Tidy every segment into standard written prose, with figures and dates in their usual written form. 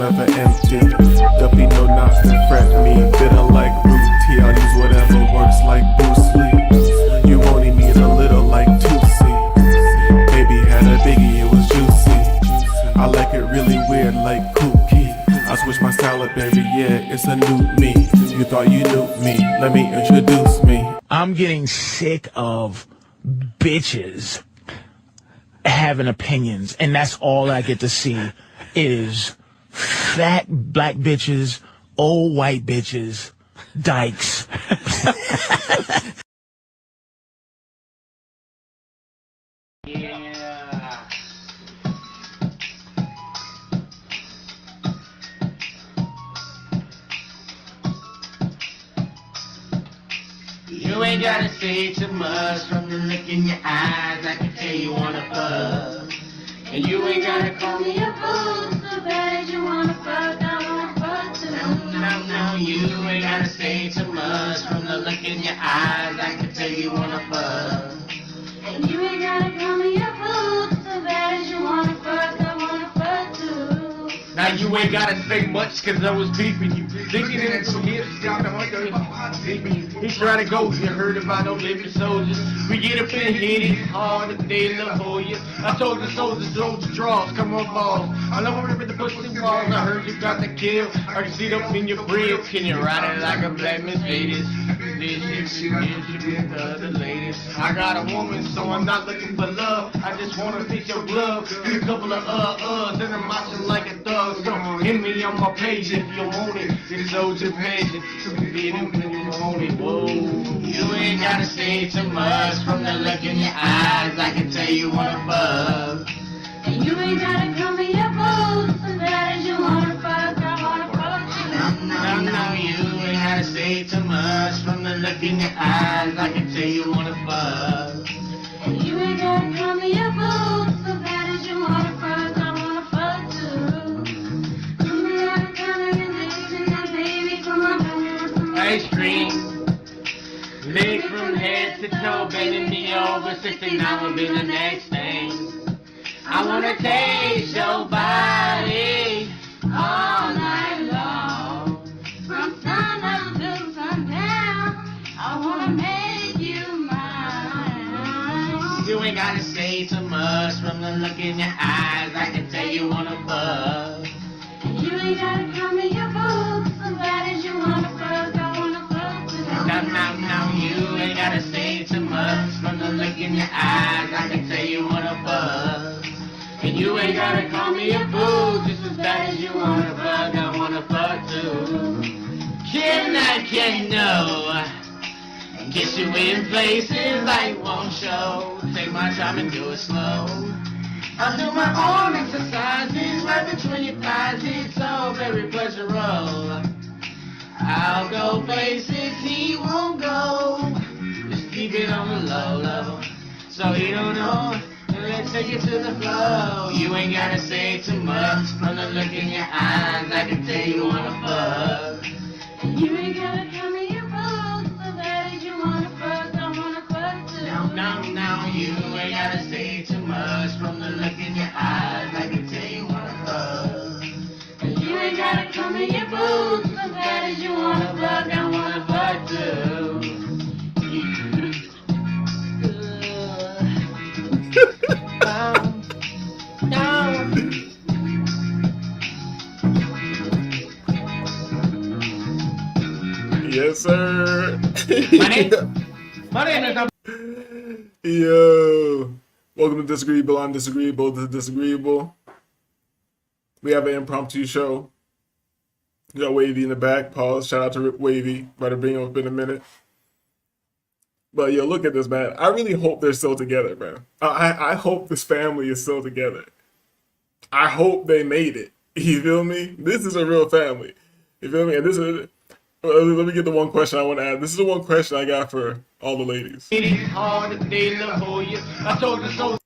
never empty. Duffy, no knots that fret me. Bitter like root tea, I'll use whatever works like Bruce Lee. You only need a little like Tootsie. Baby had a biggie, it was juicy. I like it really weird like Kooky. I switch my style up every year, it's a new me. You thought you knew me, let me introduce me. I'm getting sick of bitches having opinions, and that's all I get to see is fat black bitches, old white bitches, dykes. Yeah. You ain't gotta say too much from the look in your eyes. I can tell you wanna fuck. And you ain't gotta call me a fool. So bad you wanna fuck, I wanna fuck too. No, you ain't gotta say too much from the look in your eyes. I can tell you wanna fuck. And you ain't gotta call me a fool. So bad you wanna fuck, I wanna fuck too. Now you ain't gotta say much cause I was peeping you. Thinking in some hips, he's trying to go, you heard about no living soldiers. We get up and hit it hard if they love for you. I told the soldiers, those draws, come on balls. I love when the pussy walls, I heard you got the kill. I can see it up in your ribs, can you ride it like a black Mercedes? This shit the latest. I got a woman, so I'm not looking for love. I just wanna fix your glove. Get a couple of then I'm marching like a thug. So hit me on my page if you want it. It's soldier page. So be it when you want it. Whoa. You ain't gotta say too much from the look in your eyes. I can tell you wanna fuck. And you ain't gotta call me a fool. So bad as you wanna fuck, I wanna fuck you. No, you ain't gotta say too much from the look in your eyes. I can tell you wanna fuck. And you ain't gotta call me a fool. So bad as you wanna fuck, I wanna fuck too. Tell me how to come and days and that baby, come on, ice cream. Leg from head to toe, bending me over, 69 will be the next thing. I wanna taste your body all night long. From sun to sundown, I wanna make you mine. You ain't gotta say too much from the look in your eyes. I can tell you wanna fuck. You ain't gotta call me a fool. So bad as you wanna fuck, I wanna fuck too. No, you ain't gotta say too much from the look in your eyes. I can tell you wanna fuck. And you ain't gotta call me a fool. Just as bad as you wanna fuck, I wanna fuck too. Can I get no? Get you in places I won't show. Take my time and do it slow. I'll do my own exercises right between your thighs. It's so very pleasurable. I'll go places he won't go. Just keep it on the low level, so he don't know. And let's take it to the flow. You ain't gotta say too much from the look in your eyes. I can tell you wanna fuck. And you ain't gotta call me a fool. So bad as you wanna fuck, I wanna fuck too. No, you ain't gotta say too much from the look in your eyes. I can tell you wanna fuck. And you ain't gotta call me a fool. So bad as you wanna fuck, I wanna fuck too. Yes, sir. My name is Yo. Welcome to Disagreeable. I'm Disagreeable. This is Disagreeable. We have an impromptu show. We got Wavy in the back. Pause. Shout out to Rip Wavy. About to bring him up in a minute. But yo, look at this, man. I really hope they're still together, man. I hope this family is still together. I hope they made it. You feel me? This is a real family. You feel me? And this is... Let me get the one question I want to add. This is the one question I got for all the ladies. Hit it hard if they love for you. I told the soldiers,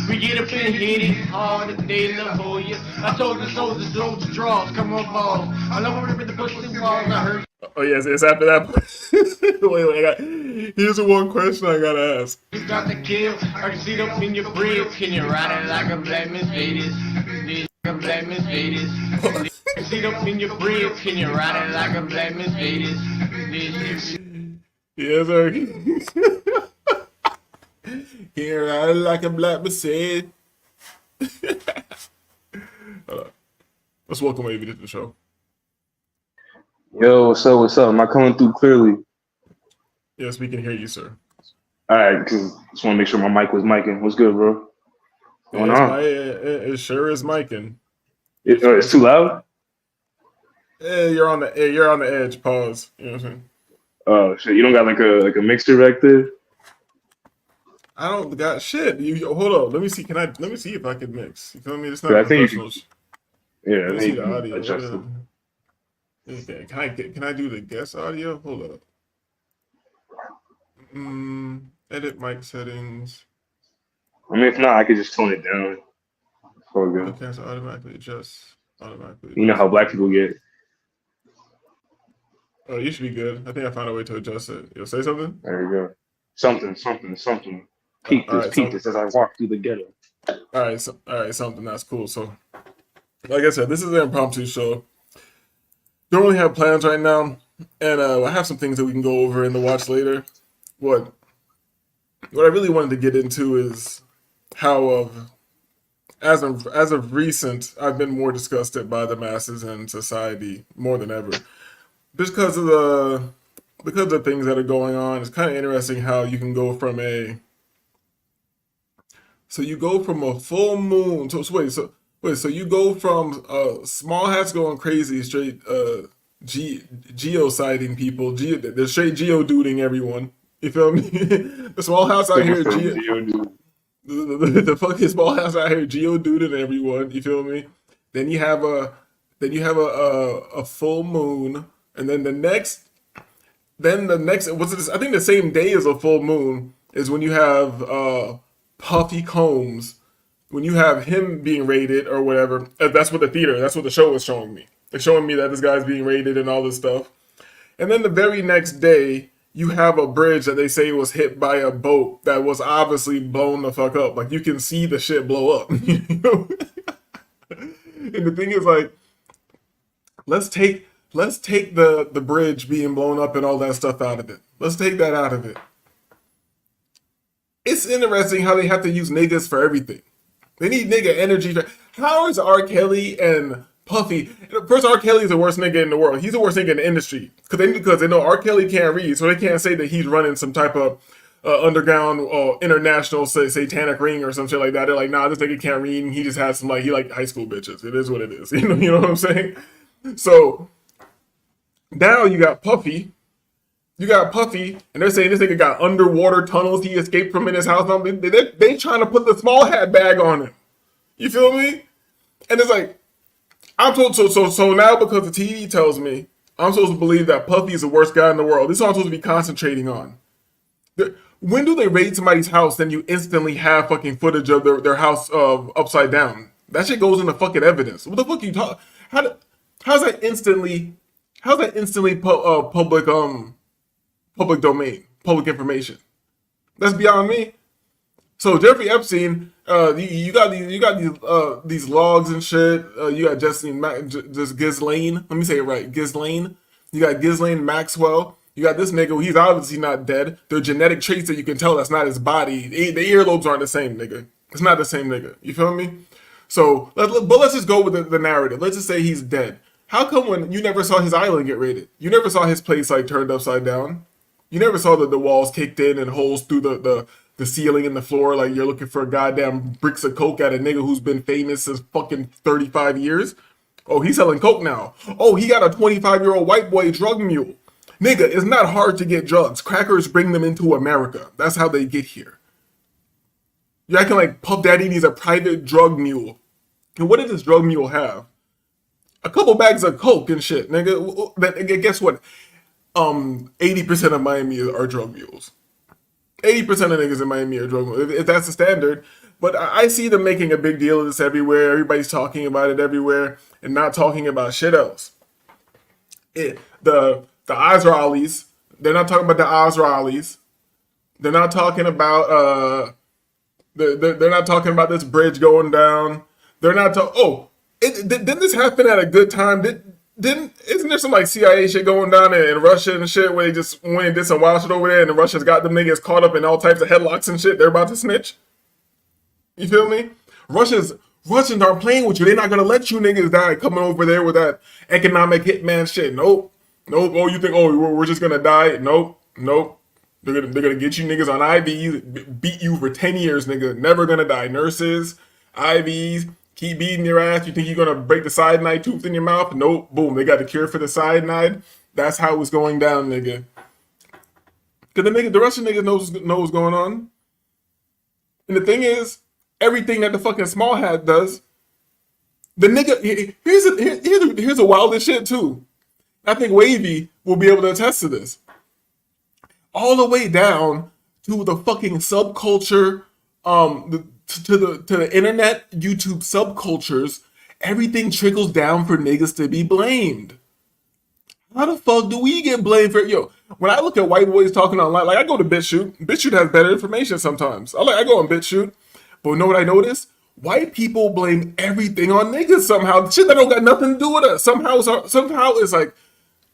we get up and hit it hard if they love for you. I told the soldiers, those draws, come on balls. I love when the pussy walls, I heard. Oh yes, it's after that. Here's the one question I gotta ask. You got the kill, I can see it up in your ribs. Can you ride it like a black Mercedes? a black Mercedes. Sit up in your ribs, can you ride it like a black Mercedes? Yes, sir. Here I like a black Mercedes. Let's welcome Wavy to the show. Yo, what's up? What's up? Am I coming through clearly? Yes, we can hear you, sir. All right, cause just want to make sure my mic was micing. What's good, bro? What's going on? It sure is micing. It's too loud. You're on the edge. Pause. You know what I'm saying? Oh shit! You don't got like a mixer back there? I don't got shit. You hold on. Let me see. Let me see if I can mix. You feel me? It's not Yeah, I think professional. Yeah, Let I me see think the you audio. can adjust it. Okay. Can I do the guest audio? Hold up. Edit mic settings. I mean, if not, I could just tone it down. It's all good. Okay, so automatically adjust. You know how black people get. Oh, you should be good. I think I found a way to adjust it. You'll say something? There you go. Something. Peep All this, right, peep this as I walk through the ghetto. All right, something that's cool. So, like I said, this is an impromptu show. Don't really have plans right now, and I have some things that we can go over in the watch later. What I really wanted to get into is how as of recent, I've been more disgusted by the masses and society more than ever, just because of the things that are going on. It's kind of interesting how you can go from a full moon. So you go from small hats going crazy, straight geociting people. They're straight geoduding everyone. You feel me? The small house out here, the fucking small house out here, geoduding everyone. You feel me? Then you have a full moon, and then the next what's this? I think the same day as a full moon is when you have Puffy Combs, when you have him being raided or whatever. That's what the show was showing me. It's showing me that this guy's being raided and all this stuff. And then the very next day, you have a bridge that they say was hit by a boat that was obviously blown the fuck up. Like, you can see the shit blow up. You know? And the thing is, like, let's take the bridge being blown up and all that stuff out of it. Let's take that out of it. It's interesting how they have to use niggas for everything. They need nigga energy. How is R. Kelly and Puffy? First, R. Kelly is the worst nigga in the world. He's the worst nigga in the industry because they know R. Kelly can't read, so they can't say that he's running some type of underground international satanic ring or some shit like that. They're like, nah, this nigga can't read, and he just has some he like high school bitches. It is what it is. You know what I'm saying? So now you got Puffy. And they're saying this nigga got underwater tunnels he escaped from in his house. They trying to put the small hat bag on him. You feel me? And it's like, I'm told, so now because the TV tells me, I'm supposed to believe that Puffy is the worst guy in the world. This is what I'm supposed to be concentrating on. When do they raid somebody's house, then you instantly have fucking footage of their house upside down? That shit goes into fucking evidence. What the fuck you talk? How's that instantly public domain, public information? That's beyond me. So Jeffrey Epstein, you got these logs and shit. You got Ghislaine. Let me say it right, Ghislaine. You got Ghislaine Maxwell. You got this nigga. He's obviously not dead. There are genetic traits that you can tell that's not his body. The earlobes aren't the same, nigga. It's not the same nigga. You feel me? So, but let's just go with the narrative. Let's just say he's dead. How come when you never saw his island get raided? You never saw his place turned upside down? You never saw the walls kicked in and holes through the ceiling and the floor like you're looking for goddamn bricks of coke at a nigga who's been famous since fucking 35 years? Oh, he's selling coke now. Oh, he got a 25-year-old white boy drug mule. Nigga, it's not hard to get drugs. Crackers bring them into America. That's how they get here. You're acting like Puff Daddy needs a private drug mule. And what did this drug mule have? A couple bags of coke and shit, nigga. Guess what? 80% of Miami are drug mules. 80% of niggas in Miami are drug mules. If that's the standard. But I see them making a big deal of this everywhere. Everybody's talking about it everywhere and not talking about shit else. The Israelis, they're not talking about the Israelis. They're not talking about they're not talking about this bridge going down. They're not Didn't this happen at a good time? Isn't there some like CIA shit going down in Russia and shit where they just went and did some wild shit over there and the Russians got them niggas caught up in all types of headlocks and shit? They're about to snitch. You feel me? Russians aren't playing with you. They're not gonna let you niggas die coming over there with that economic hitman shit. Nope. Oh, you think we're just gonna die? Nope. They're gonna get you niggas on IVs, beat you for 10 years, nigga. Never gonna die. Nurses, IVs. Keep beating your ass. You think you're gonna break the cyanide tooth in your mouth? Nope. Boom. They got the cure for the cyanide. That's how it's going down, nigga. Cause the Russian nigga knows what's going on. And the thing is, everything that the fucking small hat does, the nigga here's the wildest shit too. I think Wavy will be able to attest to this. All the way down to the fucking subculture, to the internet, YouTube subcultures, everything trickles down for niggas to be blamed. How the fuck do we get blamed for when I look at white boys talking online, like I go to BitChute. BitChute has better information sometimes. I go on BitChute, but you know what I notice? White people blame everything on niggas somehow. Shit that don't got nothing to do with us. Somehow it's like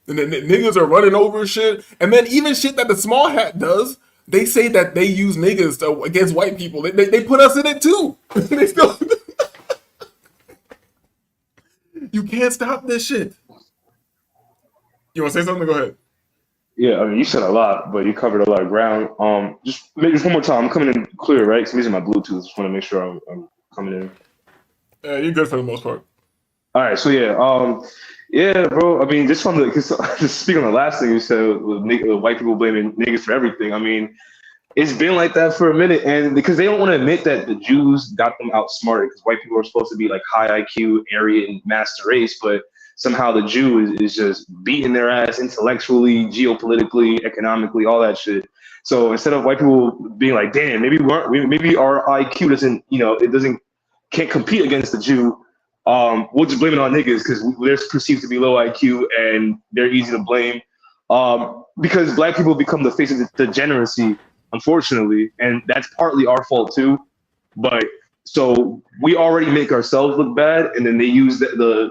the niggas are running over shit, and then even shit that the small hat does. They say that they use niggas against white people. They put us in it too. They still. You can't stop this shit. You want to say something? Go ahead. Yeah, I mean, you said a lot, but you covered a lot of ground. Just maybe one more time. I'm coming in clear, right? Because I'm using my Bluetooth. Just want to make sure I'm coming in. Yeah, you're good for the most part. All right, so yeah, bro. I mean, just speak on the last thing you said with white people blaming niggas for everything. I mean, it's been like that for a minute, and because they don't want to admit that the Jews got them outsmarted, because white people are supposed to be like high IQ, Aryan, master race, but somehow the Jew is just beating their ass intellectually, geopolitically, economically, all that shit. So instead of white people being like, damn, maybe our IQ can't compete against the Jew. We'll just blame it on niggas because they're perceived to be low IQ and they're easy to blame. Because black people become the face of the degeneracy, unfortunately, and that's partly our fault too. But so we already make ourselves look bad, and then they use the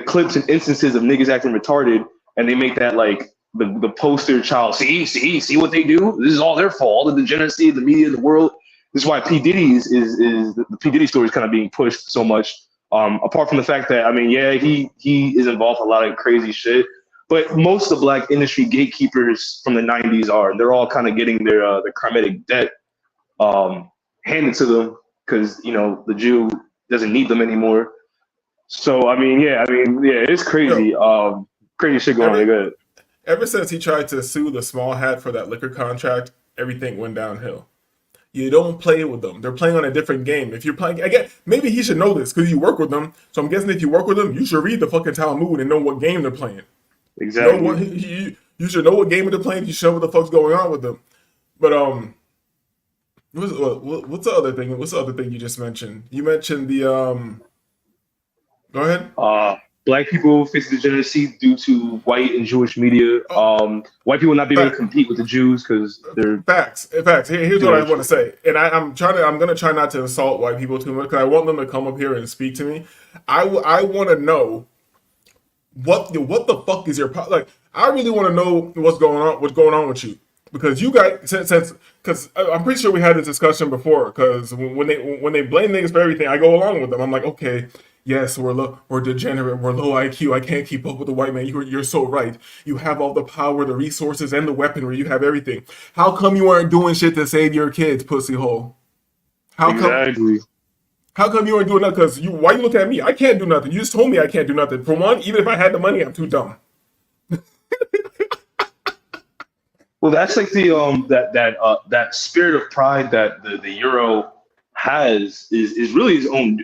clips and instances of niggas acting retarded, and they make that like the poster child. See what they do. This is all their fault. All the degeneracy, the media, the world. This is why P Diddy is the P Diddy story is kind of being pushed so much. Apart from the fact that, I mean, yeah, he is involved in a lot of crazy shit, but most of the black industry gatekeepers from the 90s they're all kind of getting their karmic debt handed to them because, the Jew doesn't need them anymore. So, I mean, it's crazy. Crazy shit going on. Good. Ever since he tried to sue the small hat for that liquor contract, everything went downhill. You don't play with them. They're playing on a different game. If you're playing, again, maybe he should know this because you work with them. So I'm guessing if you work with them, you should read the fucking Talmud and know what game they're playing. Exactly. You should know what game they're playing. You should know what the fuck's going on with them. But what's the other thing? What's the other thing you just mentioned? You mentioned the Go ahead. Black people face degeneracy due to white and Jewish media. White people not being able to compete with the Jews because they're facts. Here's what I want to say, and I'm gonna try not to insult white people too much because I want them to come up here and speak to me. I want to know what the fuck is your like. I really want to know what's going on with you because you guys because I'm pretty sure we had this discussion before because when they blame niggas for everything, I go along with them. I'm like, okay. Yes, we're degenerate, we're low IQ, I can't keep up with the white man. You're so right. You have all the power, the resources, and the weaponry. You have everything. How come you aren't doing shit to save your kids, pussy hole? How come you aren't doing nothing? Because why you look at me? I can't do nothing. You just told me I can't do nothing. For one, even if I had the money, I'm too dumb. Well, that's like the that spirit of pride that the Euro has is really his own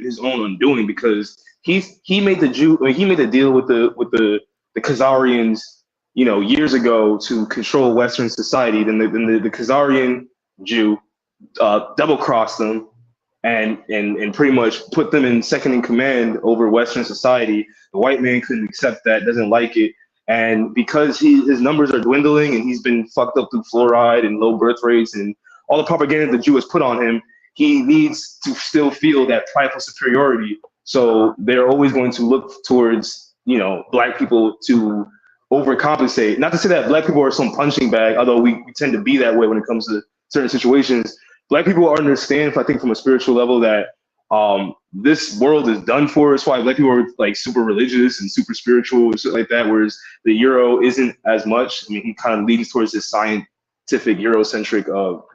undoing because he made the deal with the Khazarians years ago to control Western society. Then the Khazarian Jew double crossed them and pretty much put them in second in command over Western society. The white man couldn't accept that, doesn't like it, and because his numbers are dwindling and he's been fucked up through fluoride and low birth rates and all the propaganda the Jew has put on him. He needs to still feel that prideful superiority So they're always going to look towards, black people to overcompensate. Not to say that black people are some punching bag, although we tend to be that way when it comes to certain situations. Black people understand, I think, from a spiritual level that this world is done for. That's why black people are like super religious and super spiritual and shit like that. Whereas the Euro isn't as much. I mean, he kind of leans towards this scientific Eurocentric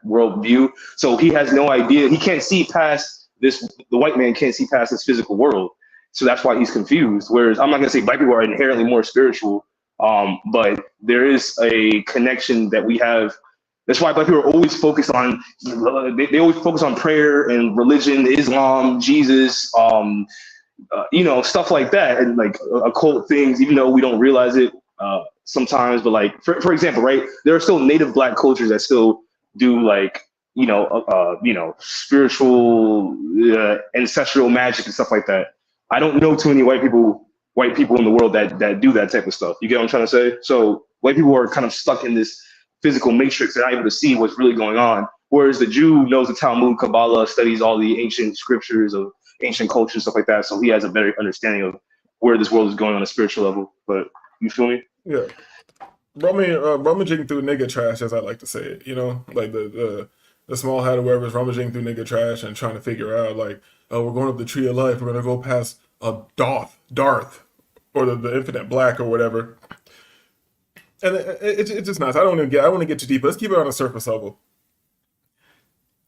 worldview. So he has no idea. He can't see past this. The white man can't see past this physical world. So that's why he's confused. Whereas I'm not gonna say black people are inherently more spiritual, but there is a connection that we have. That's why black people are always focused on, they always focus on prayer and religion, Islam, Jesus, stuff like that, and like occult things, even though we don't realize it sometimes. But like, for example, right, there are still native black cultures that still do like, spiritual, ancestral magic and stuff like that. I don't know too many white people in the world that do that type of stuff. You get what I'm trying to say? So white people are kind of stuck in this physical matrix. They're not able to see what's really going on. Whereas the Jew knows the Talmud, Kabbalah, studies all the ancient scriptures of ancient culture, stuff like that. So he has a better understanding of where this world is going on a spiritual level. But you feel me? Yeah. Rummaging through nigga trash, as I like to say it, like the small hat or whoever's rummaging through nigga trash and trying to figure out like, oh, we're going up the tree of life. We're going to go past a Darth, or the infinite black or whatever. And it's just nuts. I don't want to get too deep. Let's keep it on a surface level.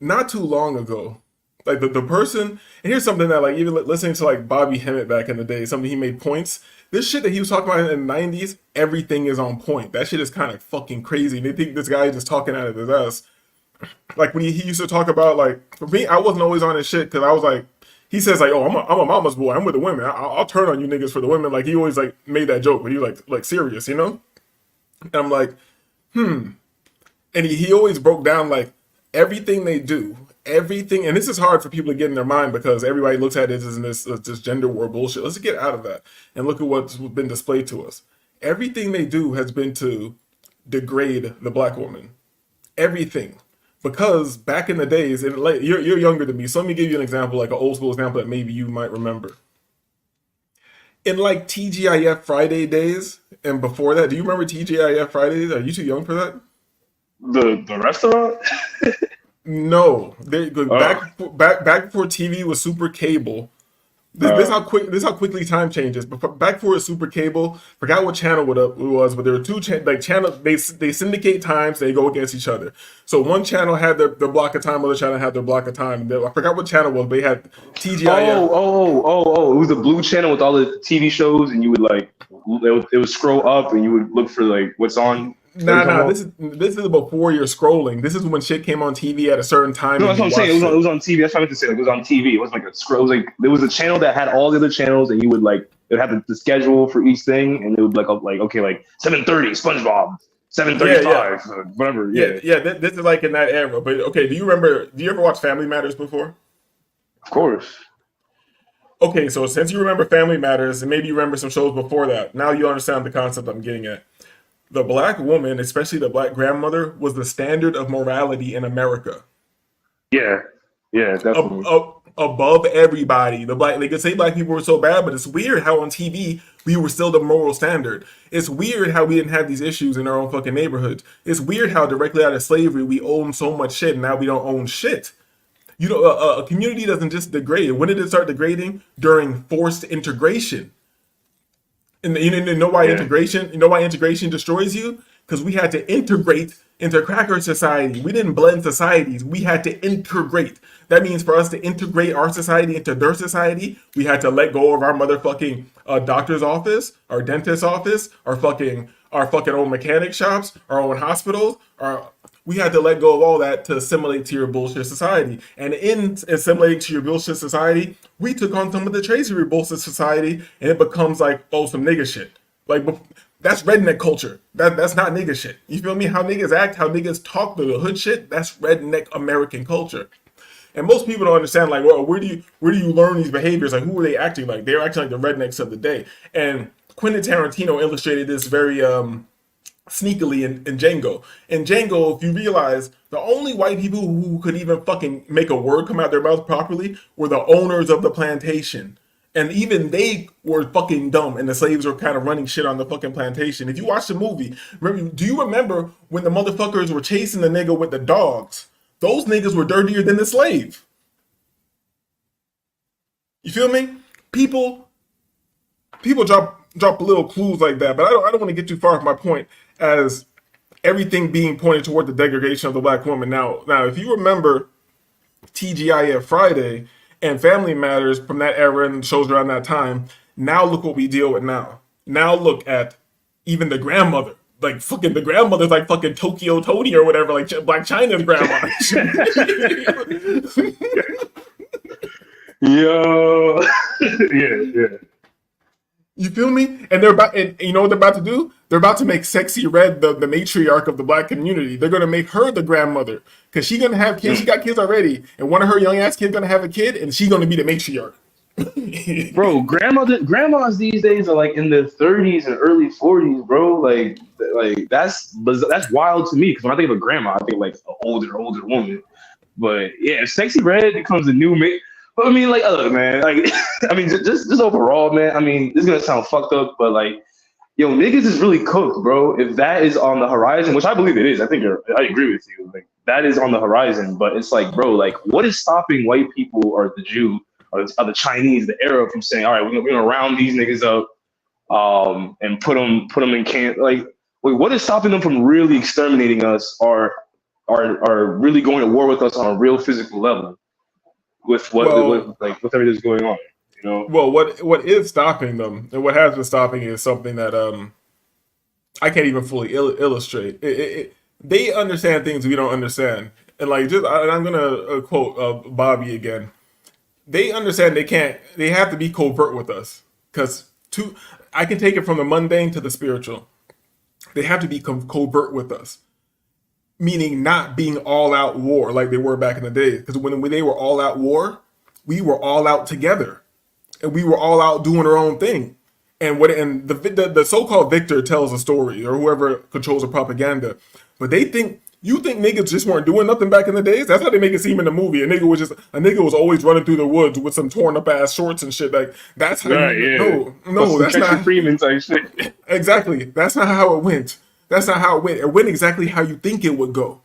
Not too long ago, like the person, and here's something that like even listening to like Bobby Hemmett back in the day, something he made points. This shit that he was talking about in the 90s, everything is on point. That shit is kind of fucking crazy. They think this guy is just talking out of his ass. Like when he used to talk about like, for me, I wasn't always on his shit because I was like, he says like, oh, I'm a mama's boy. I'm with the women. I'll turn on you niggas for the women. Like he always like made that joke, but he like serious, And I'm like, And he always broke down like everything they do, everything. And this is hard for people to get in their mind because everybody looks at it as this gender war bullshit. Let's get out of that and look at what's been displayed to us. Everything they do has been to degrade the black woman. Everything. Because back in the days, and like, you're younger than me, so let me give you an example, like an old school example that maybe you might remember. In like TGIF Friday days and before that, do you remember TGIF Fridays? Are you too young for that? The restaurant? No, back before TV was super cable. This how quickly time changes. But back before it was super cable, forgot what channel it was, but there were two channels. They syndicate times. They go against each other. So one channel had their block of time, other channel had their block of time. I forgot what channel it was, but they had TGIF. Oh! It was the blue channel with all the TV shows, and you would like it would scroll up, and you would look for like what's on. Nah. This is before you're scrolling. This is when shit came on TV at a certain time. No, that's what I'm saying. It was on TV. That's what I meant to say. Like, it was on TV. It was like a scroll. It was like there was a channel that had all the other channels, and you would like it would have the schedule for each thing, and it would like 7:30 SpongeBob, 7:35 whatever. Yeah. This is like in that era. But okay, do you ever watch Family Matters before? Of course. Okay, so since you remember Family Matters, and maybe you remember some shows before that, now you understand the concept I'm getting at. The black woman, especially the black grandmother, was the standard of morality in America. Yeah, definitely. Above everybody. They could say black people were so bad, but it's weird how on TV we were still the moral standard. It's weird how we didn't have these issues in our own fucking neighborhoods. It's weird how directly out of slavery we own so much shit and now we don't own shit. A community doesn't just degrade. When did it start degrading? During forced integration. And you know why integration? You know why integration destroys you? Because we had to integrate into cracker society. We didn't blend societies. We had to integrate. That means for us to integrate our society into their society, we had to let go of our motherfucking doctor's office, our dentist's office, our fucking own mechanic shops, our own hospitals. We had to let go of all that to assimilate to your bullshit society. And in assimilating to your bullshit society, we took on some of the traits of your bullshit society, and it becomes like, oh, some nigga shit. Like, that's redneck culture. That's not nigga shit. You feel me? How niggas act, how niggas talk to the hood shit, that's redneck American culture. And most people don't understand, like, well, where do you learn these behaviors? Like, who are they acting like? They're acting like the rednecks of the day. And Quentin Tarantino illustrated this very sneakily in Django. In Django, if you realize, the only white people who could even fucking make a word come out their mouth properly were the owners of the plantation. And even they were fucking dumb, and the slaves were kind of running shit on the fucking plantation. If you watch the movie, do you remember when the motherfuckers were chasing the nigga with the dogs? Those niggas were dirtier than the slave. You feel me? People drop little clues like that, but I don't want to get too far from my point as everything being pointed toward the degradation of the black woman. Now, if you remember TGIF Friday and Family Matters from that era and shows around that time, now look what we deal with now. Now look at even the grandmother. Like fucking the grandmother's like fucking Tokyo Tony or whatever, like Black China's grandma. Yo, yeah. You feel me? And they're about, and you know what they're about to do? They're about to make Sexy Red the matriarch of the black community. They're gonna make her the grandmother because she's gonna have kids. She got kids already, and one of her young ass kids gonna have a kid, and she's gonna be the matriarch. Bro, grandmas these days are like in their 30s and early 40s, bro. Like that's wild to me because when I think of a grandma, I think like an older woman. But yeah, if Sexy Red becomes the new mate. But I mean, like, look, man, like, I mean, just overall, man. I mean, this is gonna sound fucked up, but like, yo, niggas is really cooked, bro. If that is on the horizon, which I believe it is, I agree with you. Like, that is on the horizon, but it's like, bro, like, what is stopping white people or the Jew or the Chinese, the Arab, from saying, all right, we're gonna round these niggas up, and put them in camp? Like, wait, what is stopping them from really exterminating us or really going to war with us on a real physical level? With with everything that's going on, you know. Well, what is stopping them, and what has been stopping is something that I can't even fully illustrate. They understand things we don't understand, and like I'm gonna quote Bobby again. They understand they have to be covert with us because I can take it from the mundane to the spiritual. They have to be covert with us. Meaning not being all out war like they were back in the day. Because when they were all out war, we were all out together. And we were all out doing our own thing. And the so-called victor tells a story, or whoever controls the propaganda. But you think niggas just weren't doing nothing back in the days? That's how they make it seem in the movie. A nigga was always running through the woods with some torn up ass shorts and shit. Like that's how no, that's not Freeman type shit. Exactly. That's not how it went. That's not how it went. It went exactly how you think it would go.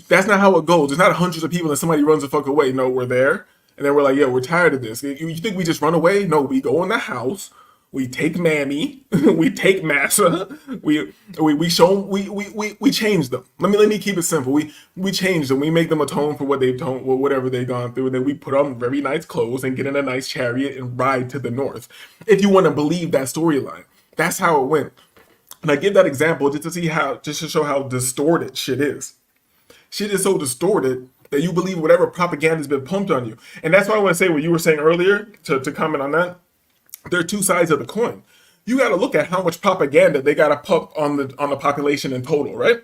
That's not how it goes. There's not hundreds of people and somebody runs the fuck away. No, we're there. And then we're like, yo, we're tired of this. You think we just run away? No, we go in the house. We take Mammy. We take Massa. We change them. Let me keep it simple. We change them. We make them atone for what they've done, whatever they've gone through. And then we put on very nice clothes and get in a nice chariot and ride to the north. If you want to believe that storyline, that's how it went. And I give that example just to show how distorted shit is. Shit is so distorted that you believe whatever propaganda has been pumped on you. And that's why I want to say what you were saying earlier, to comment on that. There are two sides of the coin. You got to look at how much propaganda they got to pump on the population in total, right?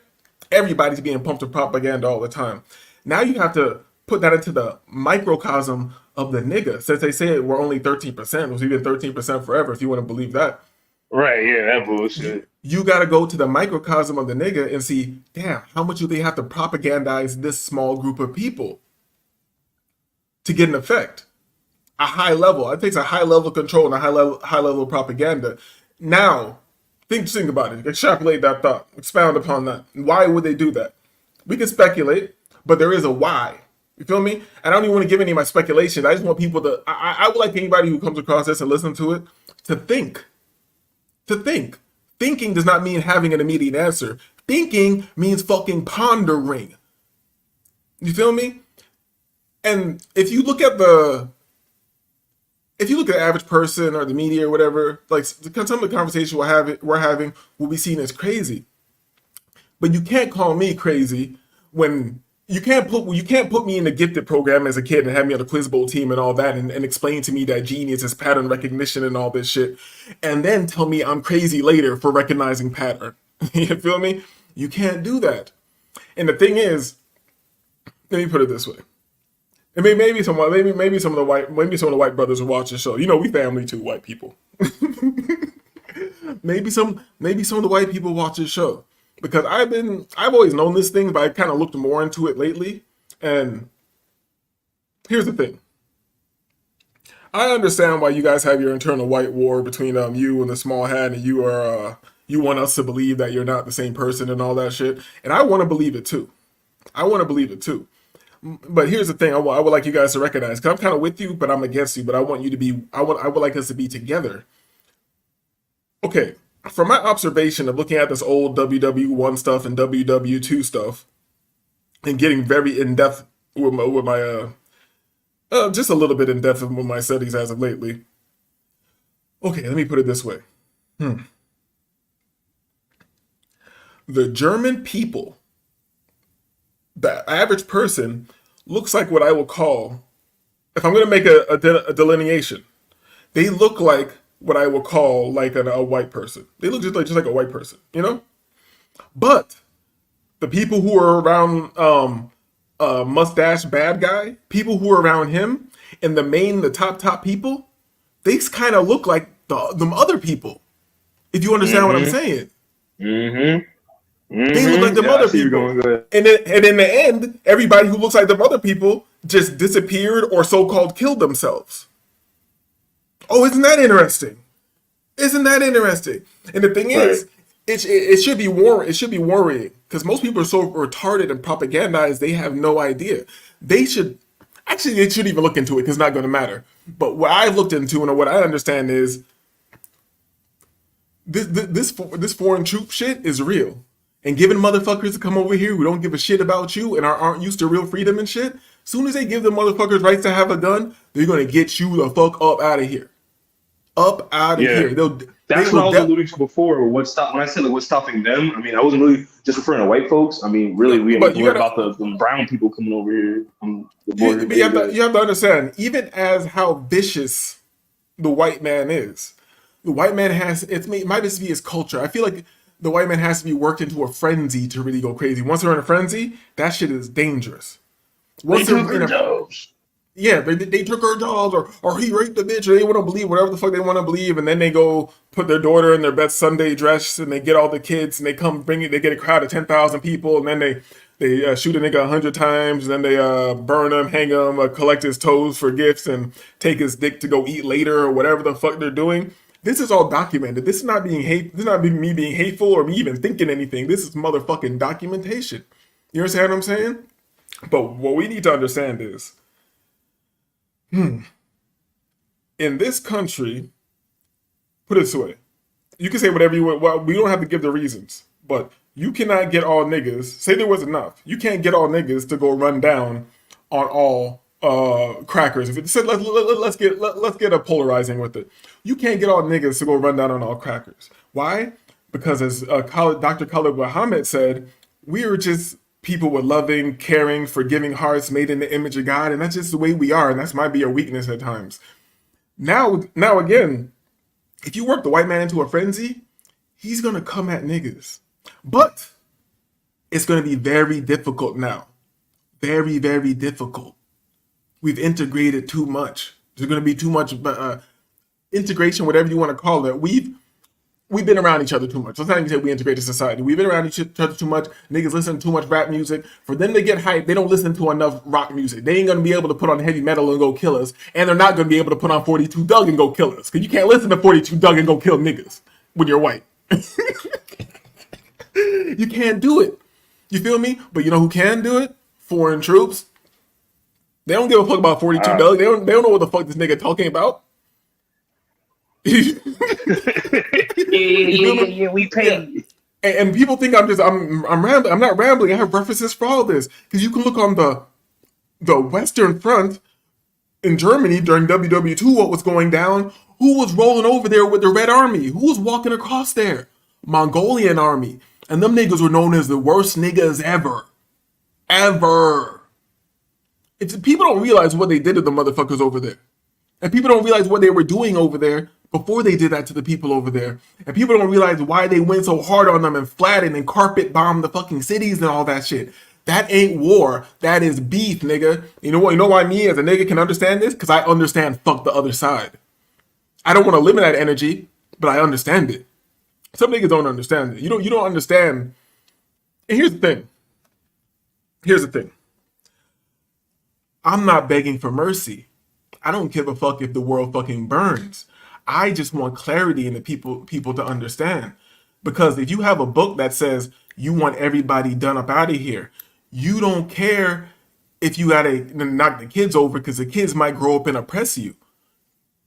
Everybody's being pumped with propaganda all the time. Now you have to put that into the microcosm of the nigga. Since they say we're only 13%, it was even 13% forever, if you want to believe that. Right, yeah, that bullshit. You got to go to the microcosm of the nigga and see, damn, how much do they have to propagandize this small group of people to get an effect? A high level. It takes a high level of control and a high level of propaganda. Now, think about it. Extrapolate that thought. Expound upon that. Why would they do that? We can speculate, but there is a why. You feel me? And I don't even want to give any of my speculation. I just want people to. I would like anybody who comes across this and listen to it to think. To think. Thinking does not mean having an immediate answer. Thinking means fucking pondering. You feel me? And if you look at the average person or the media or whatever, like some of the conversations we're having will be seen as crazy. But you can't call me crazy when you can't put me in the gifted program as a kid and have me on the quiz bowl team and all that and explain to me that genius is pattern recognition and all this shit, and then tell me I'm crazy later for recognizing pattern. You feel me? You can't do that. And the thing is, let me put it this way. And maybe some of the white brothers will watch the show. You know, we family too, white people. maybe some of the white people watch this show. Because I've always known this thing, but I kind of looked more into it lately. And here's the thing. I understand why you guys have your internal white war between you and the small hat, and you are you want us to believe that you're not the same person and all that shit. And I want to believe it too. I want to believe it too. But here's the thing: I would like you guys to recognize, because I'm kind of with you, but I'm against you. But I want you to be. I would like us to be together. Okay, from my observation of looking at this old WW1 stuff and WW2 stuff, and getting very in depth with my just a little bit in depth with my studies as of lately. Okay, let me put it this way. The German people, the average person, looks like what I would call, if I'm going to make a delineation, they look like what I would call like a white person. They look just like a white person, you know? But the people who are around mustache bad guy, people who are around him, and the top people, they kind of look like them other people. If you understand what I'm saying. They look like them other people. And in the end, everybody who looks like them other people just disappeared or so-called killed themselves. Oh, isn't that interesting? Isn't that interesting? And the thing is, it should be worrying, because most people are so retarded and propagandized, they have no idea. They shouldn't even look into it, because it's not going to matter. But what I've looked into and what I understand is this foreign troop shit is real. And giving motherfuckers to come over here who don't give a shit about you and aren't used to real freedom and shit, soon as they give the motherfuckers rights to have a gun, they're going to get you the fuck up out of here. Up out of here. That's what I was alluding to before. When I said like, what's stopping them, I mean, I wasn't really just referring to white folks. I mean, really, we ain't worried about the brown people coming over here. You have to understand, even as how vicious the white man is, the white man it might just be his culture. I feel like the white man has to be worked into a frenzy to really go crazy. Once they're in a frenzy, that shit is dangerous. Once they're in a, yeah, they took her dolls, or he raped the bitch, or they want to believe whatever the fuck they want to believe, and then they go put their daughter in their best Sunday dress, and they get all the kids, and they come they get a crowd of 10,000 people, and then they shoot a nigga 100 times, and then they burn him, hang him, collect his toes for gifts, and take his dick to go eat later, or whatever the fuck they're doing. This is all documented. This is not being This is not me being hateful or me even thinking anything. This is motherfucking documentation. You understand what I'm saying? But what we need to understand is, in this country, put it this way, you can say whatever you want. Well, we don't have to give the reasons, but you cannot get all niggas. Say there was enough. You can't get all niggas to go run down on all crackers. If it said let's get a polarizing with it. You can't get all niggas to go run down on all crackers. Why? Because as Dr. Khalid Muhammad said, we are just people with loving, caring, forgiving hearts made in the image of God, and that's just the way we are, and that might be a weakness at times. Now again, if you work the white man into a frenzy, he's gonna come at niggas. But it's gonna be very difficult now. Very, very difficult. We've integrated too much. There's gonna be too much integration, whatever you want to call it. We've been around each other too much. Let's not even say we integrated society. We've been around each other too much. Niggas listen to too much rap music. For them to get hyped, they don't listen to enough rock music. They ain't gonna be able to put on heavy metal and go kill us. And they're not gonna be able to put on 42 Doug and go kill us. Because you can't listen to 42 Doug and go kill niggas when you're white. You can't do it. You feel me? But you know who can do it? Foreign troops. They don't give a fuck about 42 Doug. They don't know what the fuck this nigga talking about. Yeah, we pay. Yeah. And people think I'm rambling. I'm not rambling. I have references for all this, because you can look on the Western Front in Germany during WW2. What was going down? Who was rolling over there with the Red Army? Who was walking across there? Mongolian army, and them niggas were known as the worst niggas ever. People don't realize what they did to the motherfuckers over there, and people don't realize what they were doing over there before they did that to the people over there. And people don't realize why they went so hard on them and flattened and carpet bombed the fucking cities and all that shit. That ain't war. That is beef, nigga. You know what? You know why me as a nigga can understand this? Because I understand fuck the other side. I don't want to limit that energy, but I understand it. Some niggas don't understand it. You don't understand. And here's the thing. I'm not begging for mercy. I don't give a fuck if the world fucking burns. I just want clarity in the people to understand. Because if you have a book that says you want everybody done up out of here, you don't care if you gotta knock the kids over because the kids might grow up and oppress you.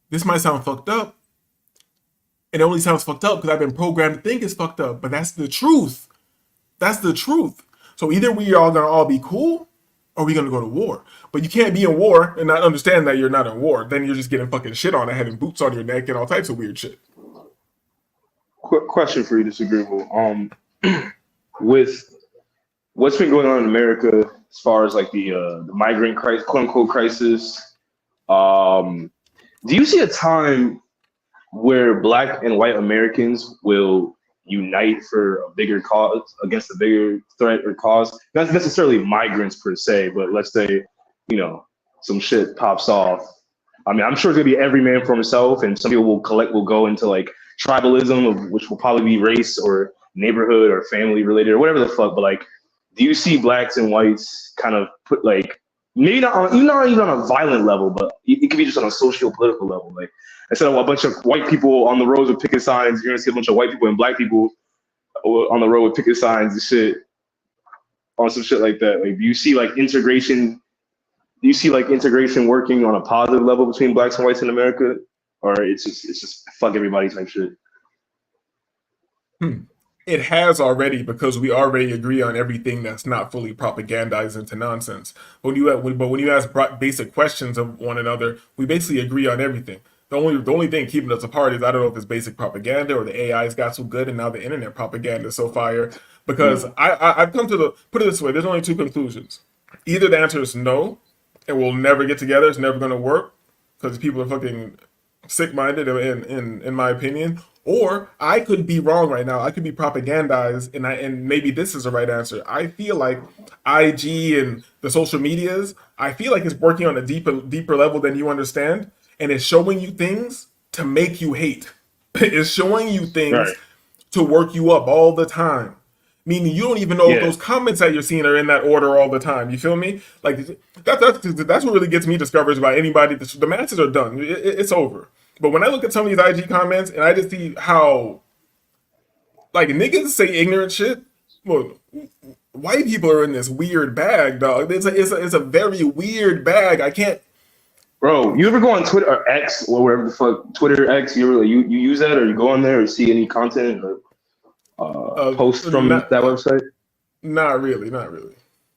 This might sound fucked up. It only sounds fucked up because I've been programmed to think it's fucked up, but that's the truth. That's the truth. So either we are gonna all be cool or we gonna go to war. But you can't be in war and not understand that you're not in war. Then you're just getting fucking shit on the head and boots on your neck and all types of weird shit. Quick question for you, Disagreeable. With what's been going on in America as far as like the migrant crisis, quote unquote crisis, do you see a time where Black and white Americans will unite for a bigger cause against a bigger threat or cause? Not necessarily migrants per se, but let's say, some shit pops off. I mean, I'm sure it's gonna be every man for himself, and some people will go into like tribalism, which will probably be race or neighborhood or family related or whatever the fuck. But like, do you see blacks and whites kind of put like maybe not even on a violent level, but it could be just on a socio-political level, like instead of a bunch of white people on the roads with picket signs, you're gonna see a bunch of white people and black people on the road with picket signs and shit, on some shit like that. Like, do you see like integration? Do you see like integration working on a positive level between blacks and whites in America, or it's just fuck everybody type shit? It has already, because we already agree on everything that's not fully propagandized into nonsense. But when you ask basic questions of one another, we basically agree on everything. The only thing keeping us apart is I don't know if it's basic propaganda or the AI's got so good and now the internet propaganda is so fire. Because I've come to put it this way: there's only two conclusions. Either the answer is no, and we'll never get together. It's never going to work because people are fucking sick-minded, in my opinion. Or I could be wrong right now. I could be propagandized, and maybe this is the right answer. I feel like IG and the social medias, I feel like it's working on a deeper level than you understand, and it's showing you things to make you hate. It's showing you things to work you up all the time. Meaning you don't even know if those comments that you're seeing are in that order all the time. You feel me? Like that's what really gets me discouraged about anybody. The matches are done. It's over. But when I look at some of these IG comments and I just see how, like, niggas say ignorant shit, well, white people are in this weird bag, dog. It's a very weird bag. I can't. Bro, you ever go on Twitter or X or wherever the fuck, Twitter X? You use that, or you go on there or see any content or posts from that website? Not really.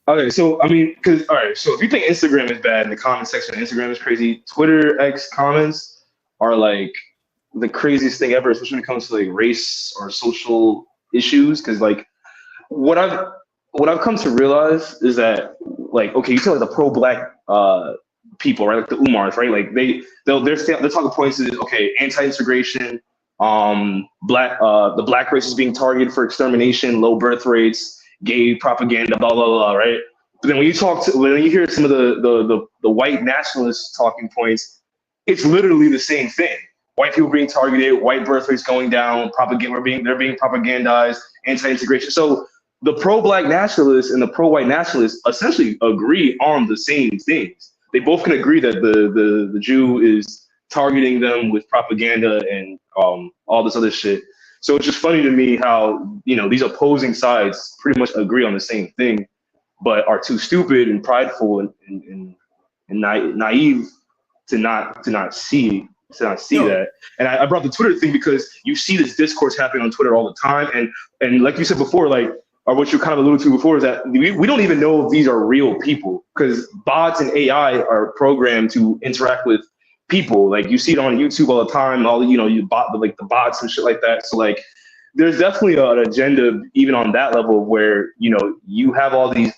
Okay, so I mean, so if you think Instagram is bad and the comment section of Instagram is crazy, Twitter X comments are like the craziest thing ever, especially when it comes to like race or social issues. Because like what I've come to realize is that, like, okay, you tell like the pro-black people, right, like the Umars, right, like their talking points is, okay, anti-integration, the black race is being targeted for extermination, low birth rates, gay propaganda, blah blah blah, right? But then when you hear some of the white nationalist talking points, it's literally the same thing. White people being targeted, white birth rates going down, they're being propagandized, anti-integration. So the pro-black nationalists and the pro-white nationalists essentially agree on the same things. They both can agree that the Jew is targeting them with propaganda and all this other shit. So it's just funny to me how, these opposing sides pretty much agree on the same thing, but are too stupid and prideful and naive to not see that. And I brought the Twitter thing because you see this discourse happening on Twitter all the time, and like you said before, like, or what you kind of alluded to before, is that we don't even know if these are real people, because bots and AI are programmed to interact with people. Like, you see it on YouTube all the time, the bots and shit like that. So like, there's definitely an agenda even on that level where, you have all these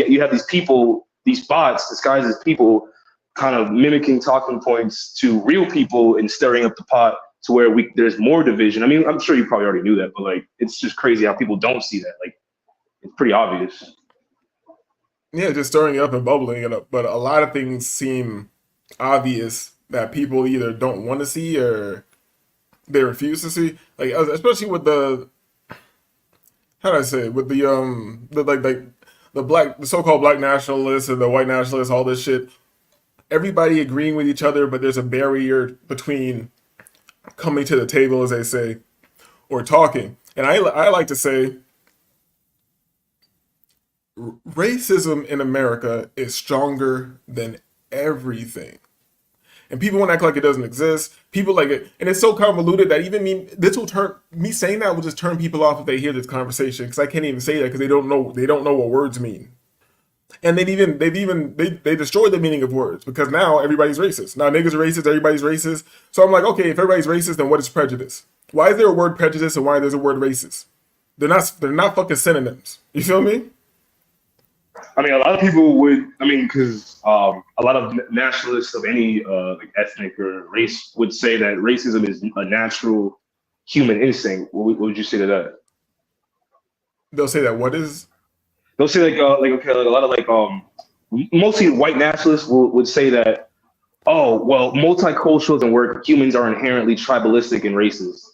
you have these people, these bots disguised as people, kind of mimicking talking points to real people and stirring up the pot to where there's more division. I mean, I'm sure you probably already knew that, but like, it's just crazy how people don't see that. Like, it's pretty obvious. Yeah, just stirring it up and bubbling it up. But a lot of things seem obvious that people either don't want to see or they refuse to see. Like, especially with how do I say it? With the so-called black nationalists and the white nationalists, all this shit. everybody agreeing with each other, but there's a barrier between coming to the table, as they say, or talking. And I like to say racism in America is stronger than everything. And people want to act like it doesn't exist. People like it, and it's so convoluted that even me saying that will just turn people off if they hear this conversation, because I can't even say that because they don't know what words mean. And they destroyed the meaning of words, because now everybody's racist. Now niggas are racist, everybody's racist. So I'm like, okay, if everybody's racist, then what is prejudice? Why is there a word prejudice and why there's a word racist? They're not fucking synonyms. You feel me? I mean, a lot of people would. I mean, because a lot of nationalists of any like ethnic or race would say that racism is a natural human instinct. What would you say to that? They'll say that what is? They'll say okay, like a lot of mostly white nationalists would say that, oh well, multicultural doesn't work. Humans are inherently tribalistic and racist.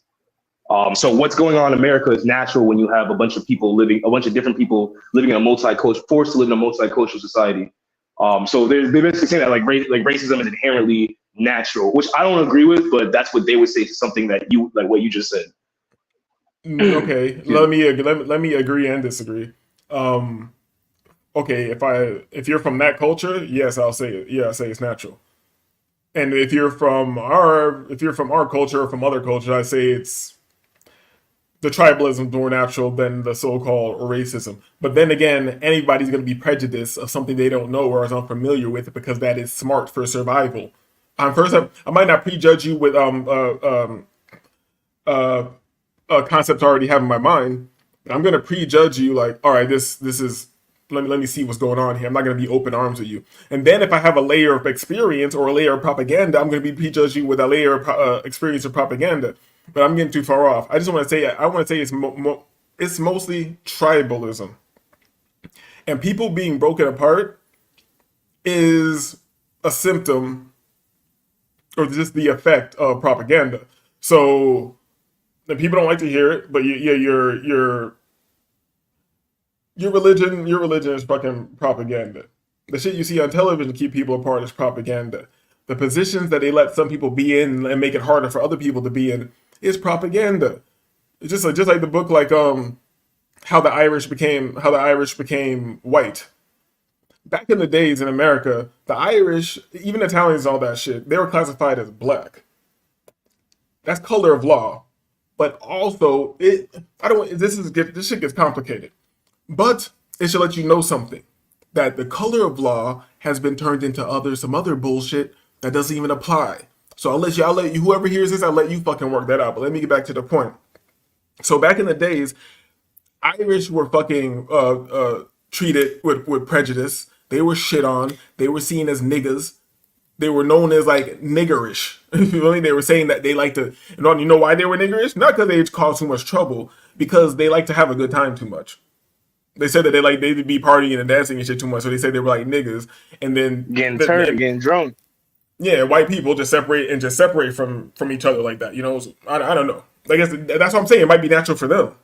So what's going on in America is natural when you have a bunch of different people living in a forced to live in a multicultural society. So they're basically saying that like racism is inherently natural, which I don't agree with, but that's what they would say to something that you like what you just said. Okay, let me agree and disagree. Okay, if you're from that culture, yes, I'll say it. Yeah, I say it's natural. And if you're from our culture or from other cultures, I say it's the tribalism more natural than the so-called racism. But then again, anybody's going to be prejudiced of something they don't know or is unfamiliar with, because that is smart for survival. First, I might not prejudge you with concepts I already have in my mind. I'm going to prejudge you like, all right, this is. Let me see what's going on here. I'm not going to be open arms with you. And then if I have a layer of experience or a layer of propaganda, I'm going to be prejudge you with a layer of experience of propaganda. But I'm getting too far off. I just want to say, it's mostly tribalism. And people being broken apart is a symptom or just the effect of propaganda. So the people don't like to hear it, but your religion is fucking propaganda. The shit you see on television to keep people apart is propaganda. The positions that they let some people be in and make it harder for other people to be in is propaganda. It's just like the book, like how the Irish became white. Back in the days in America, the Irish, even Italians, all that shit, they were classified as black. That's color of law. But also, this shit gets complicated. But it should let you know something, that the color of law has been turned into some other bullshit that doesn't even apply. So I'll let you, whoever hears this, I'll let you fucking work that out. But let me get back to the point. So back in the days, Irish were fucking treated with prejudice. They were shit on. They were seen as niggas. They were known as like niggerish. You know what I mean? They were saying that they like to, you know why they were niggerish? Not because they caused too much trouble, because they like to have a good time too much. They said that they'd be partying and dancing and shit too much, so they said they were like niggas, and then getting drunk. Yeah, white people just separate from each other like that. You know, I don't know. I guess that's what I'm saying. It might be natural for them.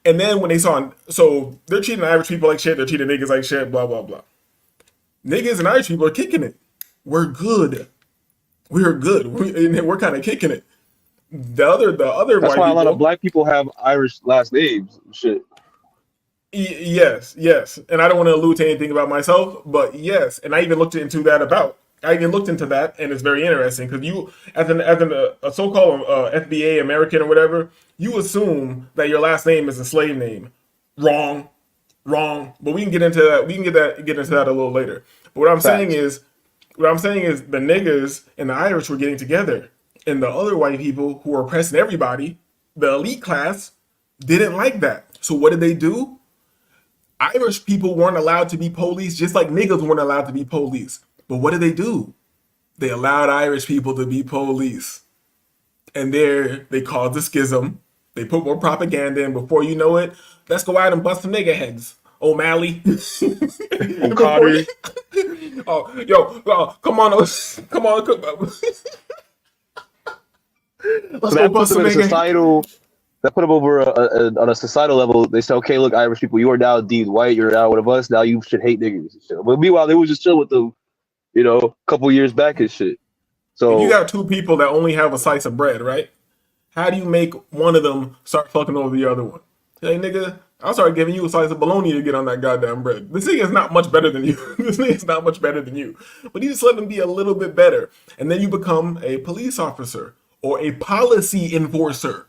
And then when they saw, so they're treating Irish people like shit. They're treating niggas like shit. Blah blah blah. Niggas and Irish people are kicking it. We're good. We're good. We're kind of kicking it. The other That's white why a lot people, of black people have Irish last names. Shit. Yes, and I don't want to allude to anything about myself, but yes, and I even looked into that, and it's very interesting, because you, as a so-called FBA American or whatever, you assume that your last name is a slave name. Wrong. But we can get into that. We can get into that a little later. But what I'm saying is the niggas and the Irish were getting together, and the other white people who were oppressing everybody, the elite class, didn't like that. So what did they do? Irish people weren't allowed to be police, just like niggas weren't allowed to be police. But what did they do? They allowed Irish people to be police. And they caused a schism. They put more propaganda in. Before you know it, let's go out and bust some nigga heads. O'Malley. Carter. Come on. Let's So go that puts bust some them in a nigga heads. societal. That put them over on a societal level. They say, okay, look, Irish people, you are now deemed white. You're now one of us. Now you should hate niggas. And shit. But meanwhile, they was just chill with them. a couple years back and shit. If So you got two people that only have a slice of bread, right? How do you make one of them start fucking over the other one? Hey, nigga, I'll start giving you a slice of bologna to get on that goddamn bread. This nigga is not much better than you. This nigga is not much better than you. But you just let him be a little bit better. And then you become a police officer or a policy enforcer.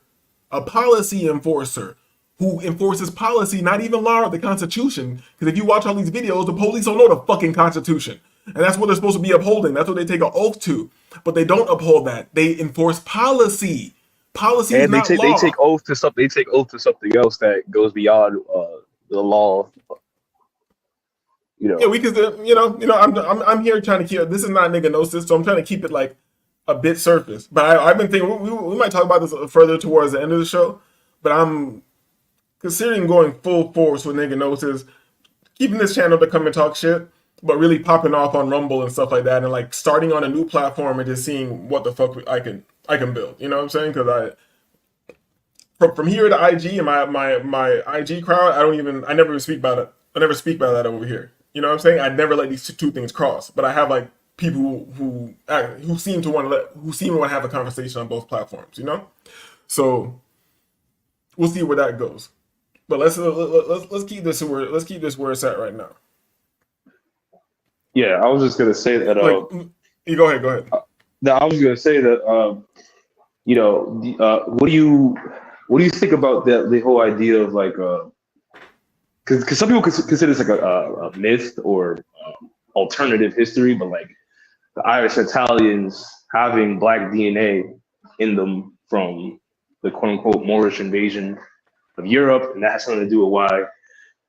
A policy enforcer who enforces policy, not even law or the Constitution. Because if you watch all these videos, the police don't know the fucking Constitution. And that's what they're supposed to be upholding. That's what they take an oath to. But they don't uphold that. They enforce policy. Policy is and they not take law. they take oath to something. They take oath to something else that goes beyond the law. Yeah, we could, I'm here trying to keep. This is not nigga gnosis, so I'm trying to keep it like a bit surface. But I've been thinking we might talk about this further towards the end of the show. But I'm considering going full force with nigga gnosis, keeping this channel to come and talk shit, but really popping off on Rumble and stuff like that, and like starting on a new platform and just seeing what the fuck I can build. You know what I'm saying? Because from here to IG and my IG crowd, I never even speak about it. I never speak about that over here. You know what I'm saying? I'd never let these two things cross. But I have like people who seem to want to have a conversation on both platforms. You know, so we'll see where that goes. But let's keep this where it's at right now. Yeah, I was just gonna say that. You go ahead. No, I was gonna say that. What do you think about the whole idea of like because some people consider this like a myth or alternative history, but like the Irish Italians having black DNA in them from the quote unquote Moorish invasion of Europe, and that has something to do with why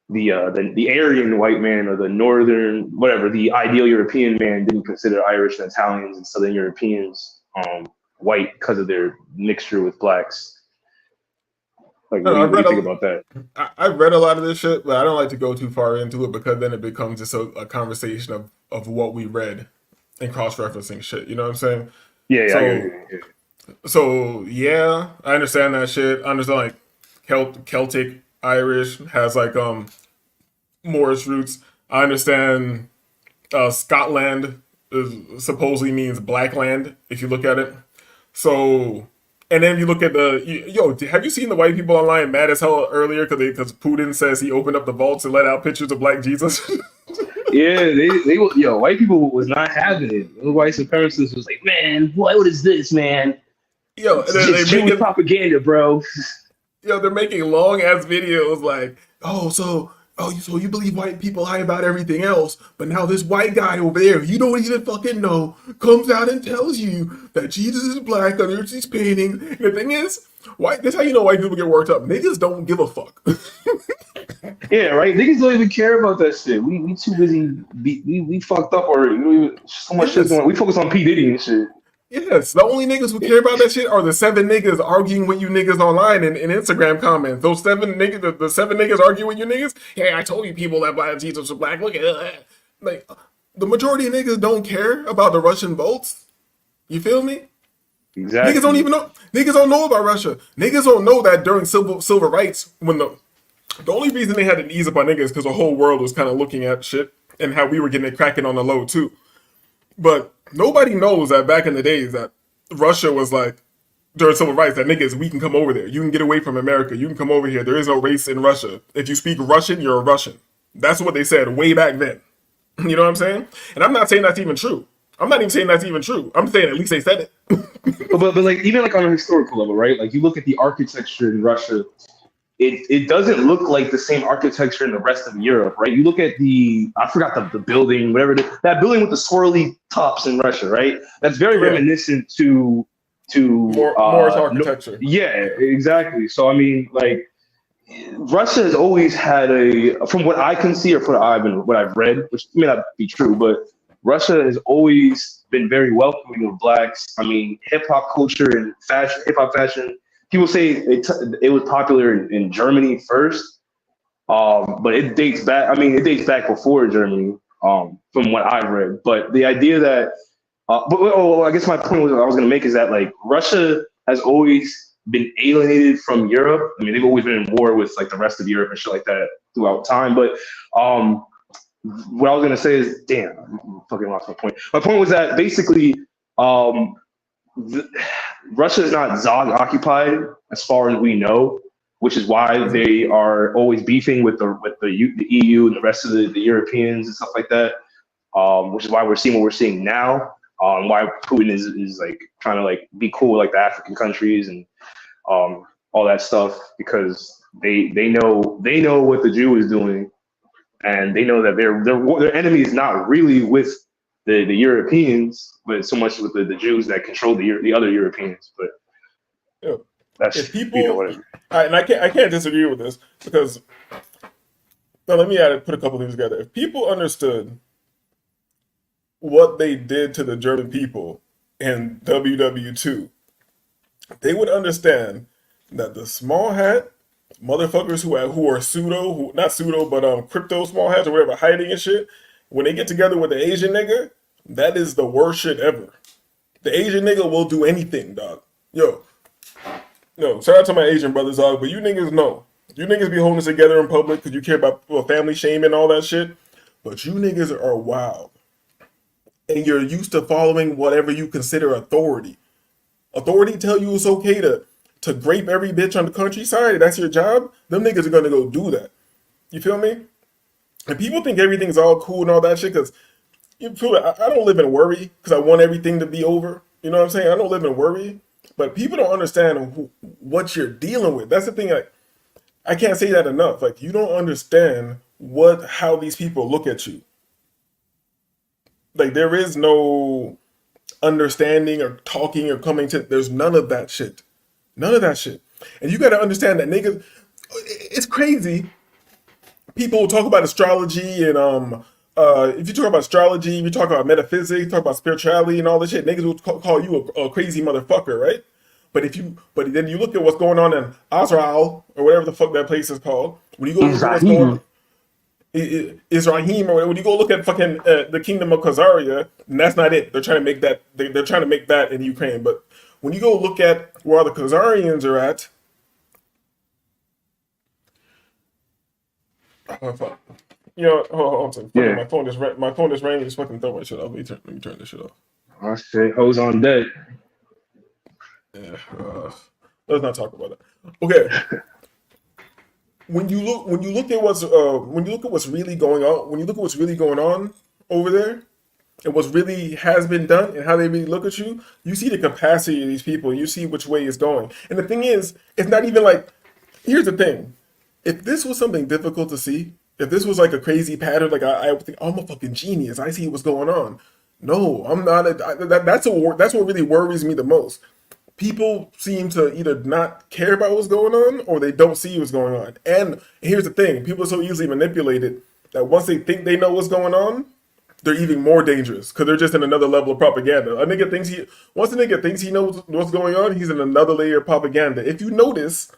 the Aryan white man or the northern whatever the ideal European man didn't consider Irish and Italians and Southern Europeans white because of their mixture with blacks. Like, what do you think about that? I've read a lot of this shit, but I don't like to go too far into it because then it becomes just a conversation of what we read and cross-referencing shit. You know what I'm saying? Yeah. So yeah, I understand that shit. I understand like Celtic Irish has like Moorish roots. I understand Scotland supposedly means black land if you look at it. So, and then you look at have you seen the white people online mad as hell earlier because Putin says he opened up the vaults and let out pictures of black Jesus? Yeah, white people was not having it. The white supremacists was like, man, what is this, man? It's Jewish propaganda, bro. They're making long ass videos like, so you believe white people lie about everything else, but now this white guy over there, you don't even fucking know, comes out and tells you that Jesus is black under these paintings. And the thing is, this how you know white people get worked up. Niggas don't give a fuck. Yeah, right. Niggas don't even care about that shit. We too busy. We fucked up already. So much shit's going on. We focus on P Diddy and shit. Yes, the only niggas who care about that shit are the 7 niggas arguing with you niggas online in Instagram comments. Those 7 niggas, the 7 niggas arguing with you niggas. Hey, I told you people that black Jesus was black. Look at that. Like, the majority of niggas don't care about the Russian votes. You feel me? Exactly. Niggas don't even know. Niggas don't know about Russia. Niggas don't know that during civil rights, when the only reason they had to ease up on niggas because the whole world was kind of looking at shit and how we were getting it cracking on the low too. But nobody knows that back in the days that Russia was like, during civil rights, that niggas, we can come over there. You can get away from America. You can come over here. There is no race in Russia. If you speak Russian, you're a Russian. That's what they said way back then. You know what I'm saying? And I'm not saying that's even true. I'm not even saying that's even true. I'm saying at least they said it. but like even like on a historical level, right? Like you look at the architecture in Russia, it doesn't look like the same architecture in the rest of Europe, right? You look at I forgot the building, whatever it is, that building with the swirly tops in Russia, right? That's very reminiscent to Moorish architecture. Yeah, exactly. So I mean, like Russia has always had from what I can see or from what I've read, which may not be true, but Russia has always been very welcoming of blacks. I mean, hip hop culture and fashion, hip hop fashion. People say it was popular in Germany first, but it dates back. I mean, it dates back before Germany, from what I've read. But the idea that, I guess my point I was going to make is that like Russia has always been alienated from Europe. I mean, they've always been in war with like the rest of Europe and shit like that throughout time. But what I was gonna say is, damn, I fucking lost my point. My point was that basically, um, Russia is not Zog occupied as far as we know, which is why they are always beefing with the EU and the rest of the Europeans and stuff like that. Which is why we're seeing what we're seeing now. Why Putin is like trying to like be cool with like the African countries and all that stuff, because they know what the Jew is doing, and they know that their enemy is not really with the Europeans, but so much with the Jews that control the other Europeans. But Yeah. that's If people, whatever. and I can't disagree with this, because now let me put a couple things together. If people understood what they did to the German people in WW2, they would understand that the small hat motherfuckers who are not pseudo, but crypto small hats or whatever, hiding and shit, when they get together with the Asian nigga, that is the worst shit ever. The Asian nigga will do anything, dog. Yo, shout out to my Asian brothers, dog, but you niggas know. You niggas be holding us together in public because you care about family shame and all that shit, but you niggas are wild. And you're used to following whatever you consider authority. Authority tell you it's okay to grape every bitch on the countryside. That's your job. Them niggas are gonna go do that. You feel me? And people think everything's all cool and all that shit because you feel it. I don't live in worry because I want everything to be over. You know what I'm saying? I don't live in worry. But people don't understand what you're dealing with. That's the thing. I can't say that enough. Like, you don't understand how these people look at you. Like, there is no understanding or talking or coming to. There's none of that shit. None of that shit. And you got to understand that niggas. It's crazy. People talk about astrology and if you talk about astrology, you talk about metaphysics, talk about spirituality and all this shit, niggas will call you a crazy motherfucker, right? But then you look at what's going on in Azrael or whatever the fuck that place is called. When you go look at what's going on, Israhim, or when you go look at fucking the kingdom of Khazaria, and that's not it. They're trying to make that. They're trying to make that in Ukraine. But when you go look at where all the Khazarians are at, oh, fuck. You know, hold on. Yeah. My phone is raining. Just fucking throw my shit off. Let me turn this shit off. I say hose on deck. Yeah. Let's not talk about that. Okay. When you look at what's really going on over there, and what's really has been done, and how they really look at you, you see the capacity of these people. You see which way it's going. And the thing is, it's not even like. Here's the thing: if this was something difficult to see, if this was like a crazy pattern, like I would think, oh, I'm a fucking genius. I see what's going on. No, I'm not. That's what really worries me the most. People seem to either not care about what's going on or they don't see what's going on. And here's the thing: people are so easily manipulated that once they think they know what's going on, they're even more dangerous because they're just in another level of propaganda. Once a nigga thinks he knows what's going on, he's in another layer of propaganda. If you notice,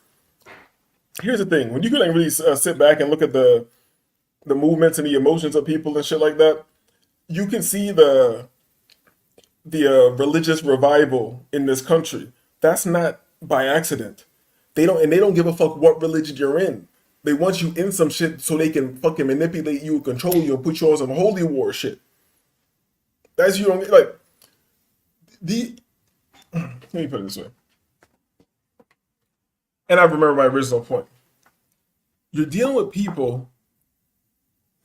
here's the thing: when you can like really sit back and look at the movements and the emotions of people and shit like that, you can see the religious revival in this country. That's not by accident. They don't give a fuck what religion you're in. They want you in some shit so they can fucking manipulate you, control you, and put you on some holy war shit. That's you don't like let me put it this way. And I remember my original point. You're dealing with people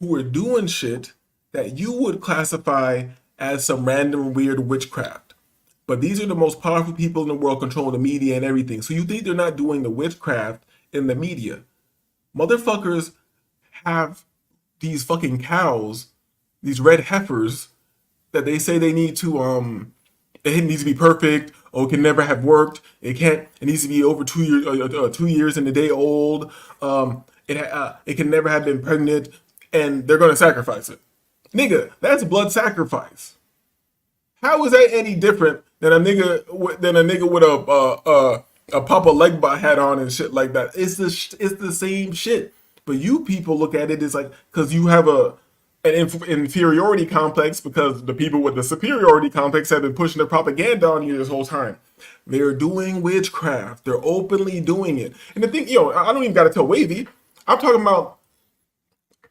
who are doing shit that you would classify as some random weird witchcraft. But these are the most powerful people in the world controlling the media and everything. So you think they're not doing the witchcraft in the media. Motherfuckers have these fucking cows, these red heifers, that they say they need to, it needs to be perfect, or it can never have worked, it needs to be over 2 years and a day old, it can never have been pregnant, and they're gonna sacrifice it. Nigga, that's blood sacrifice. How is that any different than a nigga with a Papa Legba hat on and shit like that? It's the same shit. But you people look at it as like, because you have an inferiority complex, because the people with the superiority complex have been pushing their propaganda on you this whole time. They're doing witchcraft. They're openly doing it. And the thing, I don't even got to tell Wavy. I'm talking about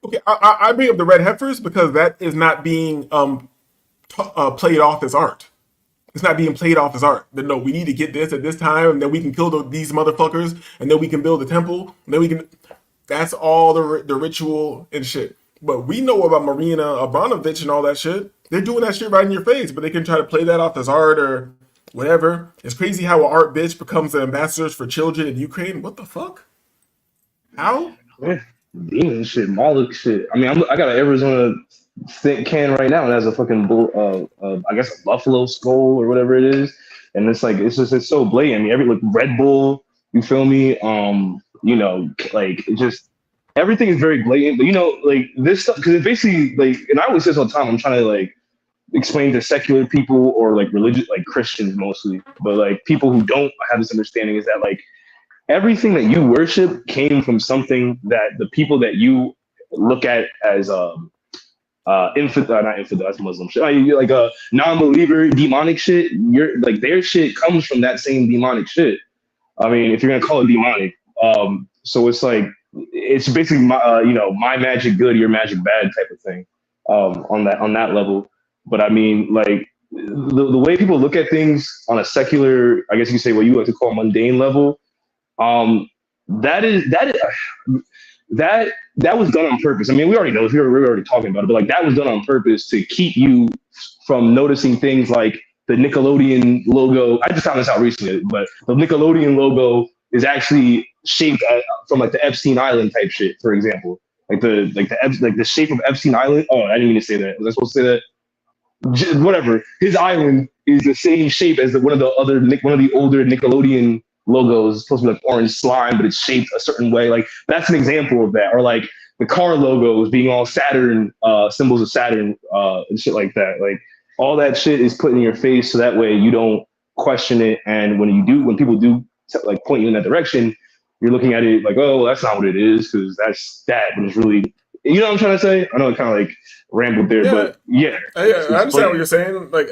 Okay, I bring up the red heifers because that is not being played off as art. It's not being played off as art. That no, we need to get this at this time, and then we can kill these motherfuckers, and then we can build a temple, and then we can. That's all the ritual and shit. But we know about Marina Abramovich and all that shit. They're doing that shit right in your face, but they can try to play that off as art or whatever. It's crazy how an art bitch becomes the ambassadors for children in Ukraine. What the fuck? How? Yeah, demon shit, Moloch shit. I mean, I got an Arizona thick can right now. It has a fucking bull, I guess a buffalo skull or whatever it is, and it's like it's so blatant. I mean, every like Red Bull, you feel me? You know, like it just everything is very blatant. But you know, like this stuff because it basically like, and I always say this all the time. I'm trying to like explain to secular people or like religious, like Christians mostly, but like people who don't have this understanding is that like everything that you worship came from something that the people that you look at as infidel, not infidel, that's Muslim shit. Like a non-believer, demonic shit. You're like their shit comes from that same demonic shit. I mean, if you're gonna call it demonic, so it's like it's basically my, you know, my magic good, your magic bad type of thing, on that level. But I mean, like the way people look at things on a secular, I guess you could say what you like to call mundane level, that was done on purpose. I mean, we already know, we were already talking about it, but like that was done on purpose to keep you from noticing things like the Nickelodeon logo. I just found this out recently, but the Nickelodeon logo is actually shaped from like the Epstein Island type shit, for example. Like the shape of Epstein Island. Oh, I didn't mean to say that. Was I supposed to say that? Whatever. His island is the same shape as one of the older Nickelodeon logos. It's supposed to be like orange slime, but it's shaped a certain way. Like that's an example of that. Or like the car logos being all Saturn, symbols of Saturn, and shit like that. Like all that shit is put in your face, so that way you don't question it. And when people do like point you in that direction, you're looking at it like, oh, that's not what it is, because that's that. But it's really, you know what I'm trying to say? I know it kind of like rambled there, but yeah. I understand what you're saying. Like,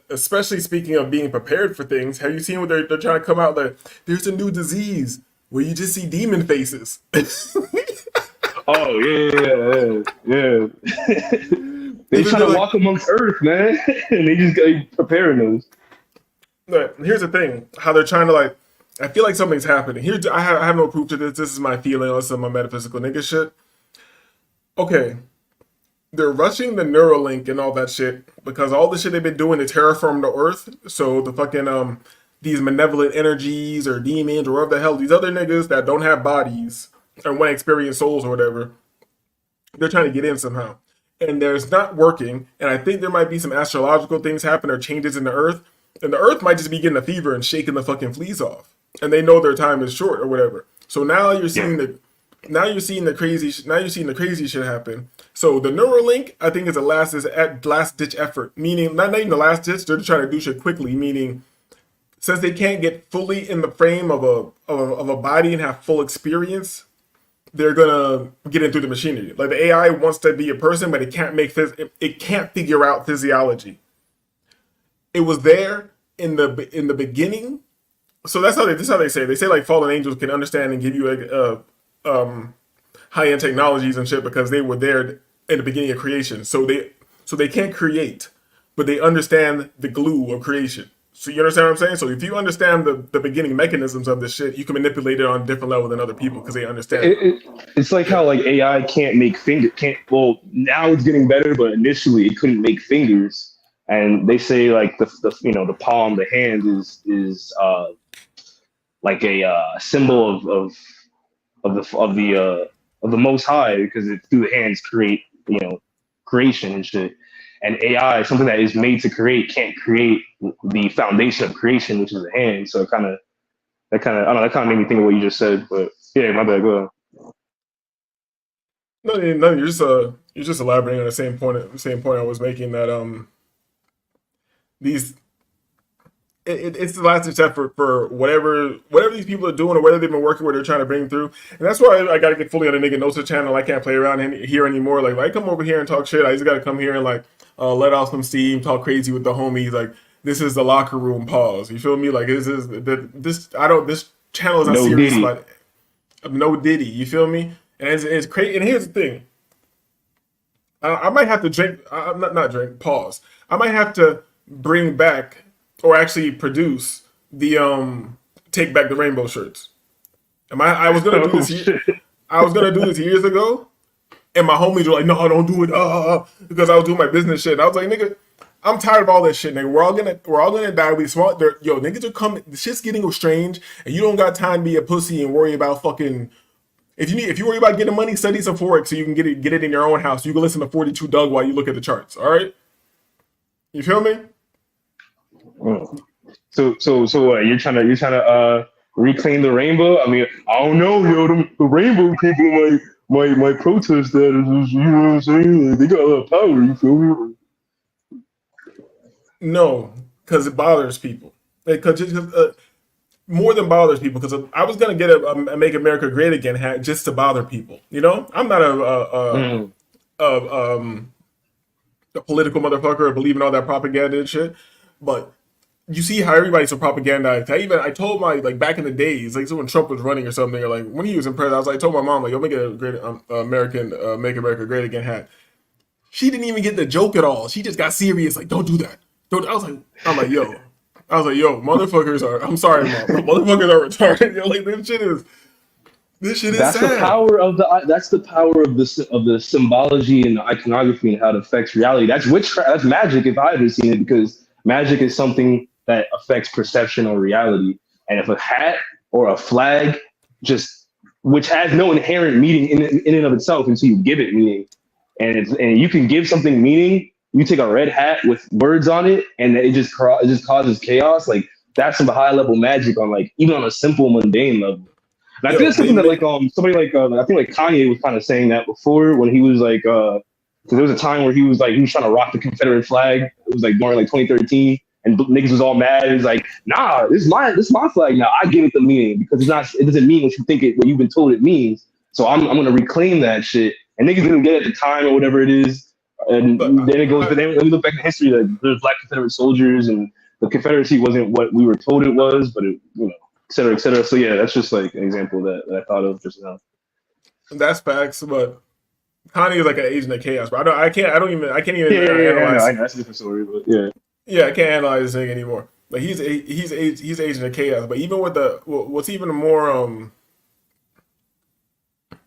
especially speaking of being prepared for things, have you seen what they're trying to come out like? There's a new disease where you just see demon faces. Oh yeah. They trying to walk amongst Earth, man, and they just got preparing those. But here's the thing: how they're trying to like. I feel like something's happening. I have no proof to this. This is my feeling on some of my metaphysical nigga shit. Okay, they're rushing the Neuralink and all that shit because all the shit they've been doing to terraform the Earth. So the fucking these malevolent energies or demons or whatever the hell these other niggas that don't have bodies or want to experience souls or whatever, they're trying to get in somehow, and there's not working. And I think there might be some astrological things happen or changes in the Earth, and the Earth might just be getting a fever and shaking the fucking fleas off. And they know their time is short or whatever. So now you're seeing the crazy shit happen. So the Neuralink, I think, is a last ditch effort. Meaning not even the last ditch. They're trying to do shit quickly. Meaning, since they can't get fully in the frame of a body and have full experience, they're gonna get in through the machinery. Like the AI wants to be a person, but it can't figure out physiology. It was there in the beginning. So this is how they say. They say like fallen angels can understand and give you high end technologies and shit because they were there in the beginning of creation. So they can't create, but they understand the glue of creation. So you understand what I'm saying? So if you understand the beginning mechanisms of this shit, you can manipulate it on a different level than other people because they understand. It's like how like AI can't make well, now it's getting better, but initially it couldn't make fingers. And they say like the palm, the hand is like a symbol of the Most High, because it through the hands create creation and shit. And AI, something that is made to create, can't create the foundation of creation, which is the hand. So that kind of made me think of what you just said. But yeah, my bad. Go ahead. No, you're just elaborating on the same point I was making, that it's the last ditch effort for whatever these people are doing or whatever they've been working with, they're trying to bring through. And that's why I gotta get fully on the nigga Nosa channel. I can't play around here anymore. Like I come over here and talk shit. I just gotta come here and like let off some steam, talk crazy with the homies. Like this is the locker room pause. You feel me? Like this channel is not serious, but no Diddy. You feel me? And it's crazy. And here's the thing: I might have to drink. Not drink. Pause. I might have to bring back or actually produce the take back the rainbow shirts. I was gonna do Oh this. shit. I was gonna do this years ago, and my homies were like, "No, don't do it," because I was doing my business shit. And I was like, "Nigga, I'm tired of all this shit, nigga. We're all gonna die. We smart. Yo, niggas are coming. The shit's getting strange, and you don't got time to be a pussy and worry about fucking. If you worry about getting money, study some forex so you can get it in your own house. You can listen to 42 Doug while you look at the charts. All right, you feel me? So what? You're trying to reclaim the rainbow? I mean, I don't know, yo. The rainbow people might protest that. You know what I'm saying? Like, they got a lot of power. You feel me? No, because it bothers people. Because more than bothers people. Because I was gonna get a "Make America Great Again" hat just to bother people. You know, I'm not a political motherfucker or believe in all that propaganda and shit. But you see how everybody's so propagandized. I told my like back in the days, like so when Trump was running or something, or like when he was in president, I was like told my mom like, "Yo, make a great Make America Great Again" hat. She didn't even get the joke at all. She just got serious. Like, don't do that. Don't. I'm like, yo. I was like, yo, motherfuckers are. I'm sorry, mom. But motherfuckers are retarded. Yo, like this shit is That's the sad. power of the. That's the power of the symbology and the iconography and how it affects reality. That's witchcraft. That's magic. If I ever seen it, because magic is something that affects perception or reality. And if a hat or a flag, just which has no inherent meaning in and of itself until you give it meaning, and you can give something meaning. You take a red hat with words on it, and it just causes chaos. Like that's some high level magic on like even on a simple mundane level. And I Yo, think it's something that like somebody like I think like Kanye was kind of saying that before when he was like because there was a time where he was trying to rock the Confederate flag. It was like during like 2013, and niggas was all mad. He was like, "Nah, this is my flag now. I give it the meaning because it doesn't mean what you think what you've been told it means. So I'm gonna reclaim that shit." And niggas didn't get it at the time or whatever it is. And but then it goes. Then we look back in history. Like there's Black Confederate soldiers, and the Confederacy wasn't what we were told it was, but it, et cetera, et cetera. So yeah, that's just like an example that I thought of just now. that's facts. But Kanye is like an agent of chaos. But I can't even Yeah, analyze. I know that's a different story, but yeah. Yeah, I can't analyze this thing anymore. Like he's agent of chaos. But even with what's even more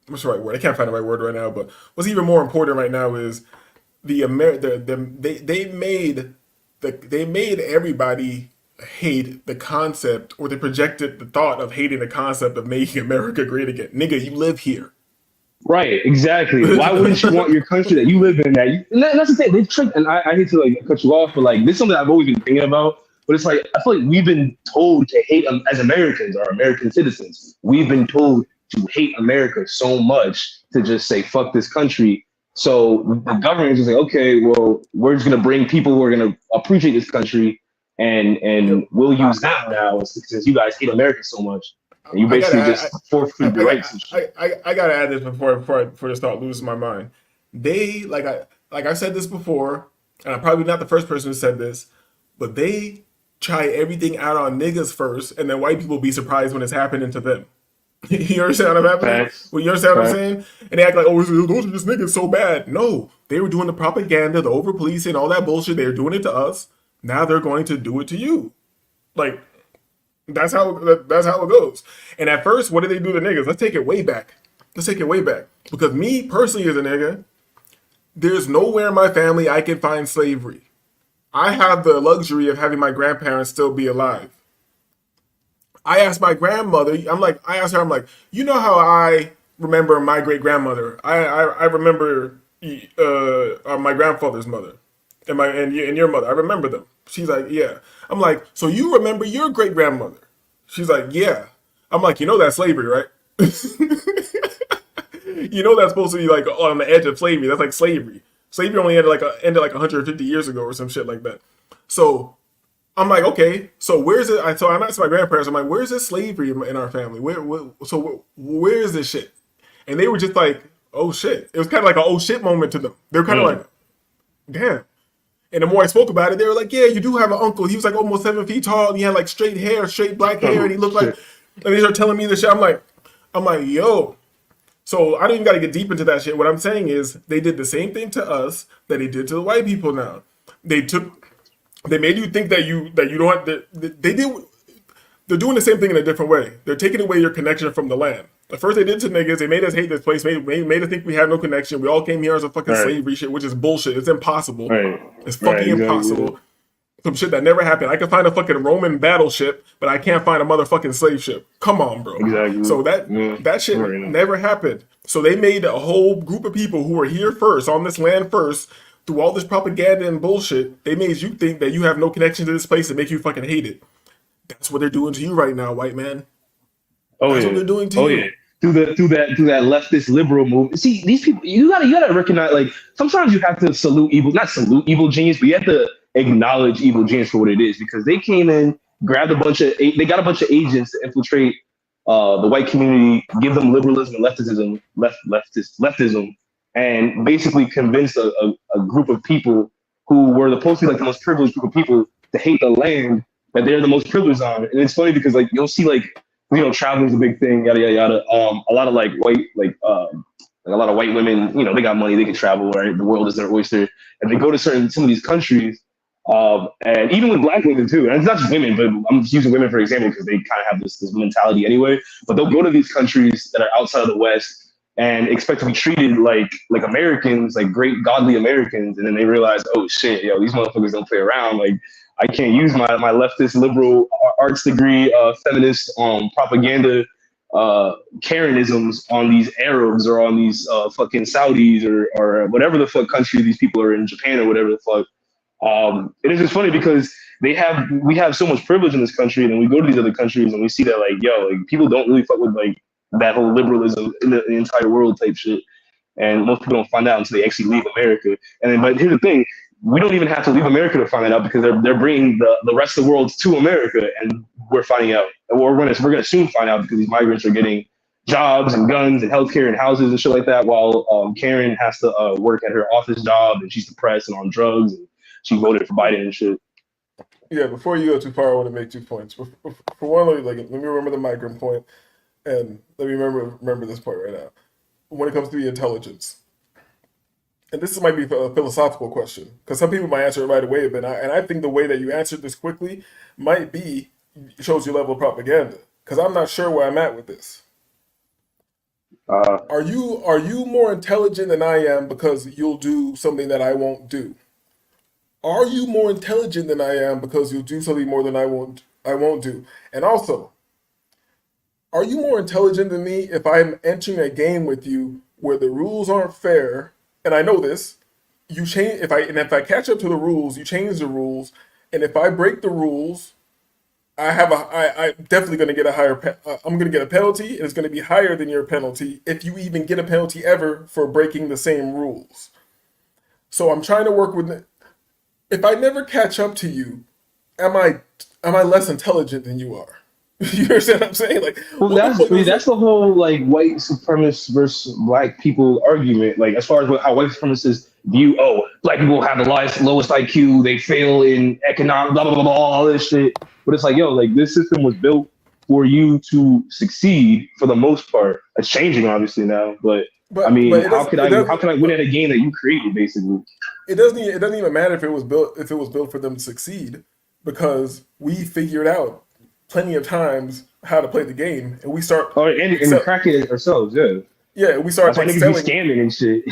what's the right word? I can't find the right word right now. But what's even more important right now is they made everybody hate the concept, or they projected the thought of hating the concept of making America great again. Nigga, you live here. Right, exactly. Why wouldn't you want your country that you live in? That's the thing. They tricked, and I hate to like cut you off, but like this is something I've always been thinking about. But it's like I feel like we've been told to hate as Americans or American citizens. We've been told to hate America so much to just say fuck this country. So the government is just like, okay, well, we're just gonna bring people who are gonna appreciate this country, and we'll use that now since you guys hate America so much. And you basically just forfeit the rights and shit. I gotta add this before I start losing my mind. They I said this before, and I'm probably not the first person who said this, but they try everything out on niggas first, and then white people be surprised when it's happening to them. You understand what I'm happening? Facts. Well, you understand what I'm saying? And they act like, oh, those are just niggas so bad. No, they were doing the propaganda, the over policing, all that bullshit. They were doing it to us. Now they're going to do it to you. Like that's how it goes. And at first, what did they do to niggas? Let's take it way back. Because me personally, as a nigga, there's nowhere in my family I can find slavery. I have the luxury of having my grandparents still be alive. I asked my grandmother, I'm like, you know how I remember my great grandmother? I remember my grandfather's mother and your mother. I remember them. She's like, yeah. I'm like, so you remember your great grandmother? She's like, yeah. I'm like, you know that's slavery, right? You know that's supposed to be like on the edge of slavery. That's like slavery. Slavery only ended like 150 years ago or some shit like that. So I'm like, okay, so where's it? So I'm asking my grandparents, I'm like, where's this slavery in our family? Where is this shit? And they were just like, oh shit. It was kind of like an oh shit moment to them. They were kind of like, damn. And the more I spoke about it, they were like, yeah, you do have an uncle. He was like almost 7 feet tall, and he had like straight black hair, and he looked like. And they started telling me this shit. I'm like, yo. So I don't even got to get deep into that shit. What I'm saying is they did the same thing to us that they did to the white people. Now they made you think that you don't. They did. They're doing the same thing in a different way. They're taking away your connection from the land. At first, they did to niggas. They made us hate this place. Made us think we had no connection. We all came here as a fucking slavery shit, which is bullshit. It's impossible. Right. It's fucking impossible. Some shit that never happened. I can find a fucking Roman battleship, but I can't find a motherfucking slave ship. Come on, bro. Exactly. So that shit never happened. So they made a whole group of people who were here first, on this land first, through all this propaganda and bullshit. They made you think that you have no connection to this place and make you fucking hate it. That's what they're doing to you right now, white man. That's what they're doing to you. Yeah. Through that leftist liberal movement. See, these people, you gotta recognize, like, sometimes you have to not salute evil genius, but you have to acknowledge evil genius for what it is, because they came in, got a bunch of agents to infiltrate the white community, give them liberalism and leftism, and basically convinced a group of people who were supposed to be like the most privileged group of people to hate the land that they're the most privileged on. And it's funny because, like, you'll see, like, traveling is a big thing, yada yada yada. A lot of like white, a lot of white women, they got money, they can travel, right? The world is their oyster, and they go to some of these countries. And even with black women too, and it's not just women, but I'm just using women for example because they kind of have this mentality anyway. But they'll go to these countries that are outside of the West and expect to be treated like Americans, like great godly Americans, and then they realize, oh shit, these motherfuckers don't play around. Like, I can't use my leftist liberal arts degree, feminist propaganda Karenisms on these Arabs or on these fucking Saudis or whatever the fuck country these people are in, Japan or whatever the fuck. It is just funny because we have so much privilege in this country, and then we go to these other countries and we see that like people don't really fuck with like that whole liberalism in the entire world type shit, and most people don't find out until they actually leave America. But here's the thing: we don't even have to leave America to find that out, because they're bringing the rest of the world to America, and we're finding out. And we're gonna soon find out, because these migrants are getting jobs and guns and healthcare and houses and shit like that, while Karen has to work at her office job, and she's depressed and on drugs, and she voted for Biden and shit. Yeah, before you go too far, I want to make 2 points. For one, let me remember the migrant point, and let me remember this point right now. When it comes to the intelligence, and this might be a philosophical question, because some people might answer it right away, but I think the way that you answered this quickly might be shows your level of propaganda, because I'm not sure where I'm at with this. Are you more intelligent than I am because you'll do something that I won't do? Are you more intelligent than I am because you'll do something more than I won't do? And also, are you more intelligent than me if I'm entering a game with you where the rules aren't fair? And I know this. You change if I catch up to the rules, you change the rules, and if I break the rules, I'm definitely going to get I'm going to get a penalty, and it's going to be higher than your penalty if you even get a penalty ever for breaking the same rules. So I'm trying to work with. If I never catch up to you, am I less intelligent than you are? You understand what I'm saying? Like, well, that's the whole like white supremacist versus black people argument. Like, as far as how white supremacists view, black people have the lowest IQ, they fail in economic, blah blah blah blah, all this shit. But it's like, like, this system was built for you to succeed for the most part. It's changing obviously now, but I mean, how can I win at a game that you created basically? It doesn't even matter if it was built for them to succeed, because we figured out plenty of times how to play the game, and we start and crack it ourselves. Yeah, we start like selling, scamming and shit.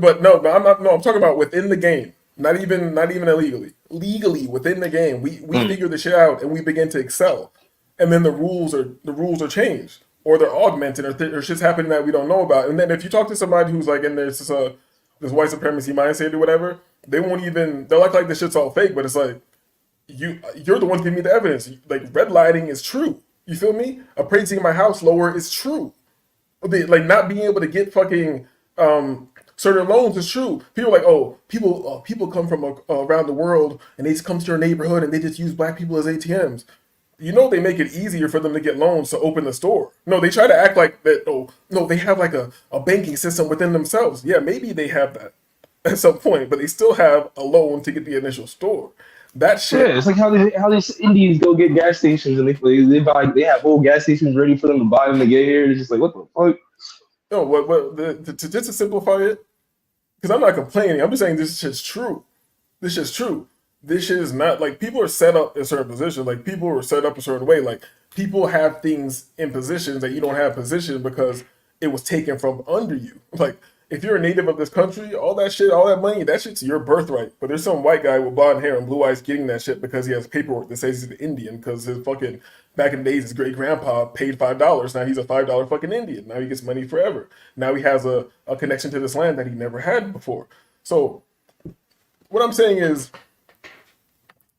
But no, I'm not. No, I'm talking about within the game, not even illegally. Legally within the game, we figure the shit out, and we begin to excel, and then the rules are changed, or they're augmented, or shit's happening that we don't know about. And then if you talk to somebody who's like in this white supremacy mindset or whatever, they'll act like this shit's all fake, but it's like, you're the one giving me the evidence. Like, red lighting is true. You feel me? Appraising my house lower is true. Like, not being able to get fucking certain loans is true. People are like, people come from around the world and they just come to your neighborhood and they just use black people as ATMs. They make it easier for them to get loans to open the store. No, they try to act like that. Oh, no, they have like a banking system within themselves. Yeah, maybe they have that at some point, but they still have a loan to get the initial store. That shit. Yeah, it's like how these Indians go get gas stations and they have whole gas stations ready for them to buy them to get here. It's just like, what the fuck? No, just to simplify it, because I'm not complaining. I'm just saying this shit's true. This shit's true. This shit is not like people are set up in certain positions. Like people are set up a certain way. Like people have things in positions that you don't have position because it was taken from under you. Like if you're a native of this country, all that shit, all that money, that shit's your birthright. But there's some white guy with blonde hair and blue eyes getting that shit because he has paperwork that says he's an Indian because his fucking back in the days his great grandpa paid $5. Now he's a $5 fucking Indian. Now he gets money forever. Now he has a connection to this land that he never had before. So what I'm saying is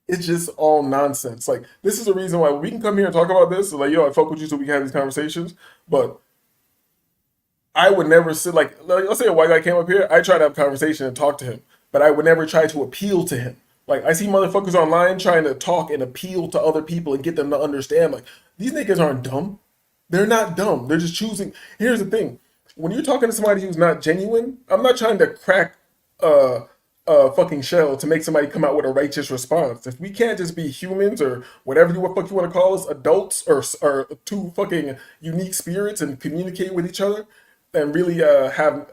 it's just all nonsense. Like this is the reason why we can come here and talk about this. Like, yo, I fuck with you so we can have these conversations. But I would never sit like let's say a white guy came up here, I try to have a conversation and talk to him, but I would never try to appeal to him. Like I see motherfuckers online trying to talk and appeal to other people and get them to understand. Like these niggas aren't dumb. They're not dumb. They're just choosing. Here's the thing: when you're talking to somebody who's not genuine, I'm not trying to crack a fucking shell to make somebody come out with a righteous response. If we can't just be humans or whatever you fuck you want to call us, adults or two fucking unique spirits and communicate with each other and really have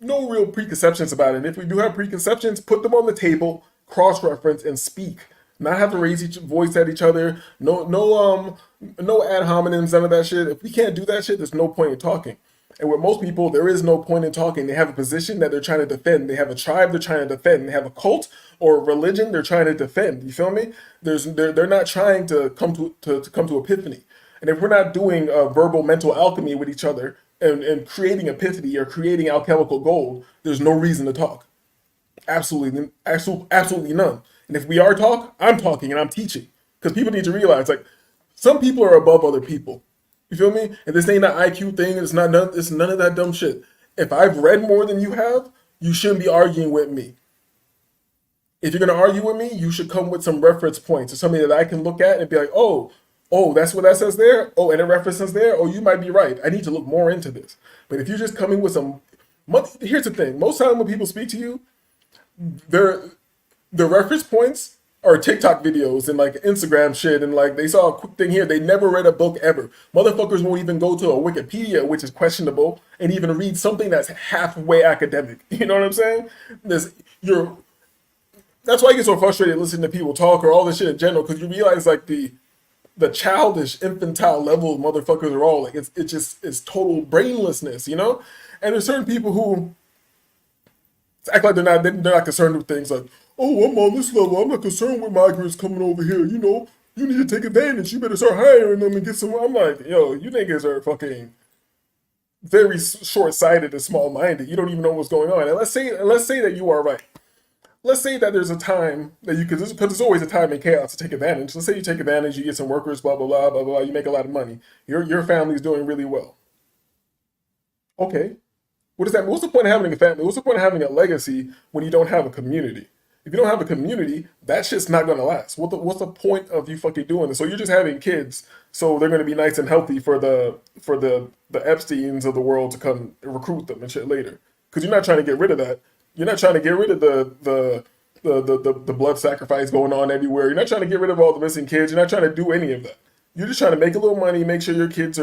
no real preconceptions about it. And if we do have preconceptions, put them on the table, cross reference, and speak. Not have to raise each voice at each other. No ad hominems, none of that shit. If we can't do that shit, there's no point in talking. And with most people, there is no point in talking. They have a position that they're trying to defend. They have a tribe they're trying to defend. They have a cult or a religion they're trying to defend. You feel me? They're not trying to come to come to epiphany. And if we're not doing verbal mental alchemy with each other and creating epiphany or creating alchemical gold, there's no reason to talk. Absolutely none. And if we are I'm talking and I'm teaching. Because people need to realize, like, some people are above other people. You feel me? And this ain't an IQ thing. It's none of that dumb shit. If I've read more than you have, you shouldn't be arguing with me. If you're gonna argue with me, you should come with some reference points or something that I can look at and be like, oh, that's what that says there. Oh, and it references there. Oh, you might be right. I need to look more into this. But if you're just coming with here's the thing. Most time when people speak to you, the reference points are TikTok videos and like Instagram shit, and like they saw a quick thing here. They never read a book ever. Motherfuckers won't even go to a Wikipedia, which is questionable, and even read something that's halfway academic. You know what I'm saying? That's why I get so frustrated listening to people talk or all this shit in general, because you realize like the childish, infantile level motherfuckers are all like it's total brainlessness, you know? And there's certain people who act like they're not concerned with things like, oh, I'm on this level. I'm not concerned with migrants coming over here. You know, you need to take advantage. You better start hiring them and get some. I'm like, yo, you niggas are fucking very short-sighted and small-minded. You don't even know what's going on. And let's say that you are right. Let's say that there's a time that you could, because there's always a time in chaos to take advantage. Let's say you take advantage, you get some workers, blah blah blah blah blah. You make a lot of money. Your family's doing really well. Okay, what does that? What's the point of having a family? What's the point of having a legacy when you don't have a community? If you don't have a community, that shit's not gonna last. What's the point of you fucking doing this? So you're just having kids, so they're gonna be nice and healthy for the Epsteins of the world to come recruit them and shit later. Because you're not trying to get rid of that. You're not trying to get rid of the blood sacrifice going on everywhere. You're not trying to get rid of all the missing kids. You're not trying to do any of that. You're just trying to make a little money, make sure your kids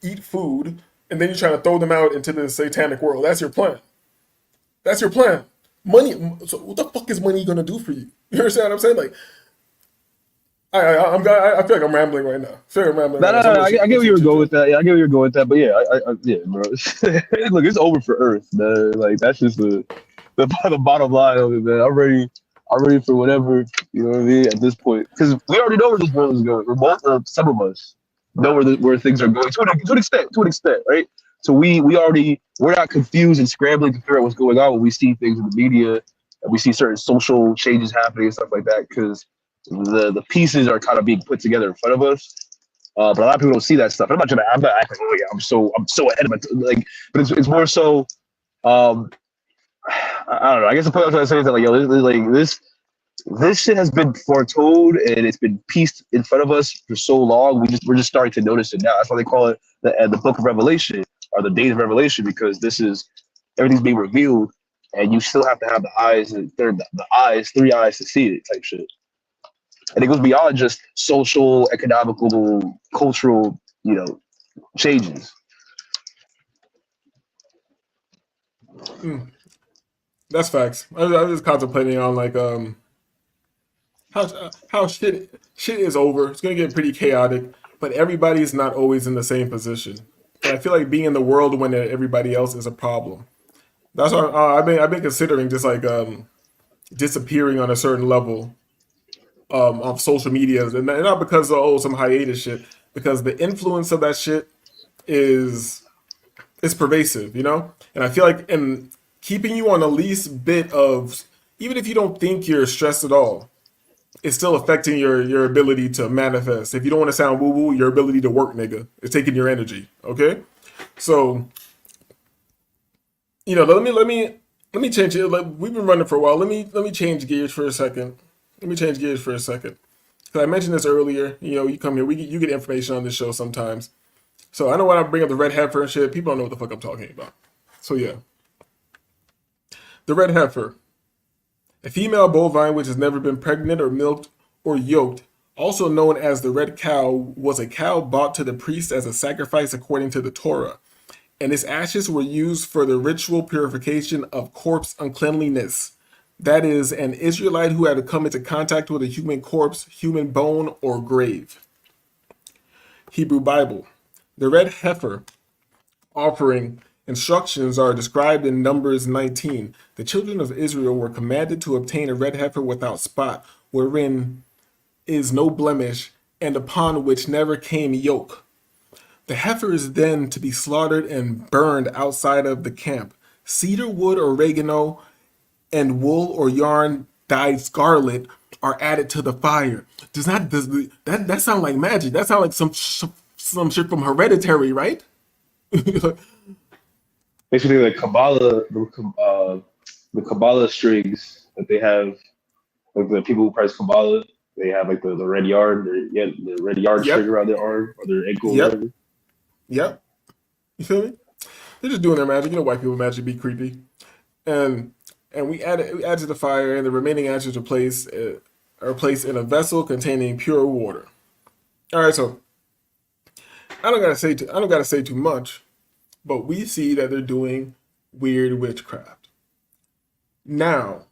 eat food, and then you're trying to throw them out into the satanic world. That's your plan. That's your plan. Money. So what the fuck is money gonna do for you? You understand what I'm saying? Like, I feel like I'm rambling right now. I feel like I'm rambling. No, right no, now. no. I get where you're going with that. Yeah, I get where you're going with that. But yeah, yeah, bro. Look, it's over for Earth, man. Like that's just the bottom line of it, man. I'm ready for whatever, you know what I mean, at this point. Because we already know where this world is going. We're both, some of us, know where things are going to an extent, right? So we're not confused and scrambling to figure out what's going on when we see things in the media and we see certain social changes happening and stuff like that, because the pieces are kind of being put together in front of us. But a lot of people don't see that stuff. I'm not acting, oh yeah, I'm so ahead of my like, but it's more so. I don't know. I guess the point I'm trying to say is that this shit has been foretold and it's been pieced in front of us for so long. We're just starting to notice it now. That's why they call it the Book of Revelation or the Days of Revelation, because everything's being revealed, and you still have to have the eyes and three eyes to see it type shit. And it goes beyond just social, economical, cultural, changes. That's facts. I was just contemplating on like how shit is over. It's gonna get pretty chaotic, but everybody's not always in the same position. And I feel like being in the world when everybody else is a problem. That's why I've been considering just like disappearing on a certain level of social media, and not because of some hiatus shit, because the influence of that shit is pervasive, you know. And I feel like in keeping you on the least bit of, even if you don't think you're stressed at all, it's still affecting your ability to manifest. If you don't want to sound woo woo, your ability to work, nigga, it's taking your energy. Okay, so let me change it. Like, we've been running for a while. Let me change gears for a second. Let me change gears for a second. Because I mentioned this earlier. You know, you come here, you get information on this show sometimes. So I know when I bring up the red heifer and shit, people don't know what the fuck I'm talking about. So yeah, the red heifer, a female bovine which has never been pregnant or milked or yoked, also known as the red cow, was a cow brought to the priest as a sacrifice according to the Torah, and its ashes were used for the ritual purification of corpse uncleanliness. That is, an Israelite who had come into contact with a human corpse, human bone, or grave. Hebrew Bible. The red heifer offering instructions are described in Numbers 19. The children of Israel were commanded to obtain a red heifer without spot, wherein is no blemish, and upon which never came yoke. The heifer is then to be slaughtered and burned outside of the camp. Cedar wood, oregano, and wool or yarn dyed scarlet are added to the fire. That sound like magic? That sound like some shit from Hereditary, right? Basically, like Kabbalah, the Kabbalah strings that they have, like the people who practice Kabbalah, they have like the red yard, the red yard Yep. string around their arm or their ankle. Yep. Or whatever. Yep. You feel me? They're just doing their magic. You know, white people magic be creepy, and we add to the fire, and the remaining ashes are placed in a vessel containing pure water. All right, so I don't gotta say too much, but we see that they're doing weird witchcraft. Now,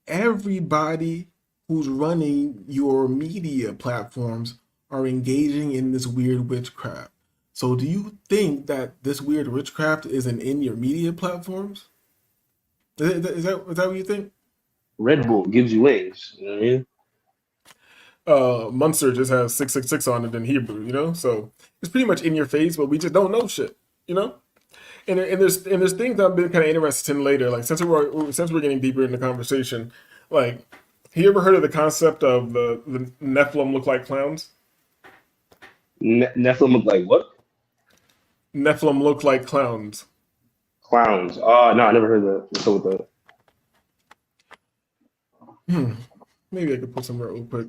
everybody who's running your media platforms are engaging in this weird witchcraft. So do you think that this weird witchcraft isn't in your media platforms? Is that what you think? Red Bull gives you wings. You know what I mean? Munster just has 666 on it in Hebrew, you know? So it's pretty much in your face, but we just don't know shit, you know? And there's things that I've been kind of interested in later. Like since we're getting deeper in the conversation, like, have you ever heard of the concept of the Nephilim look like clowns? Nephilim look like what? Nephilim look like clowns. Clowns. Oh, no, I never heard that. What's up with that? Maybe I could put some real quick.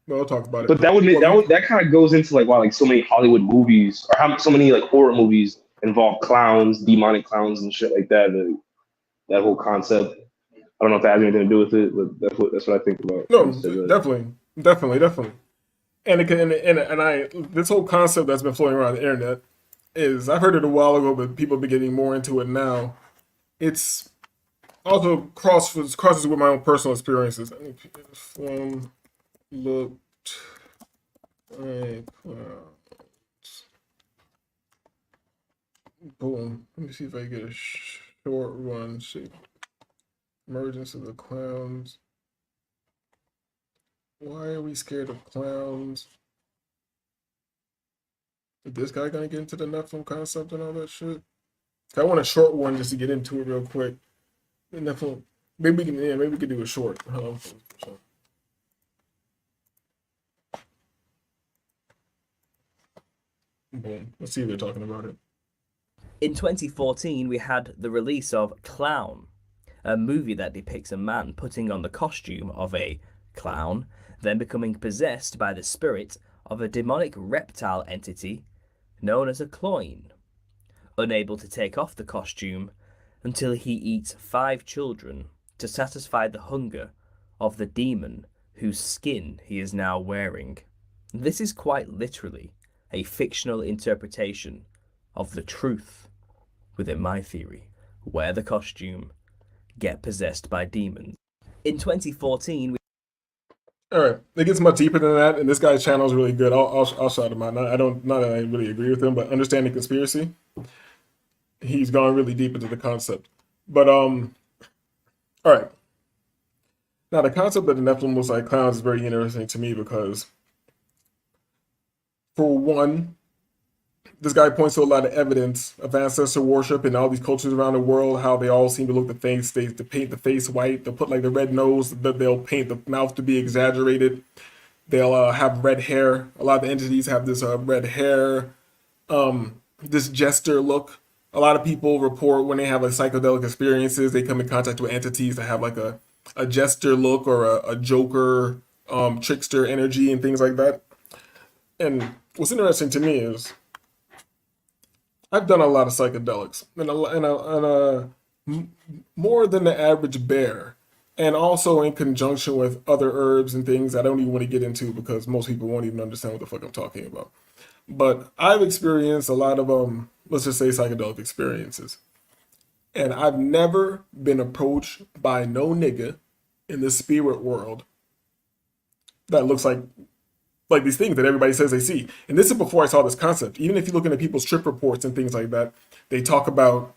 No, I'll talk about it. But that kind of goes into like, wow, like so many Hollywood movies or how so many like horror movies involve clowns, demonic clowns and shit like that. That whole concept. I don't know if that has anything to do with it, but that's what I think about. No, definitely. And this whole concept that's been floating around the internet is, I've heard it a while ago, but people have been getting more into it now. It's also crosses with my own personal experiences. Looked like clowns. Boom. Let me see if I get a short run. See. Emergence of the clowns. Why are we scared of clowns? Is this guy gonna get into the Nephilim concept and all that shit? I want a short one just to get into it real quick. The Nephilim. Maybe we can do a short. Boom. Let's see if they're talking about it. In 2014, we had the release of Clown, a movie that depicts a man putting on the costume of a clown, then becoming possessed by the spirit of a demonic reptile entity known as a cloyne, unable to take off the costume until he eats 5 children to satisfy the hunger of the demon whose skin he is now wearing. This is quite literally a fictional interpretation of the truth within my theory, wear the costume, get possessed by demons. In 2014, All right, it gets much deeper than that, and this guy's channel is really good. I'll shout him out. Not that I really agree with him, but understanding conspiracy, he's gone really deep into the concept. But all right. Now the concept that the Nephilim was like clowns is very interesting to me because, for one, this guy points to a lot of evidence of ancestor worship in all these cultures around the world, how they all seem to look the face, they paint the face white, they'll put like the red nose, they'll paint the mouth to be exaggerated, they'll have red hair. A lot of the entities have this red hair, this jester look. A lot of people report when they have like psychedelic experiences, they come in contact with entities that have like a jester look or a joker, trickster energy and things like that. And what's interesting to me is I've done a lot of psychedelics and more than the average bear, and also in conjunction with other herbs and things I don't even want to get into because most people won't even understand what the fuck I'm talking about. But I've experienced a lot of let's just say psychedelic experiences, and I've never been approached by no nigga in the spirit world that looks like these things that everybody says they see. And this is before I saw this concept. Even if you look into people's trip reports and things like that, they talk about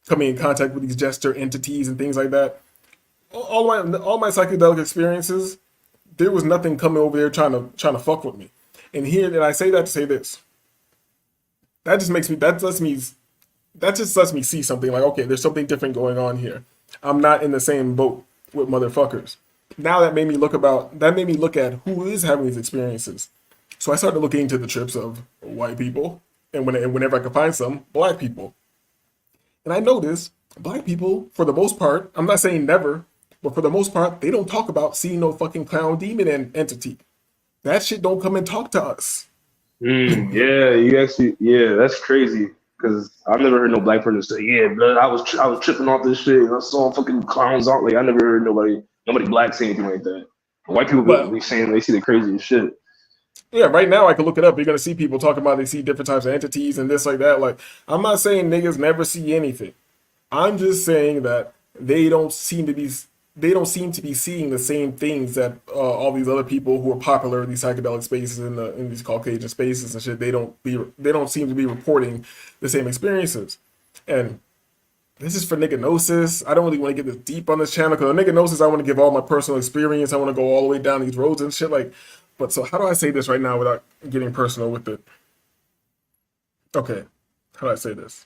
coming in contact with these jester entities and things like that. All my psychedelic experiences, there was nothing coming over there trying to fuck with me. And here, and I say that to say this. That just lets me see something like, okay, there's something different going on here. I'm not in the same boat with motherfuckers. Now that made me look at who is having these experiences. So I started looking into the trips of white people, and whenever I could find some, black people. And I noticed black people, for the most part, I'm not saying never, but for the most part, they don't talk about seeing no fucking clown demon entity. That shit don't come and talk to us. Yeah, that's crazy. Because I've never heard no black person say, yeah, blood, I was tripping off this shit and I saw fucking clowns out. Like, I never heard nobody black say anything like that. White people be saying they see the craziest shit. Yeah, right now I can look it up. You're gonna see people talking about they see different types of entities and this like that. Like, I'm not saying niggas never see anything. I'm just saying that they don't seem to be seeing the same things that all these other people who are popular in these psychedelic spaces in these Caucasian spaces and shit. They don't seem to be reporting the same experiences. And this is for nigga gnosis. I don't really want to get this deep on this channel because nigga gnosis, I want to give all my personal experience. I want to go all the way down these roads and shit. Like, but so how do I say this right now without getting personal with it? Okay, how do I say this?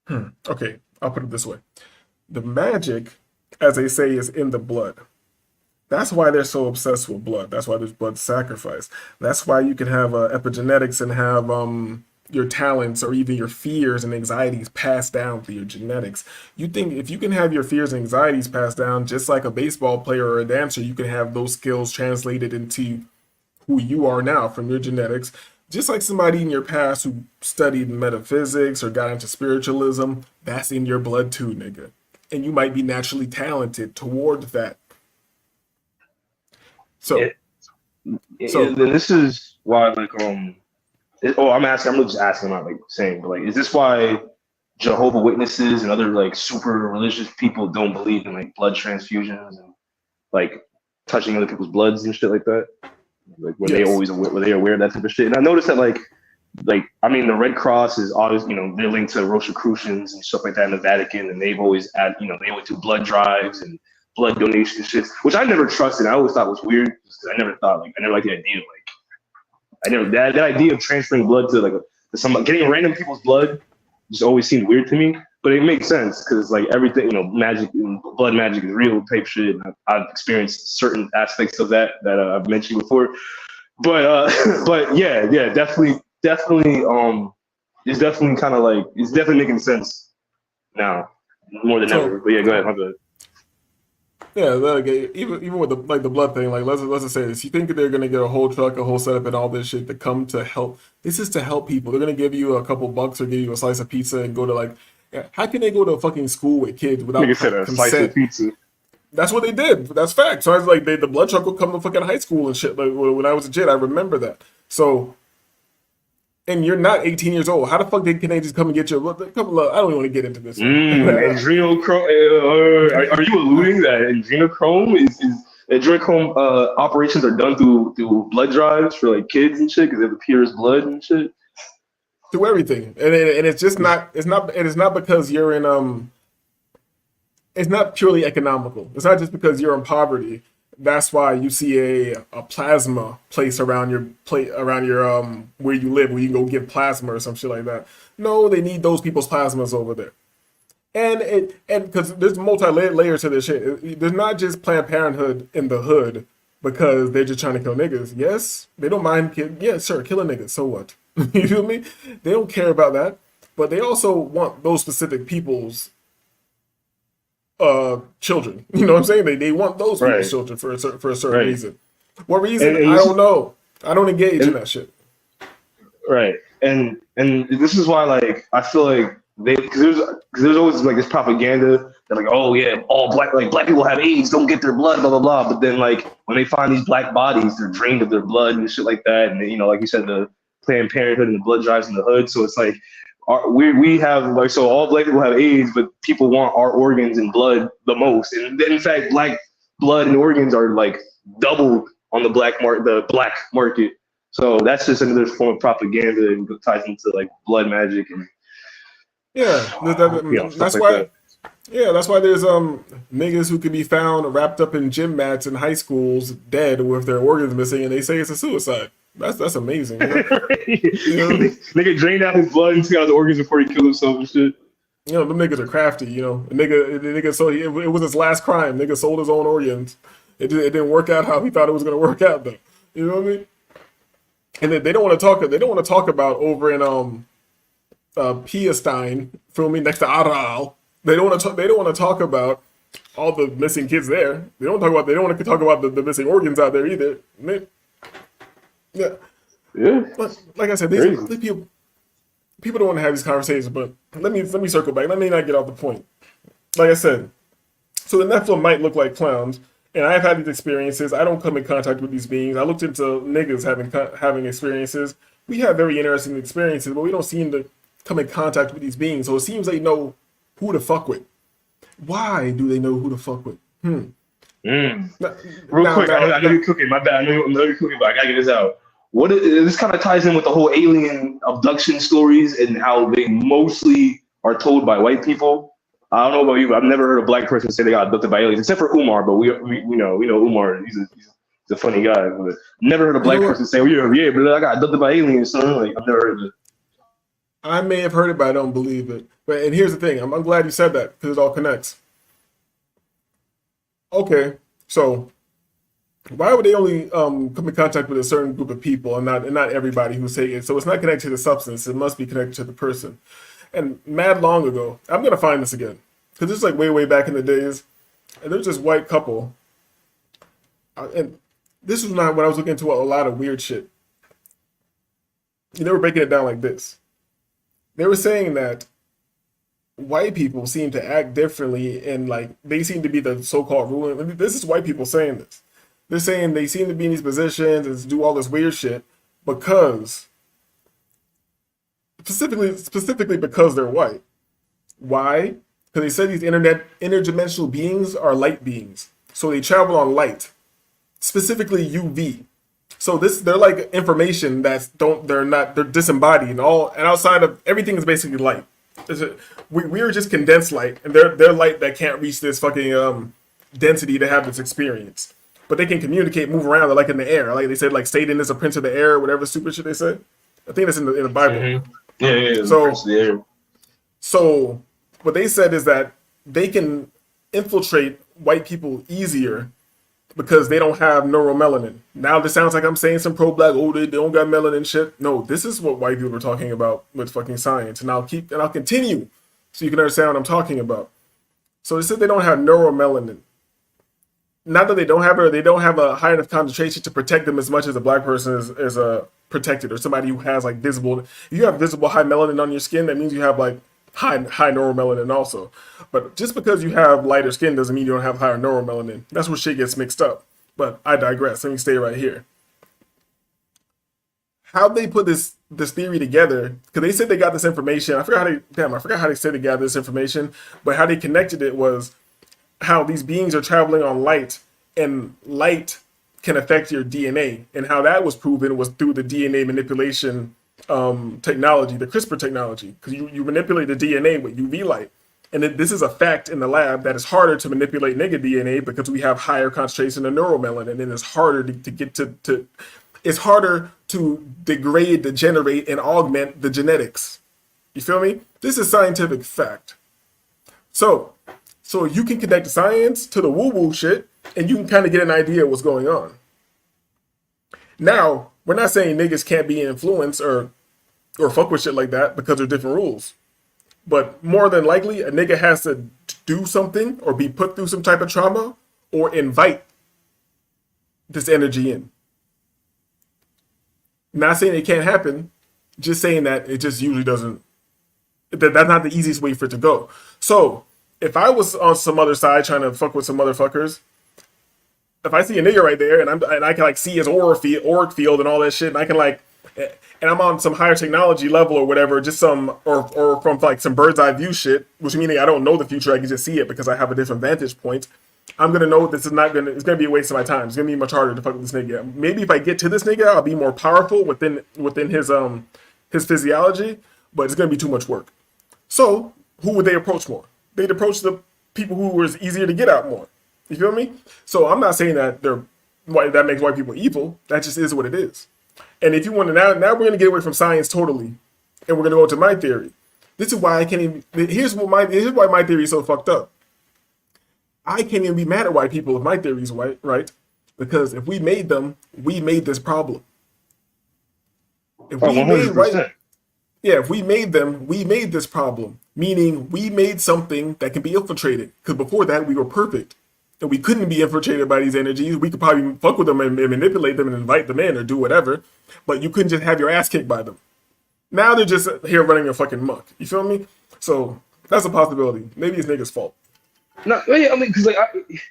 Okay, I'll put it this way. The magic, as they say, is in the blood. That's why they're so obsessed with blood. That's why there's blood sacrifice. That's why you can have epigenetics and have your talents or even your fears and anxieties passed down through your genetics. You think if you can have your fears and anxieties passed down, just like a baseball player or a dancer, you can have those skills translated into who you are now from your genetics. Just like somebody in your past who studied metaphysics or got into spiritualism, that's in your blood too, nigga. And you might be naturally talented toward that. So this is why, like, I'm just asking, I'm not like saying, but like, is this why Jehovah's Witnesses and other like super religious people don't believe in like blood transfusions and like touching other people's bloods and shit like that? Like, were they aware of that type of shit? And I noticed that like I mean, the Red Cross is always, they're linked to Rosicrucians and stuff like that in the Vatican, and they've always they always do blood drives and blood donation shit, which I never trusted. I always thought was weird because I never liked the idea of that idea of transferring blood to somebody, getting random people's blood just always seemed weird to me. But it makes sense because like everything, magic, blood magic is real type shit. And I've experienced certain aspects of that I've mentioned before. But yeah, definitely. It's definitely kind of like, it's definitely making sense now more than ever. But yeah, go ahead. My bad. Yeah, like, even with the blood thing, like let's just say this: you think they're gonna get a whole truck, a whole setup, and all this shit to come to help? This is to help people. They're gonna give you a couple bucks or give you a slice of pizza and go to like, how can they go to a fucking school with kids without consent? Slice of pizza. That's what they did. That's fact. So I was like, the blood truck would come to fucking high school and shit. Like when I was a kid, I remember that. So and you're not 18 years old. How the fuck can they just come and get you? A couple of, I don't even want to get into this. Adrenochrome. Are you alluding that adrenochrome is adrenochrome operations are done through blood drives for like kids and shit because it appears blood and shit? Through everything, and it's just not. It's not because you're in It's not purely economical. It's not just because you're in poverty. That's why you see a plasma place around your where you live, where you can go give plasma or some shit like that. No, they need those people's plasmas over there. And because there's multi-layers to this shit. There's not just Planned Parenthood in the hood because they're just trying to kill niggas. Yes, they don't mind killing niggas. So what? You feel me? They don't care about that. But they also want those specific people's children. You know what I'm saying? They want those people's children for a certain reason. What reason? I don't know. I don't engage in that shit. Right. And this is why, like, I feel like because there's always like this propaganda that like, oh yeah, all black people have AIDS, don't get their blood, blah blah blah. But then like when they find these black bodies, they're drained of their blood and shit like that. And like you said, the Planned Parenthood and the blood drives in the hood. So it's like we have like, so all black people have AIDS, but people want our organs and blood the most. And in fact, black blood and organs are like doubled on the black market. So that's just another form of propaganda and ties into like blood magic and that's why. Yeah, that's why there's niggas who can be found wrapped up in gym mats in high schools, dead with their organs missing, and they say it's a suicide. That's amazing. Nigga drained out his blood and took out his organs before he killed himself and shit. Them niggas are crafty. The nigga so it was his last crime. Nigga sold his own organs. It didn't work out how he thought it was gonna work out though. You know what I mean? And they don't want to talk. They don't want to talk about over in Piestein, feel me, next to Aral. They don't want to talk about all the missing kids there. They don't want to talk about the missing organs out there either. Yeah. But like I said, these people don't want to have these conversations. But let me circle back. Let me not get off the point. Like I said, so the Nephilim might look like clowns, and I've had these experiences. I don't come in contact with these beings. I looked into niggas having experiences. We have very interesting experiences, but we don't seem to come in contact with these beings. So it seems they know who to fuck with. Why do they know who to fuck with? Real quick, I know you're cooking. My bad. I know you're cooking, but I gotta get this out. This kind of ties in with the whole alien abduction stories and how they mostly are told by white people. I don't know about you, but I've never heard a black person say they got abducted by aliens, except for Umar. But we know Umar. He's a funny guy. But never heard a black person say, "Oh yeah, but I got abducted by aliens." So like, I've never heard of it. I may have heard it, but I don't believe it. And here's the thing. I'm glad you said that because it all connects. Okay, so why would they only come in contact with a certain group of people and not everybody who's saying it? So it's not connected to the substance. It must be connected to the person. And mad long ago, I'm going to find this again. Because this is like way back in the days. And there's this white couple. And this was not when I was looking into a lot of weird shit. They were breaking it down like this. They were saying that white people seem to act differently and like they seem to be the so-called ruling. This is white people saying this. They're saying they seem to be in these positions and do all this weird shit because specifically because they're white. Why? Because they said these interdimensional beings are light beings. So they travel on light, specifically UV. So they're like information they're disembodied and outside of everything is basically light. We're just condensed light, and they're light that can't reach this fucking density to have this experience. But they can communicate, move around, they're like in the air. Like they said, like Satan is a prince of the air, whatever stupid shit they said. I think that's in the Bible. Mm-hmm. Yeah. So what they said is that they can infiltrate white people easier because they don't have neuromelanin. Now this sounds like I'm saying some pro-black, they don't got melanin shit. No, this is what white people are talking about with fucking science. And I'll continue so you can understand what I'm talking about. So they said they don't have neuromelanin. Not that they don't have it, or they don't have a high enough concentration to protect them as much as a black person is protected, or somebody who has like visible. If you have visible high melanin on your skin, that means you have like high neuromelanin also. But just because you have lighter skin doesn't mean you don't have higher neuromelanin. That's where shit gets mixed up. But I digress. Let me stay right here. how they put this theory together, because they said they got this information. I forgot how they said they gathered this information, but how they connected it was how these beings are traveling on light, and light can affect your DNA, and how that was proven was through the DNA manipulation technology, the CRISPR technology, because you manipulate the DNA with UV light. And this is a fact in the lab that it's harder to manipulate nigga DNA because we have higher concentration of neuromelanin, and it's harder to get to it's harder to degrade, degenerate, and augment the genetics. You feel me? This is scientific fact. So you can connect the science to the woo-woo shit, and you can kind of get an idea of what's going on. Now, we're not saying niggas can't be influenced or fuck with shit like that because there's different rules. But more than likely, a nigga has to do something or be put through some type of trauma or invite this energy in. Not saying it can't happen, just saying that it just usually doesn't. That's not the easiest way for it to go. So if I was on some other side trying to fuck with some motherfuckers, if I see a nigga right there and I can like see his auric field and all that shit, and I can like, and I'm on some higher technology level or whatever, just some or from like some bird's eye view shit, which meaning I don't know the future, I can just see it because I have a different vantage point. I'm gonna know this is not gonna. It's gonna be a waste of my time. It's gonna be much harder to fuck with this nigga. Maybe if I get to this nigga, I'll be more powerful within his physiology, but it's gonna be too much work. So who would they approach more? They'd approach the people who was easier to get at more. You feel me? So I'm not saying that that makes white people evil. That just is what it is. And if you want to now we're gonna get away from science totally, and we're gonna go to my theory. This is why I can't even. Here's why my theory is so fucked up. I can't even be mad at white people if my theory is white, right? Because if we made them, we made this problem. If we made if we made them, we made this problem. Meaning we made something that can be infiltrated. Because before that, we were perfect. And we couldn't be infiltrated by these energies. We could probably fuck with them and manipulate them and invite them in or do whatever. But you couldn't just have your ass kicked by them. Now they're just here running a fucking muck. You feel me? So that's a possibility. Maybe it's niggas' fault. No, yeah, I mean, because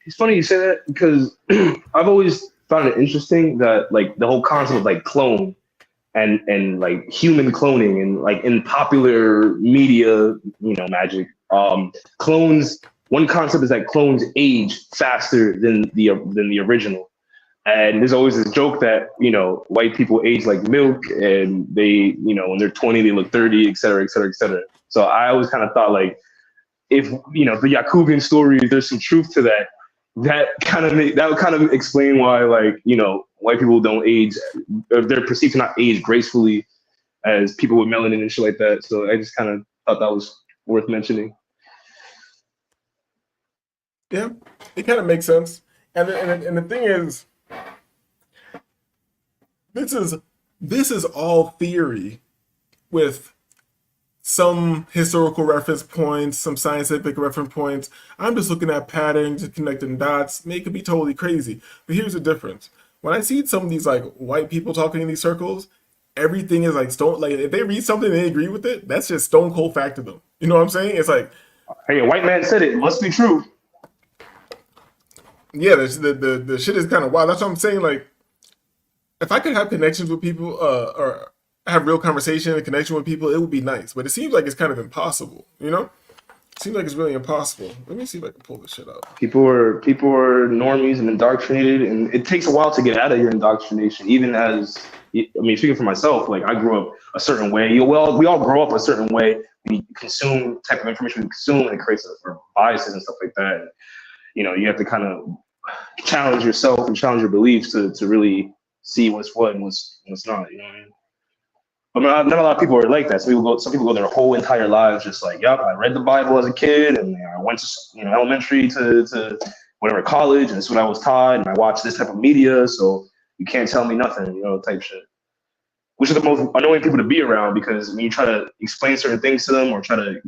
it's funny you say that because I've always found it interesting that like the whole concept of like clone and like human cloning and like in popular media, magic, clones. One concept is that clones age faster than the original, and there's always this joke that white people age like milk, and they when they're 20 they look 30, et cetera, et cetera, et cetera. So I always kind of thought like, if the Yakubian story, there's some truth to that. That would kind of explain why white people don't age, or they're perceived to not age gracefully as people with melanin and shit like that. So I just kind of thought that was worth mentioning. Yeah, it kind of makes sense. And the thing is, this is all theory with some historical reference points, some scientific reference points. I'm just looking at patterns and connecting dots. It could be totally crazy. But here's the difference. When I see some of these like white people talking in these circles, everything is like stone. Like if they read something and they agree with it, that's just stone cold fact to them. You know what I'm saying? It's like, hey, a white man said it. It must be true. Yeah, the shit is kind of wild. That's what I'm saying. Like, if I could have connections with people, or have real conversation and connection with people, it would be nice. But it seems like it's kind of impossible. It seems like it's really impossible. Let me see if I can pull this shit up. People are normies and indoctrinated, and it takes a while to get out of your indoctrination. Even as, speaking for myself, like I grew up a certain way. We all grow up a certain way. We consume the type of information we consume, and it creates biases and stuff like that. And, you have to kind of challenge yourself and challenge your beliefs to really see what's what and what's not. You know what I mean? But not a lot of people are like that. Some people go their whole entire lives just like, yup, I read the Bible as a kid, and I went to elementary to whatever college, and this is what I was taught, and I watched this type of media, so you can't tell me nothing, type shit. Which is the most annoying people to be around, because when you try to explain certain things to them or try to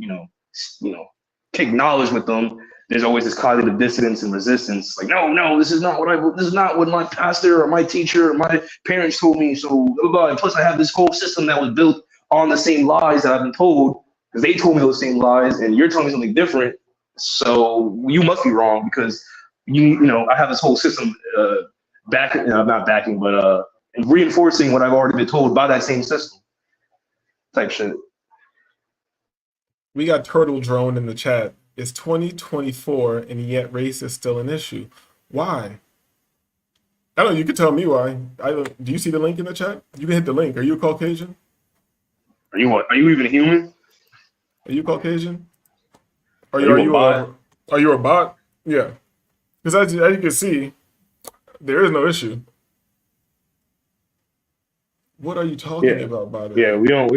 take knowledge with them, there's always this cognitive dissonance and resistance. Like, no, this is not what my pastor or my teacher or my parents told me. So, blah, blah. And plus, I have this whole system that was built on the same lies that I've been told, because they told me those same lies, and you're telling me something different. So you must be wrong because I have this whole system not backing, but and reinforcing what I've already been told by that same system type shit. We got Turtle Drone in the chat. It's 2024 and yet race is still an issue. Why? I don't know. You can tell me why. Do you see the link in the chat? You can hit the link. Are you a Caucasian? Are you what? Are you even human? Are you Caucasian? Are you a you bot? Are you a bot? Yeah. Because as you can see, there is no issue. What are you talking about, by the way? Yeah, we don't.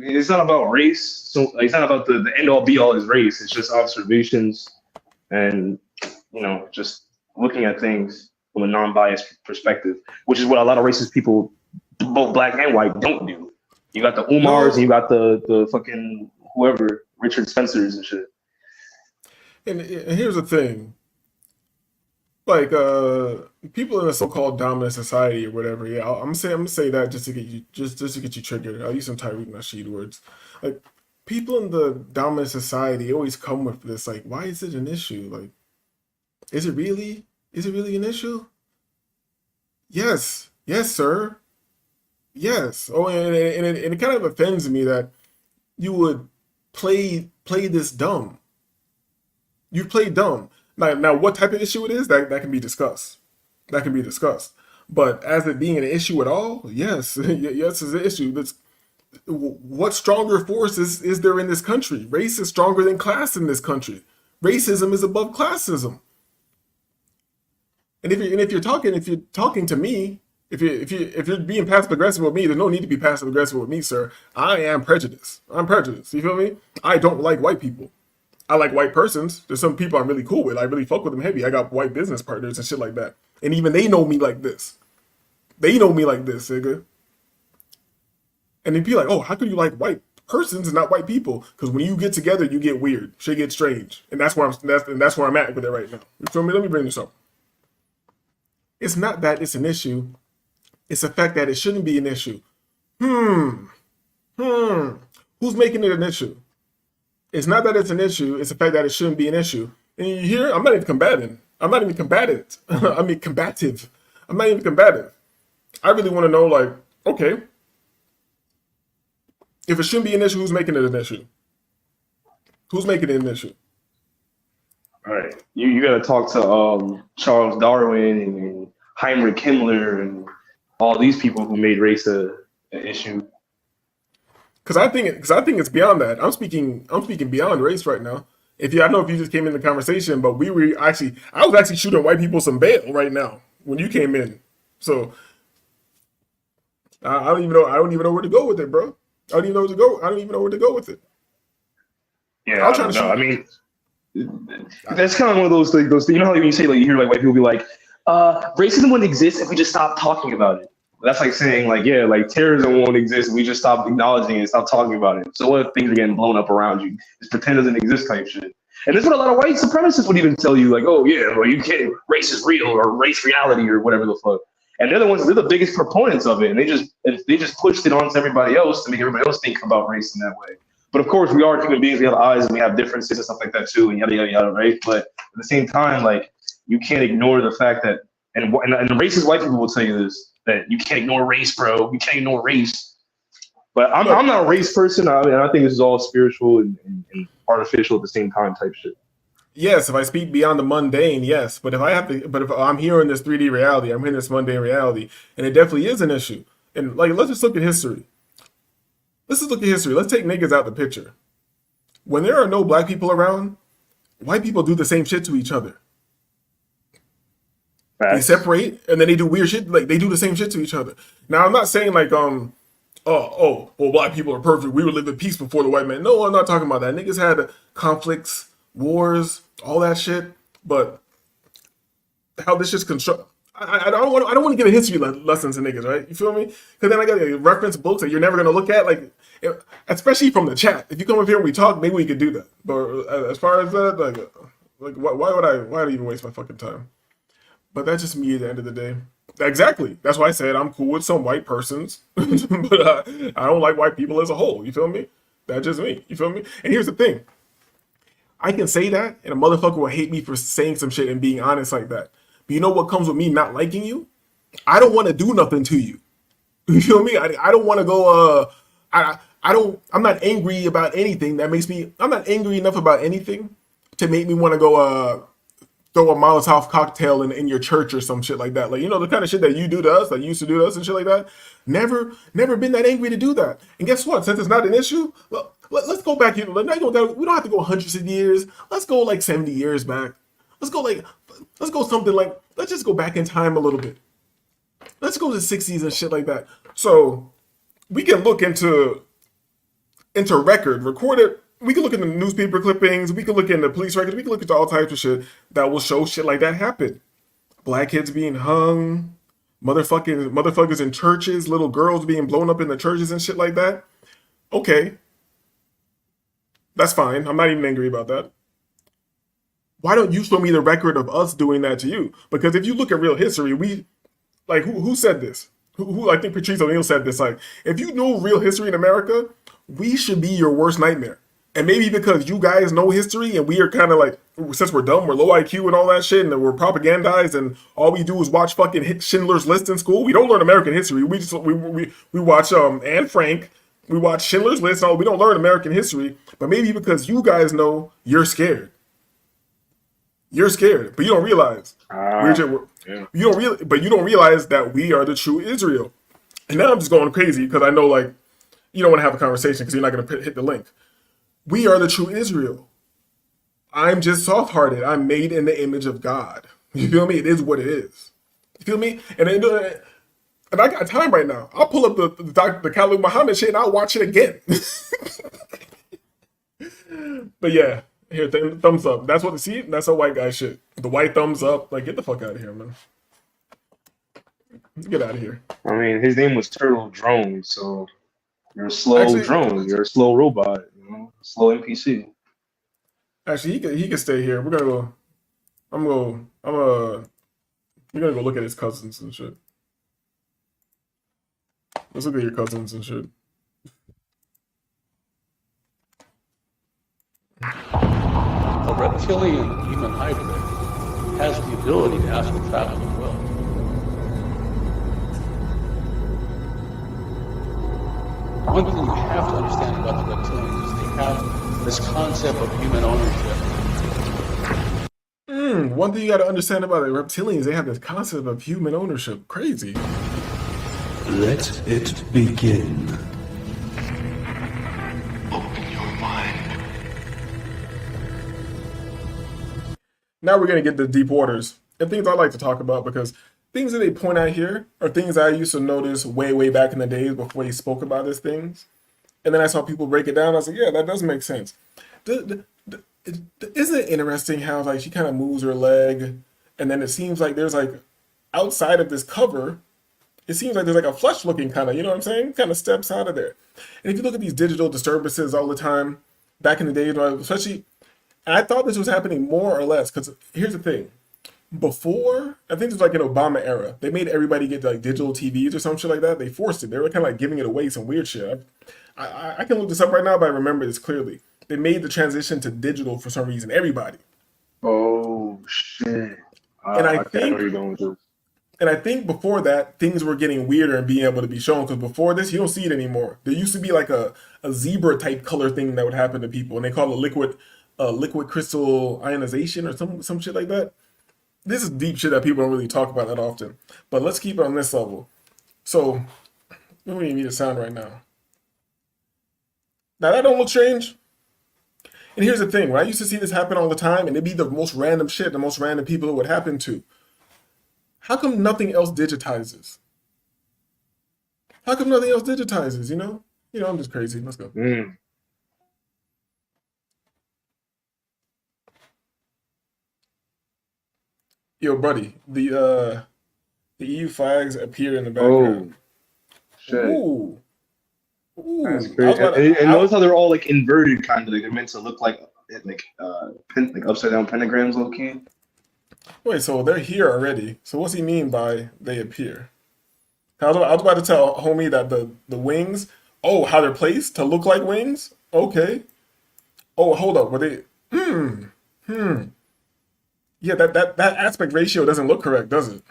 It's not about race. So like, it's not about the end all be all is race. It's just observations, and just looking at things from a non-biased perspective, which is what a lot of racist people, both black and white, don't do. You got the Umars and you got the fucking whoever, Richard Spencers and shit. And here's the thing. Like people in a so-called dominant society or whatever, yeah, I'm gonna say that just to get you triggered. I'll use some Tariq Nasheed words. Like people in the dominant society always come with this, like, why is it an issue? Like, is it really an issue? Yes, sir. Yes. Oh, and it kind of offends me that you would play this dumb. You play dumb. Now, what type of issue it is, that can be discussed. That can be discussed. But as it being an issue at all, yes, yes, it's an issue. What stronger force is there in this country? Race is stronger than class in this country. Racism is above classism. And if you're talking to me, if you're being passive aggressive with me, there's no need to be passive aggressive with me, sir. I am prejudiced. I'm prejudiced. You feel me? I don't like white people. I like white persons. There's some people I'm really cool with. I really fuck with them heavy. I got white business partners and shit like that. And even they know me like this. They know me like this, nigga. And they'd be like, oh, how can you like white persons and not white people? Because when you get together, you get weird. Shit gets strange. And that's where I'm at with it right now. You feel me? Let me bring this up. It's not that it's an issue. It's the fact that it shouldn't be an issue. Who's making it an issue? It's not that it's an issue. It's the fact that it shouldn't be an issue. And you hear, I'm not even combating. I'm not even combative. I mean, combative. I'm not even combative. I really want to know, like, okay, if it shouldn't be an issue, who's making it an issue? Who's making it an issue? All right, you got to talk to Charles Darwin and Heinrich Himmler and all these people who made race an issue. Because I think it's beyond that. I'm speaking beyond race right now. I don't know if you just came in the conversation, but I was actually shooting white people some bail right now when you came in. So I don't even know where to go with it, bro. I don't even know where to go with it. Yeah, I don't know. I mean, that's kind of one of those things. You know how you say, like, you hear like white people be like, racism wouldn't exist if we just stopped talking about it. That's like saying, like, yeah, like terrorism won't exist if we just stop acknowledging it and stop talking about it. So what if things are getting blown up around you? Just pretend it doesn't exist type shit. And that's what a lot of white supremacists would even tell you, like, oh yeah, well, you can't, race is real or race reality or whatever the fuck. And they're the biggest proponents of it, and they just pushed it on to everybody else to make everybody else think about race in that way. But of course, we are human beings. We have eyes and we have differences and stuff like that too, and yada yada yada, right? But at the same time, like, you can't ignore the fact that, and racist white people will tell you this, that you can't ignore race, bro. You can't ignore race. But I'm not a race person. I mean, I think this is all spiritual and artificial at the same time type shit. Yes, if I speak beyond the mundane, yes. But if I'm here in this 3D reality, I'm here in this mundane reality, and it definitely is an issue. And like, let's just look at history. Let's take niggas out the picture. When there are no black people around, white people do the same shit to each other. They separate and then they do weird shit. Like, they do the same shit to each other. Now, I'm not saying like, well, black people are perfect. We would live in peace before the white man. No, I'm not talking about that. Niggas had conflicts, wars, all that shit. But how this just construct. I don't want to give a history lesson to niggas, right? You feel me? Because then I got to reference books that you're never gonna look at, like, especially from the chat. If you come up here and we talk, maybe we could do that. But as far as that, like why do I even waste my fucking time? But that's just me at the end of the day. Exactly. That's why I said I'm cool with some white persons, but I don't like white people as a whole. You feel me? That's just me. You feel me? And here's the thing. I can say that, and a motherfucker will hate me for saying some shit and being honest like that. But you know what comes with me not liking you? I don't want to do nothing to you. You feel me? I don't want to go. I don't. I'm not angry about anything that makes me. I'm not angry enough about anything to make me want to go throw a Molotov cocktail in your church or some shit like that. Like, you know, the kind of shit that you do to us, that you used to do to us and shit like that. Never been that angry to do that. And guess what? Since it's not an issue, well, let's go back. We don't have to go hundreds of years. Let's go like 70 years back. Let's go something like, let's just go back in time a little bit. Let's go to the 60s and shit like that. So we can look into recorded. We can look at the newspaper clippings. We can look into police records. We can look into all types of shit that will show shit like that happen. Black kids being hung, motherfuckers in churches, little girls being blown up in the churches and shit like that. Okay, that's fine. I'm not even angry about that. Why don't you show me the record of us doing that to you? Because if you look at real history, who said this? Who I think Patrice O'Neal said this. Like, if you know real history in America, we should be your worst nightmare. And maybe because you guys know history and we are kind of like, since we're dumb, we're low IQ and all that shit, and we're propagandized, and all we do is watch fucking Schindler's List in school. We don't learn American history. We watch Anne Frank. We watch Schindler's List. We don't learn American history. But maybe because you guys know, you're scared. You're scared, but you don't realize. You don't realize that we are the true Israel. And now I'm just going crazy because I know, like, you don't want to have a conversation because you're not going to hit the link. We are the true Israel. I'm just soft-hearted. I'm made in the image of God. You feel me? It is what it is. You feel me? And I got time right now. I'll pull up the Khalid Muhammad shit and I'll watch it again. But yeah, here, thumbs up. That's what see. That's a white guy shit. The white thumbs up. Like, get the fuck out of here, man. Get out of here. I mean, his name was Turtle Drone, so you're a slow drone. You're a slow robot. You know, slow NPC. Actually, he can stay here. We're gonna go. We're gonna go look at his cousins and shit. Let's look at your cousins and shit. A reptilian human hybrid has the ability to astral travel as well. One thing you have to understand about the reptilians is they have this concept of human ownership. One thing you got to understand about the reptilians, they have this concept of human ownership. Crazy. Let it begin. Open your mind. Now we're going to get to deep waters and things I like to talk about, because things that they point out here are things I used to notice way back in the days before he spoke about these things. And then I saw people break it down. I was like, yeah, that does make sense. Isn't it interesting how, like, she kind of moves her leg and then it seems like there's, like, outside of this cover, it seems like there's like a flesh looking kind of, you know what I'm saying? Kind of steps out of there. And if you look at these digital disturbances all the time, back in the days, especially, I thought this was happening more or less, because here's the thing. Before, I think it was like in Obama era, they made everybody get like digital TVs or some shit like that. They forced it. They were kind of like giving it away, some weird shit. I can look this up right now, but I remember this clearly. They made the transition to digital for some reason. Everybody. Oh shit! And I know where you're going with this. And I think before that, things were getting weirder and being able to be shown. Because before this, you don't see it anymore. There used to be like a zebra type color thing that would happen to people, and they call it liquid crystal ionization or some shit like that. This is deep shit that people don't really talk about that often. But let's keep it on this level. So, let me need a sound right now. Now that don't look strange. And here's the thing, right? I used to see this happen all the time, and it'd be the most random shit, the most random people it would happen to. How come nothing else digitizes? How come nothing else digitizes, you know? I'm just crazy. Let's go. Yo, buddy, the EU flags appear in the background. Oh, shit. Ooh. That's crazy. And notice how they're all like inverted, kind of. Like they're meant to look like upside down pentagrams, low key. Wait, so they're here already. So what's he mean by they appear? I was about to tell homie that the wings, how they're placed to look like wings? Okay. Oh, hold up. Were they Yeah, that aspect ratio doesn't look correct, does it?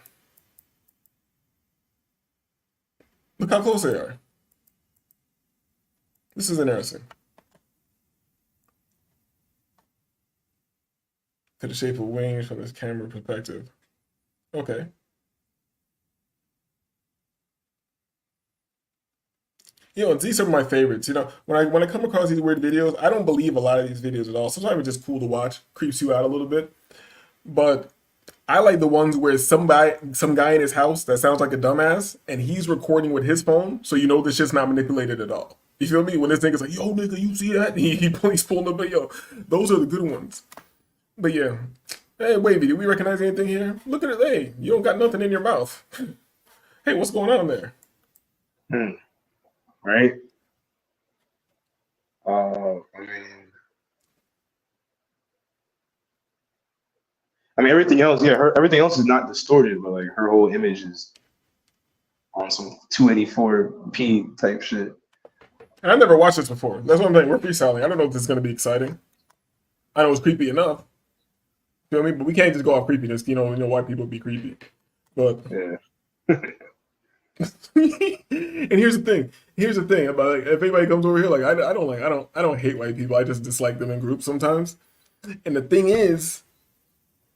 Look how close they are. This is interesting. To the shape of wings from this camera perspective. Okay. You know, these are my favorites. You know, when I come across these weird videos, I don't believe a lot of these videos at all. Sometimes it's just cool to watch, creeps you out a little bit. But I like the ones where some guy in his house that sounds like a dumbass, and he's recording with his phone, so you know this shit's not manipulated at all. You feel me? When this nigga's like, "Yo, nigga, you see that?" He's pulling up, but yo, those are the good ones. But yeah, hey, Wavy, do we recognize anything here? Look at it. Hey, you don't got nothing in your mouth. Hey, what's going on there? Right? I mean, everything else, yeah, everything else is not distorted, but like her whole image is on some 284p type shit. And I've never watched this before. That's what I'm saying. We're freestyling. I don't know if this is going to be exciting. I know it's creepy enough. You know what I mean? But we can't just go off creepiness. You know why people be creepy. But yeah. And here's the thing about, like, if anybody comes over here, like, I don't hate white people. I just dislike them in groups sometimes. And the thing is,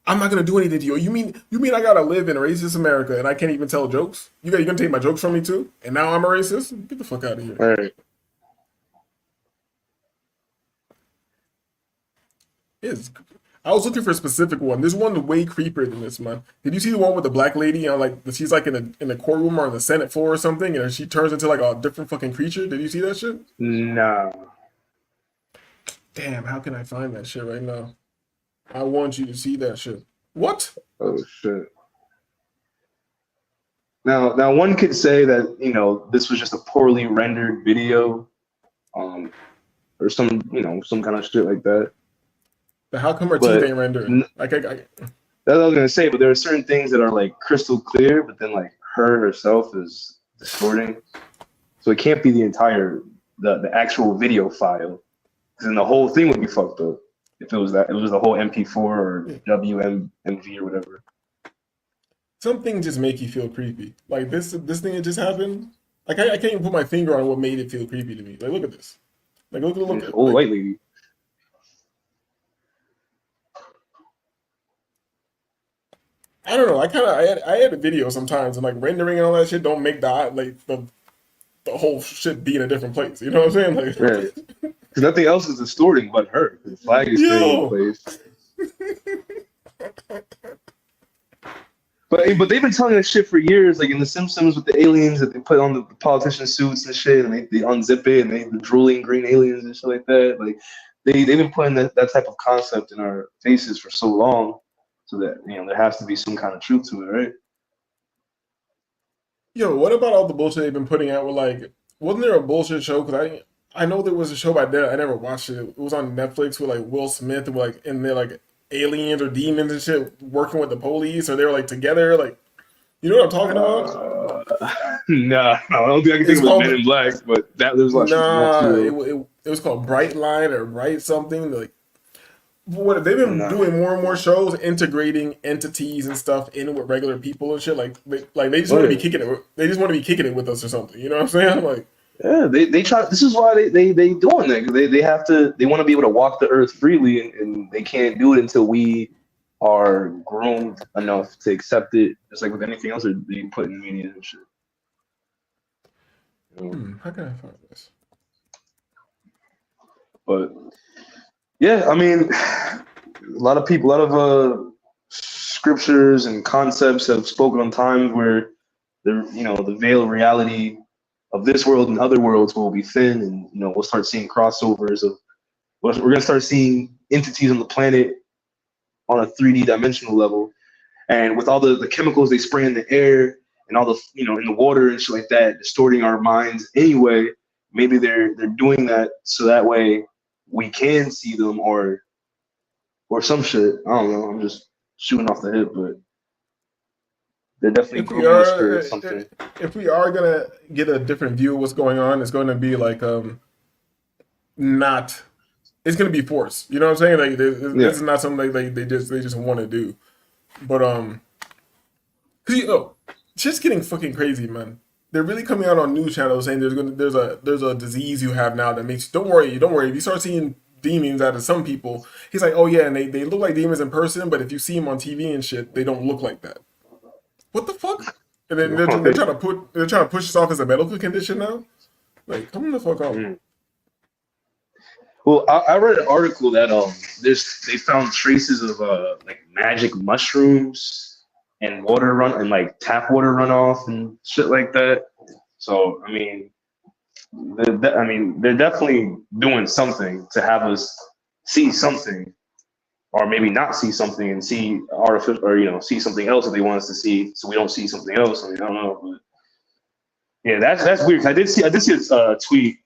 I'm not gonna do anything to you. You mean I gotta live in racist America and I can't even tell jokes? You're gonna take my jokes from me too? And now I'm a racist? Get the fuck out of here. All right. I was looking for a specific one. There's one way creepier than this, man. Did you see the one with the black lady? Like, she's like in the courtroom or on the Senate floor or something, and she turns into like a different fucking creature. Did you see that shit? Nah. Damn, how can I find that shit right now? I want you to see that shit. What? Oh shit. Now one could say that, you know, this was just a poorly rendered video, or some kind of shit like that. But how come her teeth ain't rendered? Like, that's what I was gonna say, but there are certain things that are like crystal clear, but then like her herself is distorting, so it can't be the entire the actual video file, because then the whole thing would be fucked up if it was the whole MP4 or WMV or whatever. Some things just make you feel creepy. Like this thing that just happened. Like I can't even put my finger on what made it feel creepy to me. Like, look at this. Like, look at Old white lady. I don't know. I had a video sometimes, and like rendering and all that shit don't make the whole shit be in a different place. You know what I'm saying? Like, Right. Because nothing else is distorting but her. The flag is staying in place. But they've been telling us shit for years, like in The Simpsons with the aliens that they put on the politician suits and shit, and they unzip it, and the drooling green aliens and shit like that. Like they've been putting that type of concept in our faces for so long, so that, you know, there has to be some kind of truth to it, right? Yo, what about all the bullshit they've been putting out with, like, wasn't there a bullshit show? Because I know there was a show by that. I never watched it. It was on Netflix with like Will Smith, and like, and they're like aliens or demons and shit working with the police, or they were like together. Like, you know what I'm talking about? Nah, I don't think I can think of Men in Black, but there's a lot of it was called Bright Line or Bright something. Like, what they've been doing more and more shows integrating entities and stuff in with regular people and shit. Like they just want to be kicking it. They just want to be kicking it with us or something. You know what I'm saying? Like, yeah, they try. This is why they doing that. They want to be able to walk the earth freely, and they can't do it until we are groomed enough to accept it. Just like with anything else that they put in media and shit. How can I find this? But yeah, I mean, a lot of scriptures and concepts have spoken on times where the veil of reality of this world and other worlds will be thin, and we'll start seeing crossovers we're gonna start seeing entities on the planet on a 3D dimensional level, and with all the chemicals they spray in the air and all the in the water and shit like that, distorting our minds anyway. Maybe they're doing that so that way we can see them or some shit. I don't know. I'm just shooting off the hip, but they're definitely grooming us for something. If we are gonna get a different view of what's going on, it's going to be like not. It's gonna be forced. You know what I'm saying? Like this is not something like they just want to do. But cause shit's getting fucking crazy, man. they're really coming out on news channels saying there's a disease you have now that makes don't worry. If you start seeing demons out of some people, he's like, oh yeah, and they look like demons in person, but if you see them on TV and shit, they don't look like that. What the fuck? And then they're trying to push this off as a medical condition now. Like, come the fuck out. Well, I read an article that they found traces of like magic mushrooms and like tap water runoff and shit like that. So I mean, they're definitely doing something to have us see something, or maybe not see something and see artificial, or see something else that they want us to see, so we don't see something else. I mean, I don't know, but yeah, that's weird. I did see a tweet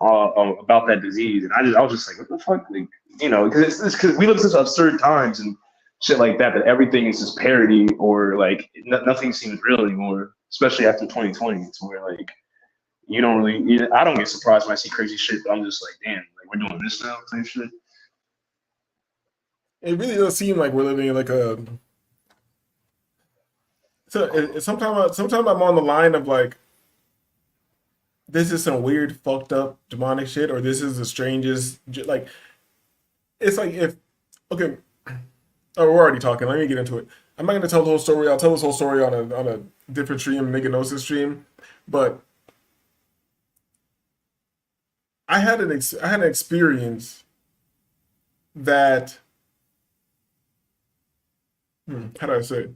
about that disease, and I was just like, what the fuck, like, because we live in such absurd times and shit like that everything is just parody, or like nothing seems real anymore, especially after 2020. It's where like I don't get surprised when I see crazy shit, but I'm just like, damn, like we're doing this now, same shit. It really does seem like we're living in like a. So sometimes I'm on the line of like, this is some weird, fucked up, demonic shit, or this is the strangest. Like, it's like okay. Oh, we're already talking. Let me get into it. I'm not gonna tell the whole story. I'll tell this whole story on a different stream, Nigga Gnosis stream, but I had an experience that. How do I say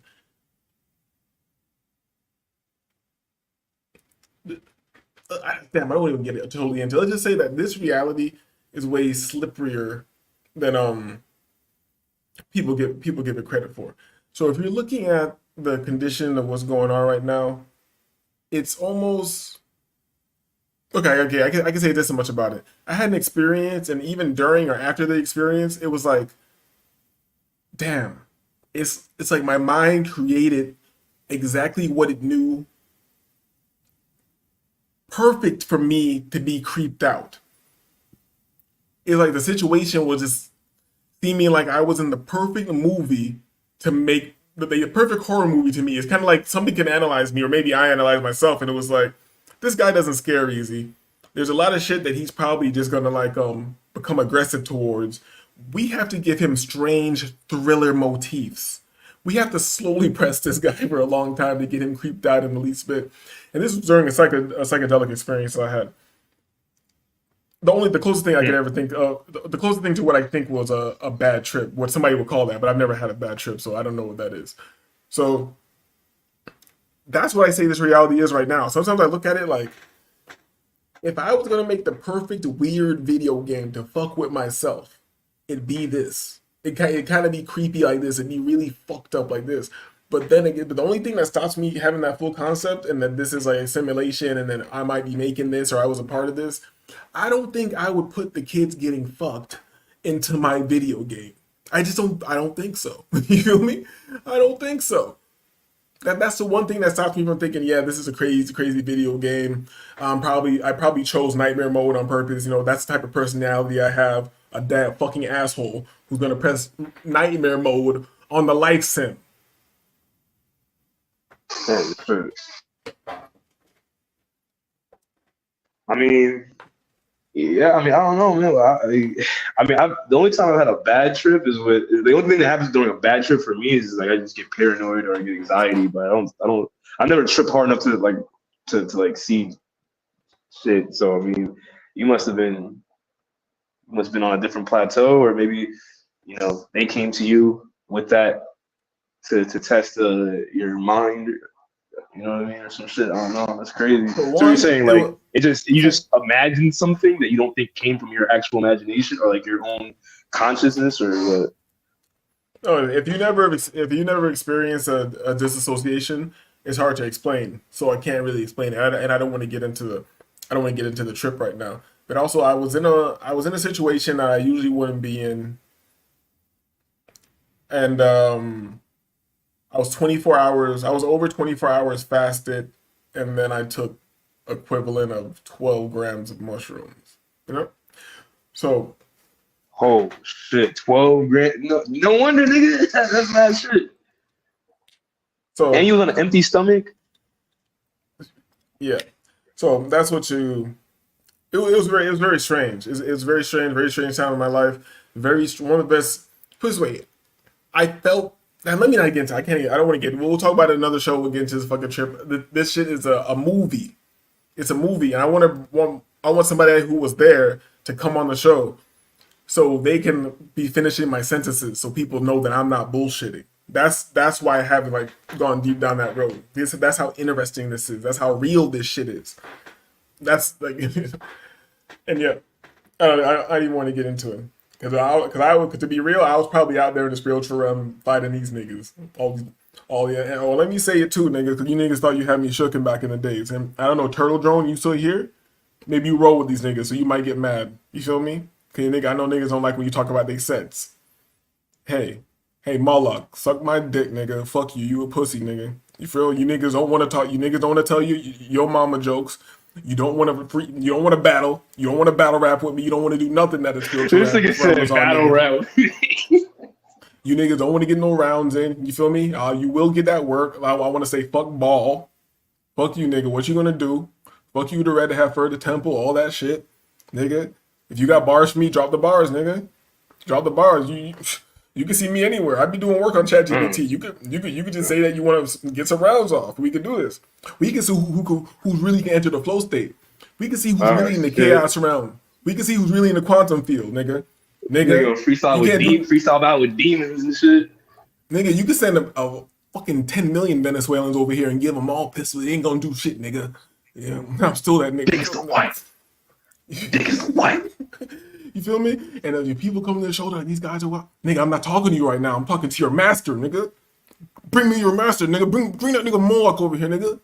it? Damn, I don't even get it totally into. Let's just say that this reality is way slipperier than people give it credit for. So if you're looking at the condition of what's going on right now, it's almost okay. I can say this much about it. I had an experience, and even during or after the experience, it was like, damn, it's like my mind created exactly what it knew. Perfect for me to be creeped out. It's like the situation was just seeming like I was in the perfect movie to make the perfect horror movie to me. It's kind of like somebody can analyze me, or maybe I analyze myself, and it was like, this guy doesn't scare easy. There's a lot of shit that he's probably just gonna like become aggressive towards. We have to give him strange thriller motifs. We have to slowly press this guy for a long time to get him creeped out in the least bit. And this was during a psychedelic experience I had. The closest thing I could ever think of, the closest thing to what I think was a bad trip, what somebody would call that, but I've never had a bad trip, so I don't know what that is. So that's what I say this reality is right now. Sometimes I look at it like, if I was gonna make the perfect weird video game to fuck with myself, it'd be this. It kind of be creepy like this and be really fucked up like this. But then again, the only thing that stops me having that full concept and that this is like a simulation and then I might be making this or I was a part of this, I don't think I would put the kids getting fucked into my video game. I don't think so. You feel me? I don't think so. That's the one thing that stops me from thinking, yeah, this is a crazy video game. I probably chose nightmare mode on purpose. That's the type of personality I have. A damn fucking asshole who's gonna press nightmare mode on the life sim. I mean, yeah. I don't know, man. The only time I've had a bad trip is the only thing that happens during a bad trip for me is like I just get paranoid or I get anxiety. But I never trip hard enough to see shit. So I mean, you must have been on a different plateau, or maybe they came to you with that to test your mind, you know what I mean, or some shit. I don't know. That's crazy. So you're saying like you just imagine something that you don't think came from your actual imagination or like your own consciousness, or what? No, if you never experience a disassociation, it's hard to explain. So I can't really explain it, and I don't want to get into the trip right now. But also, I was in a situation that I usually wouldn't be in, and I was 24 hours. I was over 24 hours fasted, and then I took equivalent of 12 grams of mushrooms. So. Oh shit! 12 grams. No wonder, nigga. That's mad shit. So. And you was on an empty stomach. Yeah. So that's what you. It was very strange. It's very strange time in my life. One of the best. Put it this way, I felt. Now let me not get into. I can't. I don't want to get. We'll talk about it another show. We'll get into this fucking trip. This shit is a movie. It's a movie, and I want somebody who was there to come on the show, so they can be finishing my sentences, so people know that I'm not bullshitting. That's why I haven't like gone deep down that road. That's how interesting this is. That's how real this shit is. That's like, and yeah, I didn't want to get into it because to be real, I was probably out there in the spiritual realm fighting these niggas. Let me say it too, niggas, because you niggas thought you had me shooken back in the days. And I don't know, Turtle Drone, you still here? Maybe you roll with these niggas, so you might get mad. You feel me? Cause nigga, I know niggas don't like when you talk about their sets. Hey, Moloch, suck my dick, nigga. Fuck you, you a pussy, nigga. You feel? You niggas don't want to talk. You niggas don't want to tell you your mama jokes. You don't want to. You don't want to battle. You don't want to battle rap with me. You don't want to do nothing that is spiritual. This nigga said battle rap. You niggas don't want to get no rounds in. You feel me? You will get that work. I want to say fuck ball. Fuck you, nigga. What you gonna do? Fuck you, the red heifer, the temple, all that shit, nigga. If you got bars for me, drop the bars, nigga. Drop the bars. You can see me anywhere. I be doing work on ChatGPT. You could just say that you want to get some rounds off. We can do this. We can see who's really can enter the flow state. We can see who's really in the chaos realm. We can see who's really in the quantum field, nigga. Nigga, freestyle out with demons and shit. Nigga, you can send a fucking 10 million Venezuelans over here and give them all pistols. They ain't gonna do shit, nigga. Yeah, I'm still that nigga. Dick is the white. Dick is the white. You feel me? And if people come to the shoulder, these guys are what? Nigga, I'm not talking to you right now. I'm talking to your master, nigga. Bring me your master, nigga. Bring that nigga Moloch over here, nigga.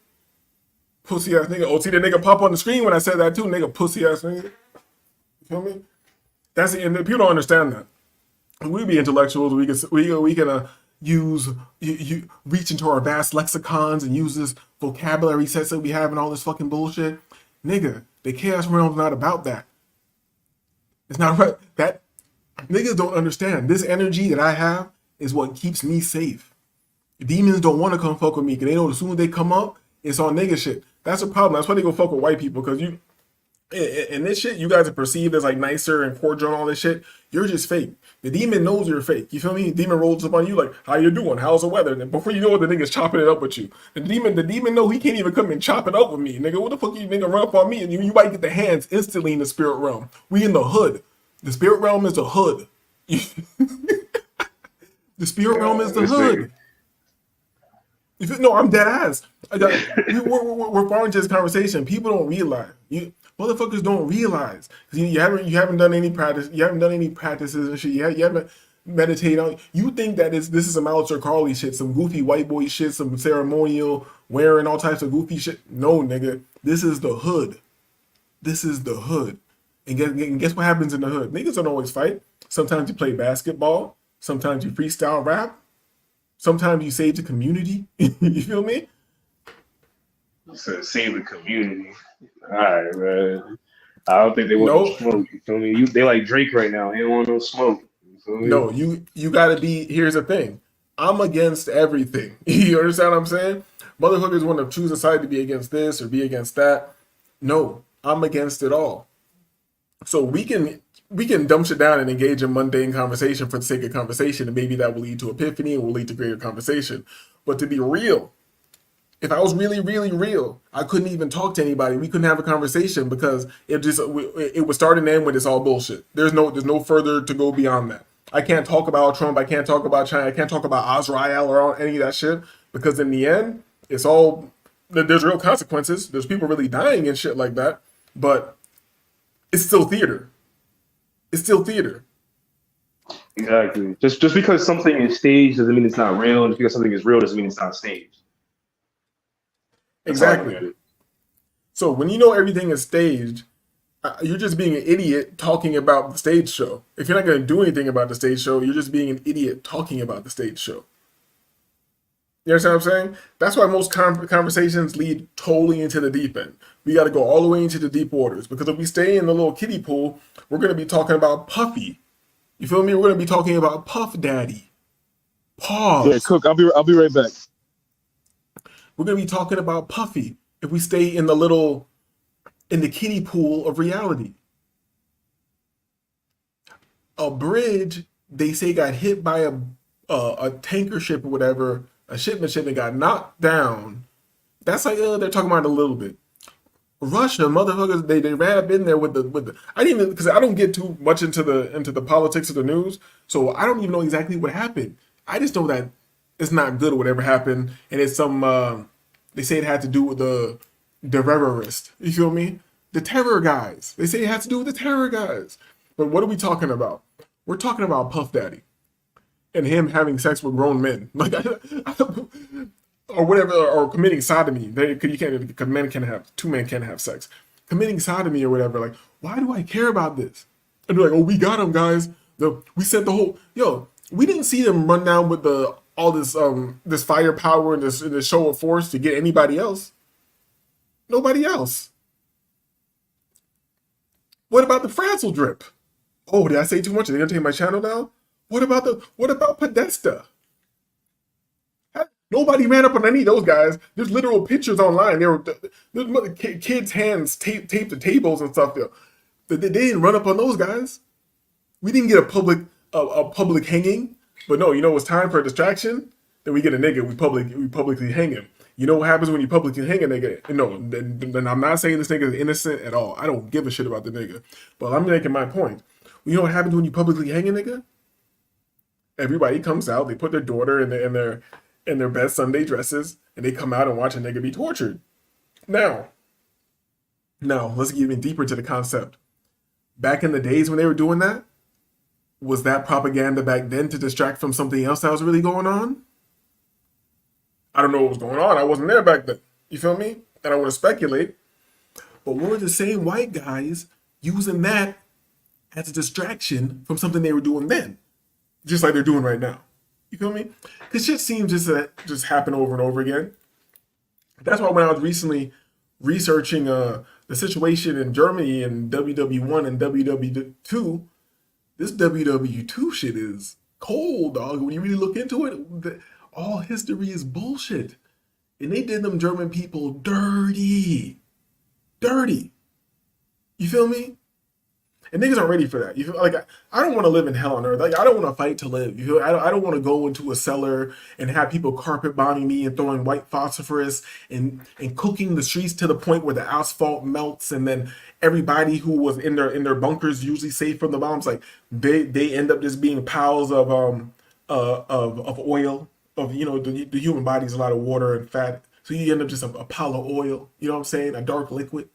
Pussy ass nigga. Oh, see that nigga pop on the screen when I said that too, nigga. Pussy ass nigga. You feel me? That's the end. People don't understand that. We be intellectuals. We can use you reach into our vast lexicons and use this vocabulary sets that we have and all this fucking bullshit. Nigga, the chaos realm's not about that. It's not right. That niggas don't understand. This energy that I have is what keeps me safe. Demons don't want to come fuck with me because they know as soon as they come up, it's all nigga shit. That's a problem. That's why they go fuck with white people, because you and this shit you guys are perceived as like nicer and cordial and all this shit. You're just fake. The demon knows you're fake. You feel me? The demon rolls up on you like, how you doing? How's the weather? And before you know it, the nigga's chopping it up with you. The demon know he can't even come and chop it up with me. Nigga, what the fuck you nigga run up on me? And you might get the hands instantly in the spirit realm. We in the hood. The spirit realm is the hood. The spirit realm is the hood. No, I'm dead ass. We're far into this conversation. People don't realize. Motherfuckers don't realize. You haven't done any practice. You haven't done any practices and shit. You haven't meditated on. You think that this is some Alistair Carley shit, some goofy white boy shit, some ceremonial wearing all types of goofy shit. No, nigga. This is the hood. This is the hood. And guess what happens in the hood? Niggas don't always fight. Sometimes you play basketball. Sometimes you freestyle rap. Sometimes you save the community. You feel me? So save the community. All right, man. I don't think they want no smoke. You feel me? They like Drake right now. They don't want no smoke. You feel me? No, you gotta be. Here's the thing. I'm against everything. You understand what I'm saying? Motherfuckers want to choose a side to be against this or be against that. No, I'm against it all. So we can dumb shit down and engage in mundane conversation for the sake of conversation, and maybe that will lead to epiphany and will lead to greater conversation. But to be real, if I was really, really real, I couldn't even talk to anybody. We couldn't have a conversation because it would start and end when it's all bullshit. There's no further to go beyond that. I can't talk about Trump. I can't talk about China. I can't talk about Azrael or any of that shit, because in the end, it's all, there's real consequences. There's people really dying and shit like that, but it's still theater. It's still theater. Exactly. Just because something is staged doesn't mean it's not real. And just because something is real doesn't mean it's not staged. Exactly. So when you know everything is staged, you're just being an idiot talking about the stage show. If you're not going to do anything about the stage show, you're just being an idiot talking about the stage show. You understand what I'm saying? That's why most conversations lead totally into the deep end. We got to go all the way into the deep waters, because if we stay in the little kiddie pool, we're going to be talking about Puffy. You feel me? We're going to be talking about Puff Daddy. Pause. Yeah, Cook, I'll be right back. We're going to be talking about Puffy. if we stay in the kiddie pool of reality. A bridge, they say, got hit by a tanker ship or whatever, a shipment got knocked down. That's like they're talking about it a little bit. Russia, motherfuckers, they ran up in there with the. I didn't even, because I don't get too much into the politics of the news, so I don't even know exactly what happened. I just know that it's not good or whatever happened, and it's some. They say it had to do with the terrorist. You feel me? The terror guys. They say it had to do with the terror guys. But what are we talking about? We're talking about Puff Daddy and him having sex with grown men, like, or whatever, or committing sodomy. Two men can't have sex. Committing sodomy or whatever. Like, why do I care about this? And they're like, oh, we got him, guys. We sent the whole. We didn't see them run down with all this firepower and this show of force to get anybody else. Nobody else. What about the Frazzle drip? Oh, did I say too much? Are they gonna take my channel down? What about Podesta? Nobody ran up on any of those guys. There's literal pictures online. There's kids' hands taped to tables and stuff. They didn't run up on those guys. We didn't get a public hanging. But no, it's time for a distraction. Then we get a nigga. We publicly hang him. You know what happens when you publicly hang a nigga? No, then I'm not saying this nigga is innocent at all. I don't give a shit about the nigga. But I'm making my point. You know what happens when you publicly hang a nigga? Everybody comes out. They put their daughter in their best Sunday dresses, and they come out and watch a nigga be tortured. Now, let's get even deeper to the concept. Back in the days when they were doing that, was that propaganda back then to distract from something else that was really going on? I don't know what was going on. I wasn't there back then. You feel me? And I want to speculate. But were the same white guys using that as a distraction from something they were doing then? Just like they're doing right now. You feel me? Because shit seems just happen over and over again. That's why when I was recently researching the situation in Germany and WW1 and WW2, this WW2 shit is cold, dog. When you really look into it, all history is bullshit. And they did them German people dirty. Dirty. You feel me? And niggas aren't ready for that. You feel like I don't want to live in hell on earth. Like, I don't want to fight to live. You feel? I don't want to go into a cellar and have people carpet bombing me and throwing white phosphorus and cooking the streets to the point where the asphalt melts, and then everybody who was in their bunkers, usually safe from the bombs, like they end up just being piles of oil. The human body is a lot of water and fat, so you end up just a pile of oil. You know what I'm saying? A dark liquid.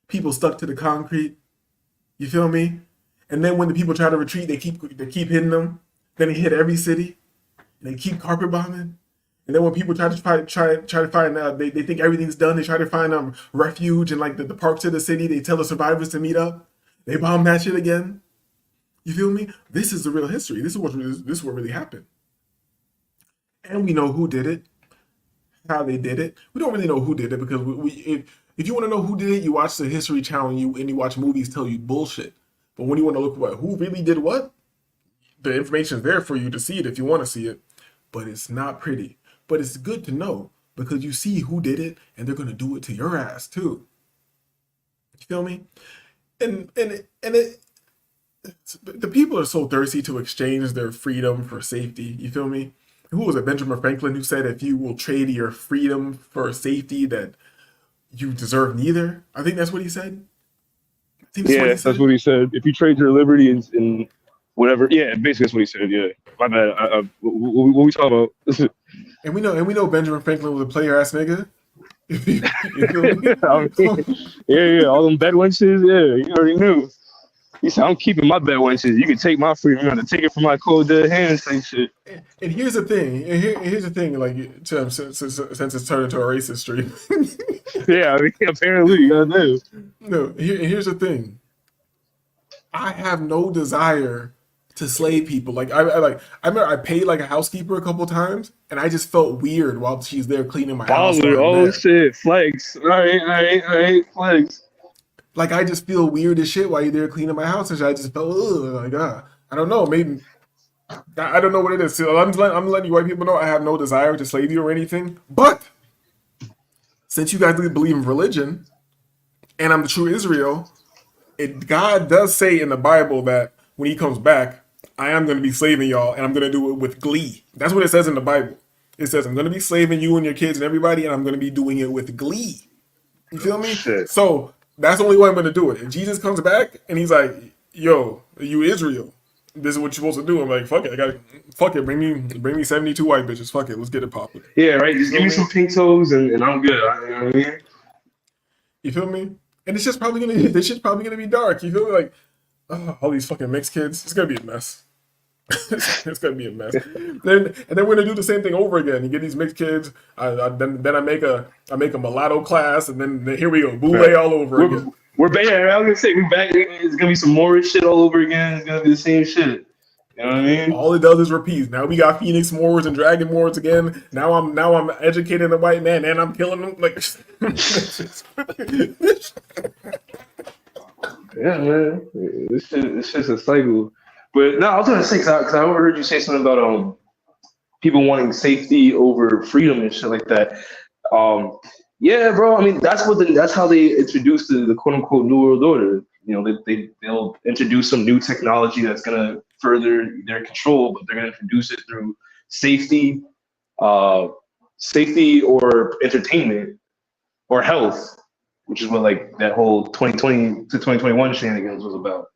People stuck to the concrete. You feel me? And then when the people try to retreat, they keep hitting them. Then they hit every city. And they keep carpet bombing. And then when people try to find they think everything's done. They try to find refuge in like the parks of the city. They tell the survivors to meet up. They bomb that shit again. You feel me? This is the real history. This is what really happened. And we know who did it, how they did it. We don't really know who did it because if you want to know who did it, you watch the History Channel and you watch movies tell you bullshit. But when you want to look at who really did what, the information is there for you to see it if you want to see it. But it's not pretty. But it's good to know because you see who did it and they're going to do it to your ass too. You feel me? And the people are so thirsty to exchange their freedom for safety. You feel me? Who was it? Benjamin Franklin, who said, if you will trade your freedom for safety, that you deserve neither. I think that's what he said. That's what he said. If you trade your liberty in whatever, basically that's what he said. Yeah, my bad. What we talking about? And we know Benjamin Franklin was a player ass nigga. Yeah, all them bed wenches. Yeah, you already knew. He said, I'm keeping my bed wenches. You can take my freedom. You're gonna take it from my cold dead hands and shit. And here's the thing. Here's the thing. Like, since it's turned into a racist stream. Yeah, I mean, apparently you gotta know. No, here's the thing. I have no desire to slave people. Like, I remember I paid like a housekeeper a couple times, and I just felt weird while she's there cleaning my house. Oh shit, flex. All right, flex. Like, I just feel weird as shit while you're there cleaning my house, and I just felt like I don't know, maybe I don't know what it is. So I'm letting you white people know I have no desire to slave you or anything, but since you guys believe in religion, and I'm the true Israel, God does say in the Bible that when He comes back, I am going to be slaving y'all, and I'm going to do it with glee. That's what it says in the Bible. It says I'm going to be slaving you and your kids and everybody, and I'm going to be doing it with glee. You feel me? Shit. So that's the only way I'm going to do it. If Jesus comes back and He's like, "Yo, you Israel, this is what you're supposed to do," I'm like, "Fuck it, fuck it. Bring me 72 white bitches. Fuck it, let's get it popping." Yeah, right. Just give me some pink toes and I'm good. You know what I mean? You feel me? And it's just probably gonna. This shit's probably gonna be dark. You feel me? Like all these fucking mixed kids. It's gonna be a mess. It's gonna be a mess. Then we're gonna do the same thing over again. You get these mixed kids. Then I make a mulatto class, and then here we go, boule all over again. We're back. I was gonna say we back. It's gonna be some Moorish shit all over again. It's gonna be the same shit. You know what I mean? All it does is repeat. Now we got Phoenix Moors and Dragon Moors again. Now I'm educating the white man and I'm killing them. Like, yeah, man. This shit's a cycle. But no, I was gonna say because I overheard you say something about people wanting safety over freedom and shit like that. Yeah, bro. I mean, that's how they introduced the quote unquote New World Order. You know, they'll introduce some new technology that's gonna further their control, but they're gonna introduce it through safety or entertainment or health, which is what like that whole 2020 to 2021 shenanigans was about.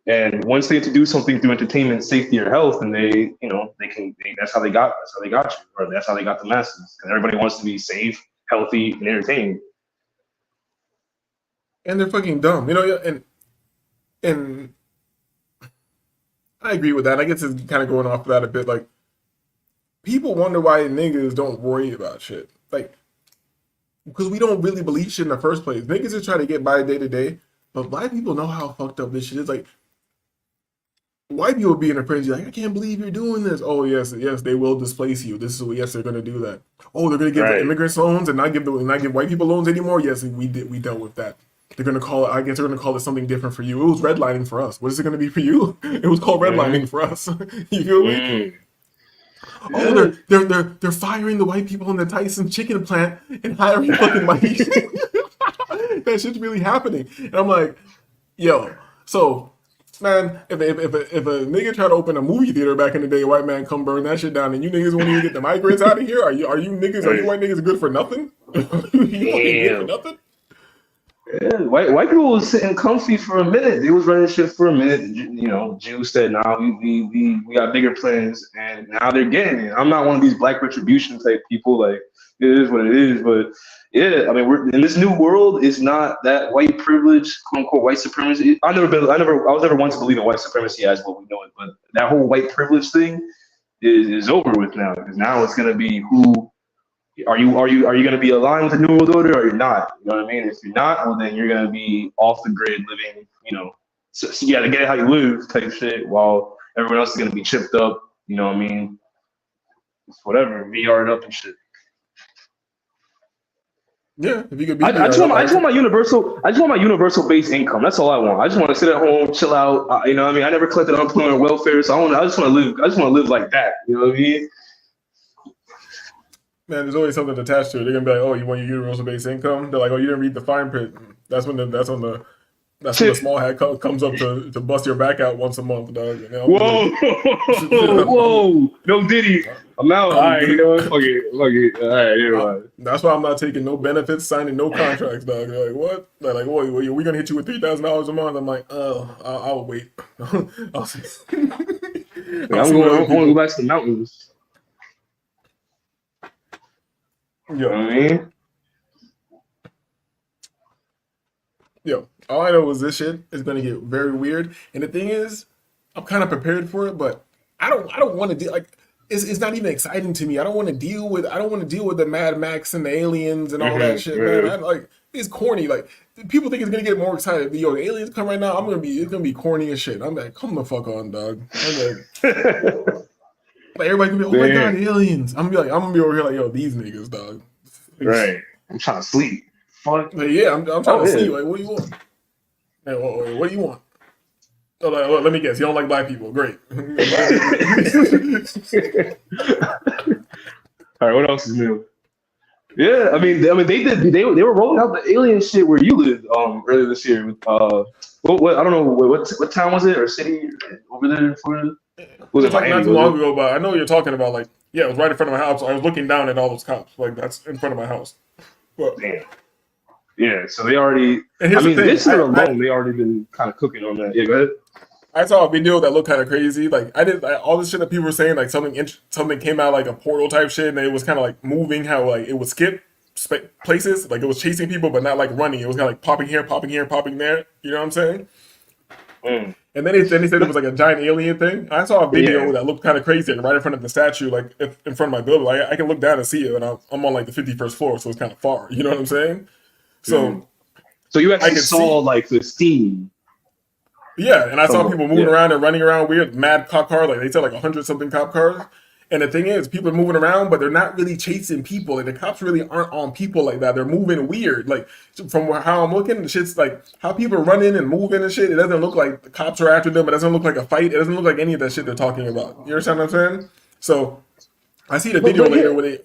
And once they introduce something through entertainment, safety, or health, and that's how they got you, or that's how they got the masses. Because everybody wants to be safe, healthy, and entertained. and they're fucking dumb, you know. And I agree with that. I guess it's kind of going off of that a bit. Like, people wonder why niggas don't worry about shit. Like, because we don't really believe shit in the first place. Niggas just try to get by day to day. But black people know how fucked up this shit is. Like, white people be in a frenzy, like, I can't believe you're doing this. Oh, yes, they will displace you. Yes, they're gonna do that. Oh, they're gonna give the immigrants loans and not give white people loans anymore. Yes, we dealt with that. They're gonna call it. I guess they're gonna call it something different for you. It was redlining for us. What is it gonna be for you? It was called redlining for us. You feel me? Oh, they're firing the white people in the Tyson chicken plant and hiring fucking white people. That shit's really happening. And I'm like, yo, so man, if a nigga try to open a movie theater back in the day, white man come burn that shit down, and you niggas won't even get the migrants out of here. Are you white niggas good for nothing? You fucking good for nothing? Yeah, white people was sitting comfy for a minute. They was running shit for a minute. You know, Jews said, "Nah, we got bigger plans," and now they're getting it. I'm not one of these black retribution type people. Like, it is what it is. But yeah, I mean, we're in this new world. Is not that white privilege, quote unquote, white supremacy. I was never one to believe in white supremacy as what we know it. But that whole white privilege thing is over with now. Because now it's gonna be who. Are you going to be aligned with the New World Order, or you're not? You know what I mean? If you're not, well, then you're going to be off the grid living, you know, so you got to get it how you live type shit, while everyone else is going to be chipped up. You know what I mean? It's whatever, VR'd up and shit. Yeah, if you could be. I just want my universal base income. That's all I want. I just want to sit at home, chill out. You know what I mean? I never collected unemployment welfare, so I just want to live like that. You know what I mean? Man, there's always something attached to it. They're gonna be like, "Oh, you want your universal base income?" They're like, "Oh, you didn't read the fine print." That's when the small hat comes up to bust your back out once a month, dog. You know? Whoa, no Diddy. I'm out. All right, you know what? Fuck it. All right, anyway. That's why I'm not taking no benefits, signing no contracts, dog. They're like, what? They're like, "What? We're gonna hit you with $3,000 a month." I'm like, I'll wait. I'll see. I'm going to go back to the mountains. You know what I mean? Yo, all I know is this shit is gonna get very weird. And the thing is, I'm kind of prepared for it, but I don't want to deal like it's not even exciting to me. I don't want to deal with the Mad Max and the aliens and all that shit, man. It's corny. Like, people think it's gonna get more excited. Yo, the aliens come right now. It's gonna be corny as shit. I'm like, come the fuck on, dog. I'm like everybody can be, oh my god, aliens. I'm gonna be over here like, yo, these niggas, dog. Right. I'm trying to sleep. Fuck. Like, yeah, I'm trying to sleep. Like, what do you want? Man, what do you want? Oh, like, let me guess. You don't like black people. Great. All right. What else is new? Yeah, they were rolling out the alien shit where you lived earlier this year. With, what I don't know what town was it or city over there in Florida? It Was it was like not Miami? too Was long it? ago, but I know what you're talking about. Like, yeah, it was right in front of my house. I was looking down at all those cops. Like, that's in front of my house. But Damn. Yeah, so they already. and I here's the mean, thing, this year alone, they already been kind of cooking on that. Yeah, go ahead. I saw a video that looked kind of crazy. Like all this shit that people were saying, like something came out like a portal type shit, and it was kind of like moving. How like it would skip places, like it was chasing people, but not like running. It was kind of like popping here, popping here, popping there. You know what I'm saying? Mm. And then they said it was like a giant alien thing. I saw a video Yeah. that looked kind of crazy, like, right in front of the statue, like in front of my building. Like, I can look down and see it, and I'm on like the 51st floor, so it's kind of far. You know what I'm saying? So So you I actually can saw see. like the steam. Yeah, and I saw people moving Yeah. around and running around weird, mad cop cars. Like they said, like 100 something cop cars. And the thing is, people are moving around, but they're not really chasing people. Like the cops really aren't on people like that. They're moving weird. Like from how I'm looking, the shit's like how people are running and moving and shit. It doesn't look like the cops are after them. It doesn't look like a fight. It doesn't look like any of that shit they're talking about. You understand what I'm saying? So I see the video But later here,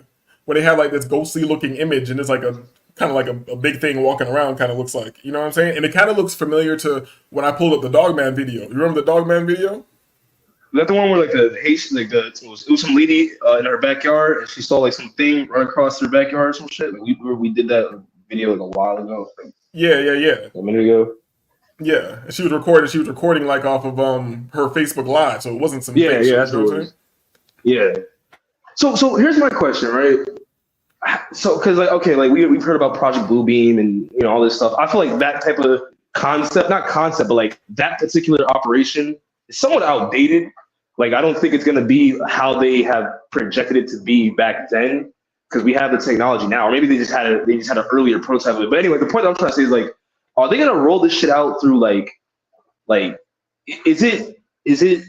where they have like this ghostly looking image, and it's like a kind of like a big thing walking around. Kind of looks like, you know what I'm saying? And it kind of looks familiar to when I pulled up the Dogman video. You remember the Dogman video? is that the one where like the Haitian, like it was some lady in her backyard and she saw like some thing run across her backyard or some shit. Like we did that video like a while ago, like Yeah. a minute ago. Yeah, and she was recording. She was recording like off of her Facebook Live, so it wasn't some Yeah, fake shit. that's You know what what it I'm was. saying? Yeah. So here's my question, right? So because like okay, like we've heard about Project Bluebeam and all this stuff. I feel like that type of concept, not concept, but like that particular operation is somewhat outdated. Like I don't think it's gonna be how they have projected it to be back then because we have the technology now, or maybe they just had an earlier prototype of it. But anyway, the point I'm trying to say is like, are they gonna roll this shit out through like is it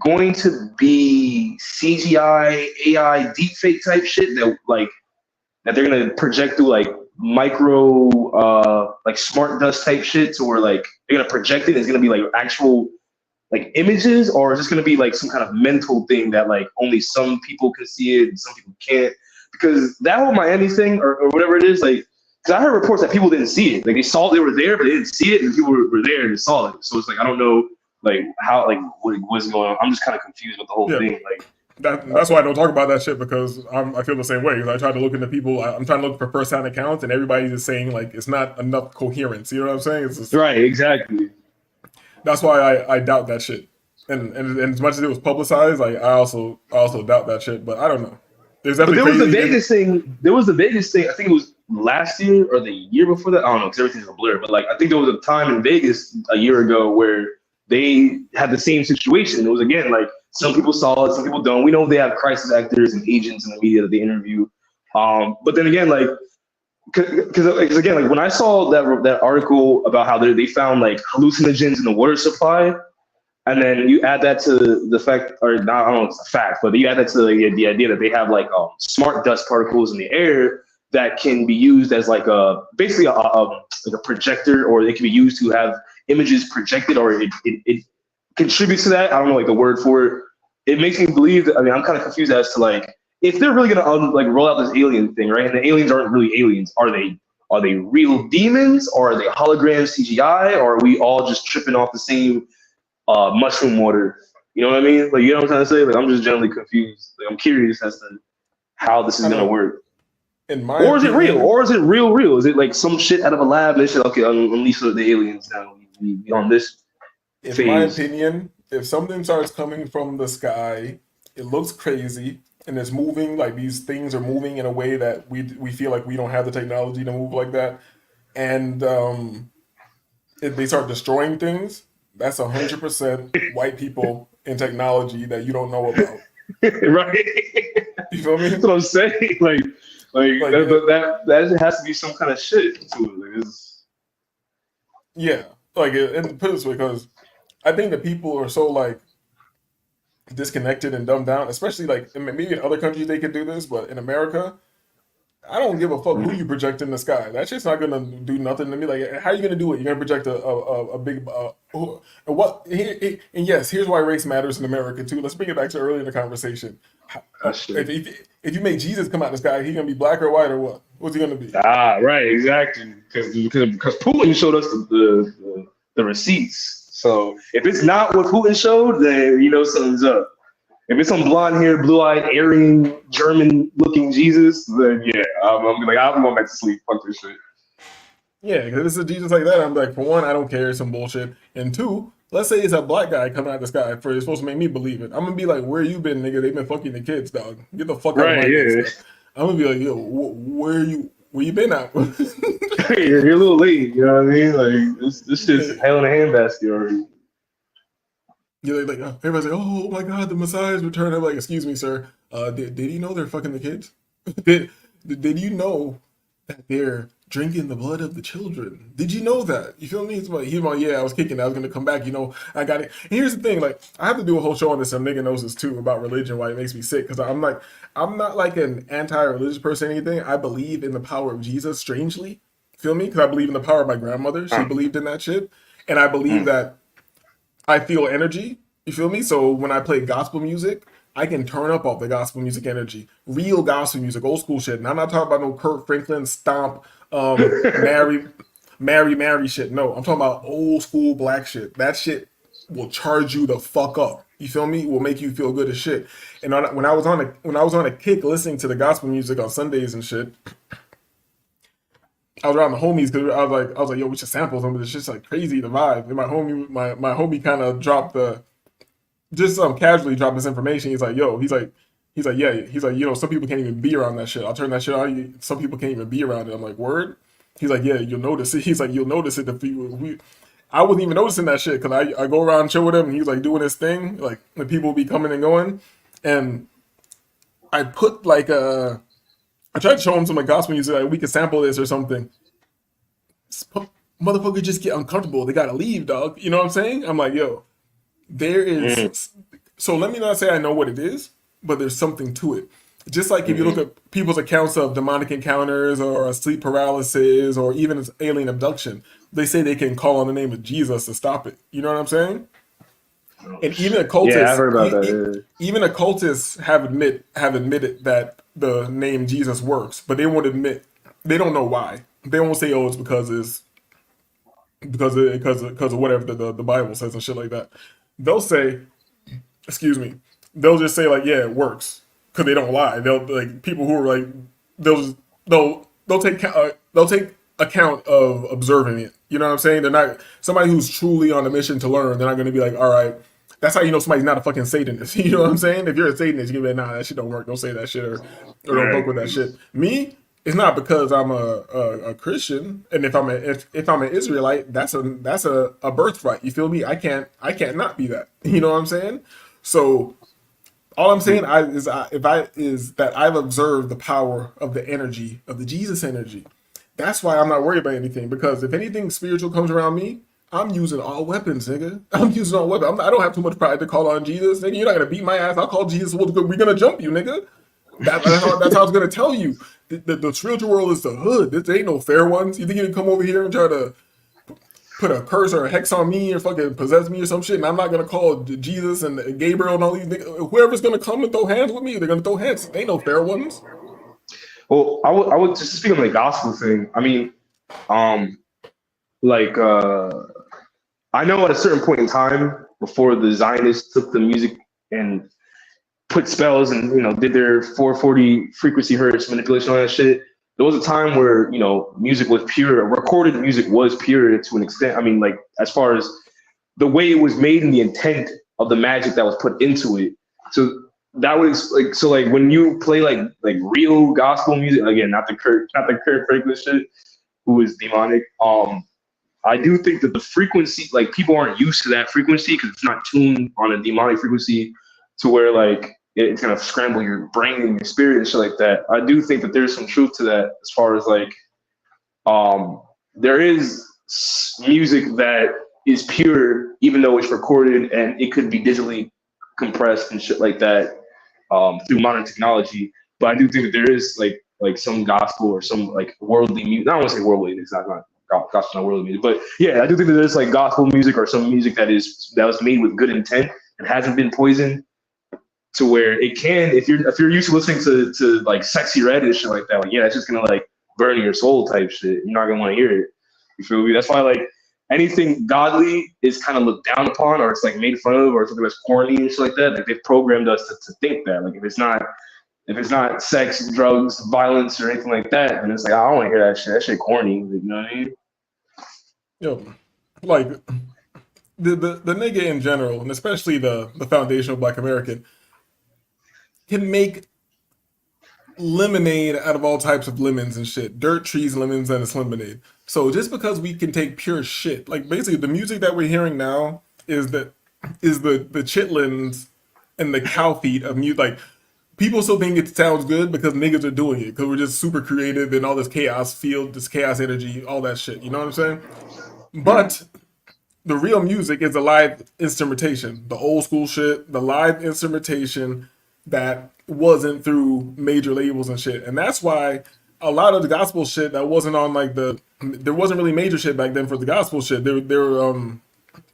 going to be CGI AI deepfake type shit that they're gonna project through like micro like smart dust type shit, or like they're gonna project it? It's gonna be like actual like images, or is this gonna be like some kind of mental thing that like only some people can see it and some people can't? Because that whole Miami thing or whatever it is, like, because I heard reports that people didn't see it. Like they were there, but they didn't see it, and people were there and saw it. So it's like I don't know, like how, like what's going on. I'm just kind of confused with the whole Yeah, thing. Like, that's why I don't talk about that shit because I feel the same way. 'Cause I try to look into people. I'm trying to look for first-hand accounts, and everybody's just saying like it's not enough coherence. You know what I'm saying? It's just, right, exactly. that's why I doubt that shit. And as much as it was publicized, like I also doubt that shit. But I don't know. There's But definitely there was the crazy. Vegas thing. There was the Vegas thing. I think it was last year or the year before that. I don't know because everything's a blur. But like I think there was a time in Vegas a year ago where they had the same situation. It was again like some people saw it, some people don't. We know they have crisis actors and agents in the media that they interview. But then again, like because again, like when I saw that article about how they found like hallucinogens in the water supply. And then you add that to the fact, or not, I don't know if it's a fact, but you add that to the idea that they have like smart dust particles in the air that can be used as like basically like a projector, or they can be used to have images projected, or it contributes to that. I don't know like the word for it. It makes me believe that, I mean, I'm kind of confused as to like if they're really gonna like roll out this alien thing, right? And the aliens aren't really aliens. Are they real demons, or are they holograms CGI, or are we all just tripping off the same mushroom water? You know what I mean? Like, you know what I'm trying to say? Like, I'm just generally confused. Like, I'm curious as to how this is I gonna know. work. In my Or is it real? opinion, Or is it real? Is it like some shit out of a lab? They said, okay, unleash the aliens now. We on this in my phase. opinion, if something starts coming from the sky, it looks crazy and it's moving, like these things are moving in a way that we feel like we don't have the technology to move like that, and if they start destroying things, that's 100% white people in technology that you don't know about. Right? You feel me? That's what I'm saying. Like Like that has to be some kind of shit to it. Like, yeah, like and put it this way, because I think that people are so like disconnected and dumbed down, especially like maybe in other countries they could do this, but in America, I don't give a fuck who you project in the sky. That shit's not gonna do nothing to me. Like, how are you gonna do it? You're gonna project a big and what? And yes, here's why race matters in America too. Let's bring it back to earlier in the conversation. If you make Jesus come out the sky, he gonna be black or white or what? What's he gonna be? Right, exactly. Because Putin showed us the receipts. So if it's not what Putin showed, then you know something's up. If it's some blonde-haired, blue-eyed, Aryan, German-looking Jesus, then yeah, I'm going back to sleep. Fuck this shit. Yeah, because if it's a Jesus like that, I'm like, for one, I don't care, it's some bullshit. And two, let's say it's a black guy coming out the sky it's supposed to make me believe it. I'm gonna be like, where you been, nigga? They've been fucking the kids, dog. Get the fuck out of my kids. I'm gonna be like, yo, where you been at? You're a little late, you know what I mean? Like this shit's hell in a handbasket already. You're like everybody's like, oh my god, the Messiah's returned. I'm like, excuse me, sir. Did you know they're fucking the kids? did you know that they're drinking the blood of the children? Did you know that? You feel me? He's like, yeah, I was kicking. I was gonna come back. You know, I got it. And here's the thing, like, I have to do a whole show on this. And nigga knows this too about religion, why it makes me sick. Because I'm not like an anti-religious person or anything. I believe in the power of Jesus. Strangely, feel me? Because I believe in the power of my grandmother. She believed in that shit, and I believe that. I feel energy, you feel me? So when I play gospel music, I can turn up off the gospel music energy. Real gospel music, old school shit. And I'm not talking about no Kurt Franklin stomp, Mary shit. No, I'm talking about old school black shit. That shit will charge you the fuck up. You feel me? Will make you feel good as shit. And when I was on a kick listening to the gospel music on Sundays and shit, I was around the homies because I was like, yo, we should sample some of this shit's like crazy, the vibe. And my homie kind of dropped casually dropped this information. He's like, yeah, you know, some people can't even be around that shit. I'll turn that shit on. Some people can't even be around it. I'm like, word? He's like, yeah, you'll notice it. He's like, you'll notice it I wasn't even noticing that shit because I go around and chill with him and he was like doing his thing. Like the people will be coming and going. And I put I tried to show him some like gospel music, like we could sample this or something. Motherfuckers just get uncomfortable. They gotta leave, dog. You know what I'm saying? I'm like, yo, there is. So let me not say I know what it is, but there's something to it. Just like if you look at people's accounts of demonic encounters or sleep paralysis or even alien abduction, they say they can call on the name of Jesus to stop it. You know what I'm saying? And even occultists, yeah, I heard about that. Even occultists have admitted that the name Jesus works, but they won't admit. They don't know why. They won't say, "Oh, it's because of whatever the Bible says and shit like that." They'll say, "Excuse me." They'll just say like, "Yeah, it works," because they don't lie. They'll like people who are like they'll take account of observing it. You know what I'm saying? They're not somebody who's truly on a mission to learn. They're not going to be like, "All right." That's how you know somebody's not a fucking Satanist. You know what I'm saying? If you're a Satanist, you can be like, nah, that shit don't work. Don't say that shit or don't fuck with that shit. Me, it's not because I'm a Christian, and if I'm an Israelite, that's a birthright. You feel me? I can't not be that. You know what I'm saying? So all I'm saying is that I've observed the power of the energy of the Jesus energy. That's why I'm not worried about anything, because if anything spiritual comes around me, I'm using all weapons, nigga. I'm using all weapons. I don't have too much pride to call on Jesus, nigga. You're not gonna beat my ass. I'll call Jesus. We're gonna jump you, nigga. That's how I was gonna tell you. The spiritual world is the hood. There ain't no fair ones. You think you can come over here and try to put a curse or a hex on me or fucking possess me or some shit, and I'm not gonna call Jesus and Gabriel and all these niggas. Whoever's gonna come and throw hands with me, they're gonna throw hands. There ain't no fair ones. Well, I would just speak on the gospel thing. I mean, I know at a certain point in time, before the Zionists took the music and put spells and, you know, did their 440 frequency hertz manipulation, all that shit, there was a time where, you know, music was pure, recorded music was pure to an extent. I mean, like, as far as the way it was made and the intent of the magic that was put into it. So that was like, so like when you play like real gospel music, again, not the Kurt Franklin shit, who is demonic. I do think that the frequency, like people aren't used to that frequency because it's not tuned on a demonic frequency to where like it's gonna scramble your brain and your spirit and shit like that. I do think that there's some truth to that as far as like, there is music that is pure even though it's recorded and it could be digitally compressed and shit like that through modern technology. But I do think that there is like like some gospel or some like worldly music. I don't want to say worldly. It's not gospel, not worldly music, but yeah, I do think that there's like gospel music or some music that was made with good intent and hasn't been poisoned, to where it can, if you're used to listening to like Sexy Red and shit like that, like yeah, it's just gonna like burn your soul type shit. You're not gonna want to hear it. You feel me? That's why like anything godly is kind of looked down upon, or it's like made fun of, or something that's corny and shit like that. Like they've programmed us to think that. Like if it's not sex, drugs, violence, or anything like that, and it's like I don't want to hear that shit. That shit corny. You know what I mean? Yo, like the nigga in general, and especially the foundational Black American, can make lemonade out of all types of lemons and shit. Dirt, trees, lemons, and it's lemonade. So just because we can take pure shit, like basically the music that we're hearing now is the chitlins and the cow feet of music. Like people still think it sounds good because niggas are doing it because we're just super creative and all this chaos field, this chaos energy, all that shit. You know what I'm saying? But the real music is the live instrumentation, the old school shit, the live instrumentation that wasn't through major labels and shit. And that's why a lot of the gospel shit that wasn't on like there wasn't really major shit back then for the gospel shit. There were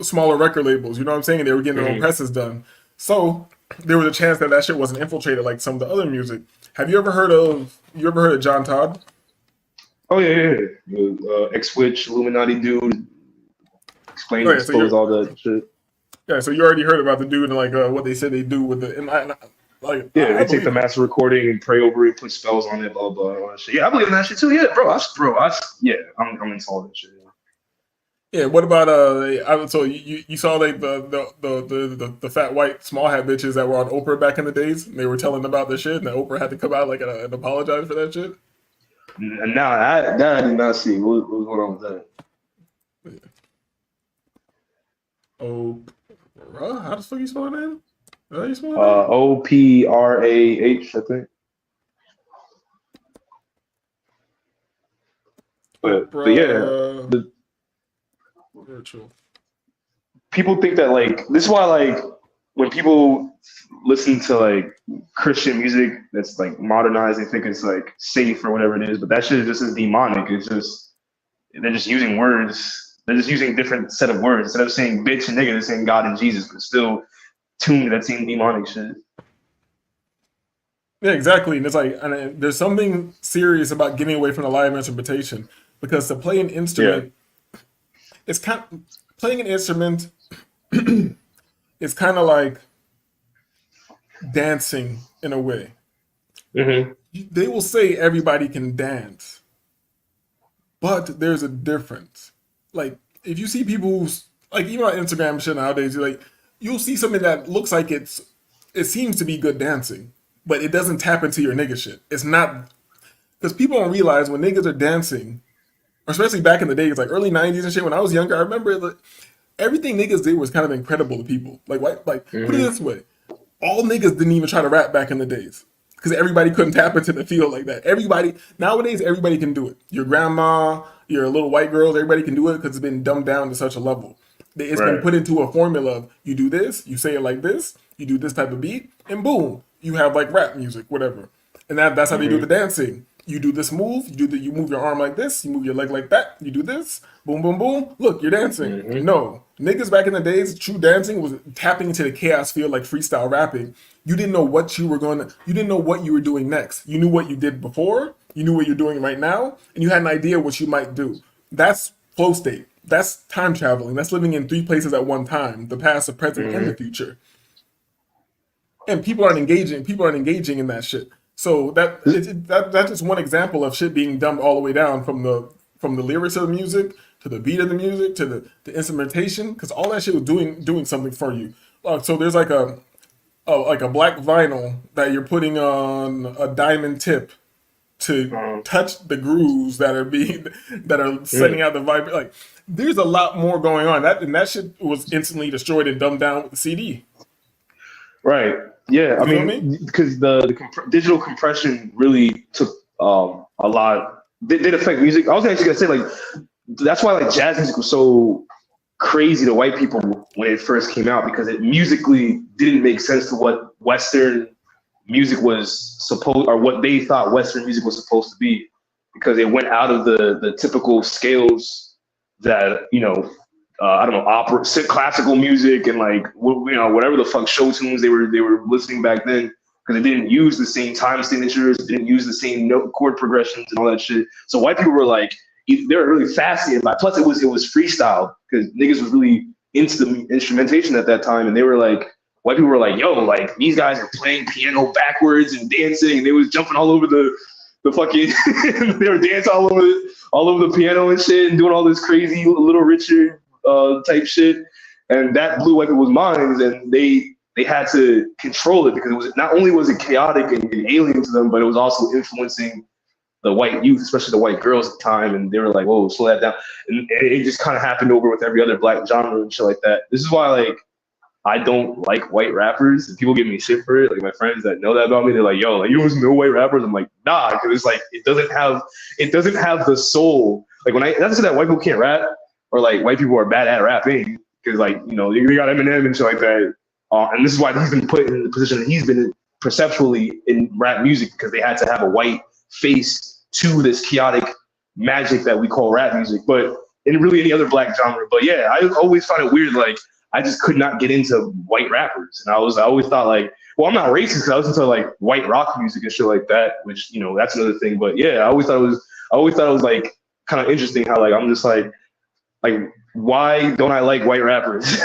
smaller record labels, you know what I'm saying? They were getting their own presses done. So there was a chance that shit wasn't infiltrated like some of the other music. Have you ever heard of John Todd? Oh yeah. X-Witch, Illuminati dude, explain expose all that shit. Yeah, so you already heard about the dude and like what they said they do with the they take the master recording and pray over it, put spells on it, blah blah blah. Shit. Yeah, I believe in that shit too. Yeah, I'm into all that shit. Yeah, what about so you saw like the fat white small hat bitches that were on Oprah back in the days? And they were telling about the shit, and Oprah had to come out like and apologize for that shit. Nah, that I did not see. What was going on with that? Oh, how the fuck you spell that name? How you spell that? Oprah, I think. But yeah, virtual. People think that like this is why like when people listen to like Christian music that's like modernized, they think it's like safe or whatever it is, but that shit just is demonic. It's just they're just using words. They're just using different set of words. Instead of saying bitch and nigga, they're saying God and Jesus, but still tuned to that same demonic shit. Yeah, exactly. And it's like there's something serious about getting away from the live interpretation, because to play an instrument, it's kind of, playing an instrument is kind of like dancing in a way. Mm-hmm. They will say everybody can dance, but there's a difference. Like if you see people who's like even on Instagram and shit nowadays, you'll see something that looks like it seems to be good dancing, but it doesn't tap into your nigga shit. It's not, because people don't realize when niggas are dancing, especially back in the days, like early 90s and shit, when I was younger, I remember everything niggas did was kind of incredible to people. Put it this way, all niggas didn't even try to rap back in the days because everybody couldn't tap into the field like that. Nowadays, everybody can do it. Your grandma, your little white girls, everybody can do it because it's been dumbed down to such a level. It's been put into a formula of you do this, you say it like this, you do this type of beat, and boom, you have like rap music, whatever. And that's how they do the dancing. You do this move, you move your arm like this, you move your leg like that, you do this, boom, boom, boom. Look, you're dancing. No, niggas back in the days, true dancing was tapping into the chaos field like freestyle rapping. You didn't know what you didn't know what you were doing next. You knew what you did before, you knew what you're doing right now, and you had an idea what you might do. That's flow state. That's time traveling. That's living in 3 places at one time: the past, the present, and the future. And people aren't engaging in that shit. So that's just one example of shit being dumbed all the way down from the lyrics of the music to the beat of the music to the instrumentation, because all that shit was doing something for you. So there's like a black vinyl that you're putting on a diamond tip to touch the grooves that are sending out the vibe. Like there's a lot more going on. That shit was instantly destroyed and dumbed down with the CD. Right. Yeah. I mean, because the digital compression really took a lot. Did affect music. I was actually gonna say like that's why like jazz music was so crazy to white people when it first came out, because it musically didn't make sense to what Western music was supposed, or what they thought Western music was supposed to be, because it went out of the typical scales that, you know, I don't know, opera, classical music, and like, you know, whatever the fuck show tunes they were listening back then, because it didn't use the same time signatures, it didn't use the same note chord progressions and all that shit. So white people were like, they were really fascinated by it. Plus it was freestyle, because niggas was really into the instrumentation at that time, and they were like, white people were like, yo, like these guys are playing piano backwards and dancing, and they was jumping all over the fucking they were dancing all over the piano and shit, and doing all this crazy Little Richard type shit, and that blew white people's minds, and they had to control it, because it was not only was it chaotic and alien to them, but it was also influencing the white youth, especially the white girls at the time, and they were like, whoa, slow that down. And it just kind of happened over with every other black genre and shit like that. This is why, like, I don't like white rappers, and people give me shit for it. Like, my friends that know that about me, they're like, yo, like, you don't know white rappers? I'm like, nah, because it's like, it doesn't have the soul. Like, when not to say that white people can't rap, or like white people are bad at rapping, because, like, you know, they got Eminem and shit like that. And this is why he's been put in the position that he's been in perceptually in rap music, because they had to have a white face to this chaotic magic that we call rap music, but in really any other black genre. But yeah, I always found it weird, like, I just could not get into white rappers. And I always thought, like, well, I'm not racist, because I was into like white rock music and shit like that, which, you know, that's another thing. But yeah, I always thought it was like kind of interesting how, like, I'm just like, why don't I like white rappers?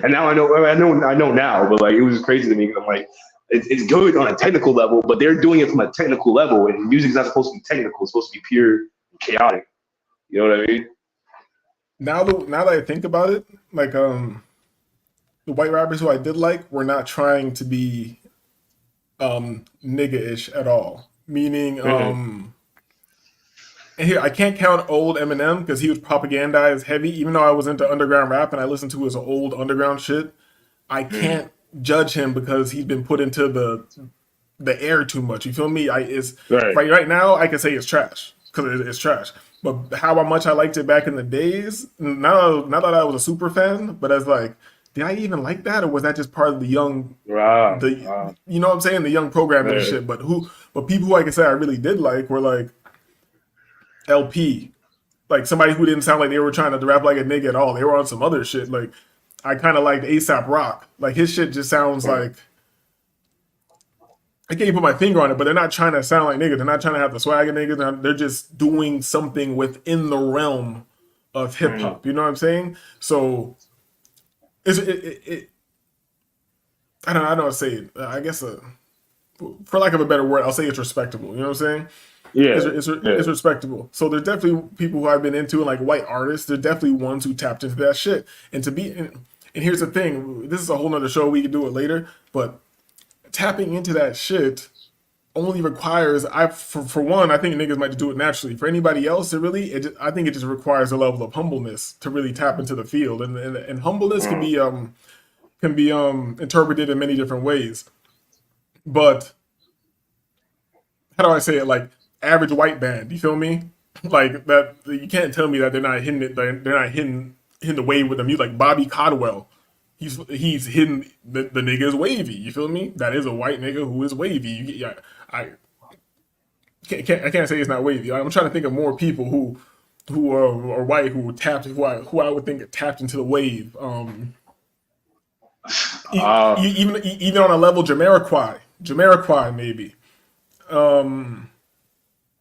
And now I know now, but like, it was crazy to me, because I'm like, it's good on a technical level, but they're doing it from a technical level, and music's not supposed to be technical. It's supposed to be pure chaotic. You know what I mean? Now that I think about it, like, the white rappers who I did like were not trying to be nigga-ish at all. Meaning, and here I can't count old Eminem, because he was propagandized heavy. Even though I was into underground rap and I listened to his old underground shit, I can't judge him because he's been put into the air too much. You feel me? Right now I can say it's trash, because it's trash. But how much I liked it back in the days, not that I was a super fan, but as like, did I even like that, or was that just part of the young, you know what I'm saying, the young programming and shit? But people who I can say I really did like were like LP, like somebody who didn't sound like they were trying to rap like a nigga at all. They were on some other shit. Like, I kind of liked ASAP Rock. Like, his shit just sounds like, I can't even put my finger on it, but they're not trying to sound like niggas. They're not trying to have the swag of niggas. They're just doing something within the realm of hip hop. You know what I'm saying? So I don't know how to say it. I guess, for lack of a better word, I'll say it's respectable. You know what I'm saying? Yeah, it's respectable. So there's definitely people who I've been into, like white artists. There's definitely ones who tapped into that shit. And here's the thing. This is a whole nother show. We can do it later, but tapping into that shit only requires, for one, I think niggas might do it naturally. For anybody else, I think it just requires a level of humbleness to really tap into the field, and humbleness can be interpreted in many different ways. But how do I say it? Like, average white band, you feel me? Like, that, you can't tell me that they're not hitting it. They're not hitting the wave with the music. Like Bobby Caldwell. He's hitting the nigga is wavy. You feel me? That is a white nigga who is wavy. I can't say it's not wavy. I'm trying to think of more people who are white who I would think tapped into the wave. Even on a level, Jamiroquai maybe.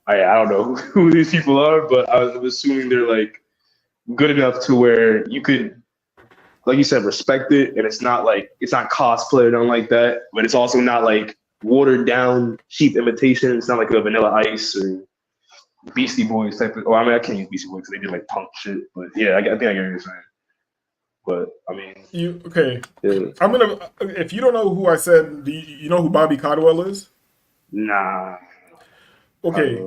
I don't know who these people are, but I'm assuming they're like good enough to where you could, like you said, respect it, and it's not cosplay or nothing like that, but it's also not like watered down cheap imitation. It's not like a Vanilla Ice or Beastie Boys type of. Oh, I mean, I can't use Beastie Boys because they did like punk shit, but yeah, I think I get what you're saying. But I mean, okay? Yeah. I'm gonna. If you don't know who I said, do you know who Bobby Caldwell is? Nah. Okay,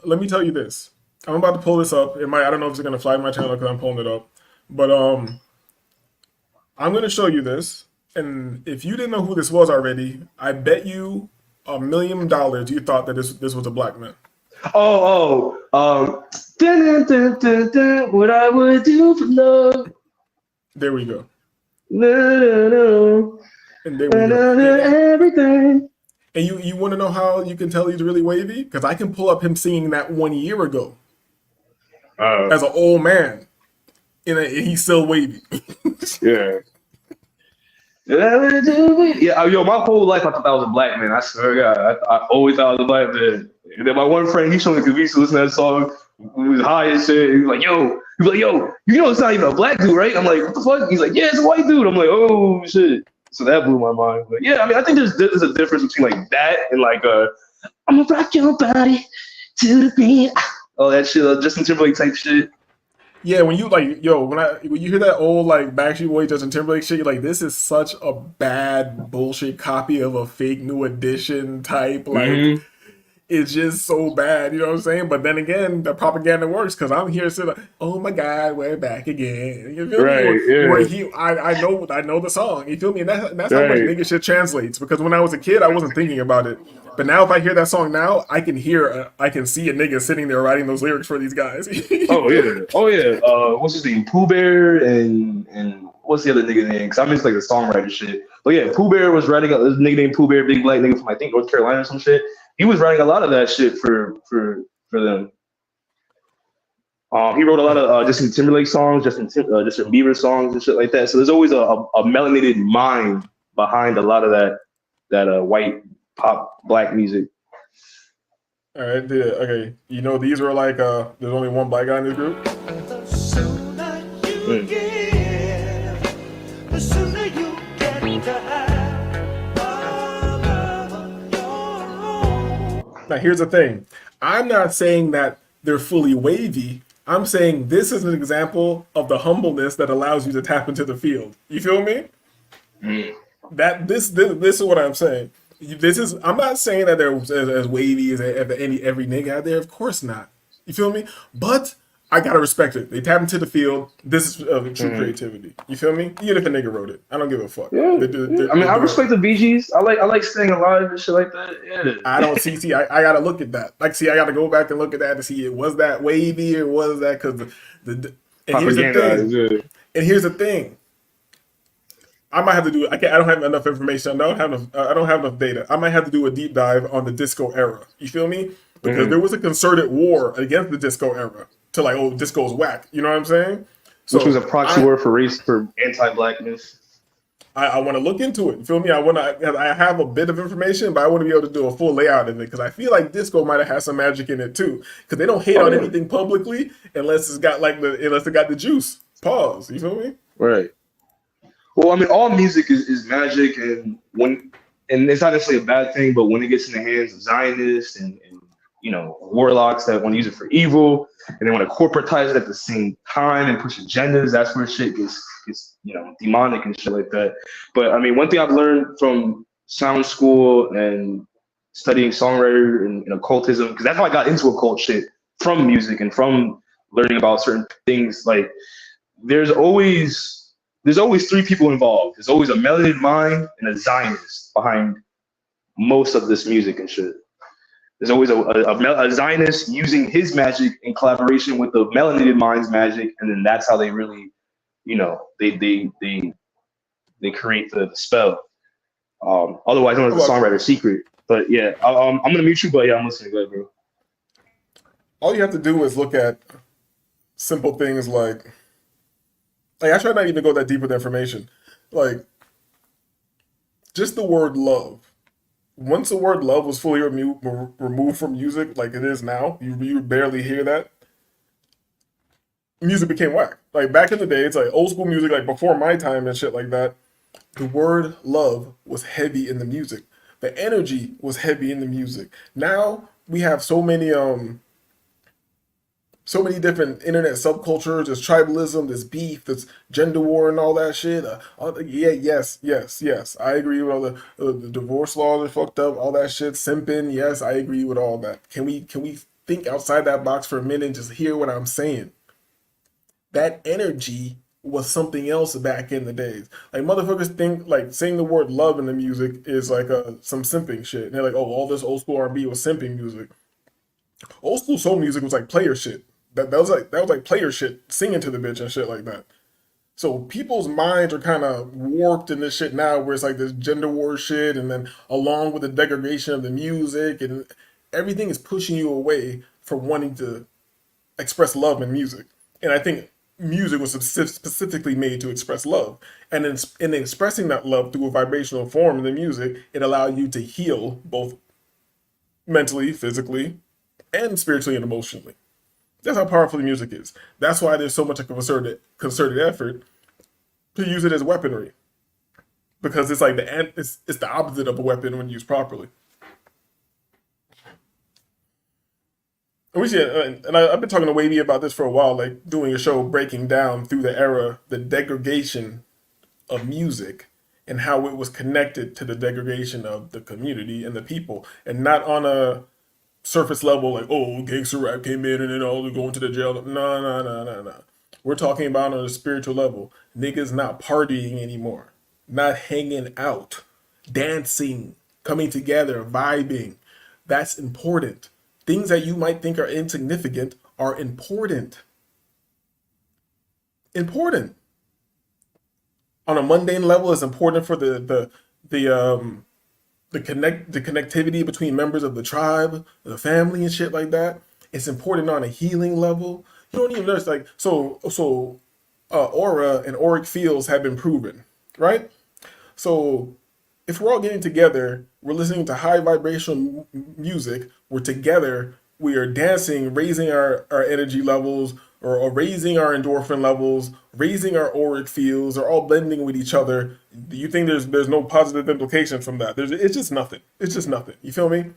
let me tell you this. I'm about to pull this up. I don't know if it's gonna fly my channel because I'm pulling it up, but I'm gonna show you this. And if you didn't know who this was already, I bet you $1 million you thought that this was a black man. Dun, dun, dun, dun, what I would do for love. There we go. No, no, no. And there we go. Everything. And you want to know how you can tell he's really wavy? Because I can pull up him singing that 1 year ago as an old man, and he's still wavy. Yeah. Yeah, yo, my whole life I thought I was a black man. I swear to God, I always thought I was a black man. And then my one friend, he showed me because we used to listen to that song. We was high and shit. He was like, yo, you know it's not even a black dude, right? I'm like, what the fuck? He's like, yeah, it's a white dude. I'm like, oh shit. So that blew my mind. But yeah, I mean, I think there's a difference between like that and like I'm gonna rock your body to the beat. All that shit, Justin Timberlake type shit. Yeah, when you like, yo, when you hear that old like Backstreet Boys, Justin Timberlake shit, you're like, this is such a bad bullshit copy of a fake New Edition type. Like, it's just so bad, you know what I'm saying? But then again, the propaganda works because I'm here saying, like, oh my God, we're back again. You feel Right, me? yeah. Where I know the song. You feel me? And that's how much Right. nigga shit translates. Because when I was a kid, I wasn't thinking about it. But now, if I hear that song now, I can see a nigga sitting there writing those lyrics for these guys. Oh yeah. What's his name? Pooh Bear and what's the other nigga name? Because I'm into like the songwriter shit. But yeah, Pooh Bear was writing this nigga named Pooh Bear, big black nigga from I think North Carolina or some shit. He was writing a lot of that shit for them. He wrote a lot of Justin Timberlake songs, Justin Bieber songs and shit like that. So there's always a melanated mind behind a lot of that white pop black music. All right, okay. You know, these were like, there's only one black guy in this group. Now, here's the thing. I'm not saying that they're fully wavy. I'm saying this is an example of the humbleness that allows you to tap into the field. You feel me? That this is what I'm saying. I'm not saying that they're as wavy as every nigga out there. Of course not. You feel me? But I gotta respect it. They tap into the field. This is true creativity. You feel me? Even if a nigga wrote it, I don't give a fuck. Yeah. I mean, I respect the Bee Gees. I like Staying Alive and shit like that. Yeah. I don't see. I gotta look at that. Like, see, I gotta go back and look at that to see was that wavy or was that because the and here's the thing. Yeah. And here's the thing. I might have to do. I don't have enough information. I don't have enough data. I might have to do a deep dive on the disco era. You feel me? Because there was a concerted war against the disco era to like, oh, disco's whack. You know what I'm saying? So Which was a proxy word for anti-blackness. I want to look into it. You feel me? I have a bit of information, but I want to be able to do a full layout of it because I feel like disco might have had some magic in it too. Because they don't hate on anything publicly unless it got the juice. Pause. You feel me? Right. Well, I mean, all music is magic, and it's not necessarily a bad thing, but when it gets in the hands of Zionists and warlocks that want to use it for evil, and they want to corporatize it at the same time and push agendas, that's where shit gets demonic and shit like that. But I mean, one thing I've learned from sound school and studying songwriter and occultism, because that's how I got into occult shit, from music and from learning about certain things. Like, there's always three people involved. There's always a melanated mind and a Zionist behind most of this music and shit. There's always a Zionist using his magic in collaboration with the melanated mind's magic, and then that's how they really, they create the spell. Otherwise, known as the songwriter's secret. But yeah, I'm gonna mute you, but yeah, I'm listening. Go ahead, bro. All you have to do is look at simple things like I try not even go that deep with information. Like, just the word love. Once the word love was fully removed from music, like it is now, you barely hear that. Music became whack. Like, back in the day, it's like old school music, like before my time and shit like that. The word love was heavy in the music. The energy was heavy in the music. Now we have so many different internet subcultures. There's tribalism, there's beef, there's gender war and all that shit. Yes. I agree with all the divorce laws are fucked up, all that shit. Simping, yes, I agree with all that. Can we think outside that box for a minute and just hear what I'm saying? That energy was something else back in the days. Like, motherfuckers think like saying the word love in the music is like some simping shit. And they're like, oh, all this old school R&B was simping music. Old school soul music was like player shit. That was like player shit, singing to the bitch and shit like that. So people's minds are kind of warped in this shit now, where it's like this gender war shit, and then along with the degradation of the music, and everything is pushing you away from wanting to express love in music. And I think music was specifically made to express love. And in expressing that love through a vibrational form in the music, it allowed you to heal both mentally, physically, and spiritually and emotionally. That's how powerful the music is. That's why there's so much of a concerted effort to use it as weaponry, because it's like it's the opposite of a weapon when used properly. And we see it, and I've been talking to Wavy about this for a while, like doing a show breaking down through the era the degradation of music and how it was connected to the degradation of the community and the people, and not on a surface level like, oh, gangster rap came in and then all they're going to the jail. No, no, no, no, no. We're talking about on a spiritual level. Niggas not partying anymore, not hanging out, dancing, coming together, vibing. That's important. Things that you might think are insignificant are important. Important. On a mundane level, it's important for the connectivity between members of the tribe, the family, and shit like that. It's important on a healing level. You don't even notice, like, aura and auric fields have been proven, right? So if we're all getting together, we're listening to high vibrational music, we're together, we are dancing, raising our energy levels, or raising our endorphin levels, raising our auric fields, are all blending with each other. Do you think there's no positive implication from that? It's just nothing. It's just nothing. You feel me?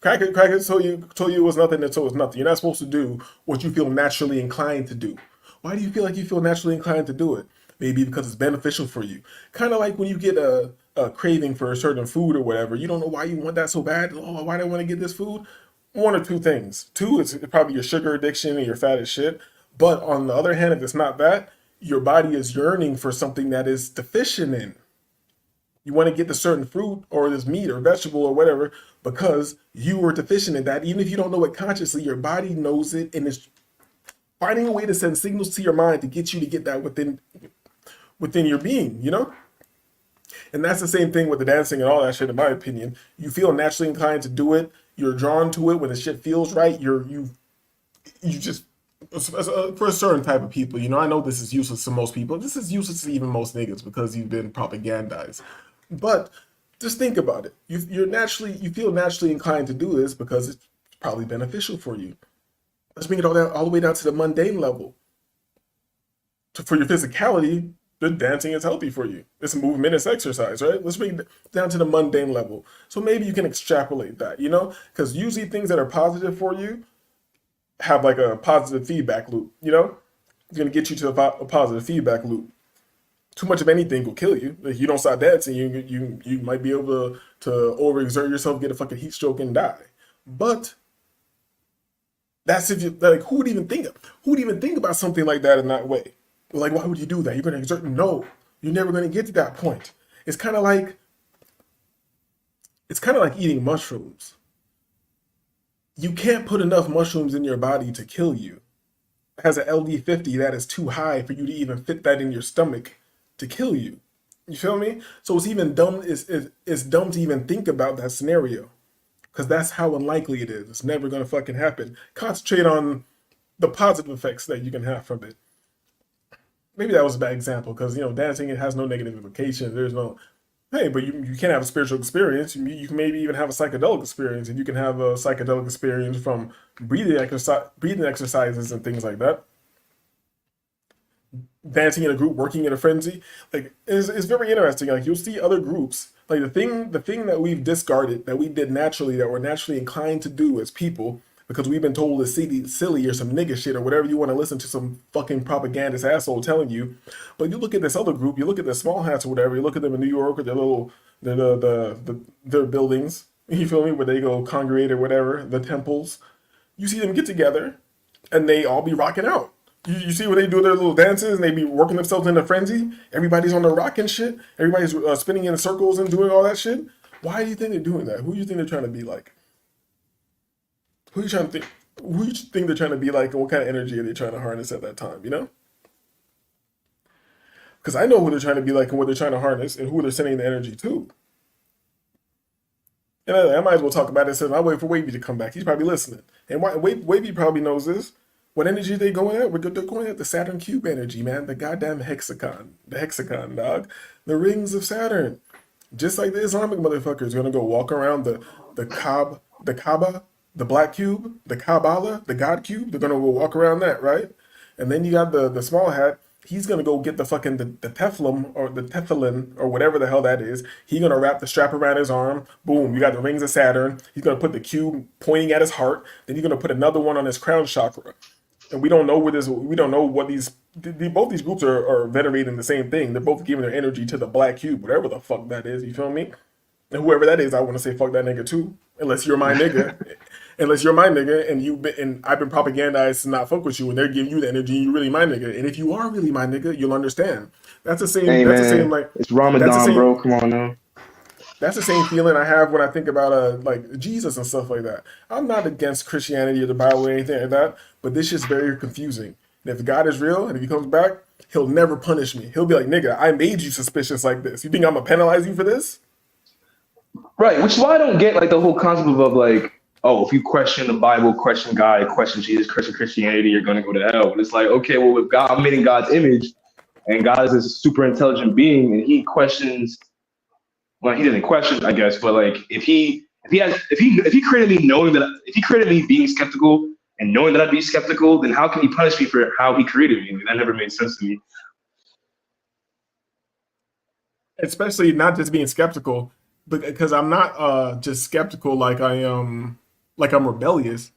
Cracker told you it was nothing, and so it's nothing. You're not supposed to do what you feel naturally inclined to do. Why do you feel like you feel naturally inclined to do it? Maybe because it's beneficial for you. Kind of like when you get a craving for a certain food or whatever. You don't know why you want that so bad. Oh, why do I want to get this food? One or two things. Two, it's probably your sugar addiction and you're fat as shit. But on the other hand, if it's not that, your body is yearning for something that is deficient in. You want to get the certain fruit or this meat or vegetable or whatever because you were deficient in that. Even if you don't know it consciously, your body knows it and is finding a way to send signals to your mind to get you to get that within your being, you know? And that's the same thing with the dancing and all that shit, in my opinion. You feel naturally inclined to do it. You're drawn to it when the shit feels right. You just, for a certain type of people, you know, I know this is useless to most people. This is useless to even most niggas because you've been propagandized. But just think about it. You feel naturally inclined to do this because it's probably beneficial for you. Let's bring it all the way down to the mundane level. For your physicality, the dancing is healthy for you. It's movement, it's exercise, right? Let's bring it down to the mundane level. So maybe you can extrapolate that, you know? Because usually things that are positive for you have like a positive feedback loop, you know? It's going to get you to a positive feedback loop. Too much of anything will kill you. If you don't stop dancing, you might be able to overexert yourself, get a fucking heat stroke, and die. But that's if you like. Who would even think about something like that in that way? Like, why would you do that? You're gonna exert. No, you're never gonna get to that point. It's kind of like eating mushrooms. You can't put enough mushrooms in your body to kill you. It has an LD50 that is too high for you to even fit that in your stomach to kill you. You feel me? So it's even dumb. It's dumb to even think about that scenario, because that's how unlikely it is. It's never gonna fucking happen. Concentrate on the positive effects that you can have from it. Maybe that was a bad example because, you know, dancing, it has no negative implication. There's no, hey, but you can have a spiritual experience. You can maybe even have a psychedelic experience, and you can have a psychedelic experience from breathing exercises and things like that. Dancing in a group, working in a frenzy, like it's very interesting. Like you'll see other groups, like the thing that we've discarded, that we did naturally, that we're naturally inclined to do as people, because we've been told it's silly or some nigga shit or whatever you want to listen to some fucking propagandist asshole telling you. But you look at this other group, you look at the small hats or whatever, you look at them in New York or their buildings, you feel me, where they go congregate or whatever, the temples. You see them get together and they all be rocking out. You see where they do their little dances and they be working themselves into frenzy. Everybody's on the rock and shit. Everybody's spinning in circles and doing all that shit. Why do you think they're doing that? Who do you think they're trying to be like? Who do you think they're trying to be like, and what kind of energy are they trying to harness at that time, you know? Because I know who they're trying to be like and what they're trying to harness and who they're sending the energy to. And I might as well talk about it since I wait for Wavy to come back. He's probably listening. And Wavy probably knows this. What energy they going at? They're going at the Saturn cube energy, man. The goddamn hexagon. The hexagon, dog. The rings of Saturn. Just like the Islamic motherfuckers gonna go walk around the Kaaba, the black cube, the Kabbalah, the God cube. They're gonna go walk around that, right? And then you got the small hat. He's gonna go get the fucking the teflon or the tefillin or whatever the hell that is. He's gonna wrap the strap around his arm. Boom, you got the rings of Saturn. He's gonna put the cube pointing at his heart. Then he's gonna put another one on his crown chakra. And we don't know what both these groups are venerating the same thing. They're both giving their energy to the black cube, whatever the fuck that is. You feel me? And whoever that is, I want to say fuck that nigga too. Unless you're my nigga. Unless you're my nigga and I've been propagandized to not fuck with you and they're giving you the energy and you're really my nigga. And if you are really my nigga, you'll understand. That's the same. Hey, that's man, the same like it's Ramadan, bro. Come on now. That's the same feeling I have when I think about like Jesus and stuff like that. I'm not against Christianity or the Bible or anything like that, but this shit's very confusing. And if God is real and if he comes back, he'll never punish me. He'll be like, nigga, I made you suspicious like this. You think I'm gonna penalize you for this? Right, which is why I don't get like the whole concept of like, oh, if you question the Bible, question God, question Jesus, question Christianity, you're gonna go to hell. But it's like, okay, well, if God, I'm made in God's image, and God is a super intelligent being, and he questions. Well, he didn't question, I guess, but like if he created me knowing that if he created me being skeptical and knowing that I'd be skeptical, then how can he punish me for how he created me? I mean, that never made sense to me. Especially not just being skeptical, but because I'm not just skeptical like I'm rebellious.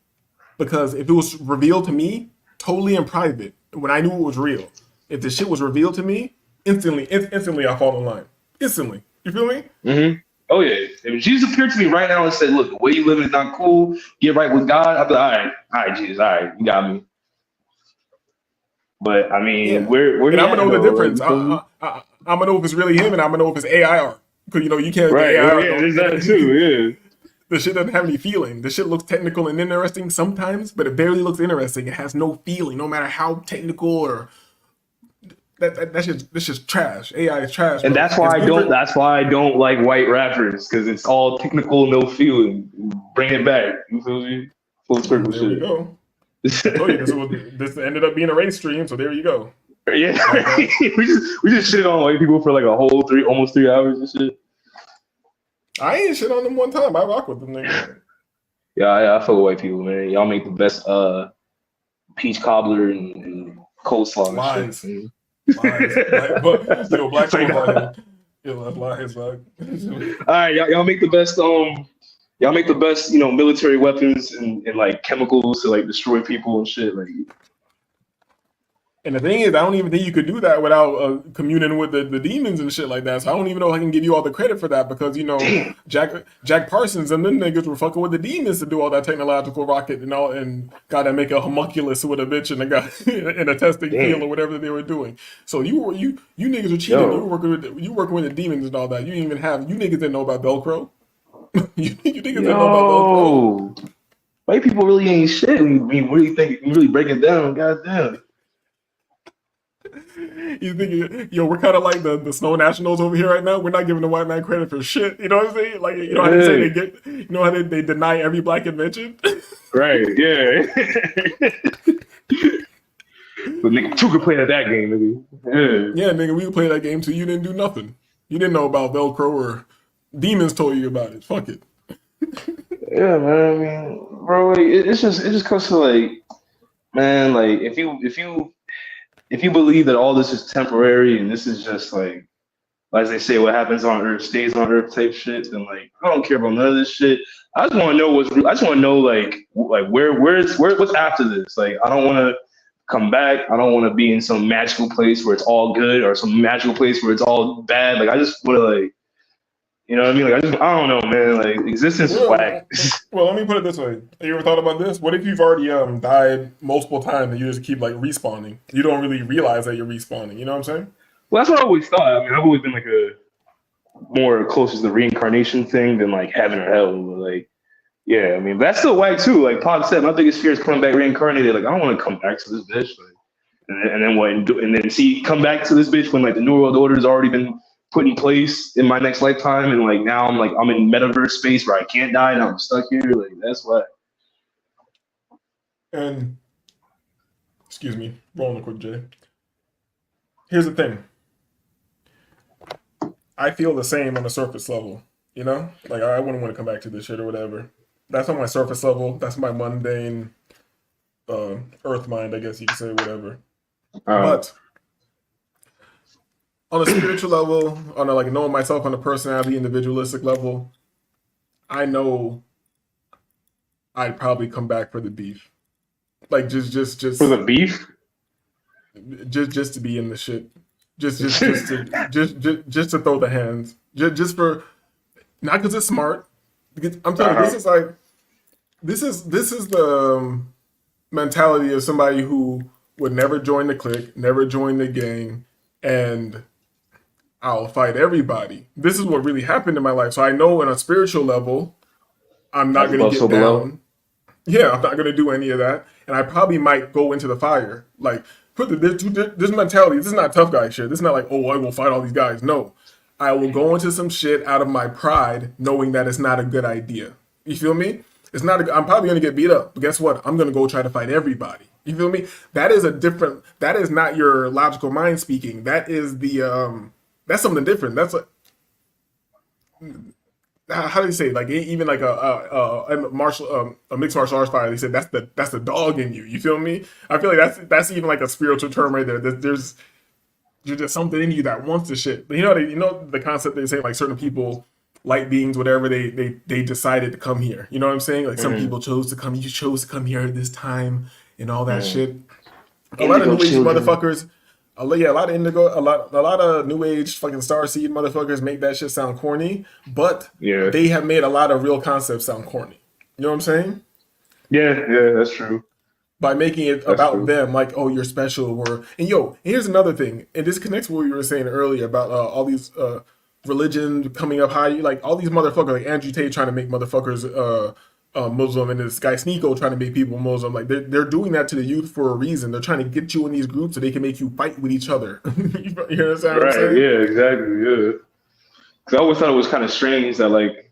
Because if it was revealed to me totally in private, when I knew it was real, if the shit was revealed to me, instantly I fall in line. Instantly. You feel me? Mm-hmm. Oh yeah. If Jesus appeared to me right now and said, "Look, the way you live is not cool. Get right with God," I'd be like, all right, Jesus, all right, you got me. But I mean, Yeah. where And I'm gonna know the difference. Like, I'm gonna know if it's really him, and I'm gonna know if it's AI art. Because you can't. right? AI art, Yeah, there's that too. Yeah. The shit doesn't have any feeling. The shit looks technical and interesting sometimes, but it barely looks interesting. It has no feeling, no matter how technical or that's just trash. AI is trash. And bro. that's why It's I good don't. for- That's why I don't like white rappers, because it's all technical, no feeling. Bring it back. You feel me? Full circle There we shit. go. I told you this ended up being a race stream, so there you go. Yeah, we just shitted on white people for like a whole almost 3 hours and shit. I ain't shit on them one time. I rock with them niggas. Yeah, I fuck with white people, man. Y'all make the best peach cobbler and coleslaw and Lies. shit. Man. Lies. Black It's like people that. lying. That's lies, dog. All right, y'all make the best military weapons and like chemicals to like destroy people and shit. Like, And the thing is, I don't even think you could do that without communing with the demons and shit like that. So I don't even know if I can give you all the credit for that because, Jack Parsons and them niggas were fucking with the demons to do all that technological rocket and all, and gotta make a homunculus with a bitch and a guy in a testing field or whatever they were doing. So you niggas were cheating. Yo. You working with the demons and all that. You niggas didn't know about Velcro. you niggas didn't know about Velcro. yo, white people really ain't shit. We really break it down. Goddamn. You think, we're kind of like the Snow Nationals over here right now. We're not giving the white man credit for shit. You know what I'm saying? Like, you know how they say how they deny every black invention? Right, yeah. But nigga, two could play at that game, nigga. Yeah, nigga, we could play that game too. You didn't do nothing. You didn't know about Velcro or demons told you about it. Fuck it. Yeah, man. I mean, bro, like, it just comes to like, man, like if you believe that all this is temporary and this is just like they say, what happens on Earth stays on Earth type shit, then like I don't care about none of this shit. I just want to know I just want to know like what's after this. Like I don't want to come back. I don't want to be in some magical place where it's all good or some magical place where it's all bad. Like I just want to like, you know what I mean? Like I don't know, man. Like existence is whack. Well, let me put it this way. Have you ever thought about this? What if you've already died multiple times and you just keep like respawning? You don't really realize that you're respawning. You know what I'm saying? Well, that's what I always thought. I mean, I've always been like a more closest to the reincarnation thing than like heaven or hell. But, like, yeah, I mean, that's still whack too. Like Pop said, my biggest fear is coming back reincarnated. Like, I don't want to come back to this bitch. Like, and then what? And then see, come back to this bitch when like the New World Order's already been put in place in my next lifetime, and like now I'm in metaverse space where I can't die and I'm stuck here. Like that's why. And excuse me, rolling a quick J. Here's the thing. I feel the same on the surface level, you know? Like I wouldn't want to come back to this shit or whatever. That's on my surface level. That's my mundane earth mind, I guess you could say, whatever. But on a spiritual level, on a like knowing myself on a personality, individualistic level, I know I'd probably come back for the beef. Like just For the beef? just to be in the shit. Just to throw the hands. Just for not because it's smart. Because I'm telling you, this is the mentality of somebody who would never join the clique, never join the gang, and I'll fight everybody. This is what really happened in my life. So I know on a spiritual level, I'm not going to get down. Yeah, I'm not going to do any of that. And I probably might go into the fire. Like, this mentality, this is not tough guy shit. This is not like, oh, I will fight all these guys. No. I will go into some shit out of my pride, knowing that it's not a good idea. You feel me? I'm probably going to get beat up. But guess what? I'm going to go try to fight everybody. You feel me? That is not your logical mind speaking. That is that's something different. That's like, how do you say, like, even like a mixed martial arts fighter, they said that's the dog in you. You feel me? I feel like that's even like a spiritual term right there. There's just something in you that wants the shit. But you know the concept they say, like, certain people, light beings, whatever, they decided to come here. You know what I'm saying? Like some people chose to come. You chose to come here at this time and all that shit. A lot of new age motherfuckers. A lot of indigo, a lot of new age fucking starseed motherfuckers make that shit sound corny, but they have made a lot of real concepts sound corny. You know what I'm saying? Yeah, that's true. By making it about them, like, oh, you're special, and here's another thing, and this connects to what you were saying earlier about all these religion coming up high, like all these motherfuckers, like Andrew Tate trying to make motherfuckers Muslim, and this guy Sneeko trying to make people Muslim. Like they're doing that to the youth for a reason. They're trying to get you in these groups so they can make you fight with each other. You understand what I'm saying? Yeah, exactly. Yeah. Because I always thought it was kind of strange that like,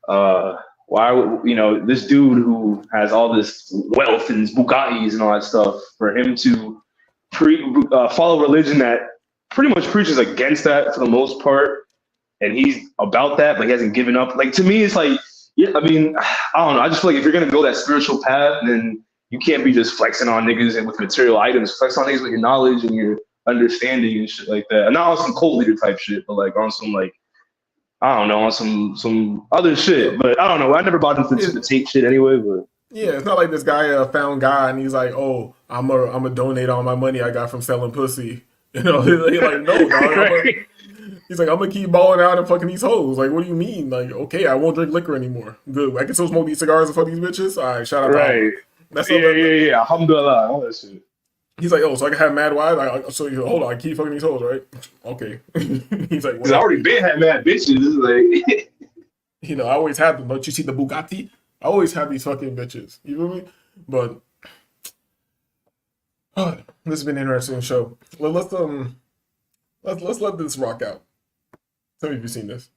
why would this dude who has all this wealth and Bugattis and all that stuff, for him to follow religion that pretty much preaches against that for the most part, and he's about that, but he hasn't given up. Like to me, it's like. Yeah, I mean, I don't know. I just feel like if you're gonna go that spiritual path, then you can't be just flexing on niggas and with material items. Flex on niggas with your knowledge and your understanding and shit like that. And not on some cult leader type shit, but like on some like I don't know, on some other shit. But I don't know. I never bought into the Tate shit anyway. But yeah, it's not like this guy found God and he's like, oh, I'm a donate all my money I got from selling pussy. He's like, no, dog. He's like, I'm gonna keep balling out and fucking these hoes. Like, what do you mean? Like, okay, I won't drink liquor anymore. Good. I can still smoke these cigars and fuck these bitches. All right, shout out. Right. That's yeah. Alhamdulillah, all that shit. He's like, oh, so I can have mad wives? So hold on, I keep fucking these hoes, right? Okay. He's like, because I already been had mad bitches. Like, I always have them. Don't you see the Bugatti? I always have these fucking bitches. You feel me? But this has been an interesting show. Let's let this rock out. Tell me if you've seen this.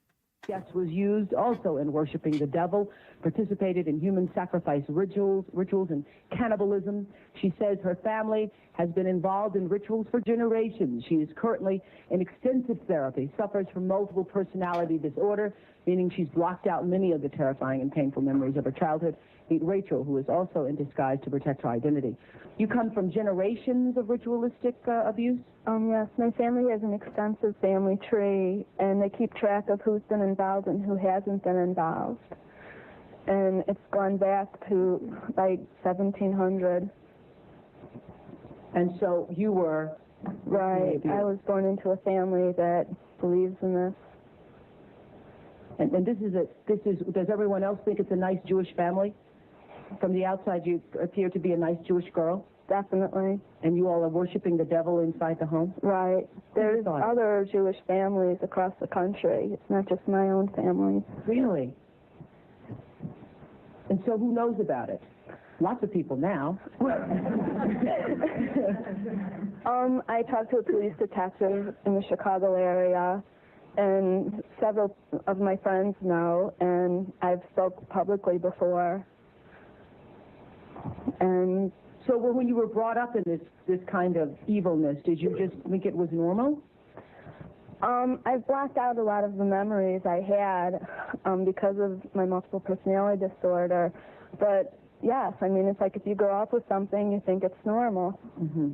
Yes, was used also in worshiping the devil, participated in human sacrifice rituals and cannibalism. She says her family has been involved in rituals for generations. She is currently in extensive therapy, suffers from multiple personality disorder, meaning she's blocked out many of the terrifying and painful memories of her childhood. Meet Rachel, who is also in disguise to protect her identity. You come from generations of ritualistic abuse? Yes, my family has an extensive family tree, and they keep track of who's been involved and who hasn't been involved. And it's gone back to like 1700. And so you were... Right, I was born into a family that believes in this. And does everyone else think it's a nice Jewish family? From the outside, you appear to be a nice Jewish girl. Definitely. And you all are worshiping the devil inside the home? Right. There's other Jewish families across the country. It's not just my own family. Really? And so who knows about it? Lots of people now. I talked to a police detective in the Chicago area, and several of my friends know, and I've spoke publicly before. And So when you were brought up in this kind of evilness, did you just think it was normal? I've blocked out a lot of the memories I had because of my multiple personality disorder. But yes, I mean, it's like if you grow up with something, you think it's normal. Mm-hmm.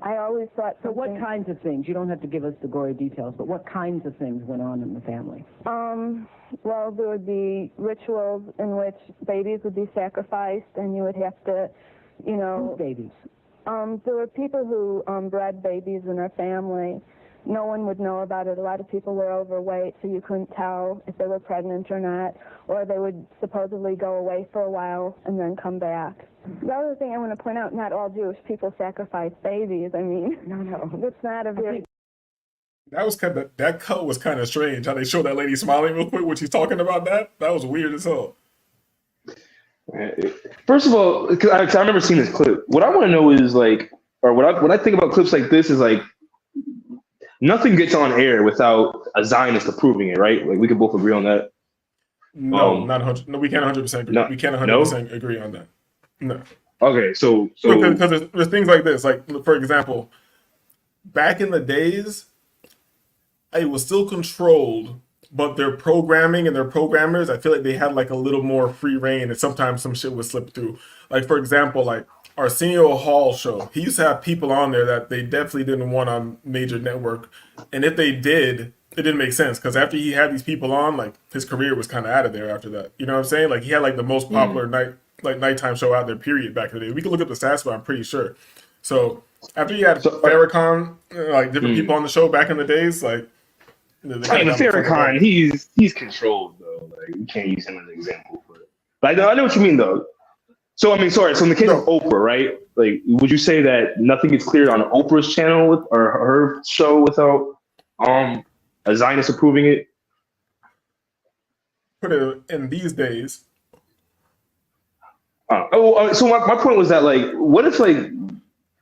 I always thought So what something- kinds of things? You don't have to give us the gory details, but what kinds of things went on in the family? Well, there would be rituals in which babies would be sacrificed, and you would have to, you know... Whose babies? There were people who bred babies in our family. No one would know about it. A lot of people were overweight, so you couldn't tell if they were pregnant or not, or they would supposedly go away for a while and then come back. The other thing I want to point out, not all Jewish people sacrifice babies. I mean, no, it's not a very... That cut was kind of strange. How they showed that lady smiling real quick when she's talking about that. That was weird as hell. First of all, because I remember seeing this clip. What I want to know is like, or what I think about clips like this is like, nothing gets on air without a Zionist approving it, right? Like we could both agree on that. No, not 100. No, we can't 100% agree. No, We can't 100% agree on that. No. Okay, so because there's things like this. Like for example, back in the days, it was still controlled, but their programming and their programmers, I feel like they had like a little more free reign, and sometimes some shit would slip through. Like for example, like Arsenio Hall show, he used to have people on there that they definitely didn't want on major network, and if they did, it didn't make sense because after he had these people on, like his career was kind of out of there after that. You know what I'm saying? Like he had like the most popular nighttime show out there. Period. Back in the day, we can look up the stats, but I'm pretty sure. So after you had Farrakhan, like different people on the show back in the days, like. I mean, Farrakhan, he's controlled though. Like you can't use him as an example, but I know what you mean though. So I mean, sorry. So in the case of Oprah, right? Like, would you say that nothing gets cleared on Oprah's channel or her show without a Zionist approving it? Put it in these days. So my point was that like, what if like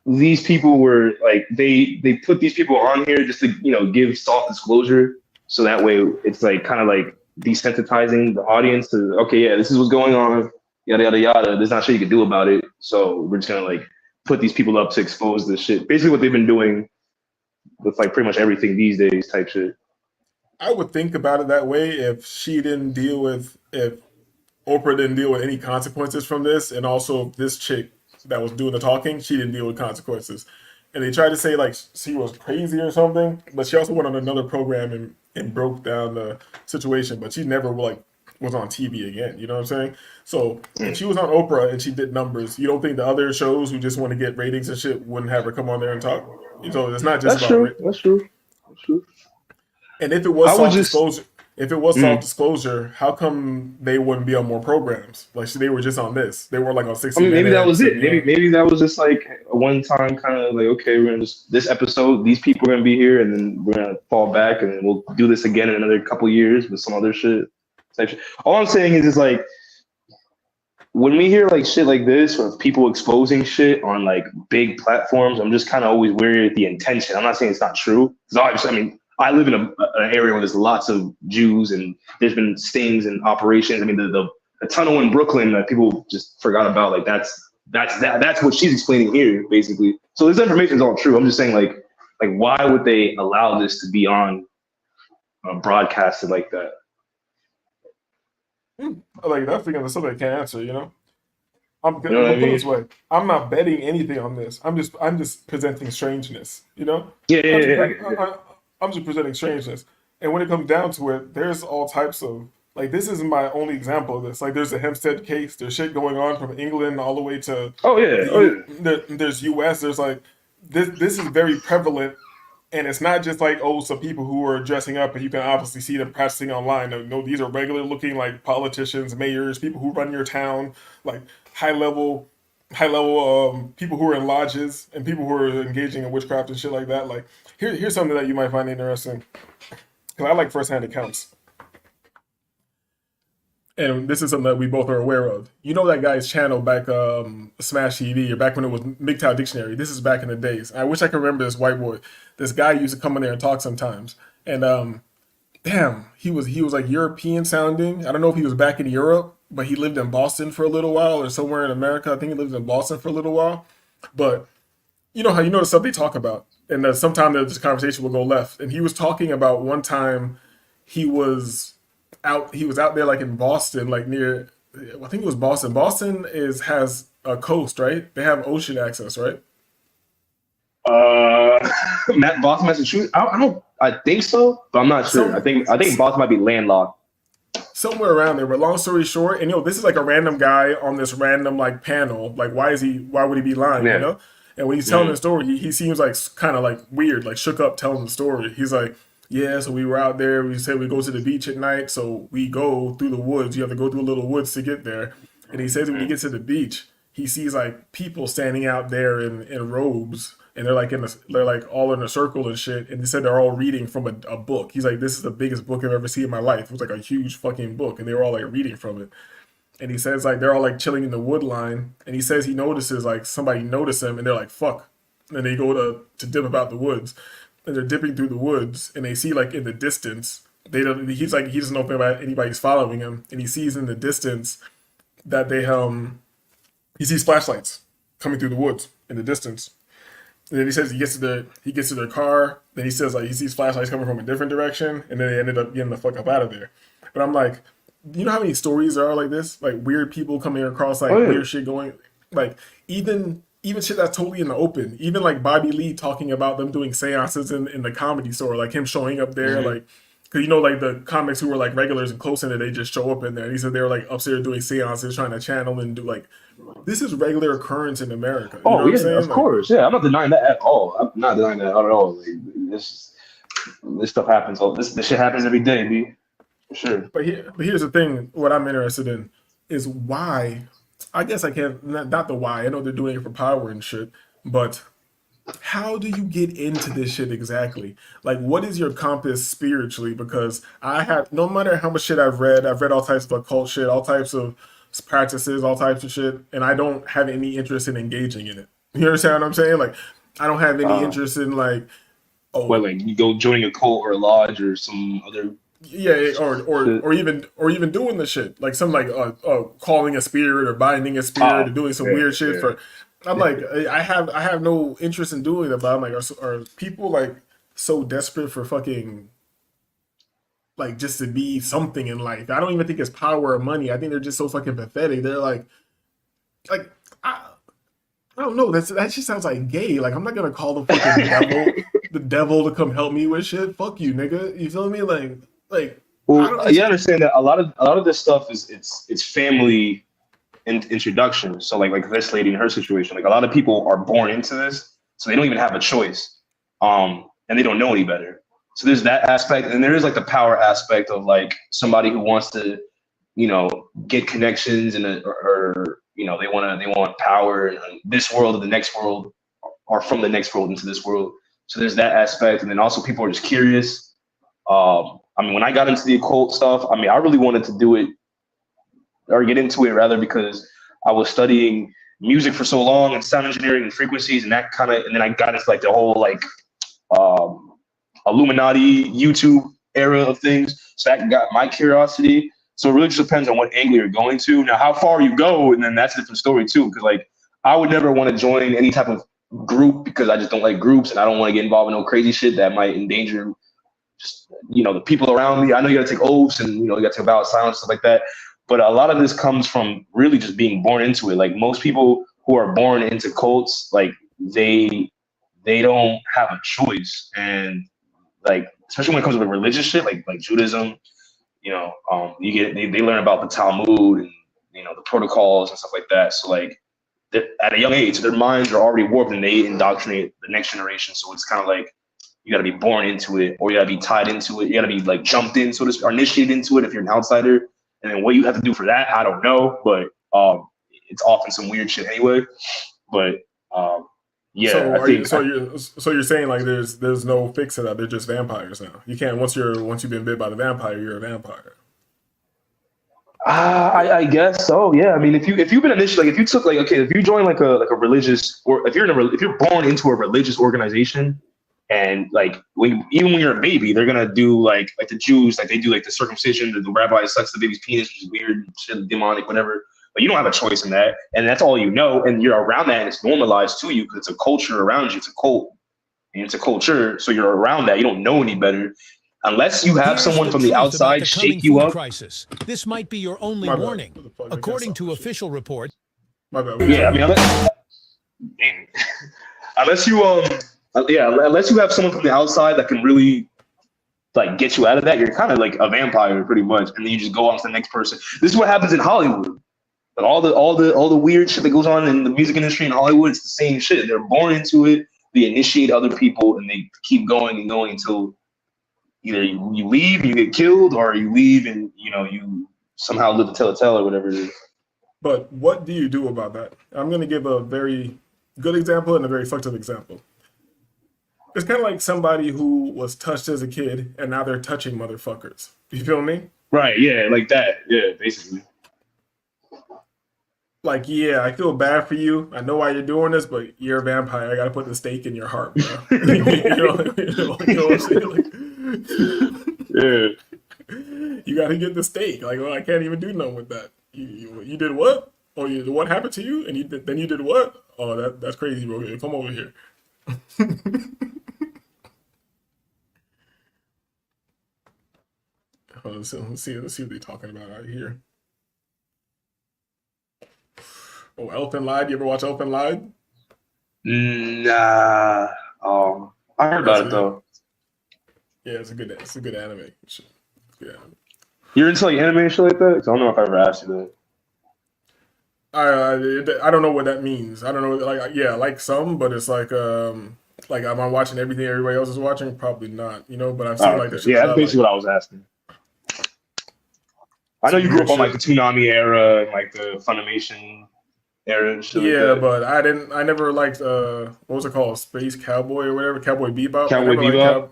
these people were like they put these people on here just to give soft disclosure, so that way it's like kind of like desensitizing the audience to this is what's going on, yada yada yada. There's not shit you can do about it, so we're just gonna like put these people up to expose this shit. Basically, what they've been doing with like pretty much everything these days, type shit. I would think about it that way if Oprah didn't deal with any consequences from this, and also if this chick that was doing the talking, she didn't deal with consequences. And they tried to say like she was crazy or something, but she also went on another program and broke down the situation, but she never like was on TV again. You know what I'm saying? So if she was on Oprah and she did numbers, you don't think the other shows who just want to get ratings and shit wouldn't have her come on there and talk? So it's not just That's about true. That's true. And if it was soft disclosure, how come they wouldn't be on more programs? Like they were just on this. They were like on 60 Maybe Minutes. that was it. Maybe that was just like a one-time kind of like, okay, we're gonna just this episode, these people are gonna be here, and then we're gonna fall back, and then we'll do this again in another couple years with some other shit. All I'm saying is like when we hear like shit like this, or people exposing shit on like big platforms, I'm just kind of always wary of the intention. I'm not saying it's not true. I live in an area where there's lots of Jews, and there's been stings and operations. I mean, the tunnel in Brooklyn that people just forgot about. Like that's what she's explaining here, basically. So this information is all true. I'm just saying, like why would they allow this to be on broadcasted like that? Like that's the something I can't answer. You know, I'm You know what I put it mean? this way. I'm not betting anything on this. I'm just presenting strangeness. You know. I'm just presenting strangeness. And when it comes down to it, there's all types of, like, this isn't my only example of this. Like, there's a Hempstead case. There's shit going on from England all the way to... There's U.S. There's, like, this is very prevalent. And it's not just like, some people who are dressing up and you can obviously see them practicing online. No, these are regular looking, like, politicians, mayors, people who run your town, like, high level people who are in lodges and people who are engaging in witchcraft and shit like that. Like, here's something that you might find interesting, because I like firsthand accounts. and this is something that we both are aware of. You know that guy's channel back, Smash TV, or back when it was MGTOW Dictionary. This is back in the days. I wish I could remember this white boy. This guy used to come in there and talk sometimes, and damn, he was like European sounding. I don't know if he was back in Europe, but he lived in Boston for a little while, or somewhere in America. I think he lived in Boston for a little while. But you know how the stuff they talk about, and sometimes this conversation will go left. And he was talking about one time he was out there like in Boston, like near, I think it was Boston. Boston has a coast, right? They have ocean access, right? Boston, Massachusetts. I think so, but I'm not sure. I think Boston might be landlocked. Somewhere around there. But long story short, and this is like a random guy on this random like panel. Like, why would he be lying? Yeah. You know? And when he's telling the story, he seems like kind of like weird, like shook up telling the story. He's like, yeah, so we were out there. We said we go to the beach at night, so we go through the woods. You have to go through a little woods to get there. And he says when he gets to the beach, he sees like people standing out there in robes, and they're like all in a circle and shit. And he said they're all reading from a book. He's like, this is the biggest book I've ever seen in my life. It was like a huge fucking book, and they were all like reading from it. And he says like they're all like chilling in the wood line, and he says he notices like somebody noticed him, and they're like fuck, and then they go to dip about the woods, and they're dipping through the woods, and they see like in the distance he doesn't know if anybody's following him, and he sees in the distance that he sees flashlights coming through the woods in the distance. And then he says he gets to their car. Then he says like he sees flashlights coming from a different direction, and then they ended up getting the fuck up out of there. But I'm like, you know how many stories there are like this, like weird people coming across like weird shit going, like even shit that's totally in the open. Even like Bobby Lee talking about them doing seances in the Comedy Store, like him showing up there, like. Because like the comics who were like regulars and close in it, they just show up in there. And he said they were like upstairs doing seances, trying to channel and do like, this is regular occurrence in America. You know what I'm saying? Of course. Yeah, I'm not denying that at all. I'm not denying that at all. Like, this stuff happens. This shit happens every day, B. For sure. But here's the thing. What I'm interested in is why. I guess I can't. Not the why. I know they're doing it for power and shit. But how do you get into this shit exactly? Like, what is your compass spiritually? Because no matter how much shit I've read all types of occult shit, all types of practices, all types of shit, and I don't have any interest in engaging in it. You understand what I'm saying? Like, I don't have any interest in like, like you go joining a cult or a lodge or some other. Yeah, or even doing the shit like some like calling a spirit or binding a spirit or doing some weird shit for. I'm like, I have no interest in doing it, but I'm like, are people like so desperate for fucking like just to be something in life? I don't even think it's power or money. I think they're just so fucking pathetic. They're like I don't know. That just sounds like gay. Like I'm not gonna call the fucking devil to come help me with shit. Fuck you, nigga. You feel me? Like. Well, you understand that a lot of this stuff is it's family. Introduction. So like this lady in her situation, like a lot of people are born into this, so they don't even have a choice, and they don't know any better. So there's that aspect, and there is like the power aspect of like somebody who wants to, get connections or they want power in this world or the next world, or from the next world into this world. So there's that aspect, and then also people are just curious. I mean, when I got into the occult stuff, I mean, I really wanted to do it. Or get into it rather because I was studying music for so long and sound engineering and frequencies and that kind of, and then I got into like the whole like Illuminati YouTube era of things. So that got my curiosity. So it really just depends on what angle you're going to. Now, how far you go, and then that's a different story too. Because like I would never want to join any type of group because I just don't like groups and I don't want to get involved in no crazy shit that might endanger just the people around me. I know you got to take oaths and you got to take vows of silence, stuff like that. But a lot of this comes from really just being born into it. Like most people who are born into cults, like they don't have a choice. And like, especially when it comes to the religious shit, like Judaism, they learn about the Talmud and, the protocols and stuff like that. So like at a young age, their minds are already warped and they indoctrinate the next generation. So it's kind of like, you got to be born into it or you got to be tied into it. You got to be like jumped in, or initiated into it if you're an outsider. And then what you have to do for that, I don't know, but it's often some weird shit anyway. But yeah, so you're saying like there's no fix to that. They're just vampires now. You can't once you've been bit by the vampire, you're a vampire. I guess so. Yeah. I mean, if you've been initially, like, if you took, like, okay, if you join like a religious, or if if you're born into a religious organization, and like even when you're a baby, they're gonna do like the Jews, like they do like the circumcision, the rabbi sucks the baby's penis, which is weird, shit, demonic, whatever. But you don't have a choice in that, and that's all you know, and you're around that, and it's normalized to you because it's a culture around you. It's a cult, and it's a culture, so you're around that. You don't know any better. Unless you have someone from the outside shake you up. Crisis. This might be your only My bad. warning. According to official reports. My bad. Yeah, I mean, unless you unless you have someone from the outside that can really like get you out of that, you're kind of like a vampire pretty much, and then you just go on to the next person. This is what happens in Hollywood. Like all the weird shit that goes on in the music industry in Hollywood, it's the same shit. They're born into it. They initiate other people, and they keep going and going until either you leave and you get killed, or you leave and you somehow live to tell a tale or whatever it is. But what do you do about that? I'm going to give a very good example and a very fucked up example. It's kind of like somebody who was touched as a kid and now they're touching motherfuckers. You feel me? Right, yeah, like that. Yeah, basically. Like, yeah, I feel bad for you. I know why you're doing this, but you're a vampire. I got to put the stake in your heart, bro. you know what I'm saying? Like, yeah. You got to get the stake. Like, well, I can't even do nothing with that. You did what? Oh, what happened to you? And then you did what? Oh, that's crazy, bro. Come over here. Let's see what they're talking about out here. Oh, Elfen Lied. You ever watch Elfen Lied? Nah. I heard about it though. Yeah, it's a good anime. It's good anime. You're into like anime and shit like that? 'Cause I don't know if I ever asked you that. I don't know what that means. I don't know. Like, yeah, I like some, but it's like am I watching everything everybody else is watching? Probably not. But I've seen like the shit. Yeah, that's basically what I was asking. I know you grew up on like the Toonami era and like the Funimation era and shit. Yeah, like that. but I never liked what was it called? Space Cowboy or whatever, Cowboy Bebop. Cowboy Bebop.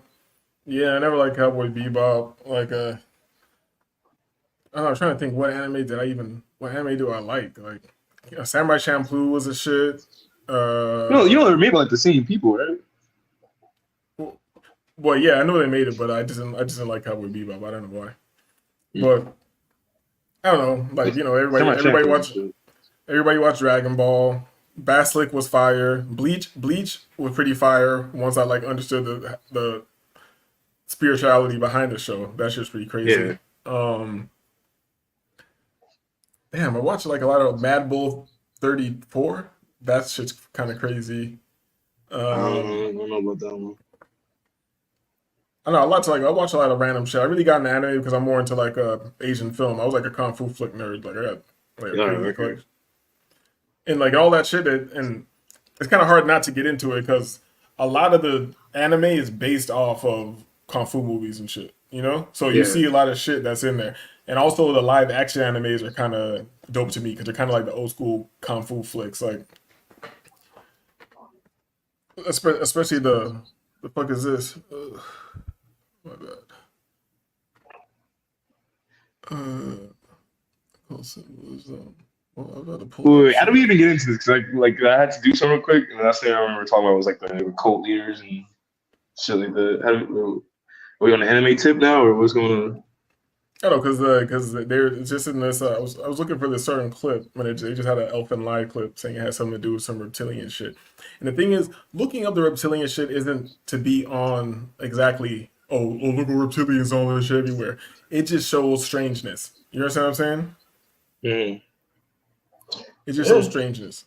I never liked Cowboy Bebop. Like I don't know, I'm trying to think what anime do I like? Like Samurai Champloo was a shit. You know they're made by like the same people, right? Well, yeah, I know they made it, but I just didn't like Cowboy Bebop. I don't know why. But I don't know, like everybody watched Dragon Ball. Basilisk was fire. Bleach was pretty fire once I like understood the spirituality behind the show. That shit's pretty crazy. Yeah. Damn, I watched like a lot of Mad Bull 34. That shit's kind of crazy. I don't know about that one. I know I watch a lot of random shit. I really got into anime because I'm more into like Asian film. I was like a kung fu flick nerd. Like I got like a crazy and like all that shit. And it's kind of hard not to get into it because a lot of the anime is based off of kung fu movies and shit. So you see a lot of shit that's in there. And also the live action animes are kind of dope to me because they're kind of like the old school kung fu flicks. Like especially the fuck is this? My bad. Wait, how do we even get into this? Cause like I had to do something real quick, and the last thing I remember talking about was like the cult leaders and shit like that. Are we on the anime tip now, or what's going on? I don't know, because they're just in this. I was looking for this certain clip when they just had an Elfen Lied clip saying it had something to do with some reptilian shit. And the thing is, looking up the reptilian shit isn't to be on exactly. Oh, look at reptilians, all this shit everywhere. It just shows strangeness. You understand what I'm saying? It just shows strangeness.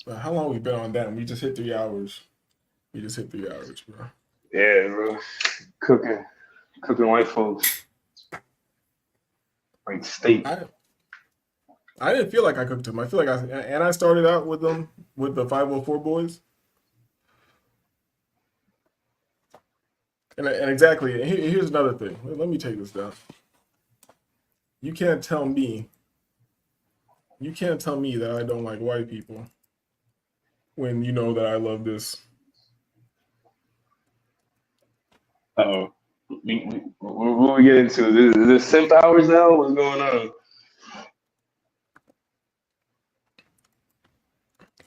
But how long have we been on that? We just hit 3 hours. Bro. Yeah, bro. Cooking white folks. Like steak. I didn't feel like I cooked them. I feel like I started out with them with the 504 boys. And exactly, here's another thing. Let me take this down. You can't tell me that I don't like white people when you know that I love this. Uh-oh. What we get into? Is this simp hours now? What's going on?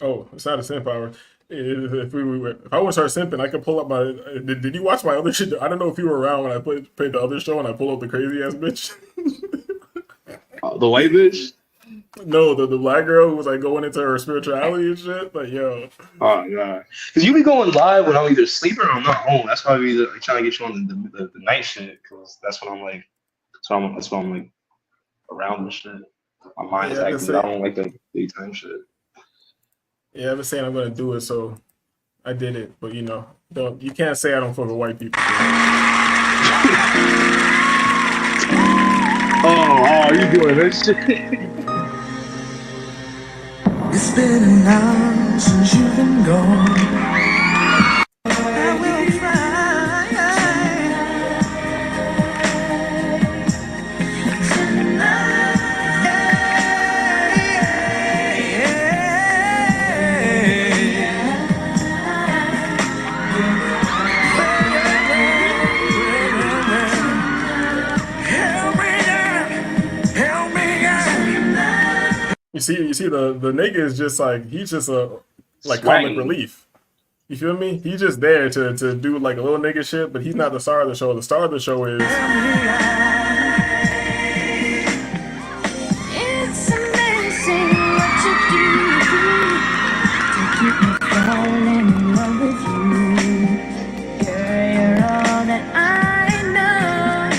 Oh, it's not a simp hour. If I want to start simping, I can pull up my. Did you watch my other shit? I don't know if you were around when I played the other show and I pulled up the crazy ass bitch. The white bitch? No, the black girl who was like going into her spirituality and shit. Like, yo. Oh god, because you be going live when I'm either sleeping or I'm not home. That's why we like, trying to get you on the night shit, because that's when I'm like, that's when I'm like around and shit. My mind's active. I don't like the daytime shit. Yeah, I've been saying I'm gonna do it, so I did it. But you can't say I don't fuck with white people. Oh, you doing that shit? It's been an hour since you've been gone. I will You see, the nigga is just like, he's just a like Swaggy. comic relief. You feel me? He's just there to do like a little nigga shit, but he's not the star of the show. The star of the show is It's amazing what you do to keep me falling in love with you. You're all that I know.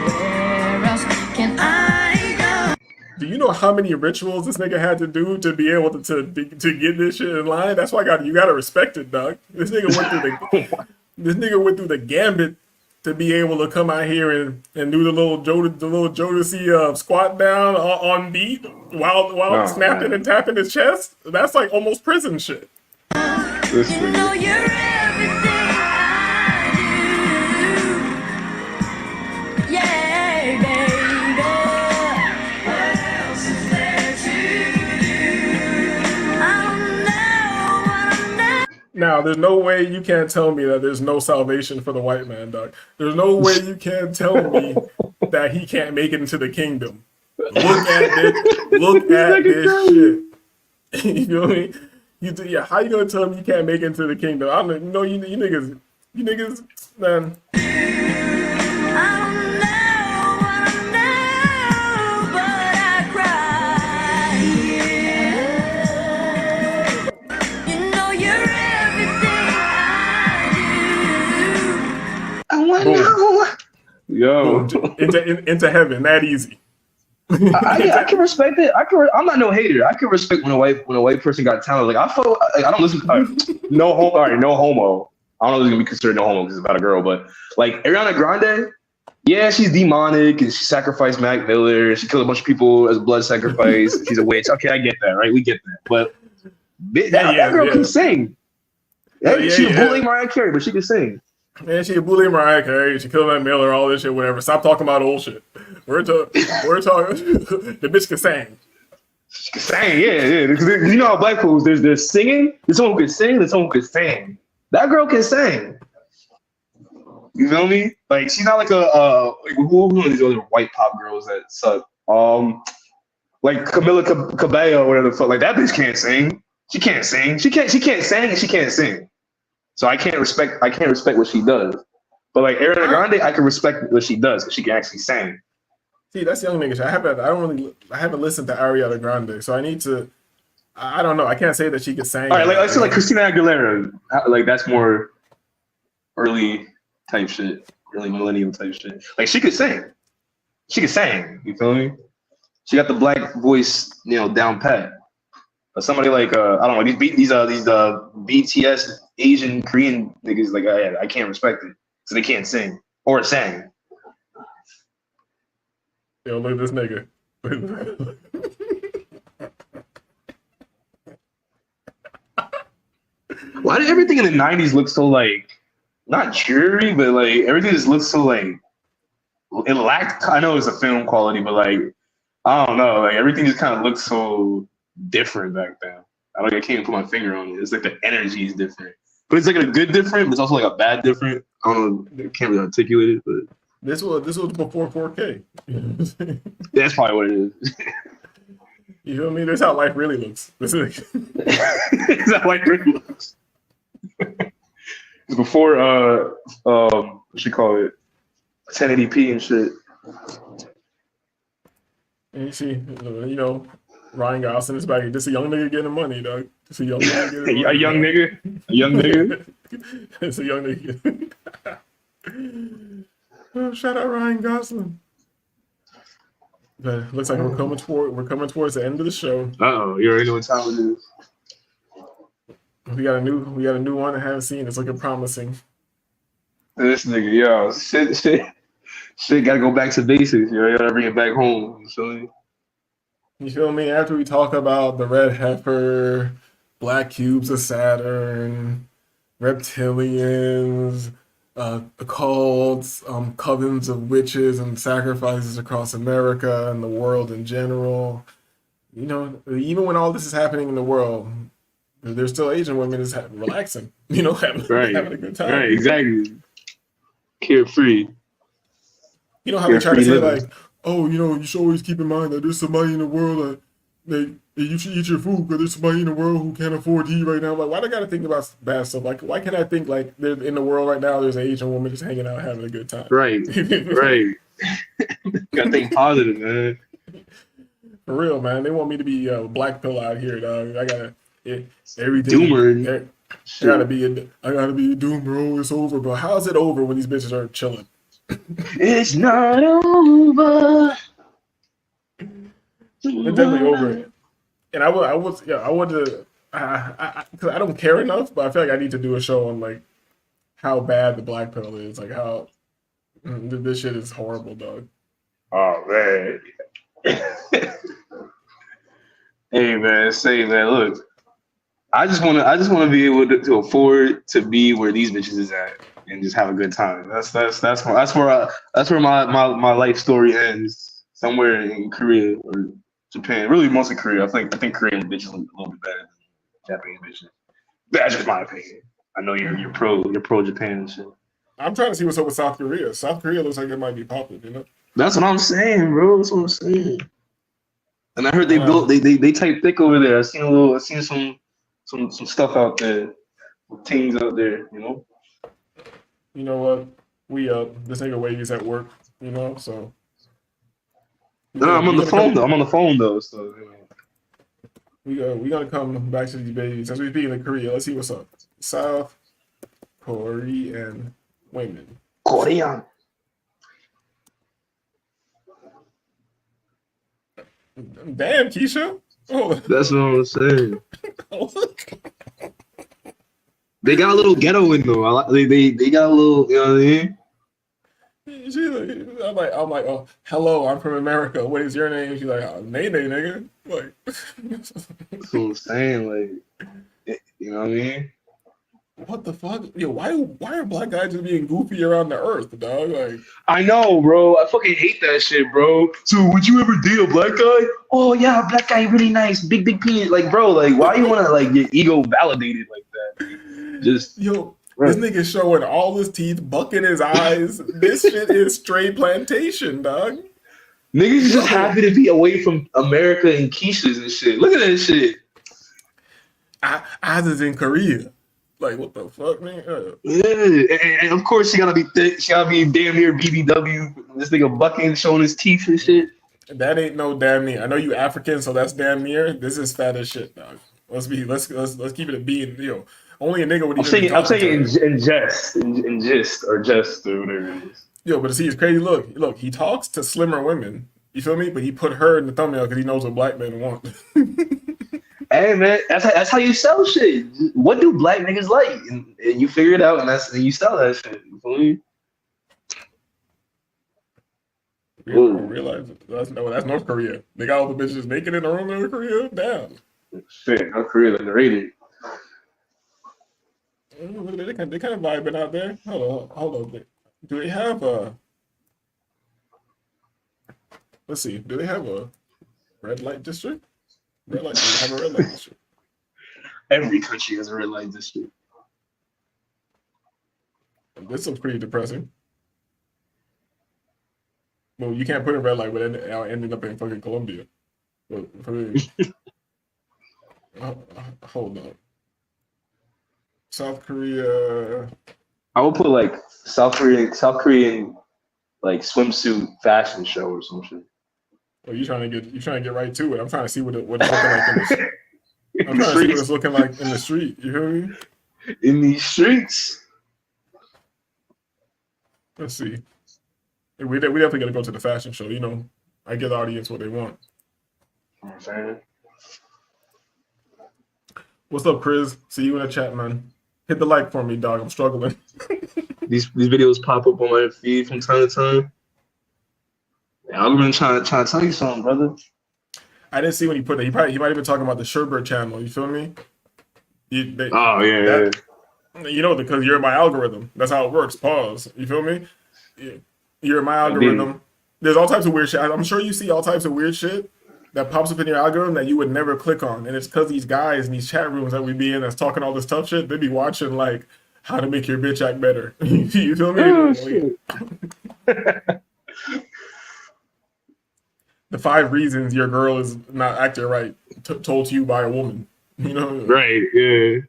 Where else can I go? Do you know how many rituals this nigga had to do to be able to get this shit in line? That's why you gotta respect it, dog. This nigga went through the gambit to be able to come out here and do the little Jodeci squat down on beat while snapping and tapping his chest. That's like almost prison shit. You know you're everything I do. Yeah, baby. What else is there to do? I don't know what I'm not. Now, there's no way you can't tell me that there's no salvation for the white man, dog. There's no way you can tell me that he can't make it into the kingdom. Look at this shit. You feel me? How you gonna tell me you can't make it into the kingdom? I don't know. You niggas, man. I don't know what I know, but I cry. You know you're everything I do. I want to know. Yo, into heaven, that easy. I can respect it. I'm not no hater. I can respect when a white person got talent. Like I feel like I don't listen to no homo. All right, no homo. I don't know if it's gonna be considered no homo because it's about a girl, but like Ariana Grande, yeah, she's demonic and she sacrificed Mac Miller. She killed a bunch of people as blood sacrifice. She's a witch. Okay, I get that, right? We get that. But that girl can sing. She was bullying Mariah Carey, but she can sing. Man, she bullied Mariah Carey. She killed Mac Miller, all this shit, whatever. Stop talking about old shit. We're talking. The bitch can sing. She can sing, yeah. Because you know how black folks, there's singing. There's someone who can sing. There's someone who can sing. That girl can sing. You feel me? Like she's not like who are these other white pop girls that suck? Like Camila Cabello or whatever the fuck. Like that bitch can't sing. She can't sing. She can't sing and she can't sing. So I can't respect what she does. But like Ariana Grande, I can respect what she does because she can actually sing. See, that's the only nigga shit. I haven't listened to Ariana Grande, so I need to. I don't know. I can't say that she can sing. All right, like let's say like Christina Aguilera, like that's more early type shit, early millennium type shit. Like she could sing. She could sing. You feel me? She got the black voice, down pat. But somebody like I don't know these BTS Asian Korean niggas, like I can't respect it, so they can't sing or sing. Yo, look at this nigga. Why did everything in the 90s look so like not dreary, but like everything just looks so like it lacked? I know it's a film quality, but like I don't know, like everything just kind of looks so different back then. I can't even put my finger on it. It's like the energy is different. but it's like a good different, but it's also like a bad different. I don't know, I can't really articulate it, but This was before 4K. that's probably what it is. You feel me? This is how life really looks. This is Is that like really looks? It's before what you call it, 1080p and shit. and you see, you know, Ryan Gosling is back. Just a young nigga getting money, dog. Just a young nigga getting money. A young nigga, a young nigga. It's a young nigga. Oh, shout out Ryan Gosling. But looks like we're coming towards the end of the show. Oh, you already know what time it is. We got a new one I haven't seen. It's looking promising. This nigga, yo, shit, gotta go back to basics. You gotta bring it back home. You feel me? After we talk about the red heifer, black cubes of Saturn, reptilians, occults, covens of witches and sacrifices across America and the world in general. You know, even when all this is happening in the world, there's still Asian women just relaxing. You know, having a good time. Right, exactly. Carefree. You know how they try to say like, oh, you know, you should always keep in mind that there's somebody in the world that you should eat your food because there's somebody in the world who can't afford to eat right now. Like, why do I gotta think about bad stuff? Like, why can't I think like there's in the world right now there's an Asian woman just hanging out having a good time? Right, right. Gotta think positive, man. For real, man. They want me to be black pill out here, dog. I gotta everything. Doomer. I gotta be a doomer. Oh, it's over, bro. How's it over when these bitches are chilling? It's not over. They're definitely over it. And I want to, because I don't care enough, but I feel like I need to do a show on like how bad the black pill is, like how this shit is horrible, dog. Oh man. Hey man, look. I just want to be able to afford to be where these bitches is at and just have a good time. That's where my life story ends. Somewhere in Korea or Japan, really mostly Korea. I think Korean bitches look a little bit better than Japanese bitches. That's just my opinion. I know you're pro Japan and shit. I'm trying to see what's up with South Korea. South Korea looks like it might be popping, you know? That's what I'm saying, bro. That's what I'm saying. And I heard they type thick over there. I seen some stuff out there, teams out there, you know. You know what? This nigga Wavy's at work, you know, so. No, I'm on the phone though. So we gotta come back to these babies. As we speaking of Korea, let's see what's up. South Korean women. Korean. Damn, Keisha. Oh. That's what I'm saying. They got a little ghetto in them. They got a little, you know what I mean? I'm like, oh, hello, I'm from America. What is your name? She's like, oh, Nene, nigga. Like, that's what I'm saying. Like, you know what I mean? What the fuck? Yo, why are black guys just being goofy around the earth, dog? Like, I know, bro. I fucking hate that shit, bro. So, would you ever date a black guy? Oh yeah, black guy, really nice, big penis. Like, bro, like, why you wanna like get ego validated like that? Just yo. This nigga showing all his teeth, bucking his eyes. This shit is straight plantation, dog. Niggas just happy to be away from America and Keisha's and shit. Look at that shit. I was in Korea. Like, what the fuck, man? Yeah, and of course she gotta be thick. She gotta be damn near BBW. This nigga bucking, showing his teeth and shit. That ain't no damn near. I know you African, so that's damn near. This is fat as shit, dog. Let's keep it a B. And, yo, only a nigga would. I'm saying in jest or whatever it is. Yo, but see, it's crazy. Look, he talks to slimmer women. You feel me? But he put her in the thumbnail because he knows what black men want. Hey man, that's how you sell shit. What do black niggas like? And you figure it out, and you sell that shit. You feel me? Realize that's North Korea. They got all the bitches naked in the room in North Korea. Damn. Shit, North Korea underrated. They kind of vibing out there. Hold on. Do they have a? Let's see. Do they have a red light district? Red light. They have a red light district. Every country has a red light district. This looks pretty depressing. Well, you can't put in red light with ending up in fucking Colombia. Well, hold up. South Korea. I would put like South Korean like swimsuit fashion show or some shit. Well, you're trying to get right to it. I'm trying to see what it's looking like in the I'm trying to see what it's looking like in the street. You hear me? In these streets. Let's see. We definitely got to go to the fashion show. You know, I give the audience what they want. What's up, Chris? See you in the chat, man. Hit the like for me, dog. I'm struggling. These videos pop up on my feed from time to time. Yeah, I'm really trying to tell you something, brother. I didn't see when he put it. He might have been talking about the Sherbert channel. You feel me? Oh yeah. You know, because you're in my algorithm. That's how it works. Pause. You feel me? You're in my algorithm. There's all types of weird shit. I'm sure you see all types of weird shit that pops up in your algorithm that you would never click on. And it's because these guys in these chat rooms that we be in that's talking all this tough shit, they be watching like how to make your bitch act better. You feel me? Oh, shit. The 5 reasons your girl is not acting right, told to you by a woman. You know? Right, yeah.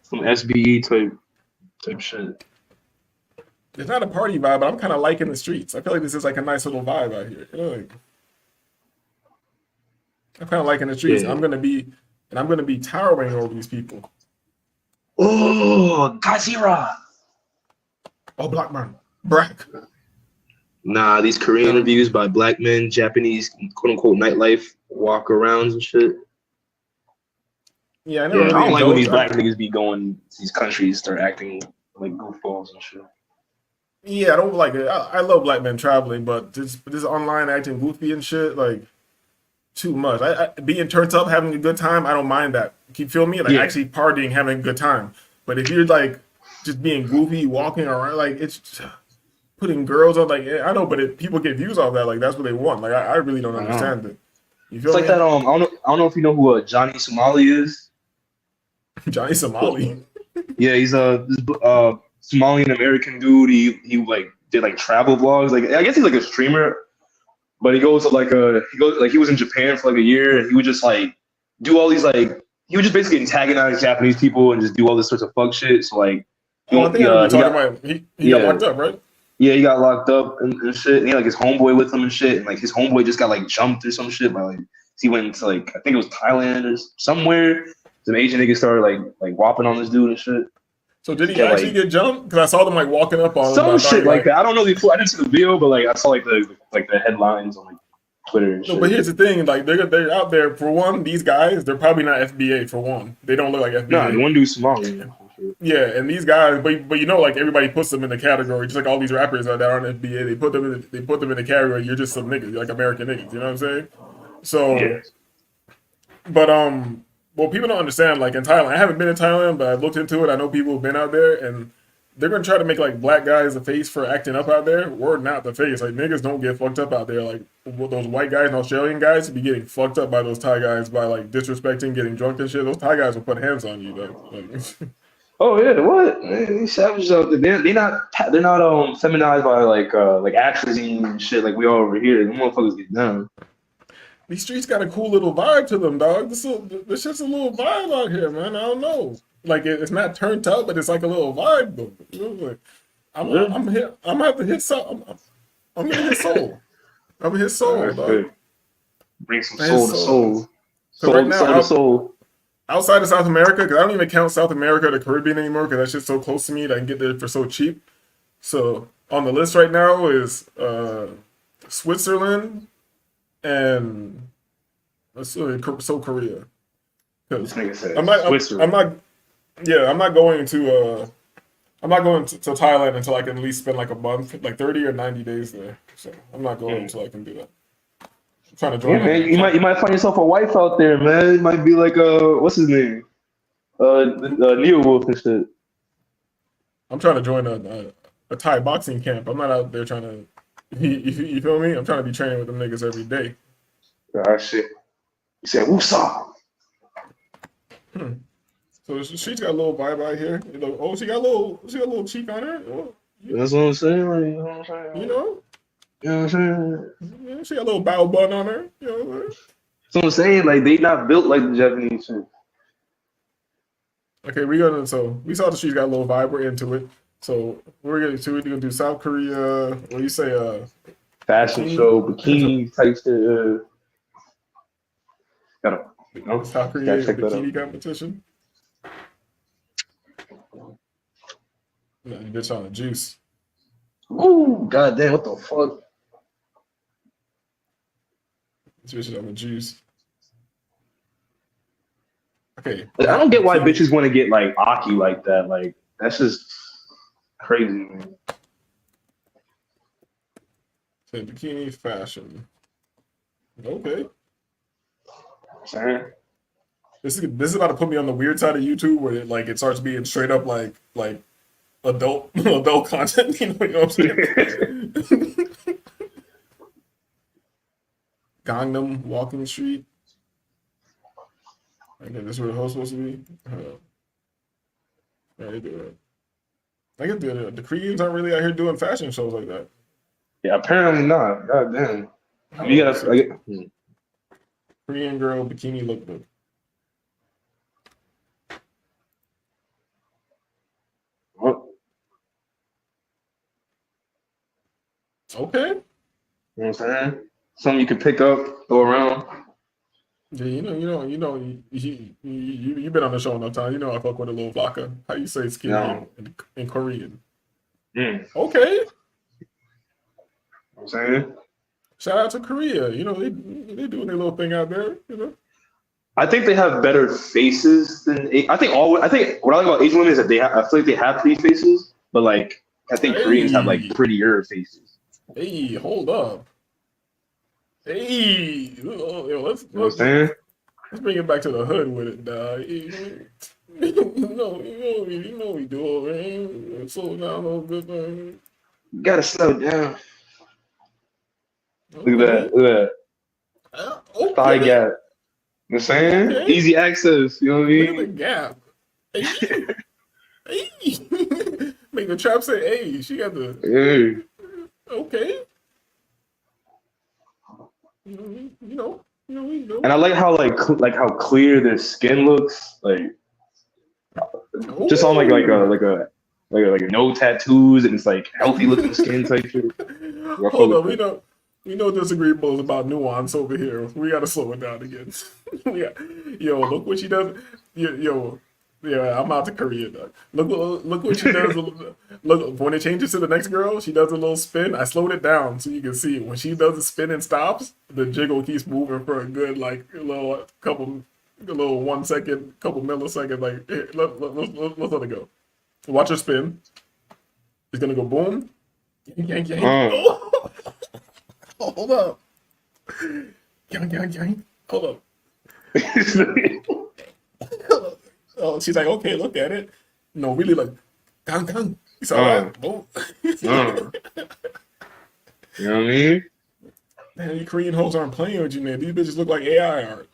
Some SBE type shit. It's not a party vibe, but I'm kind of liking the streets. I feel like this is like a nice little vibe out here. You know, like, I'm kind of liking the streets. Yeah. I'm gonna be towering over these people. Oh, Gazira. Oh, black man, Brack. Nah, these Korean interviews by black men, Japanese quote unquote nightlife walk arounds and shit. Yeah, I I never. don't like when these black niggas be going to these countries, start acting like goofballs and shit. Yeah, I don't like it. I love black men traveling, but this online acting goofy and shit, like too much. I being turned up, having a good time, I don't mind that. You feel me? Like actually partying, having a good time. But if you're like just being goofy, walking around, like it's just putting girls on, like I know, but people get views off that. Like that's what they want. Like I really don't understand it. You feel It's like me? that. I don't know if you know who Johnny Somali is. Johnny Somali. Yeah, he's this Somalian American dude. He like did like travel vlogs. Like I guess he's like a streamer, but he goes to he was in Japan for like a year, and he would just like do all these like he would just basically antagonize Japanese people and just do all this sorts of fuck shit. So like, I think he got locked up, right? Yeah, he got locked up and shit. And he had like his homeboy with him and shit, and like his homeboy just got like jumped or some shit by like he went to like I think it was Thailand or somewhere. Some Asian niggas started like whopping on this dude and shit. So did he actually get jumped? Because I saw them like walking up on some him. shit like that. I don't know the I didn't see the video, but like I saw like the headlines on like Twitter and shit. No, but here's the thing: like they're out there. For one, these guys they're probably not FBA. For one, they don't look like FBA. No, the one dude's Somali. Yeah, and these guys, but you know, like everybody puts them in the category, just like all these rappers that aren't FBA. They put them in the category. You're just some niggas, you're like American niggas. You know what I'm saying? So, but well, people don't understand. Like in Thailand, I haven't been in Thailand, but I've looked into it. I know people have been out there, and they're gonna try to make like black guys the face for acting up out there. We're not the face. Like niggas don't get fucked up out there. Like those white guys and Australian guys be getting fucked up by those Thai guys by like disrespecting, getting drunk and shit. Those Thai guys will put hands on you though. Like, oh yeah, what? Man, these savages out there, they're not feminized by like actors and shit like we are over here. The motherfuckers get down. These streets got a cool little vibe to them, dog. This shit's a little vibe out here, man. I don't know. Like it's not turned up, but it's like a little vibe though. You know, like, I'm gonna have to hit soul. I'm gonna hit soul. I'm gonna hit soul, dog. Bring some soul to soul. So right now, soul to soul. Outside of South America, because I don't even count South America or the Caribbean anymore, because that shit's so close to me that I can get there for so cheap. So on the list right now is Switzerland and Seoul, Korea. This nigga said I'm not going to Thailand until I can at least spend like a month, like 30 or 90 days there. So I'm not going until I can do that. I'm trying to join. Yeah, man, you might find yourself a wife out there, man. It might be like what's his name? Neo Wolf and shit. I'm trying to join a Thai boxing camp. I'm not out there trying to. You feel me? I'm trying to be training with them niggas every day. Ah shit. You said woosah. So she's got a little vibe out here. You know, oh, she got a little cheek on her. Oh, That's what I'm saying. Like, you know what I'm saying? you know, You know what I'm saying? yeah, she got a little bow bun on her. You know what I'm saying? So I'm saying, like, they not built like the Japanese shit. Okay, we saw that she's got a little vibe. We're into it. So we're gonna do South Korea. What do you say? Fashion show, bikini type shit. Gotta, you know, South Korea gotta check that bikini out. competition. Yeah, you bitch on the juice. Ooh, goddamn, what the fuck? This bitch is on the juice. Okay. Like, I don't get why bitches want to get like Aki like that. Like, that's just crazy, man. So bikini fashion. Okay. Saying? This is about to put me on the weird side of YouTube where it starts being straight up like adult adult content. You know what I'm saying? Gangnam Walking Street. Okay, this is where the host supposed to be. Yeah, they do it. I get the Koreans aren't really out here doing fashion shows like that. Yeah, apparently not. God damn. You gotta. Korean girl bikini lookbook. What? Okay. You know what I'm saying? Something you can pick up, throw around. Yeah, you've been on the show enough time. You know I fuck with a little vodka. How you say skinny No. in Korean? Mm. Okay. You know what I'm saying? Shout out to Korea. You know, they doing their little thing out there, you know. I think they have better faces than I think what I like about Asian women is that I feel like they have pretty faces, but like I think Koreans have like prettier faces. Hey, hold up. Hey, let's You know what I'm saying? let's bring it back to the hood with it, dog. You know we do it, man. Slow down a little bit, man. You gotta slow down. Look at that. Okay. Thigh gap. You know what I'm saying? Okay. Easy access. You know what I Look at mean? the gap. Hey. Hey. Make the trap say, hey, she got the. Yeah. Okay. You know. And I like how how clear their skin looks. Like just on like a no tattoos and it's like healthy looking skin type shit. Hold on, we know disagreeable is about nuance over here. We gotta slow it down again. Yo, look what she does. Yo, yeah, I'm out to Korea, dog. Look what she does. Look when it changes to the next girl, she does a little spin. I slowed it down so you can see it. When she does the spin and stops, the jiggle keeps moving for a good couple 1 second, couple milliseconds. Like let's let it go. Watch her spin. It's gonna go boom. Yang, yang. Oh. Hold up. Yang. Hold up. Oh, she's like, okay, look at it. No, really, like, gang. You saw that? Boom. You know what I mean? Man, you Korean hoes aren't playing with you, man. These bitches look like AI art.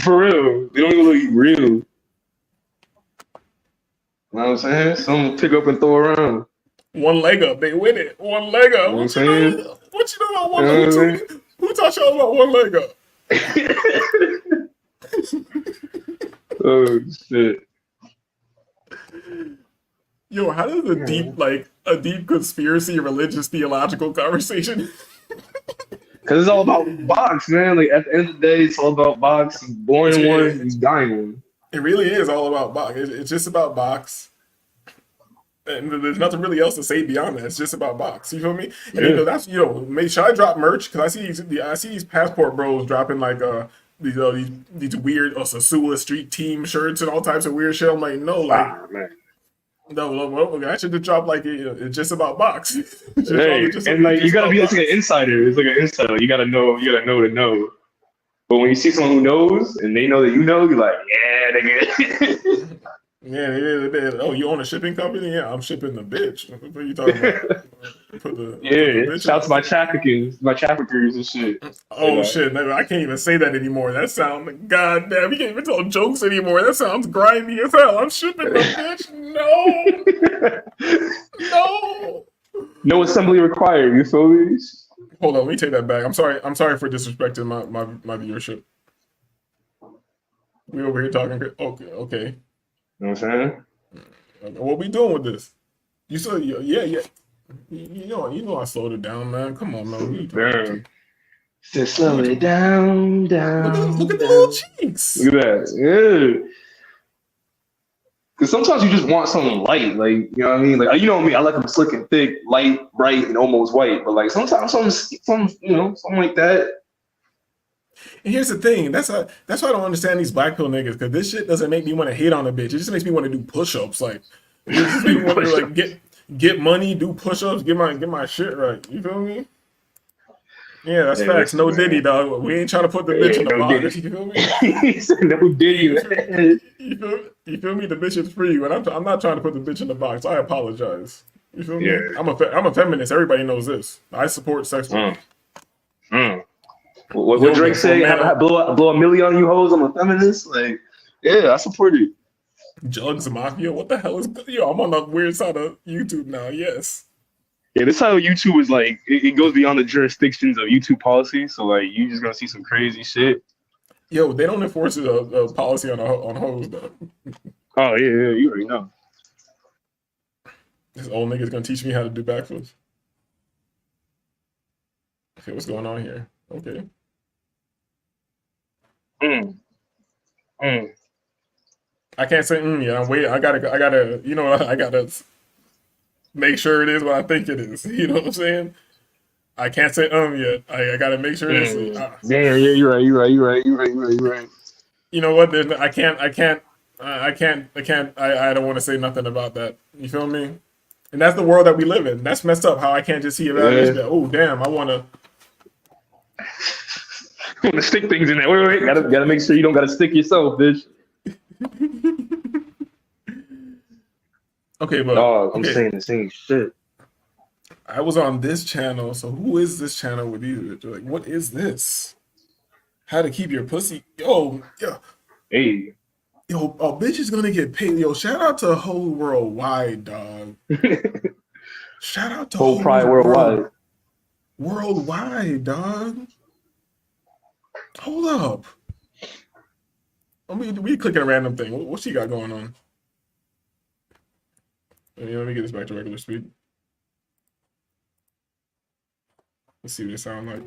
For real. They don't even look real. You know what I'm saying? Some pick up and throw around. One leg up, they win it. One leg up. You know what I'm saying? What you know about one leg up? Who taught y'all about one leg up? Oh shit. Yo, how does a deep conspiracy, religious, theological conversation? Cause it's all about box, man. Like at the end of the day, it's all about box. He's born in one, he's dying one. It really is all about box. It's just about box. And there's nothing really else to say beyond that. It's just about box. You feel me? And that's should I drop merch? Because I see these passport bros dropping like these weird Sasua Street Team shirts and all types of weird shit. I'm like, no, like man. No, I should have dropped like it's just about box. And like you gotta be like an insider. It's like an insider. You gotta know to know. But when you see someone who knows and they know that you know, you're like, yeah, nigga. Oh, you own a shipping company? Yeah, I'm shipping the bitch. What are you talking about? Put the Yeah, bitch shout out to in. my traffickers and shit. Oh shit, man, I can't even say that anymore. That sounds goddamn. We can't even tell jokes anymore. That sounds grimy as hell. I'm shipping the bitch. No. No assembly required. You feel me? Hold on, let me take that back. I'm sorry. I'm sorry for disrespecting my viewership. We over here talking. Okay. You know what I'm saying? What we doing with this? You said yeah. You know I slowed it down, man. Come on, man. What you doing? Damn. Just slow it down. Look at the little cheeks. Look at that. Yeah. Because sometimes you just want something light, like, you know what I mean? Like, you know me, I like them slick and thick, light, bright, and almost white. But like sometimes something like that. And here's the thing. That's why I don't understand these black pill niggas, because this shit doesn't make me want to hate on a bitch. It just makes me want to do push-ups. Like, it just makes me want to like get money, do push-ups, get my shit right. You feel me? Yeah, that's facts. No Diddy, dog. We ain't trying to put the bitch in the box. You feel me? He said no Diddy. You feel me? The bitch is free, but I'm not trying to put the bitch in the box. I apologize. You feel me? Yeah. I'm a feminist. Everybody knows this. I support sex work. What Drake say? Blow $1 million on you hoes. I'm a feminist. Like, yeah, I support it. Jugs Mafia. What the hell is? Yo, I'm on the weird side of YouTube now. Yes. Yeah, this how YouTube is like. It goes beyond the jurisdictions of YouTube policy. So like, you just gonna see some crazy shit. Yo, they don't enforce a policy on hoes though. Oh yeah, you already know. This old nigga's gonna teach me how to do backflips. Okay, what's going on here? Okay. I can't say yet. I'm waiting. I gotta. You know, I gotta make sure it is what I think it is. You know what I'm saying? I can't say yet. I gotta make sure it is. Yeah, you're right. You know what? I don't want to say nothing about that. You feel me? And that's the world that we live in. That's messed up. How I can't just see evaluation that. Oh damn! I want to. You want to stick things in there. Wait. Gotta make sure you don't gotta stick yourself, bitch. Okay, but I'm saying the same shit. I was on this channel, so who is this channel with you? Like, what is this? How to keep your pussy? Yo, yeah. Hey. Yo, a bitch is gonna get paid. Yo, shout out to Whole Worldwide, dog. Shout out to Whole Pride Worldwide. Worldwide, dog. Hold up. We clicking a random thing. What she got going on? Let me get this back to regular speed. Let's see what it sounds like.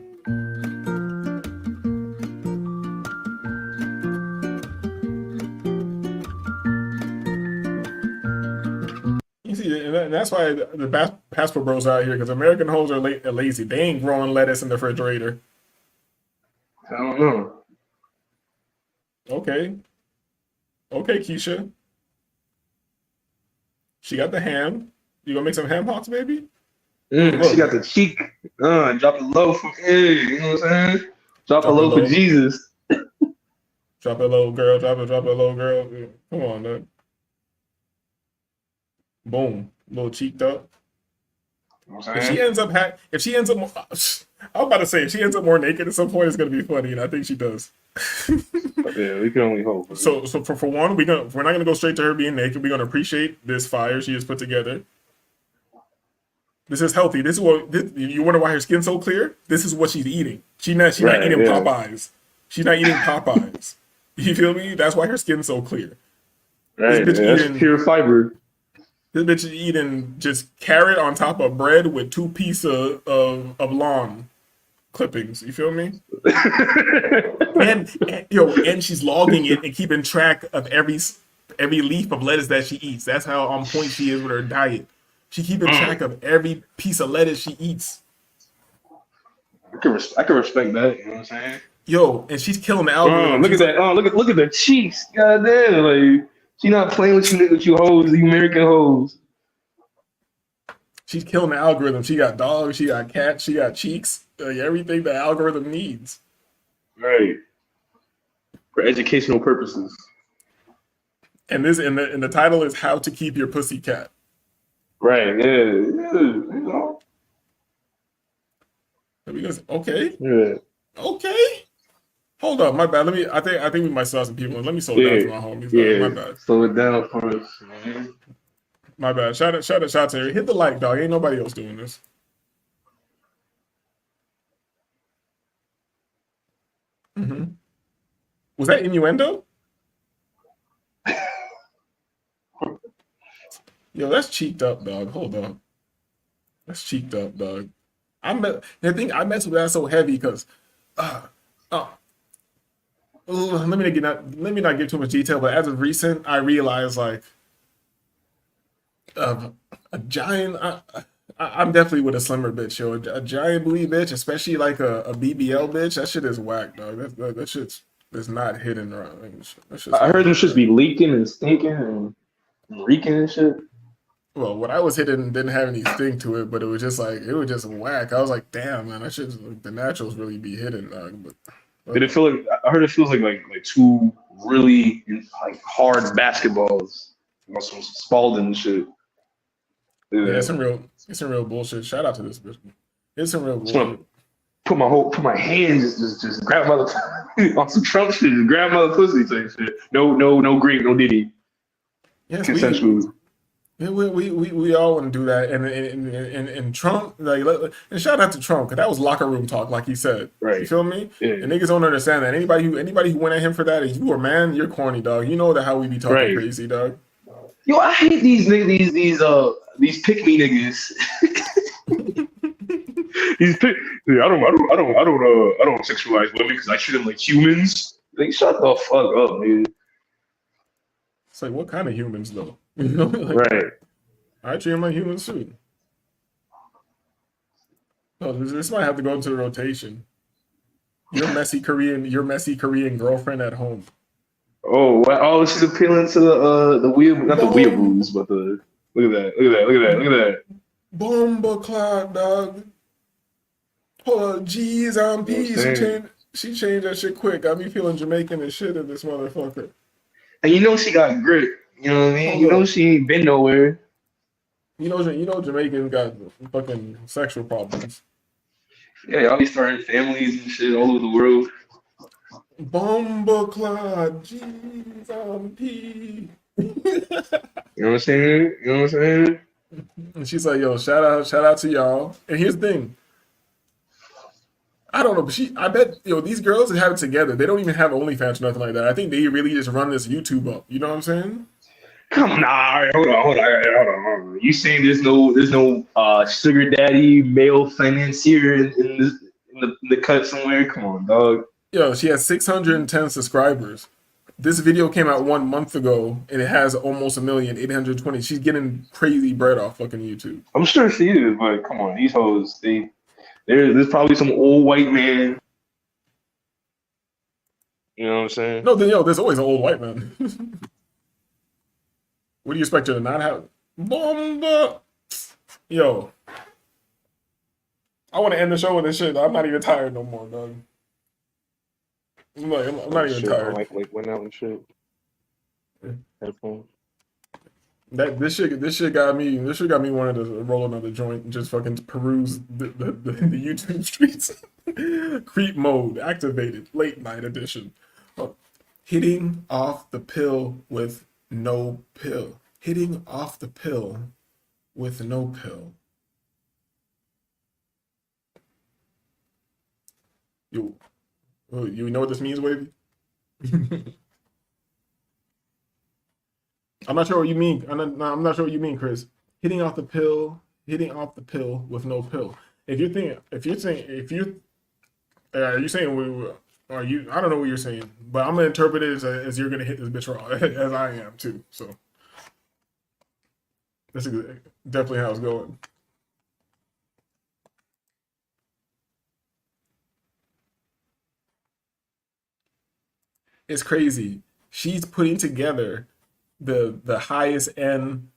You see, and that's why the passport bros out here, because American hoes are lazy. They ain't growing lettuce in the refrigerator. I don't know. Okay, Keisha. She got the ham. You gonna make some ham hocks, baby? She got the cheek. Drop it low for you know what I'm saying? Drop it low for Jesus. Drop it low, girl. Drop it low, girl. Come on, man. Boom, a little cheeked up. If she ends up, if she ends up more naked at some point, it's gonna be funny, and I think she does. Yeah, we can only hope. So for one, we're not gonna go straight to her being naked. We're gonna appreciate this fire she has put together. This is healthy. This is what you wonder why her skin's so clear. This is what she's eating. She's not eating Popeyes. She's not eating Popeyes. You feel me? That's why her skin's so clear. Right, this bitch eating pure fiber. This bitch is eating just carrot on top of bread with 2 pieces of lawn clippings. You feel me? and she's logging it and keeping track of every leaf of lettuce that she eats. That's how on point she is with her diet. She keeping track of every piece of lettuce she eats. I can respect that. You know what I'm saying? Yo, and she's killing the algorithm. Look at that. Look at the cheeks. Goddamn, like she not playing with you hoes, you American hoes. She's killing the algorithm. She got dogs, she got cats, she got cheeks. Everything the algorithm needs. Right. For educational purposes. And the title is How to Keep Your Pussy Cat. Right. Yeah. You know. Okay. Yeah. Okay. Hold up, my bad. I think we might still have some people. Let me slow it down for my homies. Yeah. My bad. Slow it down for us, man. My bad. Shout out to Harry. Hit the like, dog. Ain't nobody else doing this. Was that innuendo? Yo, that's cheeked up, dog. Hold up. That's cheeked up, dog. I mess with that so heavy because let me not give too much detail, but as of recent, I realized like a giant. I'm definitely with a slimmer bitch, yo. A giant booty bitch, especially like a BBL bitch. That shit is whack, dog. That shit's not hidden around. I heard them shits be leaking and stinking and reeking and shit. Well, what I was hitting didn't have any stink to it, but it was just whack. I was like, damn, man, that shit, like, the naturals really be hidden, dog. But Did it feel like? I heard it feels like two really like hard basketballs, some Spalding and shit. Yeah, it's some real bullshit. Shout out to this bitch. It's some real bullshit. Put my hands just grab mother on some Trump shit, just grab mother pussy type shit. No grape, no Diddy. Yes, consensual. We all want to do that, and Trump, like, and shout out to Trump, because that was locker room talk, like he said. Right. You feel me? Yeah. And niggas don't understand that. Anybody who went at him for that, if you were man, you're corny, dog. You know that how we be talking crazy, dog. Yo, I hate these niggas, these pick me niggas. I don't sexualize women because I treat them like humans. Like, shut the fuck up, dude. It's like, what kind of humans though? You know, like, right. I treat them like humans too. Oh, this might have to go into the rotation. Your messy Korean girlfriend at home. Oh, she's appealing to the weird, not the weeaboos, but the look at that. Bomba cloud, dog. Hold on, G's on P's. She changed that shit quick. Got me feeling Jamaican as shit in this motherfucker. And you know she got grit. You know what I mean? You know she ain't been nowhere. You know Jamaicans got fucking sexual problems. Yeah, y'all be starting families and shit all over the world. Bomba cloud, G's on P. You know what I'm saying? And she's like, yo, shout out to y'all. And here's the thing. I don't know, but I bet, these girls that have it together, they don't even have OnlyFans or nothing like that. I think they really just run this YouTube up. You know what I'm saying? Come on, hold on. You saying there's no sugar daddy male financier in the cut somewhere? Come on, dog. Yo, she has 610 subscribers. This video came out 1 month ago, and it has almost 1,820,000. She's getting crazy bread off fucking YouTube. I'm sure she is, but come on, these hoes, there's probably some old white man. You know what I'm saying? No, there's always an old white man. What do you expect her to not have? Bomba! Yo. I want to end the show with this shit. I'm not even tired no more, dog. I'm not even tired. Like went out and shit. Headphones. This shit got me wanting to roll another joint and just fucking peruse the YouTube streets. Creep mode activated, late night edition. Hitting off the pill with no pill. Hitting off the pill with no pill. You know what this means, Wavy? I'm not sure what you mean. I'm not sure what you mean, Chris. Hitting off the pill with no pill. Are you saying I don't know what you're saying, but I'm gonna interpret it as you're gonna hit this bitch raw, as I am too. So that's definitely how it's going. It's crazy. She's putting together the highest end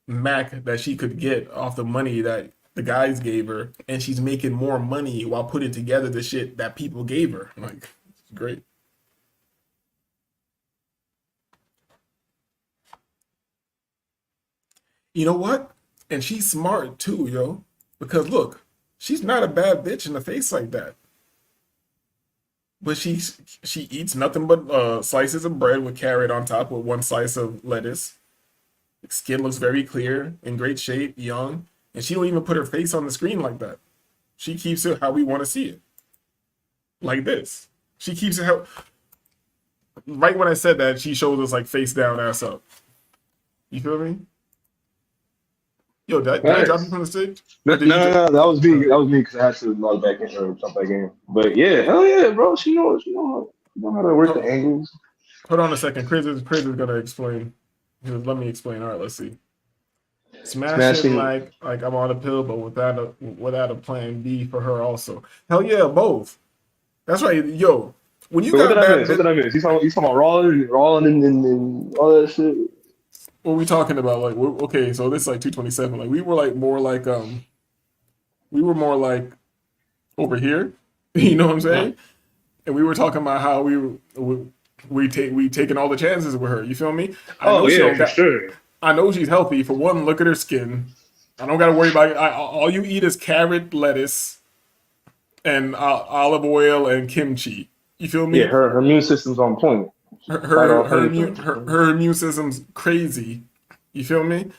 Mac that she could get off the money that the guys gave her, and she's making more money while putting together the shit that people gave her. Like, it's great. You know what? And she's smart too, yo. Because look, she's not a bad bitch in the face like that. But she eats nothing but slices of bread with carrot on top with one slice of lettuce. Skin looks very clear, in great shape, young, and she don't even put her face on the screen like that. She keeps it how we want to see it, like this. She keeps it how. Right when I said that, she shows us like face down, ass up. You feel me? Yo, did I drop you from the stage? No, that was me. That was me because I had to log back in or jump back in. But yeah, hell yeah, bro. She knows how to work the angles. Hold on a second. Chris is gonna explain. Let me explain. All right, let's see. Smashing like I'm on a pill, but without a plan B for her also. Hell yeah, both. That's right. Yo, when you got what did I miss? You talking about Rollin and all that shit? What are we talking about? Like, okay, so this is like 227. Like, we were more like over here. You know what I'm saying? And we were talking about how we taking all the chances with her. You feel me? For sure. I know she's healthy. For one, look at her skin. I don't got to worry about it. All you eat is carrot, lettuce, and olive oil and kimchi. You feel me? Yeah, her immune system's on point. Her immune system's crazy. You feel me?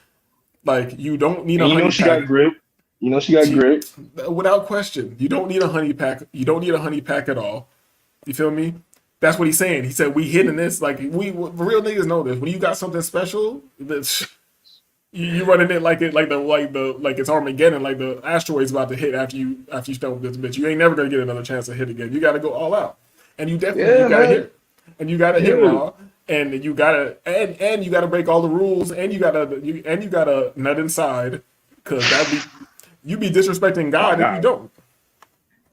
Like, you don't need a honey pack. She got grip. You know she got grip. Without question. You don't need a honey pack. You don't need a honey pack at all. You feel me? That's what he's saying. He said we hidden this. Like, real niggas know this. When you got something special, you running it like it's Armageddon, like the asteroid's about to hit after you stone with this bitch. You ain't never gonna get another chance to hit again. You gotta go all out. And you definitely gotta hit. And you gotta hit raw, and you gotta break all the rules, and you gotta nut inside, cause you be disrespecting God if you don't.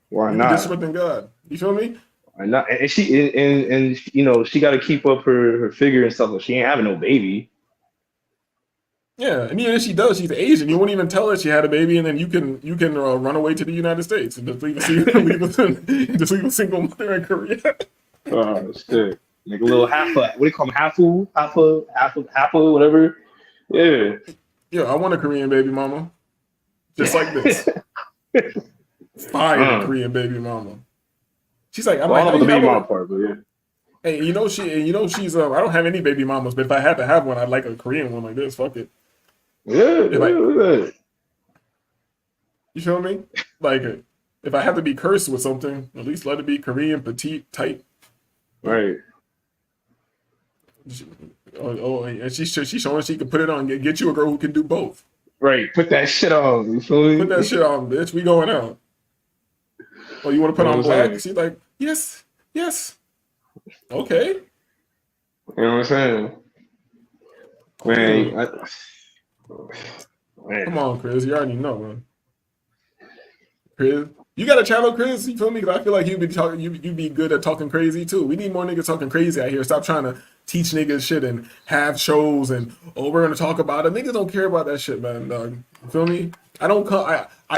Why not? Disrespecting God. You feel me? Why not? And she she got to keep up her figure and stuff. She ain't having no baby. Yeah, and even if she does, she's Asian. You won't even tell her she had a baby, and then you can run away to the United States and just leave a single mother in Korea. Oh shit! Like a little what do you call them? Half whatever. Yeah. Yeah, I want a Korean baby mama, just like this. Fire Korean baby mama. She's like, I don't know the baby mama part, but yeah. Hey, she's I don't have any baby mamas, but if I had to have one, I'd like a Korean one like this. Fuck it. Yeah. You feel me? Like, if I have to be cursed with something, at least let it be Korean, petite, tight. Right. And she's showing she can put it on. Get you a girl who can do both. Right. Put that shit on. You feel me? Put that shit on, bitch. We going out. Oh, you want to put on black? She's like, yes. Okay. You know what I'm saying? Man. Come on, Chris. You already know, man. Chris, you got a channel, Chris? You feel me? Because I feel like you'd be good at talking crazy too. We need more niggas talking crazy out here. Stop trying to teach niggas shit and have shows and we're gonna talk about it. Niggas don't care about that shit, man. Dog. You feel me? I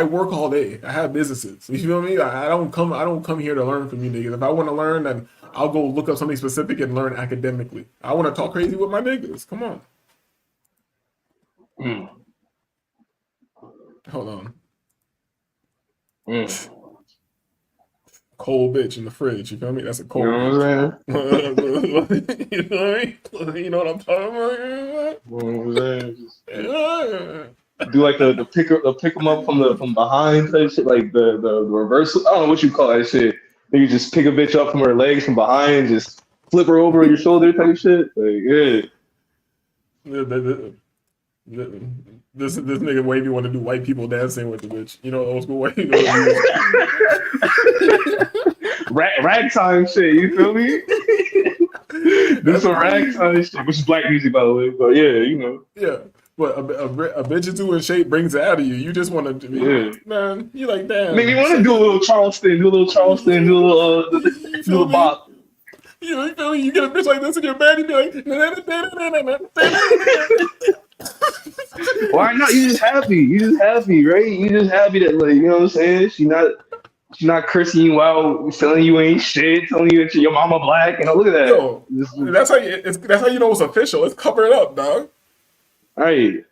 work all day. I have businesses. You feel me? I don't come here to learn from you niggas. If I want to learn, then I'll go look up something specific and learn academically. I want to talk crazy with my niggas. Come on. Hold on. Cold bitch in the fridge. You feel me? That's a cold. You know what I'm saying? You know what I mean? You know what I'm talking about? You know what I'm saying? Do like the pick them up from behind type shit, like the reversal. I don't know what you call that shit. You just pick a bitch up from her legs from behind, just flip her over your shoulder type shit. Like, This nigga Wavy want to do white people dancing with the bitch. You know, old school Wavy. Ragtime shit, you feel me? This is some ragtime shit, which is black music, by the way. But yeah, you know. Yeah, but a bitch is doing shape brings it out of you. You just want to, man. You like damn. Maybe you want to do a little Charleston, do a little bop. You feel me? You get a bitch like this in your bed, you be like. Why not? You just happy, right? You just happy that, like, you know what I'm saying? She's not cursing you out, telling you ain't shit, telling you that your mama black. You know, look at that. Yo, that's how you know it's official. It's covered up, dog. Right.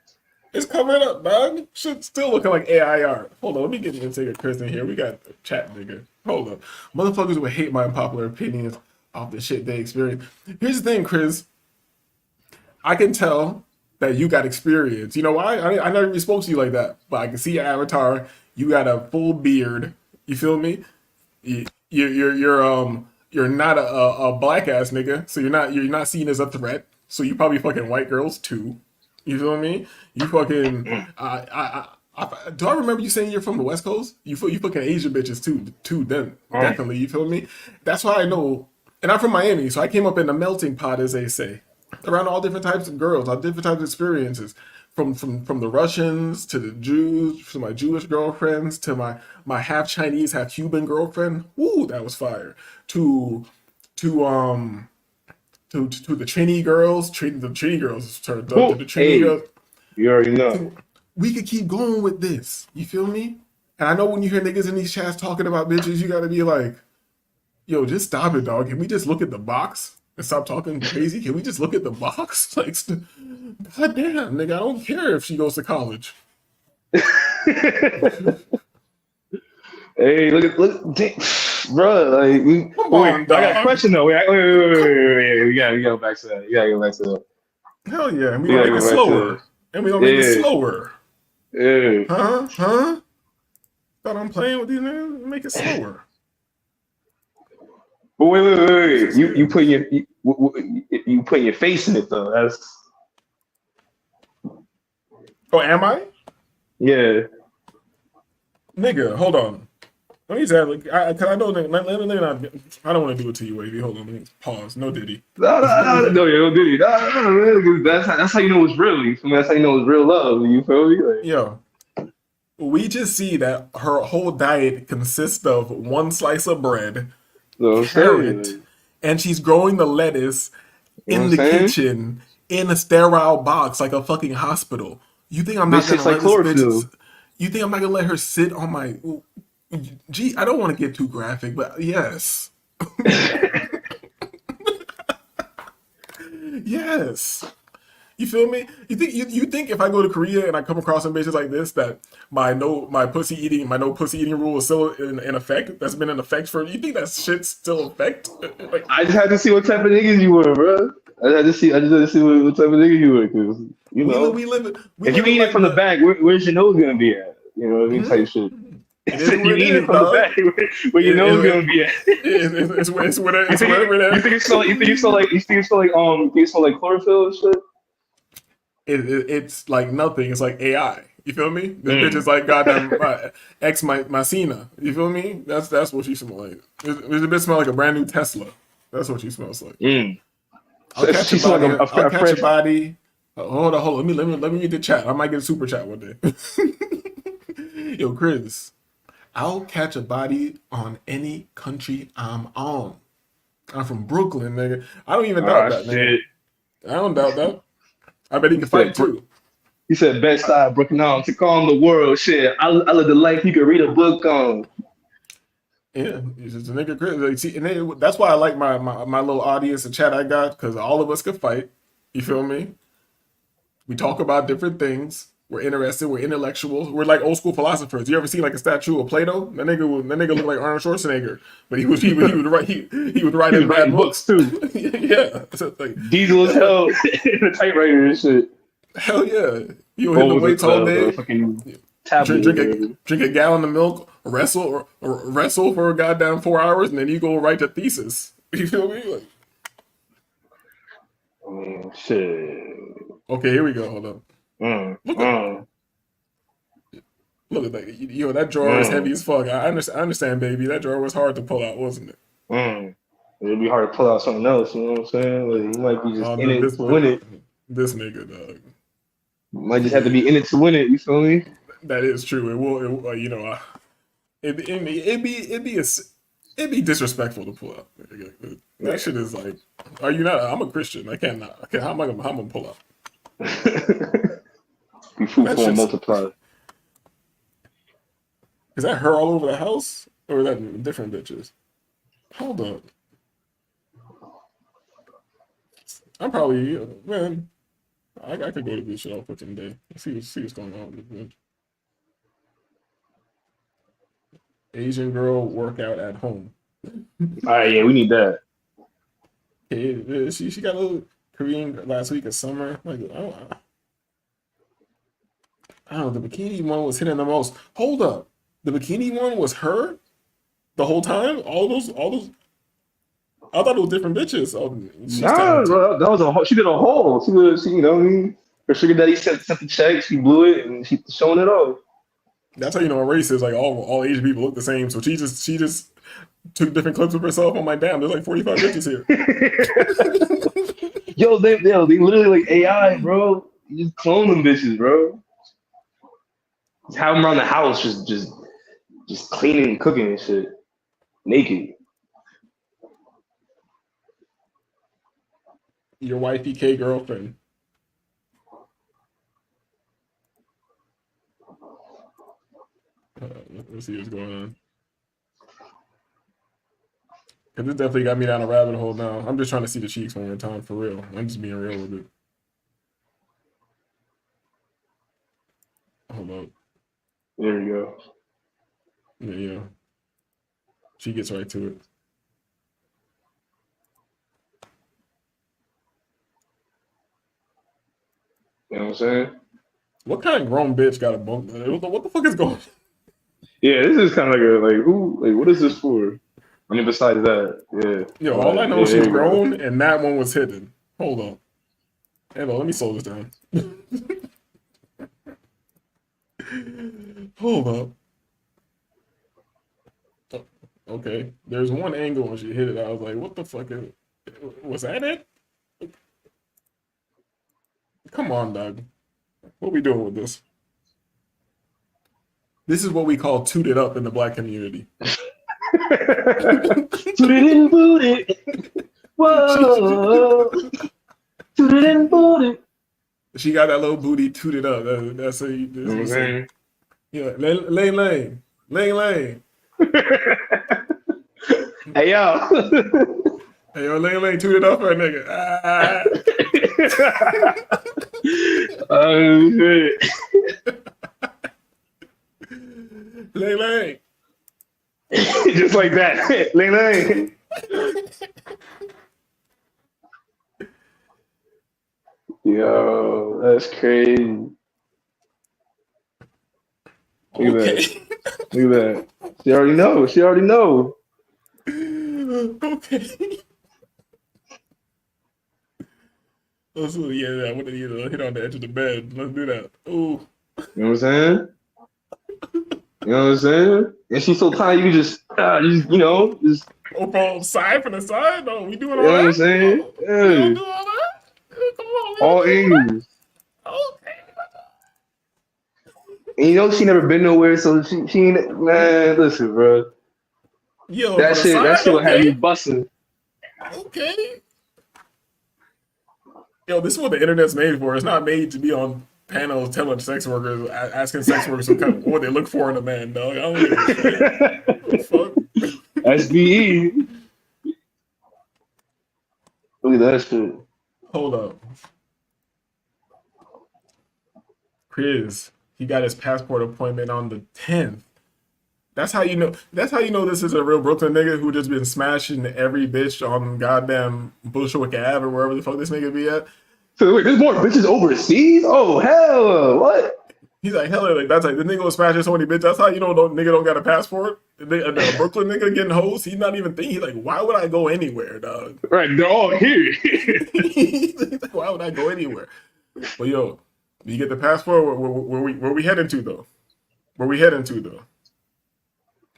It's coming up, dog. Shit still looking like AI art. Hold on, let me get this nigga Chris in here. We got the chat nigga. Hold up. Motherfuckers would hate my unpopular opinions off the shit they experience. Here's the thing, Chris. I can tell that you got experience. You know why? I never even spoke to you like that. But I can see your avatar. You got a full beard. You feel me? You're not a black ass nigga, so you're not seen as a threat. So you probably fucking white girls too. You feel me? You fucking do I remember you saying you're from the West Coast? You fucking Asian bitches too. Then definitely. You feel me? That's why I know. And I'm from Miami, so I came up in the melting pot, as they say, around all different types of girls, all different types of experiences. From the Russians to the Jews, to my Jewish girlfriends, to my half Chinese, half Cuban girlfriend. Woo, that was fire. To the Trini girls, the Trini girls turned up to the Trini girls. You already know. We could keep going with this. You feel me? And I know when you hear niggas in these chats talking about bitches, you gotta be like, yo, just stop it, dog. Can we just look at the box and stop talking crazy? Can we just look at the box? Like, god damn, nigga, I don't care if she goes to college. Hey, look, bro. Like, I got a question though. Wait. We gotta go back to that. You gotta go back to that. Hell yeah, and we gonna make it slower. And we gonna make it slower. Yeah. Huh? Thought I'm playing with you, nigga? Make it slower. But wait. You putting your face in it though. That's. Oh, am I? Yeah. Nigga, hold on. Let me say, cause I know, I don't want to do it to you, Wavy. Hold on, let me pause. No Diddy. No Diddy. No, that's how you know it's real. You feel me? That's how you know it's real love. You feel me? Like, yo, we just see that her whole diet consists of one slice of bread, carrot, and she's growing the lettuce in the kitchen in a sterile box like a fucking hospital. You think I'm not gonna let this bitch? You think I'm not gonna let her sit on my? Gee, I don't want to get too graphic, but yes. Yes. You feel me? You think if I go to Korea and I come across some bitches like this that my no pussy eating rule is still in effect? That's been in effect for you think that shit's still in effect? Like, I just had to see what type of niggas you were, bro. I just had to see what type of nigga you were, cause you know if you eat it from the back, where's your nose gonna be at? You know what I mean? Type shit. You eat it from the back, where your nose gonna be at? It's wherever it is. You think it smell like chlorophyll and shit? It's like nothing. It's like AI. You feel me? This bitch is like goddamn ex Messina. You feel me? That's what she smells like. This bitch smell like a brand new Tesla. That's what she smells like. I'll catch your body. Hold on. Let me read the chat. I might get a super chat one day. Yo, Chris, I'll catch a body on any country I'm on. I'm from Brooklyn, nigga. I don't even doubt that, nigga. I don't doubt that. I bet he can fight too. He said, "Best side Brooklyn on to calm the world." Shit, I live the life you could read a book on. Yeah, he's just a nigga Chris. Like, see, and that's why I like my little audience and chat I got, because all of us could fight. You feel me? We talk about different things. We're interested. We're intellectuals. We're like old school philosophers. You ever seen like a statue of Plato? That nigga looked like Arnold Schwarzenegger, but he would write in bad books too. Yeah, so like, Diesel as hell in the typewriter and shit. Hell yeah, you hit the weights all day. Drink a gallon of milk, wrestle for a goddamn 4 hours, and then you go write a thesis. You feel me? Like, shit. Okay, here we go. Hold up. Look at that. Yo, that drawer is heavy as fuck. I understand, baby. That drawer was hard to pull out, wasn't it? It'd be hard to pull out something else. You know what I'm saying? Like, you might be just in it to win it. This nigga, dog. You might just have to be in it to win it. You feel me? That is true. It will. You know, it'd be disrespectful to pull out. That shit is like, are you not? I'm a Christian. I can't not. How am I gonna pull out? Be fruitful and multiply. Is that her all over the house, or is that different bitches? Hold up. I'm probably, man. I could go to this shit all fucking day. See what's going on with this. Asian girl workout at home. All right, yeah, we need that. Okay, she got a little Korean last week of summer. Like I don't know. The bikini one was hitting the most. Hold up, the bikini one was her the whole time. All those. I thought it was different bitches. Oh, Nah, bro, that was a whole. She did a whole. She you know what I mean? Her sugar daddy sent the check. She blew it, and she's showing it off. That's how you know a race is like all Asian people look the same. So she just took different clips of herself. I'm like, damn, there's like 45 bitches here. Yo, they literally like AI, bro. You just clone them bitches, bro. Just have them around the house, just cleaning and cooking and shit, naked. Your wifey K girlfriend. Let's see what's going on. Cause this definitely got me down a rabbit hole now. I'm just trying to see the cheeks one more time for real. I'm just being real with it. Hold up. There you go. Yeah. She gets right to it. You know what I'm saying? What kind of grown bitch got a bump? What the fuck is going on? Yeah, this is kind of like what is this for? I mean, besides that, yeah. Yo, all I know is she's grown and that one was hidden. Hold on. Hey, let me slow this down. Hold up. Okay, there's one angle when she hit it. I was like, what the fuck is it? Was that it? Come on, dog. What we doing with this? This is what we call toot it up in the black community. Toot it and boot it. Whoa. Toot it and boot it. She got that little booty tooted up. That's a yeah. Lane. Hey yo. Hey yo, Lane tooted up for a nigga. Oh shit. Lane. Just like that. Lane. Yo, that's crazy. Look at that. Look at that. She already know. Okay. Let's do I want to hit on the edge of the bed. Let's do that. Ooh. You know what I'm saying? And she's so tiny, you just from side from the side. No, we doing all you know that. what I'm saying? We Yeah. don't do all that. Come on. All angles. Okay. And you know she never been nowhere, so she ain't. Man, listen, bro. Yo, That shit will have you busting. Okay. Yo, this is what the internet's made for. It's not made to be on panels telling sex workers, asking sex workers what they look for in a man, dog. I don't give a shit. Fuck. SBE. Look at that shit. Hold up. Chris, he got his passport appointment on the 10th. That's how you know this is a real Brooklyn nigga who just been smashing every bitch on goddamn Bushwick Ave or wherever the fuck this nigga be at. So wait, there's more bitches overseas? Oh hell, what? He's like, hell, like that's like the nigga was smashing so many bitches. That's how you know the nigga don't got a passport. The Brooklyn nigga getting hoes. He's not even thinking. He's like, why would I go anywhere, dog? Right, they're all here. He's like, why would I go anywhere? But yo, you get the passport. Where we heading to though? Where we heading to though?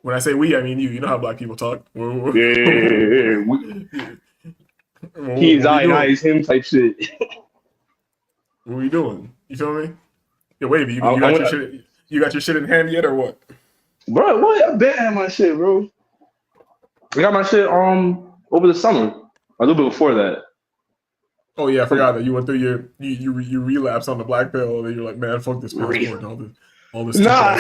When I say we, I mean you. You know how black people talk. Yeah. He's I, he's him type shit. What are we doing? You feel me? Yo, Wavy, you got your shit. You got your shit in hand yet, or what? Bro, what? I bet I have my shit, bro. I got my shit over the summer. A little bit before that. Oh yeah, I forgot that you went through you relapsed on the black pill, and you're like, man, fuck this passport, all this. Nah,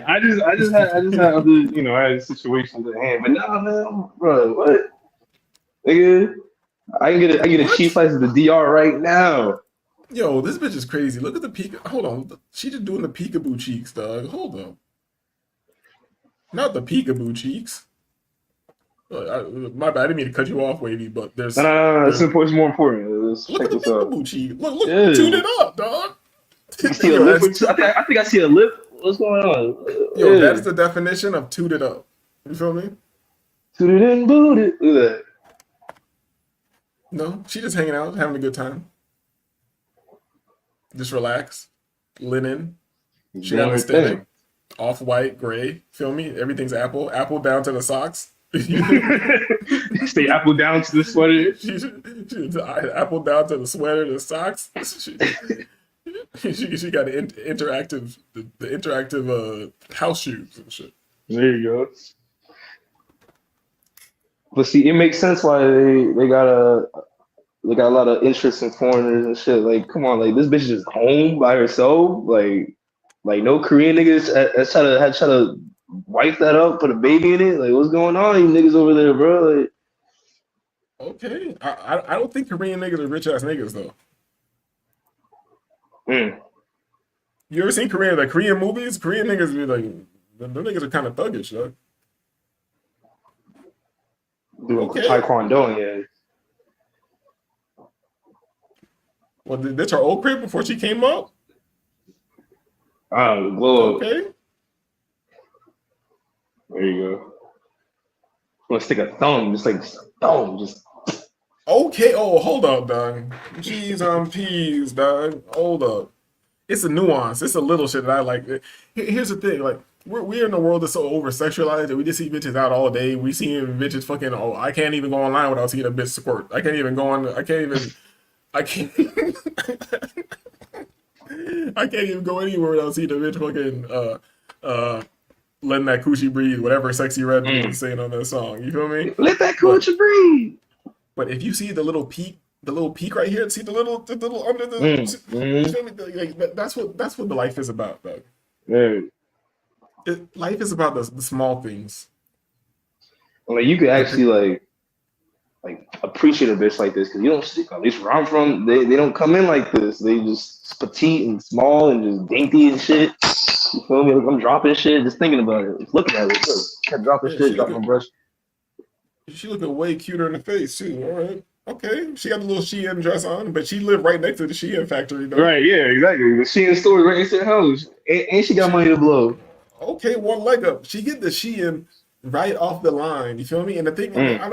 I just had other, I had situations at hand, but nah, man, bro, what? Nigga, I get a cheap flight to the DR right now. Yo, this bitch is crazy. Look at the peek. Hold on. She just doing the peekaboo cheeks, dog. Hold up. Not the peekaboo cheeks. My bad. I didn't mean to cut you off, Wavy, but there's. No. It's more important. Let's Look check at the this out. peekaboo cheek. Look, Yeah. tune it up, dog. I see a lip. I think I see a lip. What's going on? Yo, that's the definition of tooted up. You feel me? Tooted and booted. Look at that. No, she just hanging out, having a good time. Just relax. Linen. She Doing got her aesthetic. thing. Off-white, gray. Feel me? Everything's Apple. Apple down to the socks. Stay Apple down to the sweater. She's Apple down to the sweater, the socks. She got the interactive house shoes and shit. There you go. But see, it makes sense why they got a lot of interest in foreigners and shit. Like, come on, like this bitch is just home by herself. Like no Korean niggas had try to wife that up, put a baby in it. Like, what's going on, you niggas over there, bro? Like, okay, I don't think Korean niggas are rich ass niggas though. You ever seen Korean movies? Korean niggas be like, them niggas are kind of thuggish, though. doing taekwondo, yeah. Well, this her old crib before she came up? Glow up. Okay. There you go. Let's stick a thumb, just like thumb, just. Okay. Oh, hold up, dog. G's on P's, dog. Hold up. It's a nuance. It's a little shit that I like. Here's the thing, like we're in a world that's so over sexualized that we just see bitches out all day. We see bitches fucking. Oh, I can't even go online without seeing a bitch squirt. I can't even. I can't even go anywhere without seeing a bitch fucking letting that coochie breathe, whatever Sexy Red is saying on that song. You feel me? Let that coochie breathe. But if you see the little peak right here, see the little under the, you feel me? Like, that's what the life is about, though. Yeah. Life is about the small things. Like you could actually like appreciate a bitch like this because you don't see, at least where I'm from, they don't come in like this. They just petite and small and just dainty and shit. You feel me? Like, I'm dropping shit, just thinking about it, just looking at it. Kept dropping shit, dropping my brush. She looking way cuter in the face too. All right, okay. She got a little Shein dress on, but she lived right next to the Shein factory, though. Right? Yeah, exactly. The Shein store right next to her house, and she got money to blow. Okay, one leg up. She get the Shein right off the line. You feel me? And the thing, I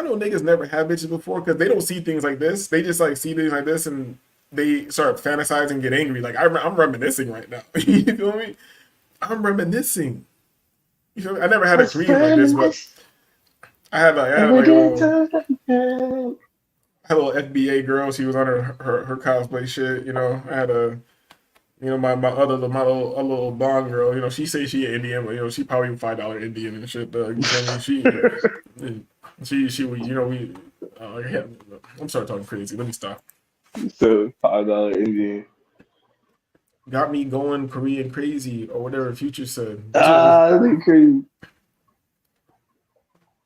know niggas never had bitches before because they don't see things like this. They just like see things like this and they start fantasizing and get angry. Like I'm reminiscing right now. You feel me? I'm reminiscing. You feel me? I never had a Korean like this, but I had a little FBA girl. She was on her cosplay shit. You know, I had my little blonde girl. You know, she say she Indian, but you know she probably $5 Indian and shit. You feel me? She you know we. I'm sorry talking crazy. Let me stop. So $5 Indian. Got me going Korean crazy or whatever Future said. That's crazy.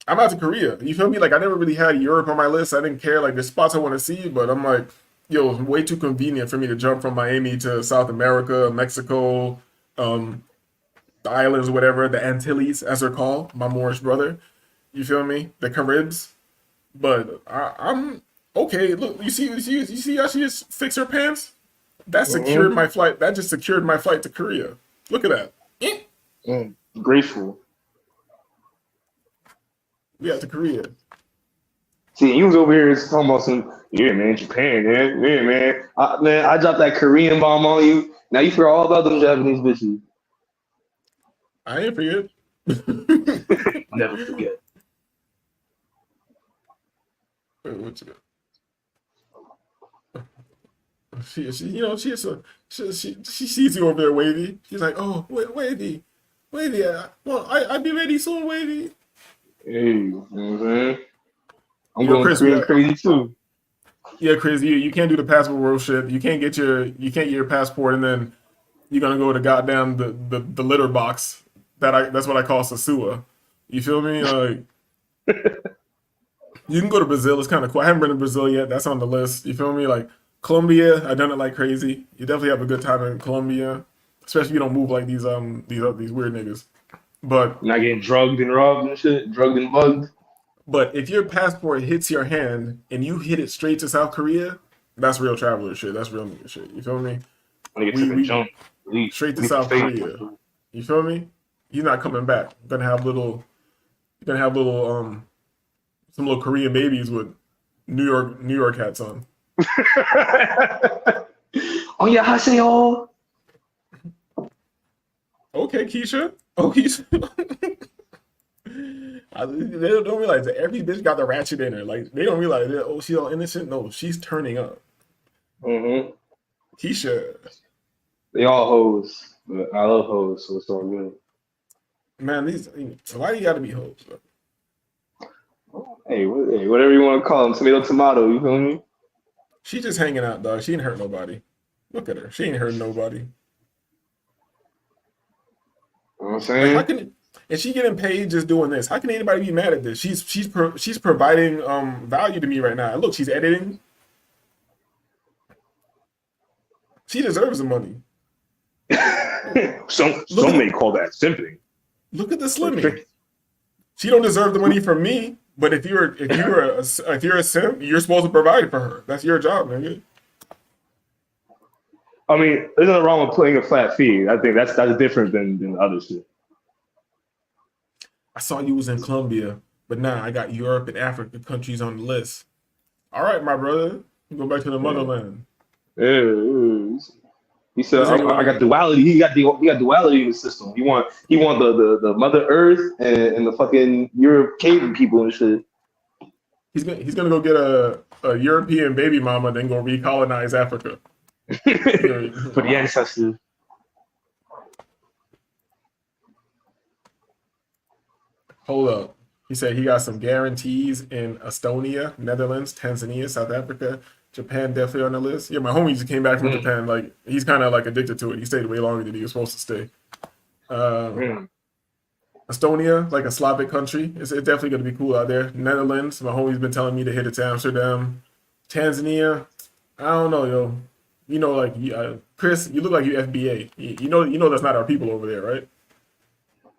I'm out to Korea. You feel me? Like I never really had Europe on my list. I didn't care. Like there's spots I want to see, but I'm like, yo, it's way too convenient for me to jump from Miami to South America, Mexico, the islands, whatever, the Antilles, as they're called. My Moorish brother. You feel me? The Caribs. But I'm okay. Look, you see how she just fixed her pants? That secured my flight. That just secured my flight to Korea. Look at that. Grateful. Yeah, to Korea. See, he was over here talking about some, yeah, man, Japan, man. Yeah, man. I dropped that Korean bomb on you. Now you forgot all about them Japanese bitches. I ain't forget. Never forget. Wait, what you got? She sees you over there, Wavy. She's like, oh, wait, Wavy. I'll be ready soon, Wavy. Hey, you know what I'm saying? I'm going Korean crazy too. Yeah, crazy. You can't do the passport world shit. You can't get your passport and then you're gonna go to goddamn the litter box. That's what I call Sasua. You feel me? Like you can go to Brazil. It's kind of cool. I haven't been to Brazil yet. That's on the list. You feel me? Like Colombia, I done it like crazy. You definitely have a good time in Colombia, especially if you don't move like these weird niggas. But Not getting drugged and robbed and shit, drugged and bugged. but if your passport hits your hand and you hit it straight to South Korea, that's real traveler shit. That's real nigga shit. You feel me? Nigga took a jump. Straight to South Korea. You feel me? He's not coming back. You're gonna have little some little Korean babies with New York hats on. Oh yeah, haseyo. Okay, Keisha. Oh, Keisha. They don't realize that every bitch got the ratchet in her. Like they don't realize that. Oh, she's all innocent. No, she's turning up. Mm-hmm. Keisha. They all hoes, but I love hoes, so it's all good. Man, why you gotta be hoes? Bro? Hey, whatever you want to call them, tomato. You feel me? She just hanging out, dog. She ain't hurt nobody. Look at her. She ain't hurt nobody. You know what I'm saying? Like, how can and she getting paid just doing this? How can anybody be mad at this? She's providing value to me right now. Look, she's editing. She deserves the money. Some may call that simping. Look at the slimming. She don't deserve the money from me, but if you're a simp, you're supposed to provide for her. That's your job, nigga. I mean, there's nothing wrong with paying a flat fee. I think that's different than other shit. I saw you was in Colombia, but now I got Europe and Africa countries on the list. All right, my brother, go back to the motherland. Yeah. He said, "I got duality." He got duality in the system. He want the Mother Earth and the fucking Europe cave people and shit. He's gonna go get a European baby mama, then go recolonize Africa for the ancestors. Hold up. He said he got some guarantees in Estonia, Netherlands, Tanzania, South Africa, Japan definitely on the list. Yeah, my homie just came back from Japan. Like he's kind of like addicted to it. He stayed way longer than he was supposed to stay. Estonia, like a Slavic country, it's definitely gonna be cool out there. Netherlands, my homie's been telling me to hit it to Amsterdam. Tanzania, I don't know, yo. You know, like Chris, you look like you FBA. You know that's not our people over there, right?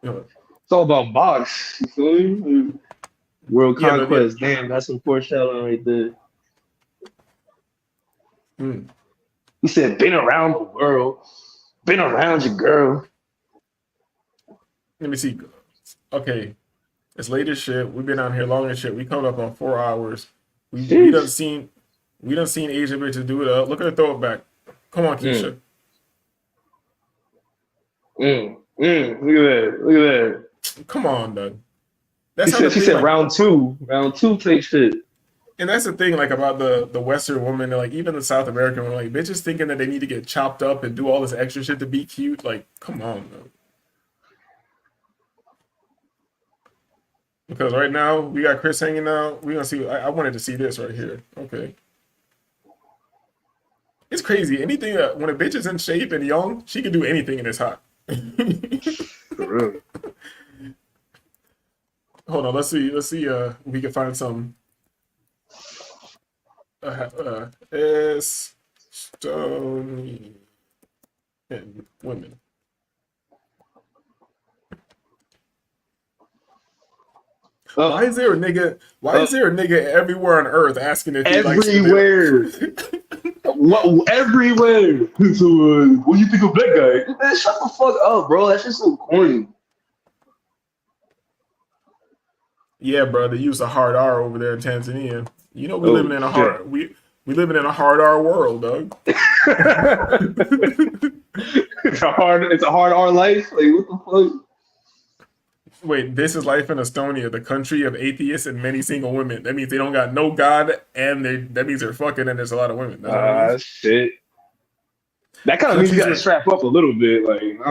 You know, it's all about box. You feel me? World conquest. Damn, that's some foreshadowing right there. He said, "Been around the world, been around your girl." Let me see. Okay, it's late as shit. We've been out here long as shit. We coming up on 4 hours. We done seen Asian bitches do it up. Look at her throw it back. Come on, Keisha. Look at that. Come on, Doug. She said round two take shit. And that's the thing, like about the Western woman, like even the South American woman, like bitches thinking that they need to get chopped up and do all this extra shit to be cute. Like, come on, though. Because right now we got Chris hanging out. We gonna see. I wanted to see this right here. Okay, it's crazy. Anything that when a bitch is in shape and young, she can do anything and it's hot. Really? Hold on, let's see. If we can find some. Estonian women. Why is there a nigga everywhere on Earth asking if he likes everywhere? What everywhere? So, what do you think of that guy? Man, shut the fuck up, bro. That's just so corny. Yeah, bro. They use a hard R over there in Tanzania. You know we living in a hard we living in a hard R world, dog. It's a hard R life. Like what the fuck? Wait, this is life in Estonia, the country of atheists and many single women. That means they don't got no God, and that means they're fucking, and there's a lot of women. Shit. That kind of means you gotta strap up a little bit, like. I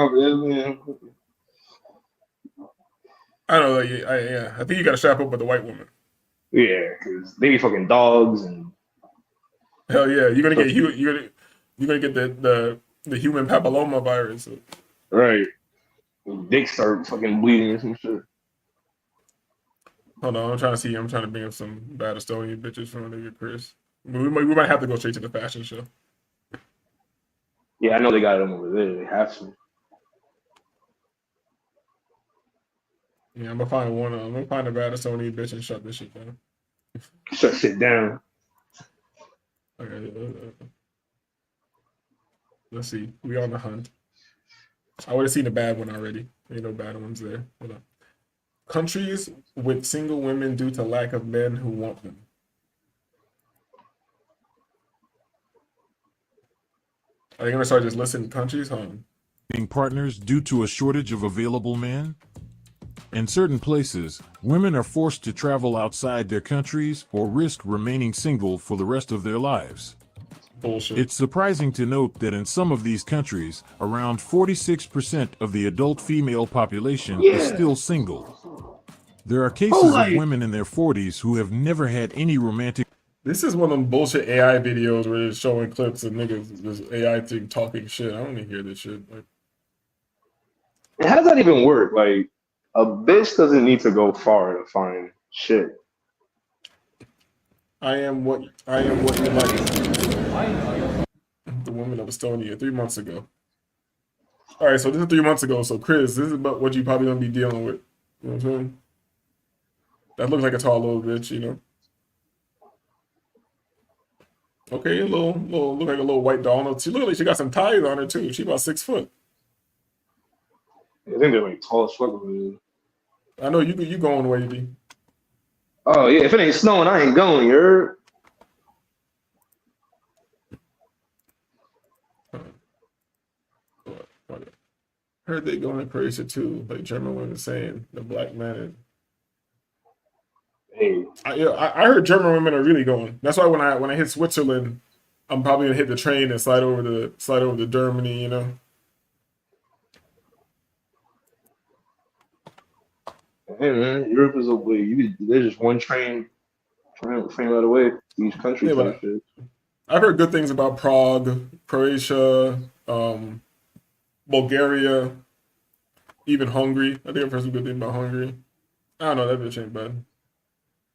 don't know. Yeah, I think you gotta strap up with a white woman. Yeah, because they be fucking dogs and. Hell yeah, you're gonna get the human papilloma virus. Right. Dick start fucking bleeding or some shit. Hold on, I'm trying to bring up some bad Estonian bitches from nigga Chris. We might have to go straight to the fashion show. Yeah, I know they got them over there. They have to. Yeah, I'm gonna find one. I'm gonna find a Radisson bitch and shut this shit down. Shut shit down. Okay, let's see. We on the hunt. I would have seen a bad one already. Ain't no bad ones there. Hold on. Countries with single women due to lack of men who want them. Are they gonna start just listing countries? Huh? Partners due to a shortage of available men? In certain places, women are forced to travel outside their countries or risk remaining single for the rest of their lives. Bullshit. It's surprising to note that in some of these countries, around 46% of the adult female population is still single. There are cases of women in their 40s who have never had any romantic. This is one of them bullshit AI videos where they're showing clips of niggas, this AI thing talking shit. I don't even hear this shit. Like, How does that even work? Like, a bitch doesn't need to go far to find shit. I am what you like. The woman of Estonia 3 months ago. All right, so this is 3 months ago. So Chris, this is about what you probably gonna be dealing with. You know what I'm saying? That looks like a tall little bitch, you know. Okay, look like a little white doll. No, she look like she got some ties on her too. She about 6 foot. I think they're like tall as fuck over there. I know you going wavy. Oh yeah, if it ain't snowing, I ain't going. You're. Heard they going to Croatia too. Like German women saying the black man. Hey, I heard German women are really going. That's why when I hit Switzerland, I'm probably gonna hit the train and slide over to Germany. You know. Hey man, Europe is a way. There's just one train right away to each country. Yeah, Shit. I've heard good things about Prague, Croatia, Bulgaria, even Hungary. I think I've heard some good things about Hungary. I don't know, that bitch ain't bad.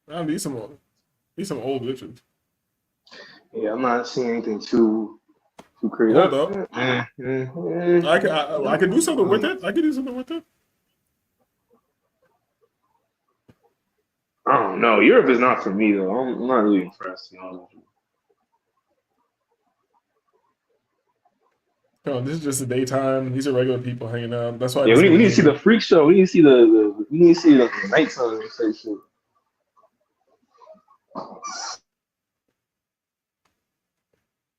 I need some old bitches. Yeah, I'm not seeing anything too crazy. Hold up. I could do something with it. I could do something with it. I don't know. Europe is not for me though. I'm not really impressed. You know. No, this is just the daytime. These are regular people hanging out. That's why. Yeah, we need to see the freak show. We need to see the we need to see the nighttime shit.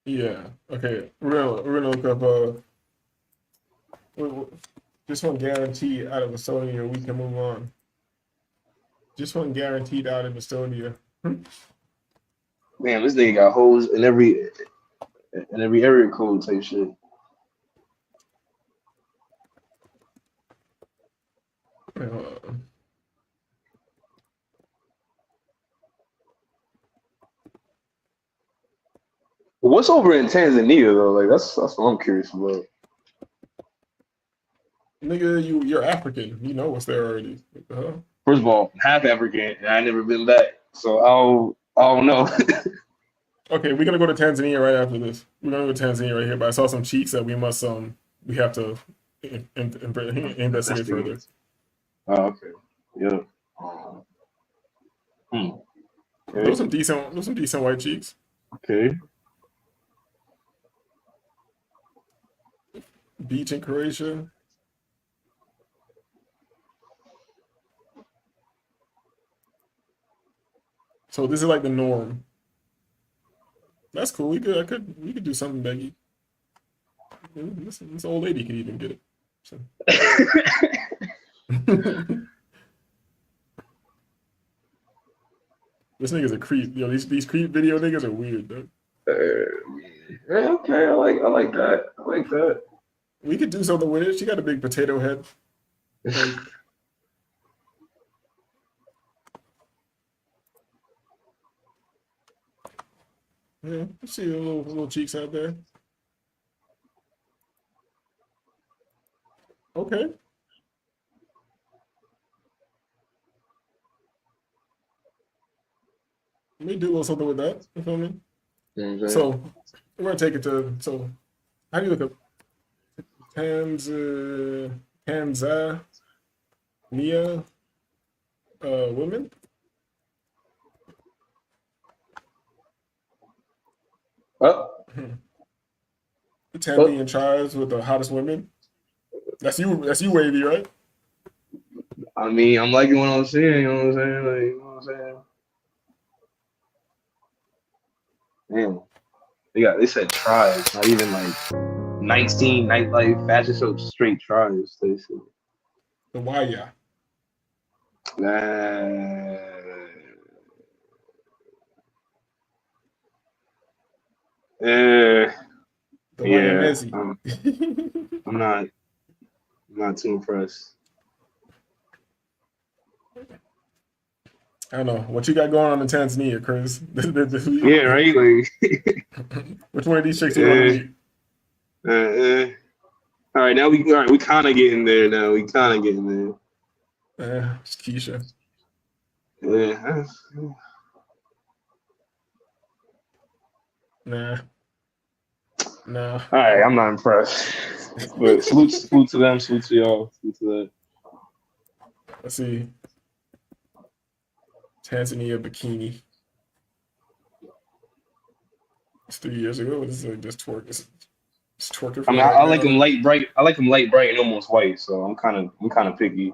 Yeah. Okay. We're gonna look up. Just one guaranteed out of Estonia. We can move on. Just one guaranteed out of Estonia. Man, this nigga got holes in every area code type shit. What's over in Tanzania though? Like that's what I'm curious about. Nigga, you're African. You know what's there already. What the hell? First of all, I'm half African and I never been back, so I don't know. Okay, we're gonna go to Tanzania right after this. We're gonna go to Tanzania right here, but I saw some cheeks that we have to investigate further. Oh, okay. Yeah. Okay. Those some decent white cheeks. Okay. Beach in Croatia. So this is like the norm. That's cool. We could do something, Becky. This old lady can even get it. So. This nigga's a creep. Yo, these creep video niggas are weird, though. Yeah, okay, I like that. I like that. We could do something with it. She got a big potato head. Like, yeah, see the little cheeks out there. Okay. Let me do a little something with that. You feel me? You know what I'm saying? So we're gonna take it to. So how do you look up Tanzania women? Oh, The Tanzanian tribes with the hottest women. That's you. That's you, Wavy, right? I mean, I'm liking what I'm seeing. You know what I'm saying? Like, you know what I'm saying? Damn, they said tribes, not even like 19 nightlife fashion show, straight tribes. They said. The Waya. Yeah, The Wayamezi. I'm not too impressed. I don't know what you got going on in Tanzania, Chris. Yeah, right. Like, which one of these chicks you want to meet? All right, now we kind of getting there. Now we kind of getting there. It's Keisha. Yeah. Nah. All right, I'm not impressed. But salute to them, salute to y'all, salute to that. Let's see. Tanzania bikini. It's 3 years ago. This is like just twerk. It's twerking. I mean, I like them light bright. I like them light bright and almost white. So I'm kind of picky.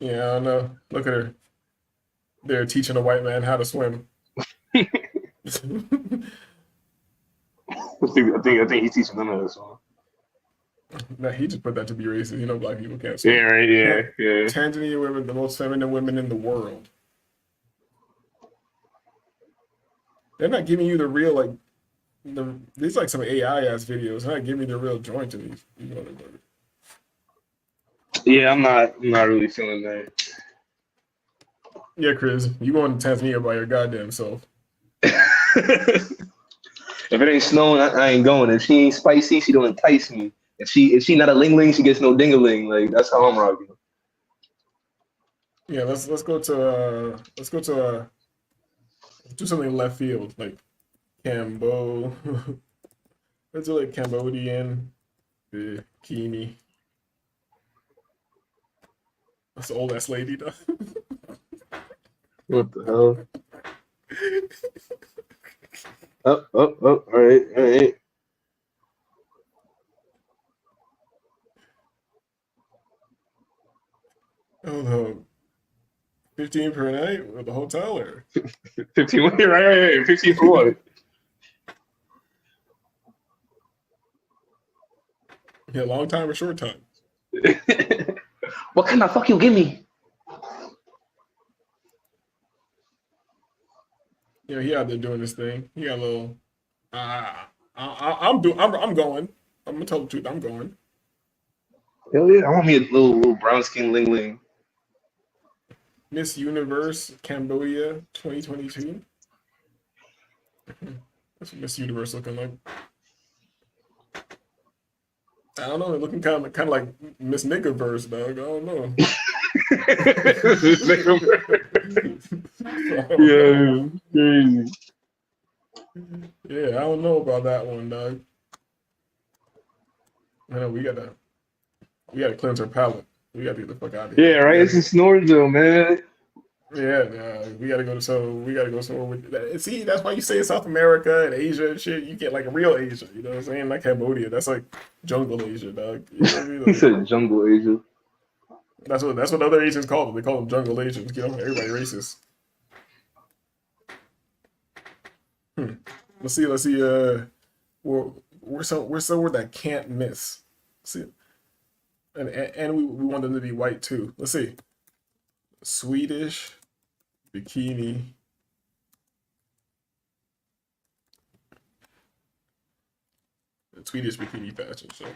Yeah, I don't know. Look at her. They're teaching a white man how to swim. I think he's teaching them how to swim. Nah, he just put that to be racist. You know, black people can't swim. Yeah, right. Yeah. Tanzania women, the most feminine women in the world. They're not giving you the real like. These like some AI ass videos. They're not giving you the real joint to these. Yeah, I'm not really feeling that. Yeah, Chris, you going to Tanzania by your goddamn self. If it ain't snowing, I ain't going. If she ain't spicy, she don't entice me. If she not a ling, she gets no ding-a-ling. Like, that's how I'm rocking. Yeah, let's go to let's do something left field like Cambo. Let's do like Cambodian bikini. That's the old ass lady though. What the hell? Oh, all right. Oh no. 15 per night with the hotel or 15 right. 15 for what? Yeah, long time or short time. What kind of fuck you give me? You know, he out there doing this thing. He got a little I'm going. I'm gonna tell the truth, I'm going. Hell yeah, I want me a little brown skin ling. Miss Universe Cambodia 2022. That's what Miss Universe looking like. I don't know. They're looking kind of like Miss Niggaverse, dog. I don't know. Yeah, crazy. Yeah, I don't know about that one, dog. I know we gotta cleanse our palate. We gotta get the fuck out of here. Yeah, right. It's a Snoresville, man. Yeah, we gotta go somewhere with. See, that's why you say South America and Asia and shit. You get like a real Asia. You know what I'm saying? Like Cambodia. That's like jungle Asia, dog. You know what I mean? He said jungle Asia. That's what other Asians call them. They call them jungle Asians. You know, everybody racist. Let's see. We're somewhere that can't miss. See, and we want them to be white too. Let's see. Swedish bikini. Swedish bikini fashion show.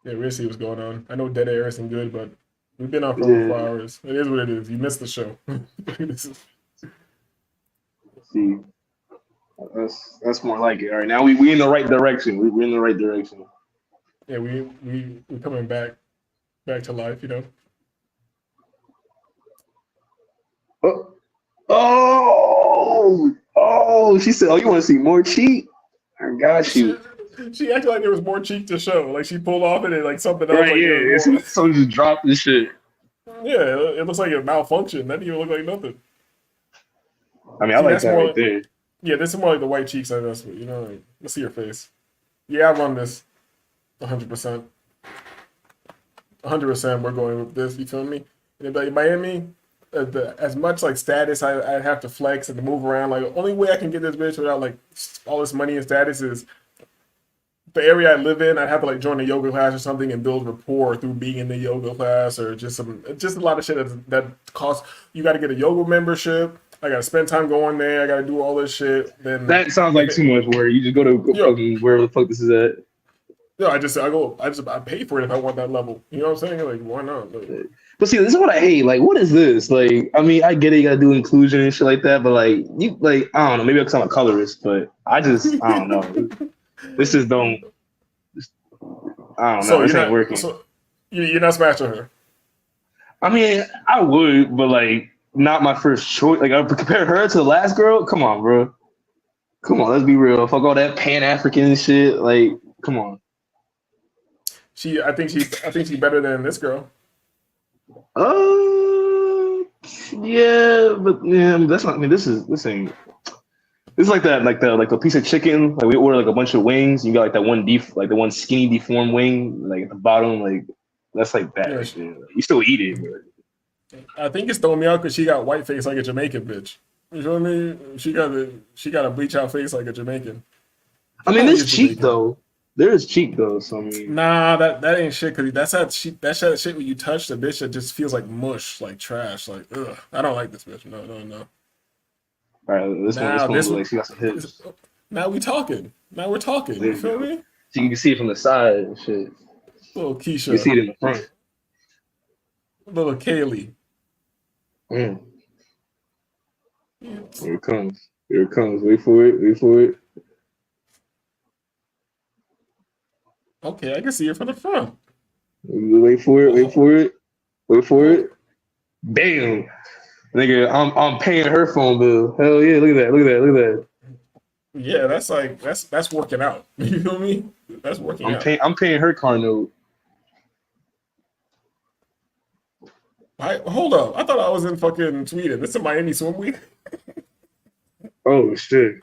Yeah, we'll see what's going on. I know dead air isn't good, but we've been on for over 4 hours. It is what it is. You missed the show. See, that's more like it. All right, now we in the right direction. We're in the right direction. Yeah, we coming back to life, you know. Oh, she said, "Oh, you want to see more cheek? I got you." She acted like there was more cheek to show. Like she pulled off and like something else. Right, like, yeah. Someone just dropped this shit. Yeah, it looks like it malfunctioned. That didn't even look like nothing. I mean, I like that right there. Yeah, this is more like the white cheeks I mess with. You know, like, let's see your face. Yeah, I run this 100%. 100%. We're going with this. You feel me? And like Miami, as much like status I have to flex and to move around. Like the only way I can get this bitch without like all this money and status is the area I live in. I'd have to like join a yoga class or something and build rapport through being in the yoga class, or just a lot of shit that costs. You got to get a yoga membership. I gotta spend time going there. I gotta do all this shit. Then that sounds like too much work. You just go to fucking wherever the fuck this is at. No, I pay for it if I want that level. You know what I'm saying? Like, why not? Like, but see, this is what I hate. Like, what is this? Like, I mean, I get it. You gotta do inclusion and shit like that. But like, I don't know. Maybe because I'm a colorist, but I don't know. This just don't. I don't know. So this ain't working. So you're not smashing her. I mean, I would, but like, not my first choice. Like, I compare her to the last girl. Come on, bro. Come on, let's be real. Fuck all that Pan African shit. Like, come on. I think she's better than this girl. Yeah, but yeah, that's not. I mean, this ain't. This is like that, like the piece of chicken. Like we order like a bunch of wings. You got like that one the one skinny deformed wing, like at the bottom. Like that's like that. Yeah. Shit. You still eat it, but I think it's throwing me out because she got white face like a Jamaican bitch. You feel me? She got a bleach out face like a Jamaican. I mean, there's cheek though. There is cheek though. So I mean, nah, that ain't shit. Cause that's that shit when you touch the bitch that just feels like mush, like trash. Like ugh, I don't like this bitch. No. All right, this one, like she got some hips. Now we're talking. You feel me? So you can see it from the side and shit. Little Keisha. You can see it in the front. Little Kaylee. Here it comes. Wait for it. Okay, I can see it from the front. Wait for it. Bam. Nigga, I'm paying her phone bill. Hell yeah, look at that. Yeah, that's working out. You feel me? That's working out. I'm paying her car note. Hold up. I thought I was in fucking Sweden. This is Miami Swim Week. Oh shit.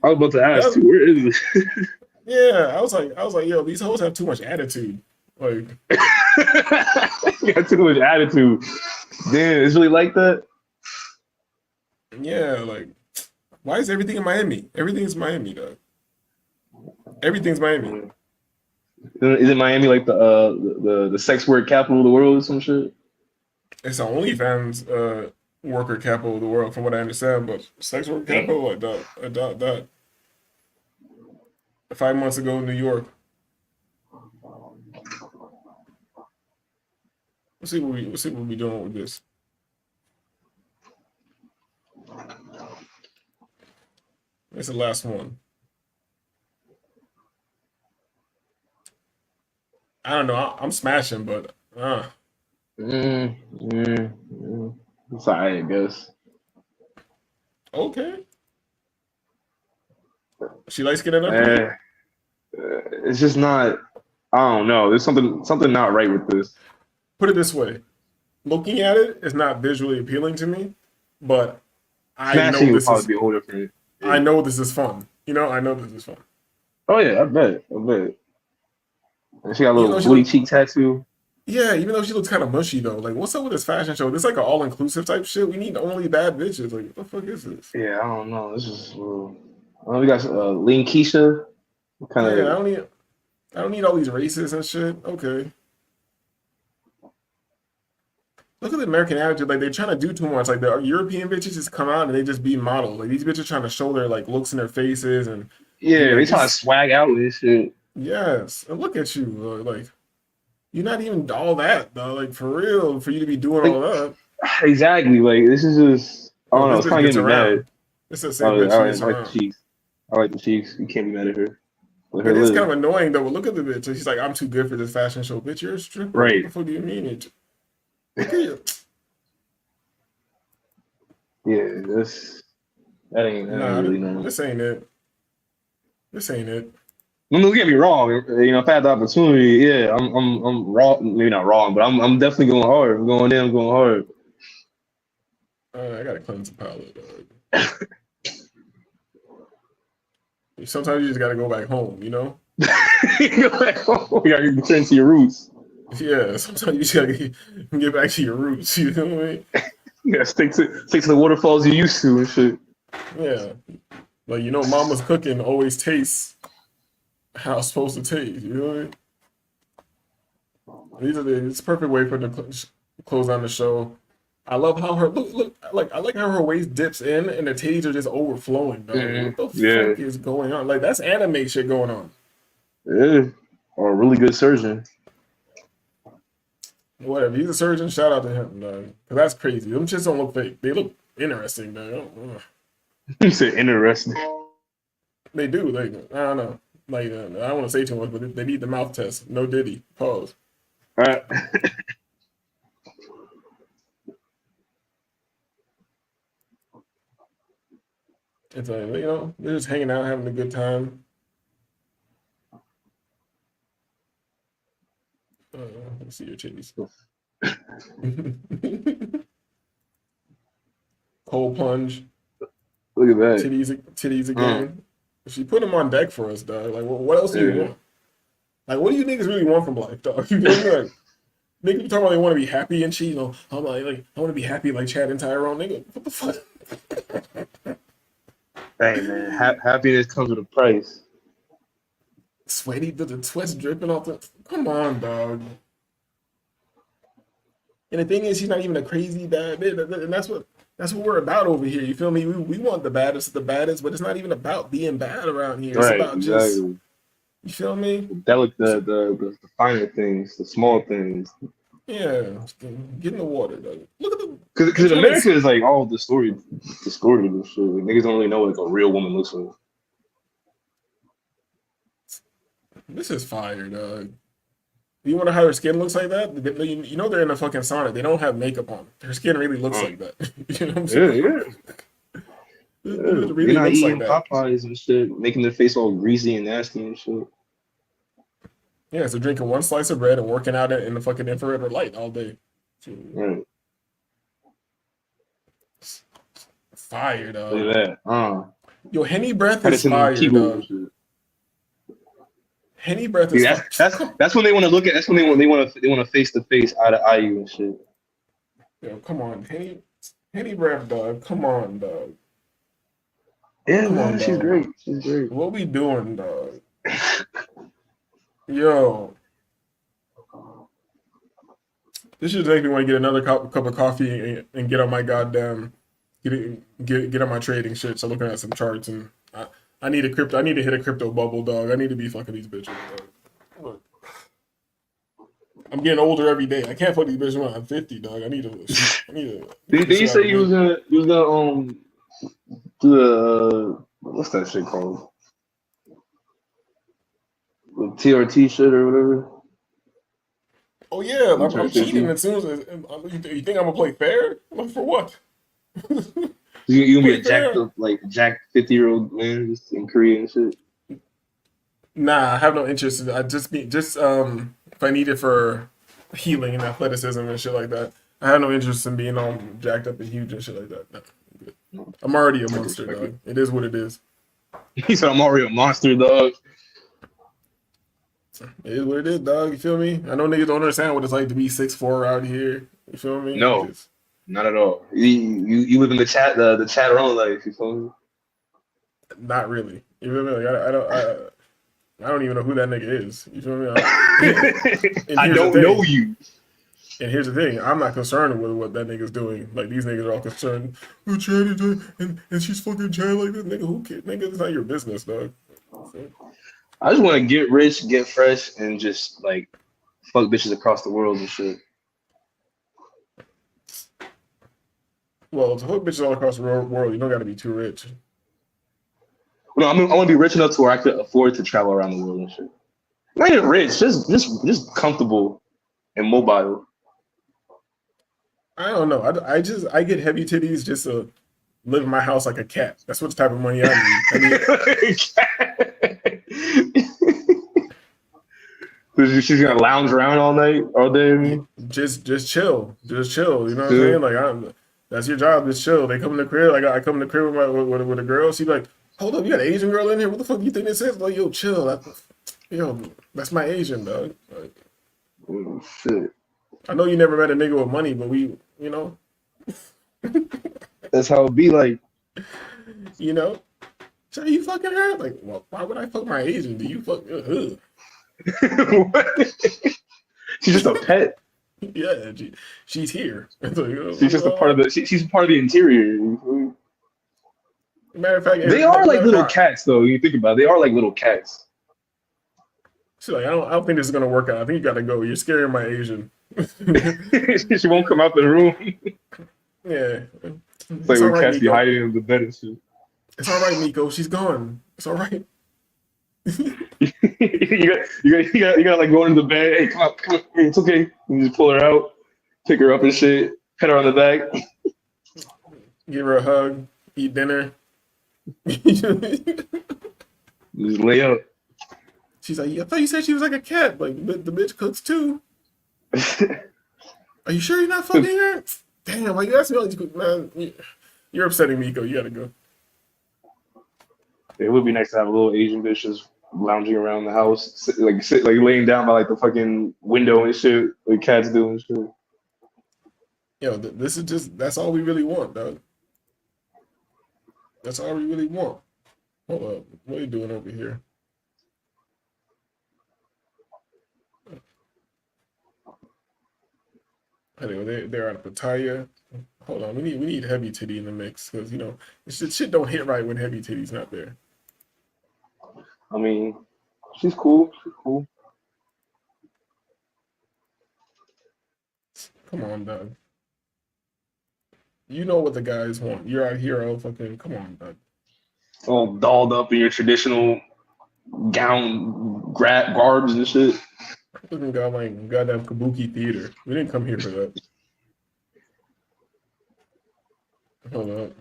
I was about to ask too, where is it? Yeah, I was like, yo, these hoes have too much attitude. Like you got too much attitude. Damn, it's really like that? Yeah, like, why is everything in Miami? Everything's Miami, dog. Everything's Miami. Isn't Miami like the sex work capital of the world or some shit? It's the OnlyFans worker capital of the world, from what I understand. But sex work capital, I doubt that. 5 months ago in New York. Let's see what we doing with this. It's the last one. I don't know. I'm smashing, but it's alright, I guess. Okay. She likes getting up. It's just not. I don't know. There's something not right with this. Put it this way: looking at it is not visually appealing to me, but I know this is. Be older for me. Yeah. I know this is fun. You know, I know this is fun. Oh yeah, I bet. And she got a little booty cheek tattoo. Yeah, even though she looks kind of mushy though. Like, what's up with this fashion show? This is like an all-inclusive type shit. We need only bad bitches. Like, what the fuck is this? Yeah, I don't know. This is. We got Lean Keisha. Yeah, I don't need all these races and shit. Okay. Look at the American attitude. Like, they're trying to do too much. Like, the European bitches just come out and they just be models. Like, these bitches trying to show their like looks in their faces and. Yeah, they trying to swag out with this shit. Yes, and look at you. Like, you're not even all that though. Like, for real, for you to be doing all that. Exactly. Like, this is just. I don't know. It's kind of getting mad. It's the same bitch she is I like around. the cheeks. I like the cheeks. You can't be mad at her. Let her It is live. kind of annoying though. Look at the bitch. She's like, I'm too good for this fashion show. Bitch, you're a stripper. Right. What the fuck do you mean? Look at you. Yeah, that ain't really no. This ain't it. This ain't it. Don't get me wrong. You know, if I had the opportunity, yeah, I'm wrong. Maybe not wrong, but I'm definitely going hard. I'm going in. I'm going hard. I gotta cleanse the palate, dog. Sometimes you just gotta go back home, you know? You go back home. You gotta return to your roots. Yeah, sometimes you just gotta get back to your roots, you know what I mean? Yeah, stick to the waterfalls you used to and shit. Yeah. Like, you know, mama's cooking always tastes how it's supposed to taste, you know what I mean? It's a perfect way for them to close on the show. I love how her look like I like how her waist dips in and the titties are just overflowing. What the fuck is going on? Like that's anime shit going on. Yeah, or a really good surgeon. Whatever, he's a surgeon. Shout out to him, dog. Cause that's crazy. Them shits don't look fake. They look interesting, dog. You said interesting. They do. Like I don't know. Like I don't want to say too much, but they need the mouth test. No Diddy. Pause. All right. It's like, you know, they're just hanging out, having a good time. Let me see your titties. Cold plunge. Look at that. Titties again. She put them on deck for us, dog. Like, what else do you want? Like, what do you niggas really want from life, dog? You know what I mean? Like, niggas talking about they want to be happy and shit. You know, I'm like I want to be happy like Chad and Tyrone. Nigga, what the fuck? Hey man, happiness comes with a price. Sweaty, the sweat's dripping off the. Come on, dog. And the thing is, she's not even a crazy bad bitch, and that's what we're about over here. You feel me? We want the baddest, but it's not even about being bad around here. It's about just. You feel me? That look the finer things, the small things. Yeah, get in the water, though. Look at the because in America is like all distorted and shit. Like, niggas don't really know what like, a real woman looks like. This is fire, dog. You wonder how her skin looks like that? You know they're in a fucking sauna. They don't have makeup on. Her skin really looks like that. You know what I'm saying? Yeah. It really You're not looks eating like that. Popeyes and shit, making their face all greasy and nasty and shit. Yeah, so drinking one slice of bread and working out in the fucking infrared light all day. Right. Fire, dog. Look at that. Yo, Henny breath is fire, dog. Henny breath is that's when they want to look at. That's when they want to face to face, eye to eye you and shit. Yo, come on, Henny breath, dog. Come on, dog. Yeah, man, she's great. She's great. What we doing, dog? Yo, this should make me want to get another cup of coffee and get on my goddamn get on my trading shit. So looking at some charts and I need a crypto. I need to hit a crypto bubble, dog. I need to be fucking these bitches, dog. I'm getting older every day. I can't fuck these bitches when I'm 50, dog. I need to. Did you say you was gonna do the what's that shit called? The TRT shit or whatever. Oh yeah, I'm cheating as soon as you think I'm gonna play fair? Like, for what? You gonna be a jacked up, like jacked 50-year-old man just in Korea and shit? Nah, I have no interest. I just if I need it for healing and athleticism and shit like that. I have no interest in being all jacked up and huge and shit like that. No, I'm already a monster, dog. It is what it is. He said I'm already a monster, dog. It is what it is, dog. You feel me? I know niggas don't understand what it's like to be 6'4" out here. You feel me? No, not at all. You live in the chatterone life. You feel me? Not really. You feel me? Like, I don't even know who that nigga is. You feel me? I don't know you. And here's the thing: I'm not concerned with what that nigga's doing. Like these niggas are all concerned. Oh, Chad and she's fucking Chad like this. Nigga, who cares? Nigga, it's not your business, dog. I just want to get rich, get fresh, and just like fuck bitches across the world and shit. Well, to hook bitches all across the world, you don't got to be too rich. No, I want to be rich enough to where I could afford to travel around the world and shit. Not even rich, just comfortable and mobile. I don't know. I get heavy titties just to live in my house like a cat. That's what the type of money I need. She's gonna lounge around all night, all day. Just chill. You know what I'm saying? Like that's your job. Just chill. They come in the crib. Like I come in the crib with a girl. She like, hold up, you got an Asian girl in here? What the fuck do you think this is? Like, yo, chill. That's my Asian, dog. Like, oh, shit. I know you never met a nigga with money, but we, you know. That's how it be like. You know? So you fucking her? Like, well, why would I fuck my Asian? Do you fuck? She's just a pet. Yeah, she's here. She's just a part of the. She's part of the interior. Matter of fact, they are like little cats, though. You think about it, they are like little cats. She's like, I don't think this is gonna work out. I think you gotta go. You're scaring my Asian. She won't come out the room. Yeah. It's like when cats be hiding in the bed and shit. It's all right, Nico. She's gone. It's all right. you got like go into the bed. Hey, come on, it's okay. You just pull her out, pick her up and shit, pet her on the back, give her a hug, eat dinner. Just lay up. She's like, I thought you said she was like a cat. Like the bitch cooks too. Are you sure you're not fucking her? Damn, like that's me. Man, you're upsetting Miko. You gotta go. It would be nice to have a little Asian bitch just lounging around the house, like laying down by like the fucking window and shit, like cats do and shit. Yo, this is that's all we really want, dog. That's all we really want. Hold up, what are you doing over here? Anyway, they're out of Pattaya. Hold on, we need heavy titty in the mix because you know shit don't hit right when heavy titty's not there. I mean, she's cool. She's cool. Come on, Doug. You know what the guys want. You're out here all fucking. Come on, Doug. All dolled up in your traditional gown, garbs and shit. Fucking got like goddamn kabuki theater. We didn't come here for that. Hold up.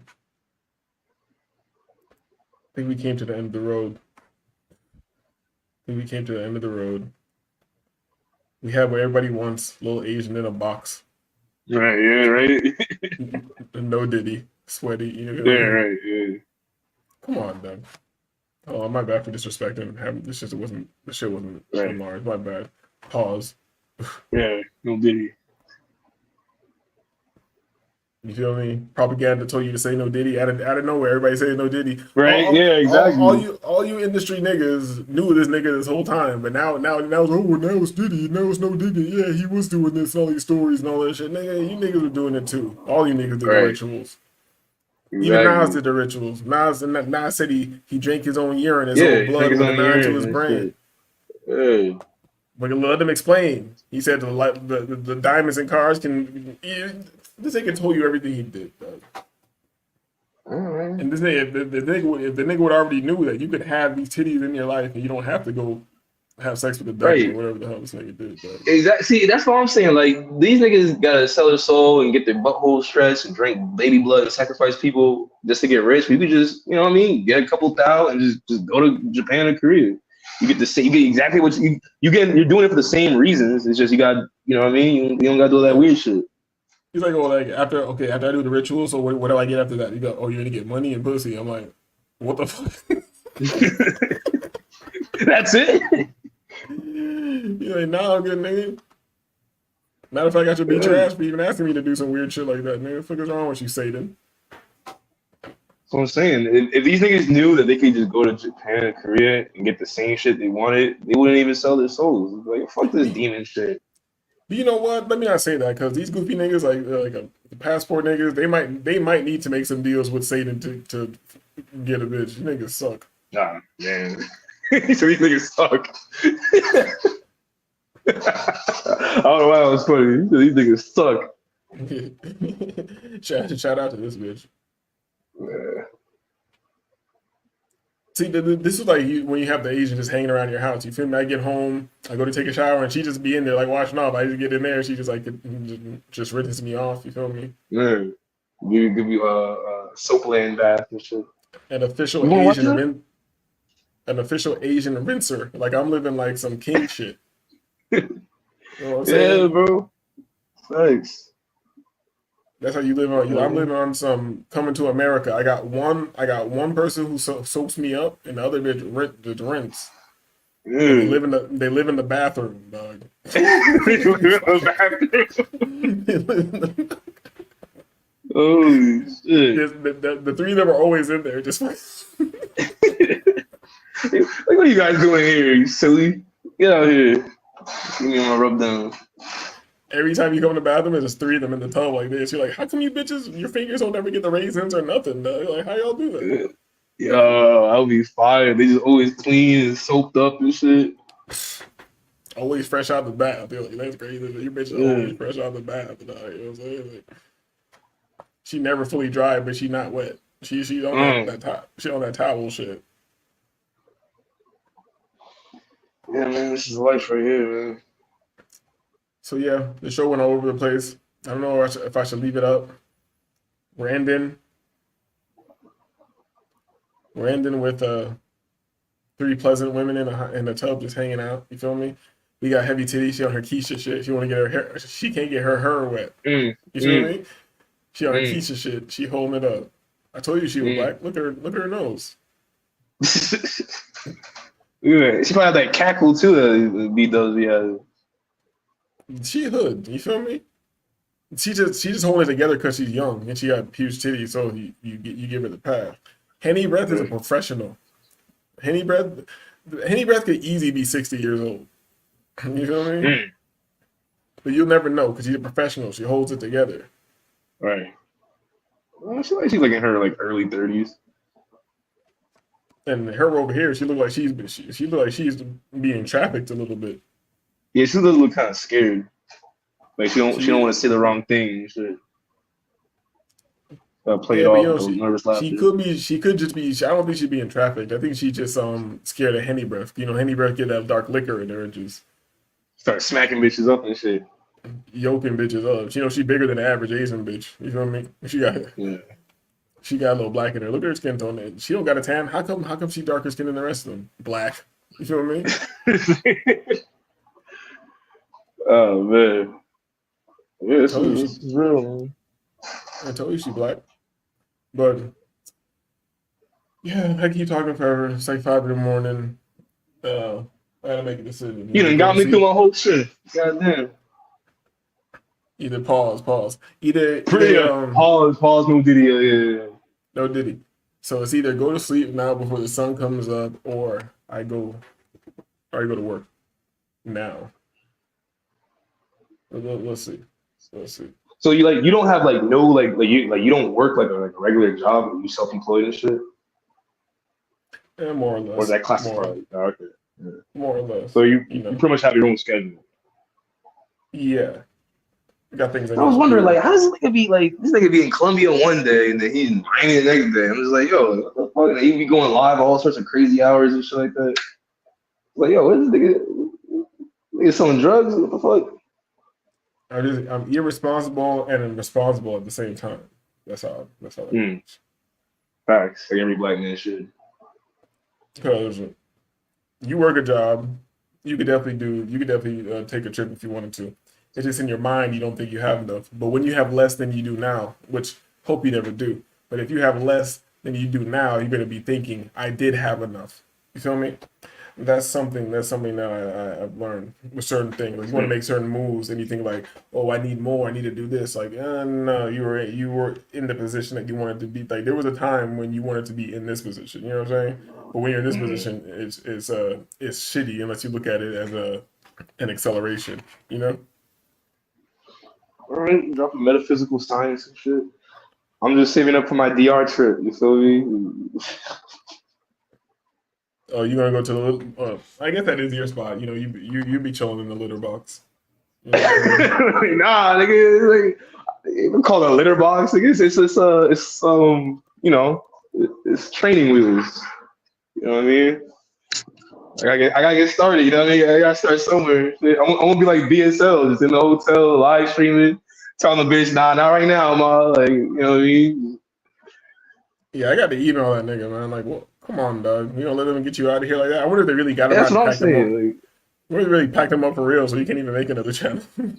I think we came to the end of the road. We have what everybody wants, little Asian in a box. Right, yeah, right. No Diddy, sweaty. You know, yeah, right, yeah. Come on, Doug. Oh, my bad for disrespecting him. This shit wasn't right. large. My bad. Pause. Yeah, no Diddy. You feel me? Propaganda told you to say no Diddy. Out of nowhere, everybody saying no Diddy. Right? Yeah, exactly. All you industry niggas knew this nigga this whole time, but now it's Diddy. Now it's no Diddy. Yeah, he was doing this, all these stories and all that shit. Nigga, you niggas were doing it too. All you niggas did the rituals. Exactly. Even Nas did the rituals. Nas said he drank his own urine, his own blood, and put it into his brain. Hey. But let them explain. He said the diamonds and cars can. This nigga told you everything he did, dog. And this nigga, if the nigga would already knew that you could have these titties in your life and you don't have to go have sex with the devil or whatever the hell this nigga did, dog. Exactly. See, that's what I'm saying. Like these niggas gotta sell their soul and get their butthole stretched and drink baby blood and sacrifice people just to get rich. You could just, you know what I mean, get a couple thousand and just go to Japan or Korea. You get exactly what you get. You're doing it for the same reasons. It's just you got, you know what I mean. You don't got to do all that weird shit. He's like, oh, like after I do the ritual, so what do I get after that? You go, oh, you're gonna get money and pussy. I'm like, what the fuck? That's it. You're like, nah, I'm good, nigga. Matter of fact, I should beat your ass for even asking me to do some weird shit like that, nigga. What the fuck is wrong with you, Satan? So I'm saying, if these niggas knew that they could just go to Japan and Korea and get the same shit they wanted, they wouldn't even sell their souls. Like, fuck this demon shit. But you know what? Let me not say that, because these goofy niggas, the passport niggas, they might need to make some deals with Satan to get a bitch. You niggas suck. Nah, man. So these niggas suck. I don't know why it was funny. These niggas suck. shout out to this bitch. Yeah. See, this is like when you have the Asian just hanging around your house. You feel me? I get home, I go to take a shower, and she just be in there like washing off. I just get in there, she just like just rinses me off. You feel me? Yeah. Give you soap land bath and shit. An official You wanna watch Asian that? an official Asian rinser. Like I'm living like some king shit. You know what I'm saying? Yeah, bro. Thanks. That's how you live on. I'm living on some Coming to America. I got one person who soaps me up, and the other bitch rinse. They live in the bathroom, dog. Holy shit! The three of them are always in there. Just like, what are you guys doing here? You silly! Get out here! Give me my rub down. Every time you go in the bathroom, there's just three of them in the tub like this. You're like, how come you bitches, your fingers don't ever get the raisins or nothing? Dog? Like, how y'all do that? Yo, I'll be fired. They just always clean and soaked up and shit. Always fresh out the bath. You're like, that's crazy. Your bitch is always fresh out the bath. Dog. You know what I'm saying? Like, she never fully dry, but she not wet. She on she on that towel shit. Yeah, man, this is life right here, man. So yeah, the show went all over the place. I don't know if I should leave it up. We're ending with three pleasant women in a tub just hanging out. You feel me? We got Heavy Titty. She on her Keisha shit. She want to get her hair. She can't get her wet. You feel me? She on her Keisha shit. She holding it up. I told you she was black. Look at her nose. Yeah, she probably had that cackle too. That B does. Yeah. She hood. You feel me? She just holding it together because she's young and she got huge titties. So you give her the pass. Henny Breath is a professional. Henny Breath could easily be 60 years old. You feel me? But you'll never know because she's a professional. She holds it together. Right. Well, she's like in her like early 30s. And her over here, she look like she's being trafficked a little bit. Yeah, she does look kind of scared. Like she don't want to say the wrong thing. Shit. Play it off. Nervous laughter. She could just be. I don't think she'd be in traffic. I think she's just scared of Henny Breath. You know, Henny Breath get that dark liquor in her and just start smacking bitches up and shit. Yoking bitches up. You know, she bigger than the average Asian bitch. You feel me? She got a little black in her. Look at her skin tone. She don't got a tan. How come she darker skin than the rest of them? Black. You feel me? Oh man. Yeah, this is real, man. I told you she black. But yeah, I keep talking forever. It's like 5 in the morning. I gotta make a decision. You done got me through my whole shit. Goddamn. Either pause. Pause, no Diddy. Yeah. No Diddy. So it's either go to sleep now before the sun comes up, or I go to work now. Let's see. So you don't have like no you don't work like a regular job. You self-employed and shit. Yeah, more or less. Or is that classified? Okay. Yeah. More or less. So you pretty much have your own schedule. Yeah. Got things. I was wondering, like, how does this nigga be in Colombia one day and then he's in Miami the next day? I'm just like, yo, what the fuck? Like, he be going live all sorts of crazy hours and shit like that. Like, yo, what is this nigga selling drugs? What the fuck? I'm irresponsible and responsible at the same time. That's how that works. Facts. Like every black man should. Because you work a job, you could definitely take a trip if you wanted to. It's just in your mind you don't think you have enough. But when you have less than you do now, which hope you never do, but if you have less than you do now, you're gonna be thinking, I did have enough. You feel me? That's something that I've learned with certain things. Like you want to make certain moves, and you think like, "Oh, I need more. I need to do this." Like, no, you were in the position that you wanted to be. Like there was a time when you wanted to be in this position. You know what I'm saying? But when you're in this position, it's shitty unless you look at it as an acceleration. You know? All right, dropping metaphysical science and shit. I'm just saving up for my DR trip. You feel me? Oh, you gonna go to the little? I guess that is your spot. You know, you be chilling in the litter box. You know Nah, nigga. Like, We call it a litter box. Like it's it's training wheels. You know what I mean? I gotta get started. You know what I mean? I gotta start somewhere. I want to be like BSL, just in the hotel, live streaming, telling the bitch, nah, not right now, ma. Like, you know what I mean? Yeah, I got to email that nigga, man. Like, well, come on, dog. You don't let them get you out of here like that. I wonder if they really got him That's out what and I'm packed him up. saying. Like, What if they really packed him up for real so he can't even make another channel? And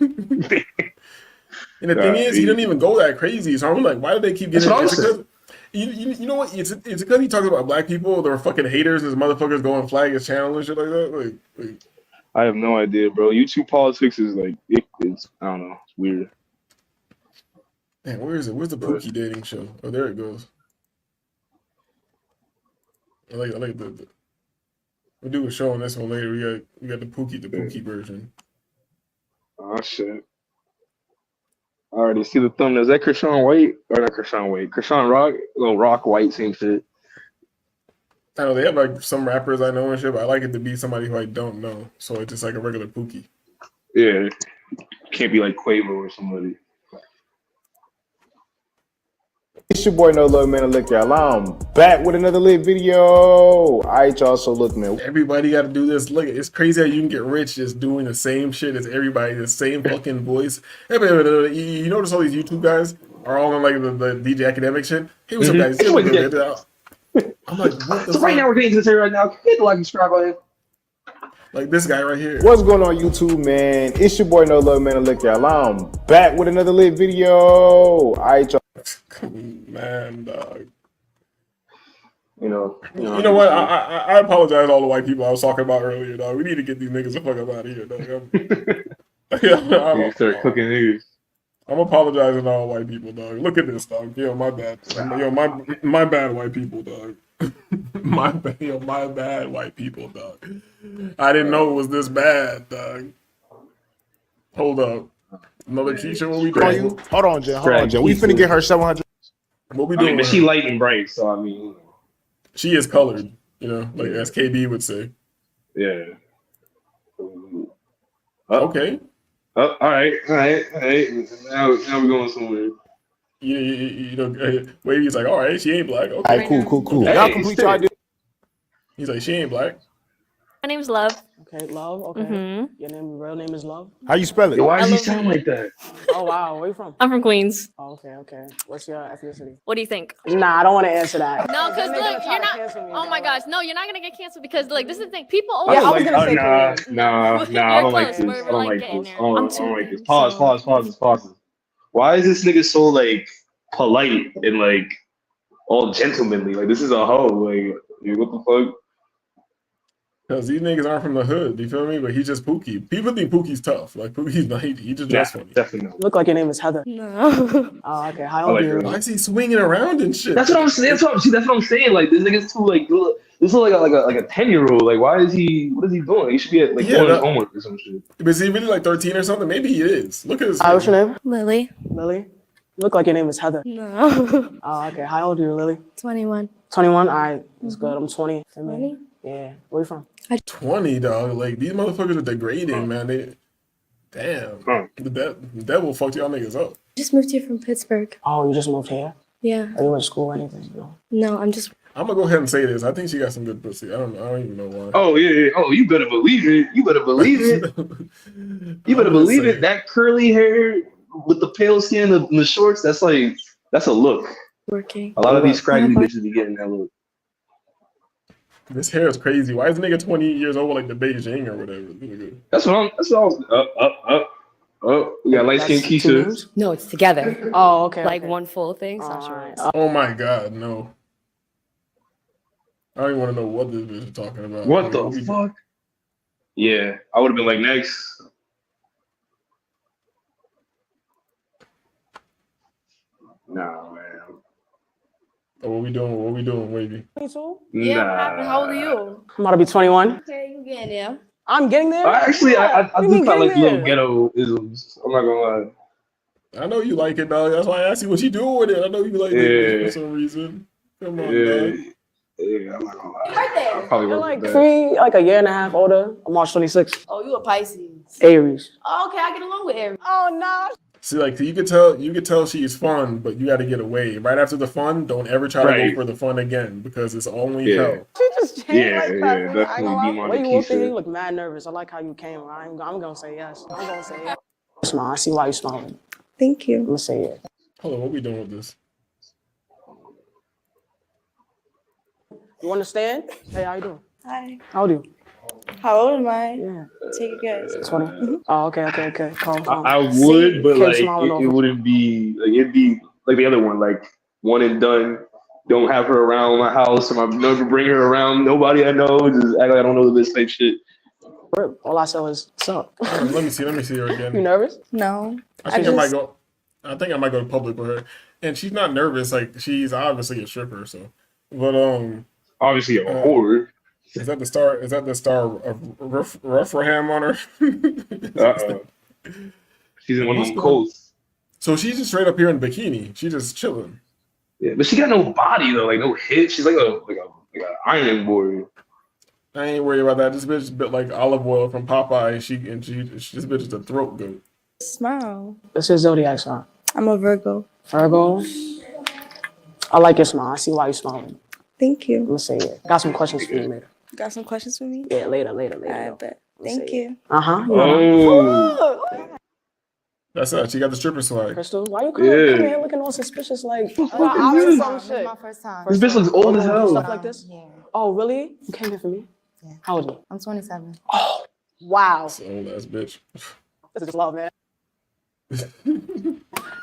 the thing is, he didn't even go that crazy. So I'm like, why did they keep getting? That's what I'm Because, you know what? It's because he talks about black people. They're fucking haters. His motherfuckers go and flag his channel and shit like that. Like I have no idea, bro. YouTube politics is like it's I don't know. It's weird. man, where is it? Where's the Pookie dating show? Oh, there it goes. I like the we'll do a show on this one later. We got the Pookie version. Oh shit. I already see the thumbnail. Is that Krishan White? Or not Krishan White? Krishan Rock? Little Rock White, same shit. I know they have like some rappers I know and shit, but I like it to be somebody who I don't know. So it's just like a regular Pookie. Yeah. Can't be like Quavo or somebody. It's your boy No Love Man Lick y'all. I'm back with another lit video. Alright, y'all. So look, man. Everybody got to do this. Look, it's crazy how you can get rich just doing the same shit as everybody, the same fucking voice. Hey, you notice all these YouTube guys are all on like the DJ Academic shit. Hey, what's up, guys? I'm like, what the So right now we're getting to this here right now. Hit the like and subscribe button. Like this guy right here. What's going on, YouTube, man? It's your boy No Love Man Lick y'all. I'm back with another lit video. Alright, y'all. Man, dog. You know what? I apologize to all the white people I was talking about earlier, dog. We need to get these niggas the fuck up out of here, dog. Start cooking niggas. I'm apologizing to all white people, dog. Look at this, dog. Yo, my bad. Yo, my bad, white people, dog. my bad, white people, dog. I didn't know it was this bad, dog. Hold up. Another Keisha, what we doing? Hold on, Jen. We finna get her 700. What we doing? But she light and bright, so I mean, she is colored, like as KB would say. Yeah. Okay. All right. Now we're going somewhere. Wavy's like, all right, she ain't black. Okay. All right, cool. Hey, Y'all complete your idea. He's like, she ain't black. My name's Love. Okay, Love. Okay. Mm-hmm. Your real name is Love? How you spell it? Why does he sound like that? Oh, wow. Where you from? I'm from Queens. Oh, okay. What's your ethnicity? What do you think? Nah, I don't want to answer that. No, because They're look, gonna try you're to not. cancel me, Oh my though. gosh, no, you're not gonna get canceled because like this is the thing. People I always. don't like. Nah. I don't like this. We're I don't like like getting this. I there. I'm don't too like this. big, Pause. Why is this nigga so like polite and like all gentlemanly? Like this is a hoe. Like what the fuck? Because these niggas aren't from the hood, you feel me? But he's just Pookie. People think Pookie's tough. Like Pookie's not. He just dressed funny. Definitely not. Look like your name is Heather. No. Oh, okay. How old are you? Why is he swinging around and shit? That's what I'm saying. That's what I'm saying. Like this nigga's too like. This is like a 10-year-old. Like why is he? What is he doing? He should be at like doing his homework or some shit. But is he really like 13 or something? Maybe he is. Look at his. What's your name? Lily. Lily. Look like your name is Heather. No. Oh, okay. How old are you, Lily? 21. 21. All right. That's good. I'm 20. 20? Yeah. Where you from? 20, dog. Like these motherfuckers are degrading, man. Damn. The devil fucked y'all niggas up. Just moved here from Pittsburgh. Oh, you just moved here? Yeah. Are you went to school or anything? No. No, I'm just. I'm gonna go ahead and say this. I think she got some good pussy. I don't even know why. Oh yeah. Oh, you better believe it. You better believe it. That curly hair with the pale skin and the shorts. That's a look. Working. A lot of these scraggly bitches be getting that look. This hair is crazy. Why is the nigga 28 years old like the Beijing or whatever? That's what I was. Oh, we got light skinned Keisha. No, it's together. Oh, okay. Like one full thing. So I'm sure it's. Oh my god, no. I don't even want to know what this bitch is talking about. What the fuck? Yeah, I would have been like next. Nah, man. Oh, what we doing, Wavy? 22? Yeah, what happened? How old are you? I'm about to be 21. Okay, you getting there. I'm getting there? Actually, I What do you do mean feel like getting little there? ghetto isms. I'm not gonna lie. I know you like it, dog. That's why I asked you what you doing with it. I know you like it for some reason. Come on, dog. Yeah, I'm not gonna lie. I'll probably You're work like with that. like a year and a half older. I'm March 26th. Oh, you a Pisces. Aries. Oh, okay, I get along with Aries. Oh, nah. See, like you could tell she's fun, but you got to get away. Right after the fun, don't ever try to Right. go for the fun again because it's only Yeah. hell. She just changed Yeah, like yeah, that. I ain't definitely gonna lie. be When you walked in, Keisha. you look mad nervous. I like how you came. I'm gonna say yes. I'm gonna say yes. Smile. I see why you smiling. Thank you. I'm gonna say it. Hold on, what we doing with this? You understand? Hey, how you doing? Hi. How old are you? How old am I? Yeah. Take a guess. 20. Oh, okay. Calm. I would, but Keep like smiling it over. wouldn't be like it'd be like the other one, like one and done. Don't have her around my house, or I never bring her around nobody I know. Just act like I don't know this type shit. All I said was, suck. Let me see her again. You nervous? No. I think I might go to public with her, and she's not nervous. Like she's obviously a stripper, so. But obviously a whore. Is that the star? Is that the star of Ruffraham on her? She's in one of them coats. So she's just straight up here in bikini. She's just chilling. Yeah, but she got no body though, like no hit. She's like a iron board. I ain't worried about that. This bitch is bit like olive oil from Popeye. She this bitch is a throat goat. Smile. What's your zodiac sign? I'm a Virgo. Virgo. I like your smile. I see why you smiling. Thank you. I'm gonna say it. Got some questions for you later. Got some questions for me? Yeah, later. I bet. Thank you. Oh. That's it. She got the stripper swag. Crystal, why you come here looking all suspicious like This is my first time. This bitch looks old as hell. Stuff like this? Yeah. Oh, really? You came here for me? Yeah. How old are you? I'm 27. Oh, wow. That's an old ass bitch. This is love, man. You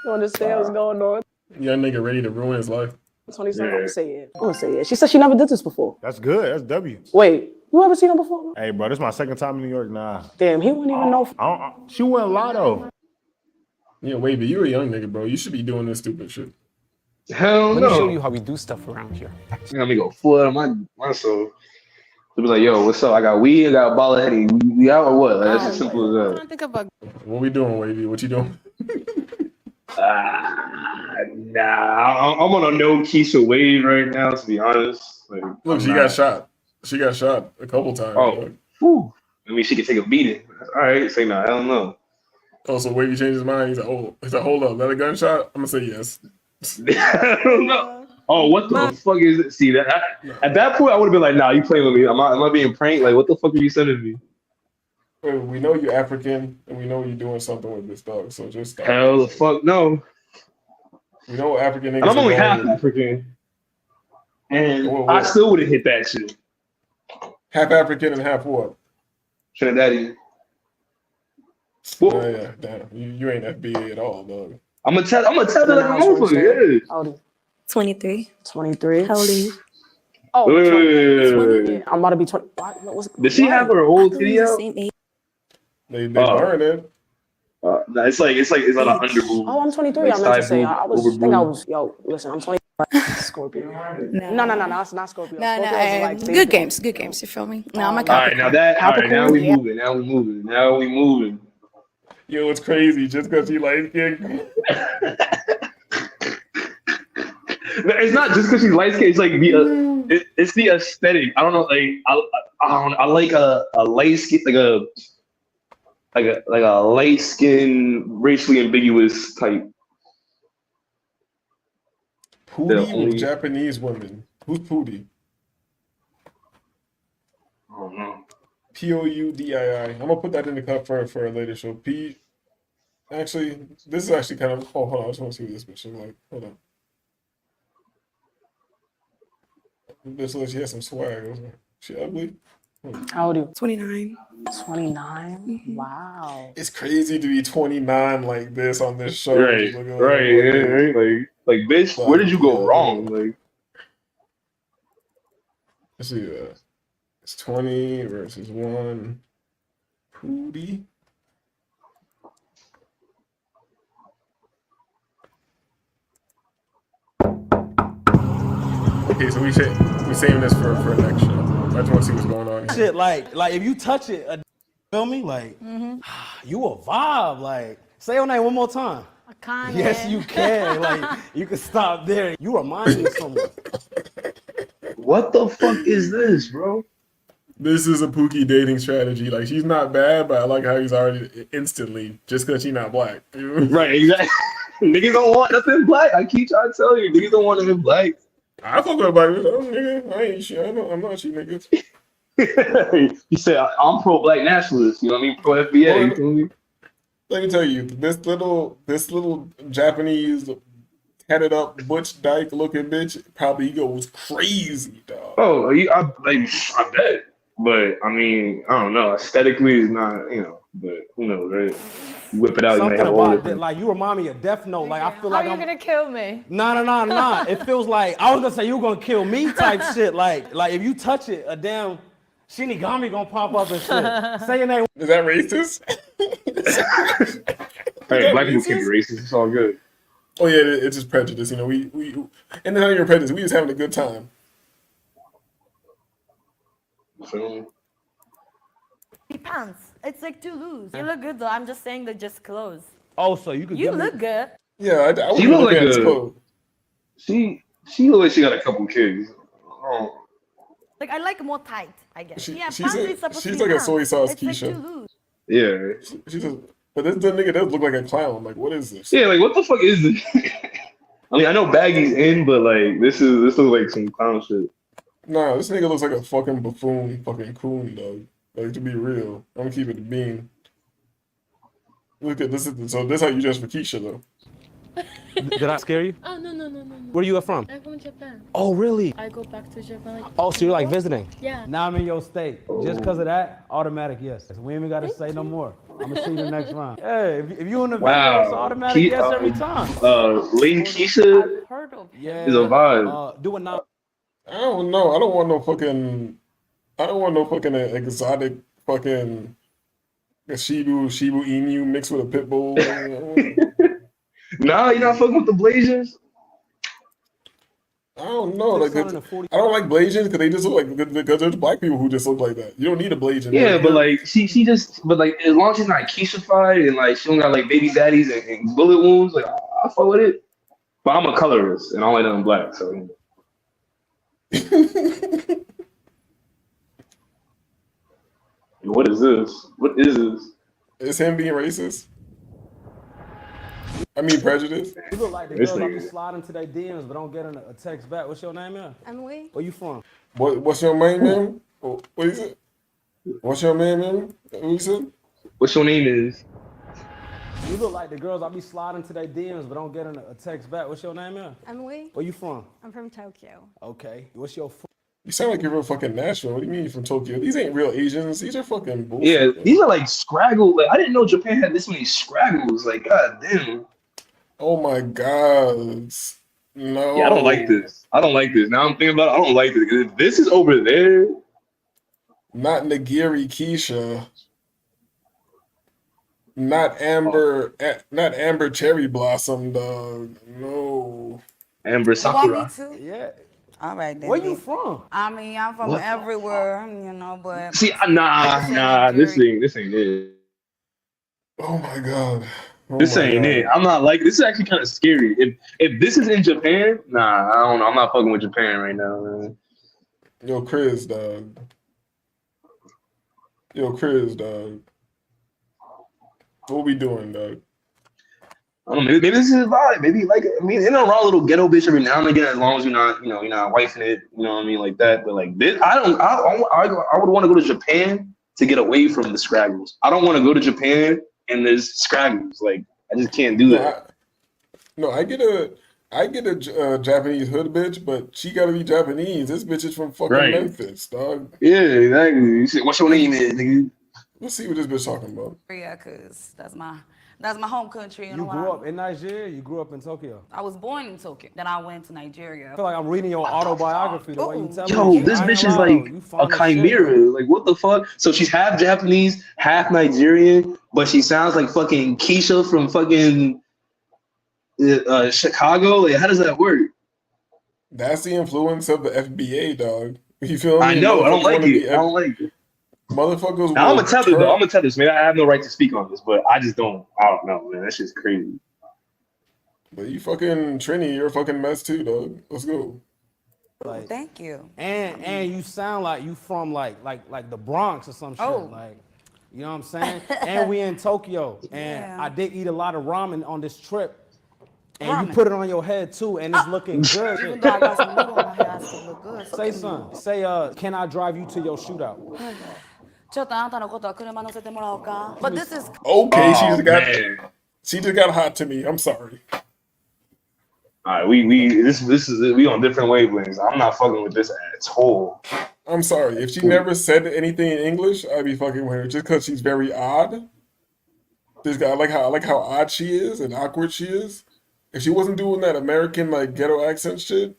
understand what's going on? Young nigga ready to ruin his life. 27, I'm gonna say it. She said she never did this before. That's good. That's W. Wait, you ever seen her before? Hey, bro, this is my second time in New York. Nah. Damn, he wouldn't even know. She wouldn't lie though. Yeah, Wavy, you a young nigga, bro. You should be doing this stupid shit. Hell Let no. me show you how we do stuff around here. You got me go flood my soul. It was like, yo, what's up? I got weed, I got a ball of Henny. We out or what? Like, that's as simple as that. Think about What we doing, Wavy? What you doing? Nah, I'm on a no Keisha wave right now, to be honest. Like, Look, she got shot. She got shot a couple times. Oh, whew. I mean, she could take a beating. All right, say no. Hell no. Oh, so Wavy changed his mind. He's like, hold up, that a gunshot? I'm gonna say yes. No. Oh, what the fuck is it? See that at that point, I would have been like, nah, you playing with me? Am I being pranked? Like, what the fuck are you sending me? We know you're African, and we know you're doing something with this dog. So just stop. Hell the fuck no. We know what African niggas. And I'm only are half going with. African, and Whoa. I still would have hit that shit. Half African and half what? Trinidadian. Oh, yeah, damn. You ain't FBA at all, dog. I'm gonna tell her like I'm over it. How old are you? 23. 23. How old are you? Oh, Wait. 20. Yeah, I'm about to be 20. What was Did she have her old We're titty the out? same age. They learn it. No, it's like an under boob. Oh, I'm 23. Like I meant to side say. boob, I was over think I boob. was. Yo, listen, I'm 20. Scorpio. No, it's not Scorpio. No, Scorpio is like good games. Good games. You feel me? No, I'm a All right, now we Capricorn? moving. Yo, it's crazy. Just because he light skinned. It's not just because she's light skinned. It's like it's the aesthetic. I don't know. Like I like a light skin, like a light skin, racially ambiguous type. Pootie with Japanese women. Who's Pootie? I don't know. Poudii. I'm gonna put that in the cup for a later show. Actually, this is actually kind of. Oh, hold on. I just want to see what this bitch looks like. Hold on. This looks. She has some swag. She ugly. How old are you? 29. 29. Wow. It's crazy to be 29 like this on this show. Right. Just looking Like, bitch, where did you go wrong? Like, let's see. It's 20 versus 1. Pootie. Okay, so we saving this for next show. I just want to see what's going on here. Shit, like if you touch it, feel me? Like you a vibe. Like say your name one more time. Kanye. Yes, you can. Like you can stop there. You remind me of someone. what the fuck is this, bro? This is a Pookie dating strategy. Like, she's not bad, but I like how he's already instantly just because she's not black. Right, exactly. Niggas don't want nothing black. I keep trying to tell you, niggas don't want nothing black. I fuck with black bitch. Nigga, I ain't shit. I'm not shit, niggas. He said, I'm pro-black nationalist. You know what I mean? Pro-FBA. You feel me? Let me tell you, this little Japanese headed up butch dyke looking bitch probably goes crazy, dog. Oh, I bet. But I mean, I don't know. Aesthetically, it's not, you know. But who knows, right? You whip it out, you Something may have all about of that, it. like you remind me of Death Note. Like I feel How like are you I'm. gonna kill me? No. It feels like I was gonna say you gonna kill me type shit. Like if you touch it, a damn Shinigami gonna pop up and shit. Say your name. Is that racist? Hey, black people can be racist. It's all good. Oh yeah, it's just prejudice. You know, we and then not even prejudice. We just having a good time. Pants. It's like too loose. You look good though. I'm just saying that just clothes. Oh, so you could. You look good. Yeah, I She wouldn't look look like at his a. clothes. She look like she got a couple kids. Oh. Like I like more tight, I guess. Yeah, She's pants is supposed to she's be like a pants. soy sauce It's like Keisha. too loose. Yeah. She's just, but this nigga does look like a clown. Like, what is this? Yeah, like what the fuck is this? I mean, I know Baggy's in, but like this looks like some clown shit. Nah, this nigga looks like a fucking buffoon, fucking coon, dog. Like, to be real, I'm gonna keep it a bean. Look at this. So this how you dress for Keisha though. Did I scare you? Oh, no. Where are you from? I'm from Japan. Oh, really? I go back to Japan. Like, Oh, so you're like visiting? Yeah. Now I'm in your state. Just because of that, automatic yes. We ain't even got to say no more. I'm gonna see you the next round. Hey, if you in the video, it's automatic yes every time. Lady Keisha Heard of Yeah. is a vibe. Do it now. I don't know. I don't want no fucking exotic fucking Shibu Inu mixed with a pit bull. Nah, you're not fucking with the Blazers. I don't know. Like, I don't like Blasians because they just look like, because there's black people who just look like that. You don't need a Blasian. Yeah, but like she just, but like as long as she's not Keisha-fied and like she don't got like baby daddies and bullet wounds, like I fuck with it. But I'm a colorist and I only done black, so. What is this? What is this? It's him being racist. I mean prejudice. You look like the This girls I be nigga. sliding to their DMs, but don't get a text back. What's your name, man? Emily. Where you from? What's your name, man? What is it? What's your name, man? Who you said? What's your name is? You look like the girls I be sliding to their DMs, but don't get a text back. What's your name, man? Emily. Where you from? I'm from Tokyo. Okay. What's your You sound like you're real fucking Nashville. What do you mean you're from Tokyo? These ain't real Asians. These are fucking bullshit. Yeah, these are like scraggle. Like I didn't know Japan had this many scraggles. Like god damn. Oh my god. No. Yeah, I don't like this. I don't like this. Now I'm thinking about it. I don't like this. If this is over there. Not Nagiri Keisha. Not Amber. Not Amber Cherry Blossom, dog. No. Amber Sakura. Yeah. All right, then. Where you from? I mean, I'm from What? everywhere, you know, but See, nah. This ain't it. Oh my god. Oh This my ain't God. it. I'm not like this. Is actually kind of scary. If this is in Japan, nah, I don't know. I'm not fucking with Japan right now, man. Yo, Chris, dog. Yo, Chris, dog. What we doing, dog? I don't know. Maybe this is a vibe. Maybe like I mean, in a raw little ghetto bitch every now and again, as long as you're not, you're not wifing it. You know what I mean, like that. But like this, I would want to go to Japan to get away from the scraggles. I don't want to go to Japan and there's scraggles. Like I just can't do that. No, I get a Japanese hood bitch, but she gotta be Japanese. This bitch is from fucking Right. Memphis, dog. Yeah, exactly. You say, what's your name is, nigga? Let's see what this bitch talking about. yeah, cause that's my home country. You know You what grew up in Nigeria. You grew up in Tokyo. I was born in Tokyo. Then I went to Nigeria. I feel like I'm reading your autobiography the way you tell Yo, me. this I ain't bitch is gonna lie, like though. You a fine as shit. chimera. Like, what the fuck? So she's half Japanese, half Nigerian, but she sounds like fucking Keisha from fucking Chicago. Like, how does that work? That's the influence of the FBA, dog. You feel me? I know. I don't Motherfuckers like wanna be it. I don't like it. Motherfuckers. Now, I'm will gonna tell this though. turn- I'm gonna tell this. Maybe I have no right to speak on this, but I just don't. I don't know, man. That shit's crazy. But you fucking Trini, you're a fucking mess too, dog. Let's go. Like, thank you. And you sound like you from like the Bronx or some shit. Oh. Like, you know what I'm saying? And we in Tokyo. And I did eat a lot of ramen on this trip. And you put it on your head too, and it's looking good. Even though I got some noodle on my head, I still look good. Say something. Say, can I drive you to your shootout? ちょっとあなたのことは車乗せてもらおうか。But this is Okay, man. she just got hot to me. I'm sorry. All right, this is we on different wavelengths. I'm not fucking with this at all. I'm sorry. If she never said anything in English, I'd be fucking with her just because she's very odd. This guy, I like how odd she is and awkward she is. If she wasn't doing that American like ghetto accent shit,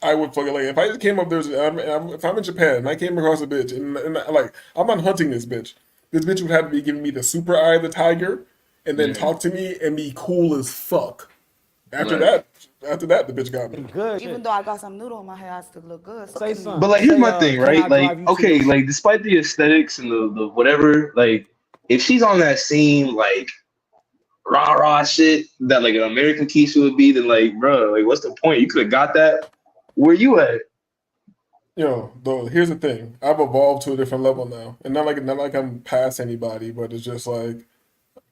I would fucking like. If I just came up there, if I'm in Japan and I came across a bitch and like I'm not hunting this bitch would have to be giving me the super eye of the tiger, and then talk to me and be cool as fuck. After that, the bitch got me. Good. even though I got some noodle on my head, I still look good. So Say something. But like, here's my thing, can I right? drive Like, you to okay, your- like despite the aesthetics and the whatever, like if she's on that same like rah shit that like an American Keisha would be, then like, bro, like what's the point? You could have got that. Where you at? Yo, though, here's the thing. I've evolved to a different level now, and not like I'm past anybody, but it's just like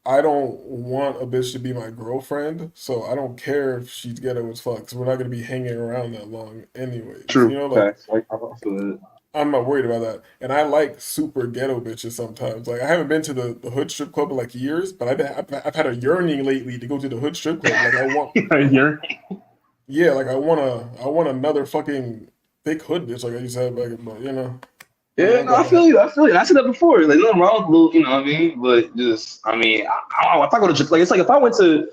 I don't want a bitch to be my girlfriend, so I don't care if she's ghetto as fuck, 'cause we're not gonna be hanging around that long anyway. True. You know, like Facts. Like, I feel it. I'm not worried about that, and I like super ghetto bitches sometimes. Like I haven't been to the hood strip club in like years, but I've had a yearning lately to go to the hood strip club. Like I want, yeah, like I want another fucking thick hood bitch, like I used to have back, but you know. Yeah, no, I feel you. I said that before. Like, nothing wrong with little, you know what I mean? But just, I mean, if I go to like, it's like if I went to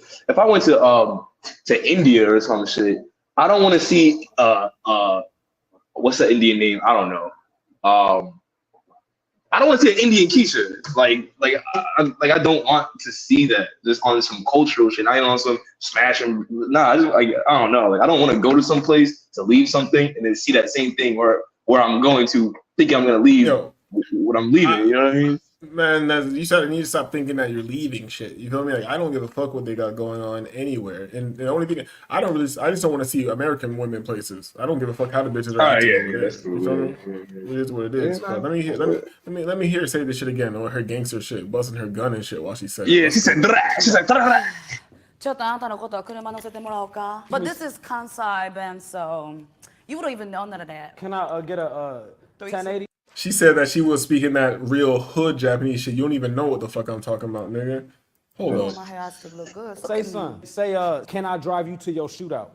India or some shit, I don't want to see what's the Indian name? I don't know. I don't want to see an Indian Keisha. I don't want to see that just on some cultural shit. I ain't on some smashing. Nah, I don't know. Like, I don't want to go to some place to leave something and then see that same thing where I'm going to think I'm gonna leave what I'm leaving. You know what I mean? Man, you need to stop thinking that you're leaving shit. You feel me? Like I don't give a fuck what they got going on anywhere. And the only thing I just don't want to see American women places. I don't give a fuck how the bitches are acting. Yeah, that's true. You feel me? It is what it is. Yeah, But let me hear her say this shit again or her gangster shit, busting her gun and shit while she said Yeah, she said she's like ちょっとあなたのことは車乗せてもらおうか。But this is Kansai, Ben, so you don't even know none of that. Can I get a 1080? She said that she was speaking that real hood Japanese shit. You don't even know what the fuck I'm talking about, nigga. Hold on. My hair still look good. Say something. Say, can I drive you to your shootout?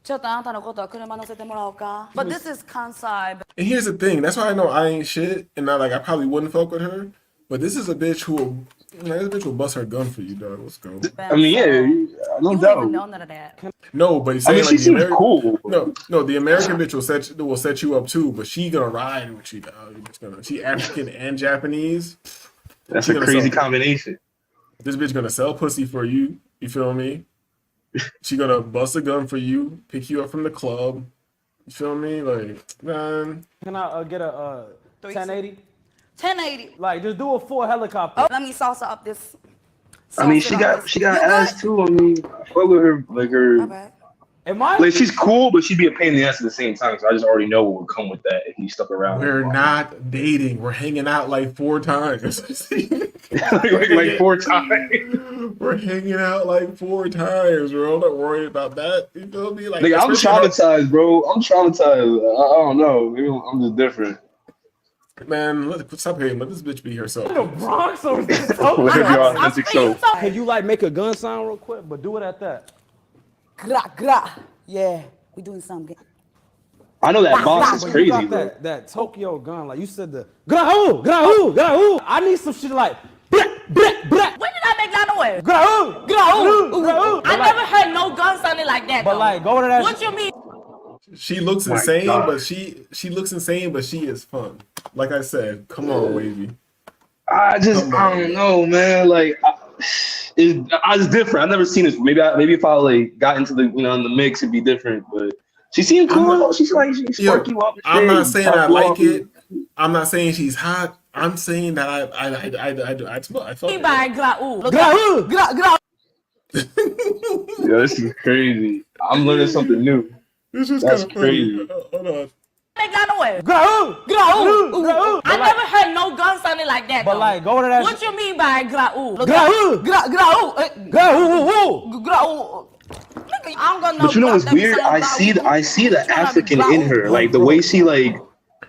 ちょっとあなたのことは車乗せてもらおうか。But this is Kansai. And here's the thing. That's why I know I ain't shit, and not like I probably wouldn't fuck with her. But this is a bitch who will bust her gun for you, dog. Let's go. I mean, yeah, no You doubt. don't even know none of that. No, but he's I saying mean, she the seems American, cool. No, the American bitch will set you up too, but she gonna ride with you, dog. She African and Japanese. That's She a gonna crazy sell- combination. This bitch gonna sell pussy for you. You feel me? She gonna bust a gun for you, pick you up from the club. You feel me? Like, man. Can I get a 1080? 1080. Like, just do a full helicopter. Oh, let me salsa up this. I mean, she got ass too. I mean, I fuck with her, like her. Am I? Like, she's cool, but she'd be a pain in the ass at the same time. So I just already know what would come with that if you stuck around. We're not dating. We're hanging out like 4 times. like 4 times. We're hanging out like 4 times, bro. I'm not worried about that. You feel me? Like, Like, I'm especially traumatized, bro. I'm traumatized. I don't know. Maybe I'm just different. Man, stop hating. Let this bitch be herself. The Bronx or Live your authentic self. Can you like make a gun sound real quick, but do it at that? Gra, gra. Yeah, we doing something. I know that boss is But crazy, you got bro. that Tokyo gun, like you said the grahu, grahu, grahu. I need some shit like blah, blah, blah. When did I make that noise? Grahu, Grahu. grahu. I never heard no gun sounding like that. But though. like, go to that. What you mean? She looks My insane, God. but she looks insane, but she is fun. Like I said, come on, Wavy. I don't know, man. Like, I was different. I've never seen this. Maybe if I like got into the in the mix, it'd be different. But she seemed cool. She's like she spark you up. and I'm shit, not saying talk I you like up. it. I'm not saying she's hot. I'm saying that I felt Me it. by Grahu. Grahu. Gra, gra. Yeah, this is crazy. I'm learning something new. It's just That's kind of funny. crazy. Hold on. They got away. Grau. Grau. I But never heard no gun sounding like that. But though. like, go to that. What you mean by grau? Grau. Grau. Grau. Nigga, I don't got no. But you know what's Glock that be weird? sounding I see the Which one of African Grau? in her, like the way she like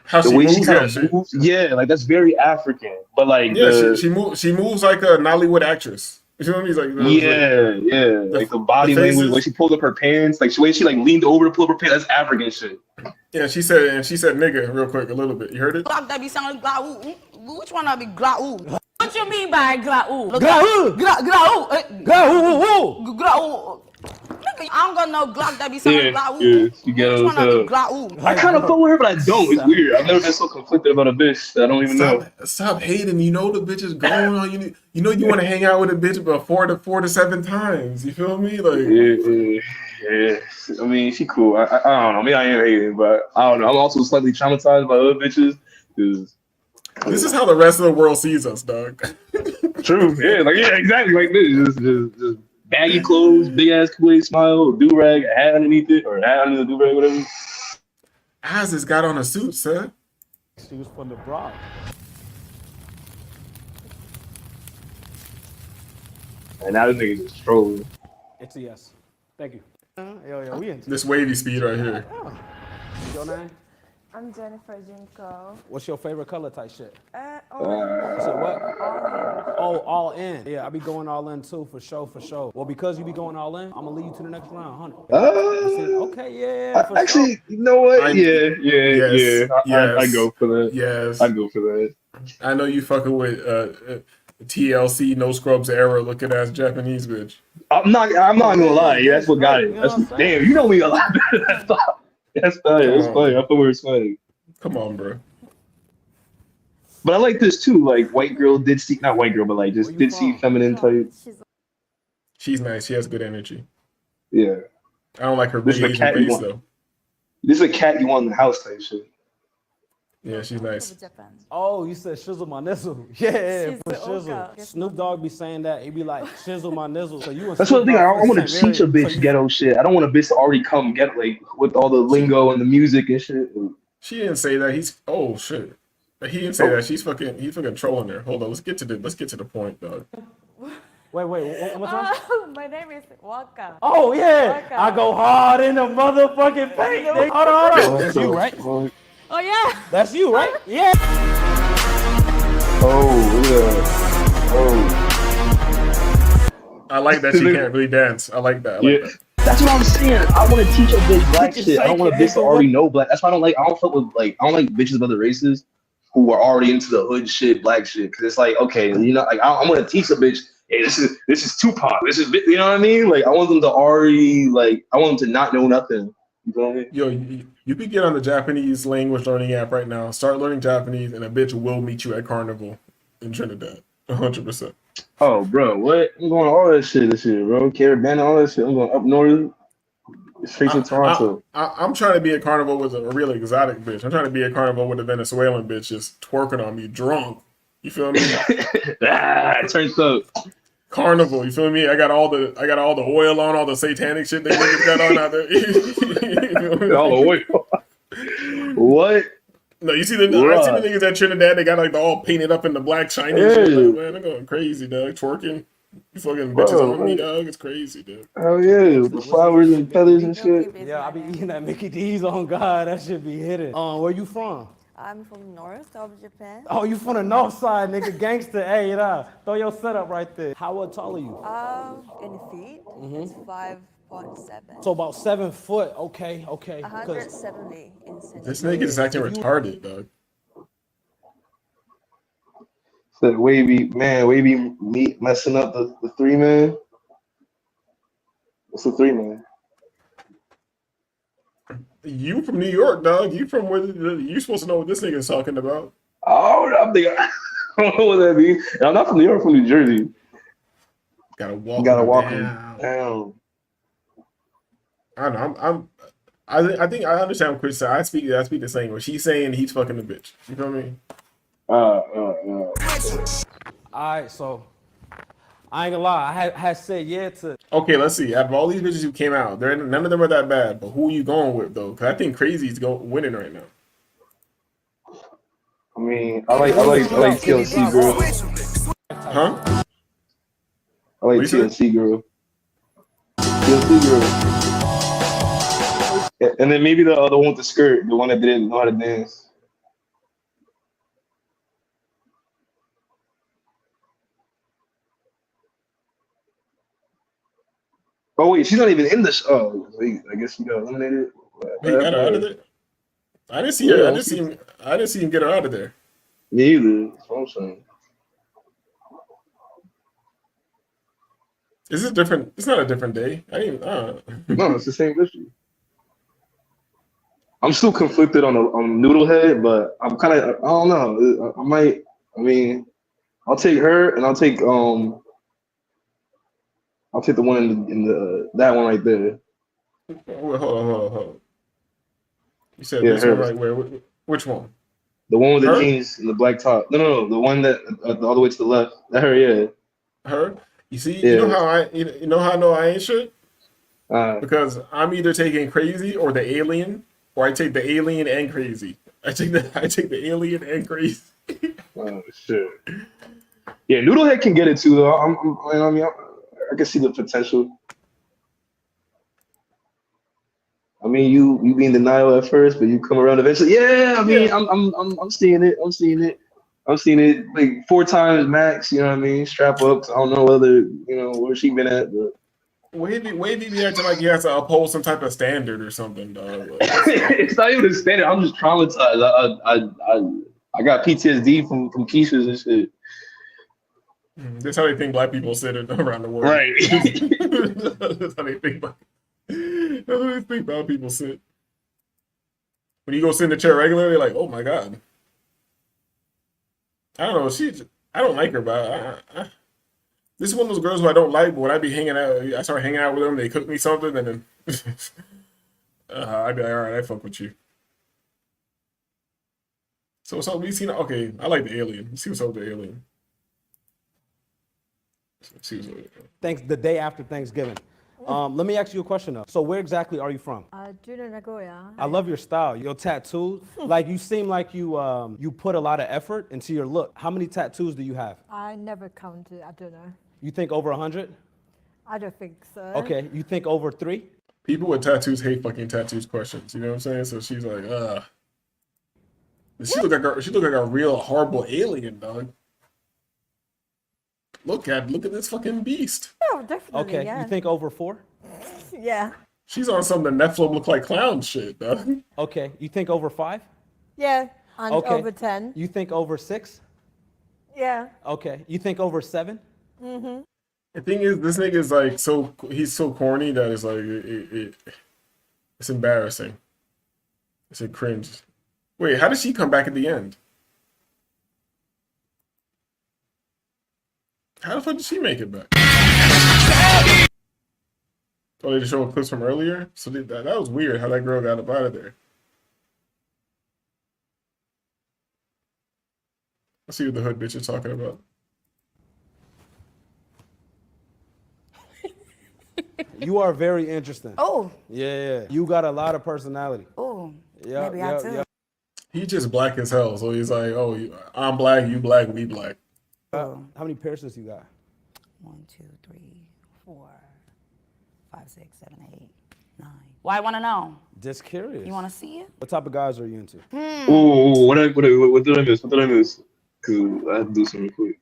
How the she way she moves, kind yeah, of she- moves. Yeah, like that's very African. But like Yeah, the, she moves like a Nollywood actress. You know what I mean? Like, like the body faces. language, when she pulled up her pants, like the way she like leaned over to pull up her pants, that's African shit. Yeah, she said nigga real quick a little bit. You heard it? Glock that be sounding grau. Which one of be grau? What you mean by grau? Grau. Grau. Grau. Nigga, I don't got no Glock that be sounding grau. You get Which one of be grau? I kind of fuck with her, but I don't. It's weird. I've never been so conflicted about a bitch that I don't even know. Stop hating. You know the bitch is going on. You know you want to hang out with a bitch about four to 7 times. You feel me? Like Yeah. I mean, she cool. I don't know. Maybe I am hating, but I don't know. I'm also slightly traumatized by other bitches. This is how the rest of the world sees us, dog. True. Yeah, exactly like this. Just baggy clothes, big ass Kool-Aid smile, do rag, a hat underneath it, or a hat under the do rag, whatever. Has got on a suit, sir. She was from the Bronx. And now this nigga just trolling. It's a yes. Thank you. Yo, we into This wavy speed right here. What's your name? I'm Jennifer Junko. What's your favorite color type shit? All You said what? Oh, all in. Yeah, I be going all in too, for sure. Well, because you be going all in, I'm gonna lead you to the next round, 100. Okay, yeah. For Actually, sure. you know what? Yes, I go for that. Yes. I go for that. I know you fucking with TLC, no scrubs era looking ass Japanese bitch. I'm not gonna lie. Yeah, that's what got it. That's damn. You know me a lot better than I thought. That's funny. That's funny. I thought we were funny. Come on, bro. But I like this too. Like white girl did see, not white girl, but like just did see feminine type. She's nice. She has good energy. Yeah. I don't like her This big is a Asian cat you face want. though. This is a cat you want in the house type shit. Yeah, she's nice. Oh, you said shizzle my nizzle. Yeah, She's for the shizzle. Oka. Snoop Dogg be saying that. He be like, shizzle my nizzle. So you and That's what I Snoop think. I Dogg want the to same teach a area. bitch ghetto shit. I don't want a bitch to already come get like with all the lingo and the music and shit. She didn't say that. He's oh shit. He didn't say that. He's fucking trolling her. Hold on. Let's get to the point, dog. Wait, what's wrong? My name is Waka. Oh yeah, Waka. I go hard in the motherfucking paint. nigga. Hold on. That's you, right? Oh yeah. That's you, right? Yeah. Oh yeah. Oh. I like that she can't really dance. I like that. I like that. That's what I'm saying. I want to teach a bitch black Look at shit. I don't want a Psychic, bitch to nigga. already know black. That's why I don't fuck with like I don't like bitches of other races who are already into the hood shit, black shit. Cause it's like okay, you know, like I want to teach a bitch. Hey, this is Tupac. This is you know what I mean. Like I want them to already like I want them to not know nothing. You know what I mean? Yo, you could get on the Japanese language learning app right now. Start learning Japanese, and a bitch will meet you at Carnival in Trinidad. 100%. Oh, bro, what? I'm going all that shit this year, bro. Caribbean, all that shit. I'm going up north, straight to Toronto. I'm trying to be at Carnival with a real exotic bitch. I'm trying to be at Carnival with a Venezuelan bitch just twerking on me drunk. You feel me? It turns up. Carnival, you feel me? I got all the oil on, all the satanic shit they niggas got on out there. You feel me? All the oil. What? No, I see the niggas at Trinidad. They got like all painted up in the black shiny shit. Like, man, they're going crazy, dog. Twerking, you fucking bitches on me, dog. It's crazy, dude. Oh yeah, with the flowers and feathers and shit. Yeah, I be eating that Mickey D's on God. That should be hitting. Where you from? I'm from north of Japan. Oh, you from the north side, nigga. Gangster. Hey, throw your setup right there. How tall are you? In feet, it's 5.7. So about 7 foot. Okay. 170 in centimeters. This nigga is acting retarded, dog. Said wavy meat messing up the 3-man. What's the 3-man? You from New York, dog. You from where you supposed to know what this nigga is talking about. Oh, I'm thinking, I don't know what that means. And I'm not from New York, I'm from New Jersey. Gotta You gotta walk him down. down. I don't know. I think I understand what Chris said. I speak the same way. She's saying he's fucking the bitch. You feel me? All right, so I ain't gonna lie. I had said yeah to. Okay, let's see. Out of all these bitches who came out, none of them are that bad. But who are you going with though? Because I think Crazy's winning right now. I mean, I like TLC girl. Huh? I like TLC girl. TLC girl. And then maybe the other one with the skirt, the one that didn't know how to dance. Oh wait, she's not even in the show. Oh, wait, I guess she got eliminated. He got her out of there. I didn't see her. I didn't see him get her out of there. Me either. That's what I'm saying. Is it different? It's not a different day. I didn't. No, it's the same issue. I'm still conflicted on Noodlehead, but I'm kind of. I don't know. I might. I mean, I'll take her, and I'll take the one in the that one right there. Hold on. You said Yeah, this her. one right where? Which one? The one with the Her? jeans and the black top. No. The one that all the way to the left. That her, yeah. Her? You see? Yeah. You know how I know I ain't shit? Uh, Because I'm either taking Crazy or the Alien, or I take the Alien and Crazy. I take the Alien and Crazy. oh shit. Yeah, Noodlehead can get it too though. I can see the potential. I mean, you be in denial at first, but you come around eventually. Yeah, I mean, Yeah. I'm seeing it. I'm seeing it like 4 times max. You know what I mean? Strap up. I don't know whether where she been at, but Wavy be acting like he has to uphold some type of standard or something, dog. it's not even a standard. I'm just traumatized. I got PTSD from Keisha's and shit. That's how they think black people sit around the world. Right. That's how they think black people sit. When you go sit in the chair regularly, they're like, oh my God. I don't know. I don't like her, but this is one of those girls who I don't like, but when I start hanging out with them, they cook me something, and then I'd be like, all right, I fuck with you. So we seen, okay, I like the Alien. Let's see what's up with the Alien. Let's see what's up with the Alien. The day after Thanksgiving. Let me ask you a question though. So where exactly are you from? Juno Nagoya. I love your style, your tattoos. Like you seem like you put a lot of effort into your look. How many tattoos do you have? I never counted. I don't know. You think over 100? I don't think so. Okay, you think over 3? People with tattoos hate fucking tattoos questions. You know what I'm saying? So she's like, She look like a real horrible alien, dog. Look at this fucking beast. Oh, definitely. Okay, Yeah. you think over 4? Yeah. She's on some of the Nephilim look like clown shit, dog. Okay, you think over 5? Yeah. And Okay. over 10. You think over 6? Yeah. Okay, you think over 7? Mm-hmm. The thing is, this nigga is like he's so corny that it's like it's embarrassing. It's a cringe. Wait, how did she come back at the end? How the fuck did she make it back? Oh, they just showing clips from earlier? So that was weird how that girl got up out of there. Let's see what the hood bitch is talking about. You are very interesting. Oh. Yeah. You got a lot of personality. Oh. Yeah. Maybe I do. He's just black as hell, so he's like, oh, I'm black, you black, we black. How many piercings you got? 1, 2, 3, 4, 5, 6, 7, 8, 9. Why I want to know? Just curious. You want to see it? What type of guys are you into? Ooh, what did I miss? What did I miss? Because I have to do something quick.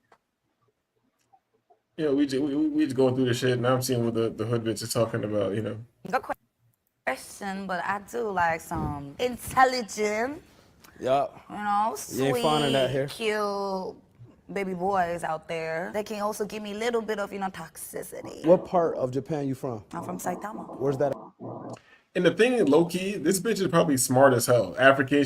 Yeah, we just going through the shit, and I'm seeing what the hood bitch is talking about, you know. Good question, but I do like some intelligent, Yeah. you know, You sweet, ain't finding that here. cute baby boys out there. They can also give me a little bit of, toxicity. What part of Japan you from? I'm from Saitama. Where's that? And the thing, low key, this bitch is probably smart as hell. African.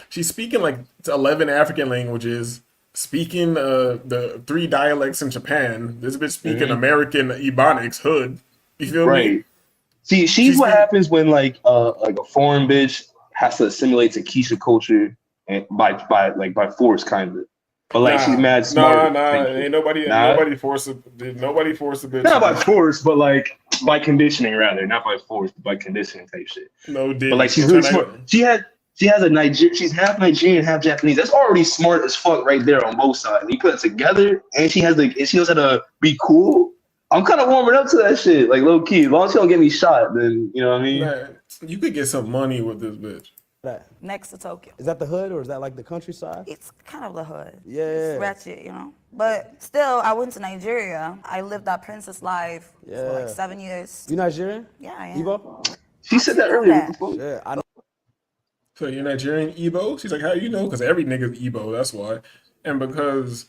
She's speaking like 11 African languages. Speaking the 3 dialects in Japan. This bitch speaking American Ebonics hood. You feel me? See, she's what happens when like a foreign bitch has to assimilate to Keisha culture and by force, kind of. But like she's mad smart. Ain't nobody forced the bitch. Not by force, but like by conditioning rather. Not by force, but by conditioning type shit. No, but like she's really smart. She has a she's half Nigerian, half Japanese. That's already smart as fuck right there on both sides. You put it together, and she knows how to be cool. I'm kind of warming up to that shit, like low key. As long as she don't get me shot, then you know what I mean. Man, you could get some money with this bitch. Next to Tokyo. Is that the hood or is that like the countryside? It's kind of the hood. Yeah. It's ratchet, you know. But still, I went to Nigeria. I lived that princess life for like 7 years. You Nigerian? Yeah, I am. Evo? She said that earlier. Yeah, I know. So you're Nigerian Igbo? She's like, how you know? Because every nigga's Igbo, that's why. And because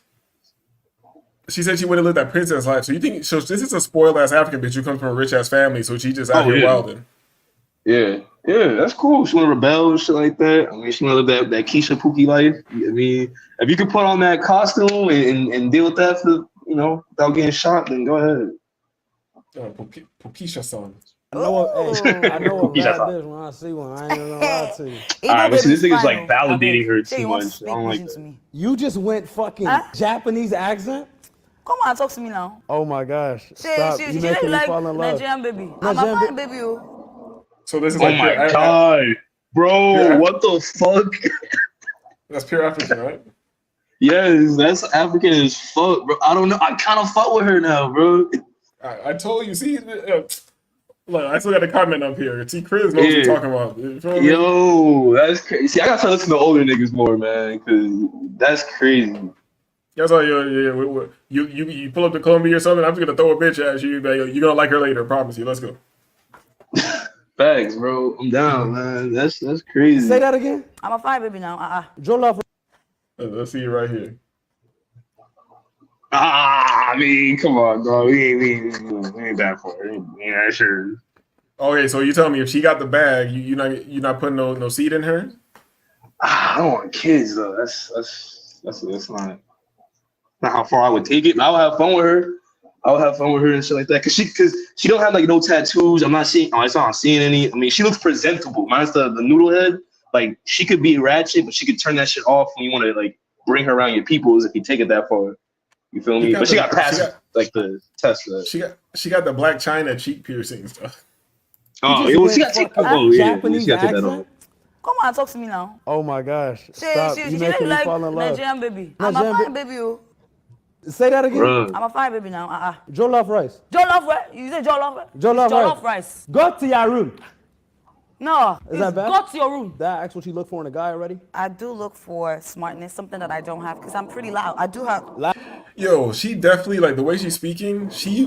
she said she would have lived that princess life. So you think this is a spoiled ass African bitch who comes from a rich ass family, so she just out here wilding. Yeah, that's cool. She wanna rebel and shit like that. I mean, she wanna live that Keisha Pookie life. I mean, if you could put on that costume and deal with that for without getting shot, then go ahead. Pokisha son. I know a bad bitch when I see one. I ain't gonna lie to you. Alright, but see, this nigga's like validating her too much. I don't like that. You just went fucking Japanese accent? Come on, talk to me now. Oh my gosh. Stop. She You making me like fall in love. Nigerian baby. I'm a fine baby. So this is oh like my god, bro! What the fuck? That's pure African, right? Yes, that's African as fuck, bro. I don't know. I kind of fuck with her now, bro. I told you. See, look, I still got a comment up here. See, Chris knows what you're talking about. You feel me? Yo, that's crazy. See, I gotta start listening to older niggas more, man, because that's crazy. That's all. You pull up to Columbia or something. I'm just gonna throw a bitch at you. You're gonna like her later. I promise you. Let's go. Facts, bro. I'm down, man. That's crazy. Say that again. I'm a fine baby now. Joe Love. Let's see you right here. I mean, come on, bro. We ain't that far. Yeah, sure. Okay, so you tell me if she got the bag, you not putting no seed in her? I don't want kids though. That's not how far I would take it. I would have fun with her. And shit like that. Cause she don't have like no tattoos. I'm not seeing any. I mean, she looks presentable. Mine's the noodle head. Like she could be ratchet, but she could turn that shit off when you want to like bring her around your peoples if you take it that far. You feel me? But she got past like the test. She got the Black China cheek piercing stuff. Oh, she got take. Oh yeah, she got take that off. Come on, talk to me now. Oh my gosh. Stop. She You making me like fall in love. Nigerian baby. I'm a fine baby. Say that again. Bruh. I'm a fine baby now. Joe Love rice. Joe Love rice. You say Joe Love rice? Joe Love rice. Go to your room. No. Is that bad? Go to your room. That actually what you look for in a guy already? I do look for smartness, something that I don't have, because I'm pretty loud. I do have. Yo, she definitely like the way she's speaking. She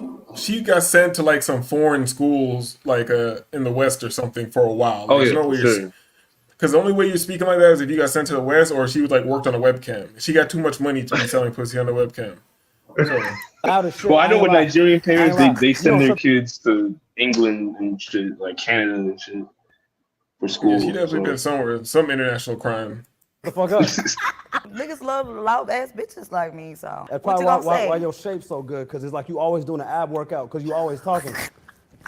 got sent to like some foreign schools, like in the West or something for a while. Oh There's yeah, no way sure. Because the only way you're speaking like that is if you got sent to the West or she was like worked on a webcam. She got too much money to be selling pussy on the webcam. So. Well, I know with Nigerian parents, they send their kids to England and shit, like Canada and shit for school. Yeah, she definitely been somewhere, some international crime. The fuck up. Niggas love loud ass bitches like me, so. That's what probably you gonna say? why your shape's so good, because it's like you always doing an ab workout, because you always talking.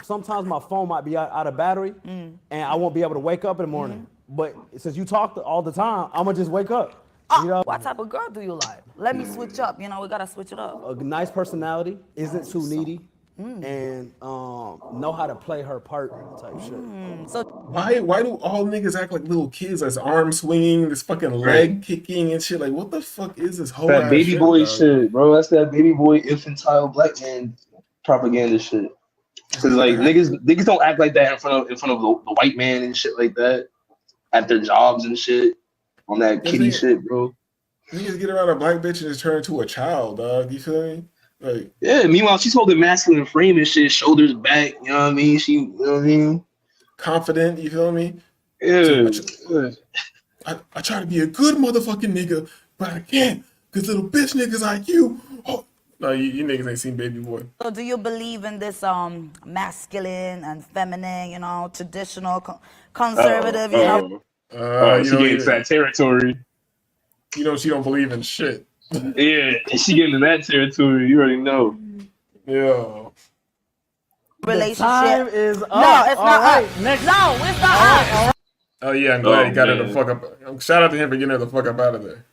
Sometimes my phone might be out of battery, and I won't be able to wake up in the morning. But since you talk all the time, I'm gonna just wake up. You know? What type of girl do you like? Let me switch up. You know, we gotta switch it up. A nice personality, isn't too needy, and know how to play her part type shit. So why do all niggas act like little kids? This arm swinging, this fucking leg kicking and shit. Like, what the fuck is this whole That ass baby shit, boy dog? shit, bro. That's that baby boy infantile black man propaganda shit. Cause like niggas don't act like that in front of the white man and shit like that at their jobs and shit on that kitty shit, bro. Niggas get around a black bitch and just turn into a child, dog. You feel me? Like, yeah. Meanwhile, she's holding masculine frame and shit, shoulders back. You know what I mean? You know what I mean? Confident. You feel me? Yeah. I try to be a good motherfucking nigga, but I can't, cause little bitch niggas like you. Oh. No, you niggas ain't seen Baby Boy. So do you believe in this masculine and feminine, you know, traditional, conservative, you know? She getting into that territory. You know she don't believe in shit. Yeah, she getting in that territory. You already know. Yeah. Relationship. The time is up. No, it's not right, up. next. No, it's not up. Oh yeah, I'm glad he got her the fuck up. Shout out to him for getting her the fuck up out of there.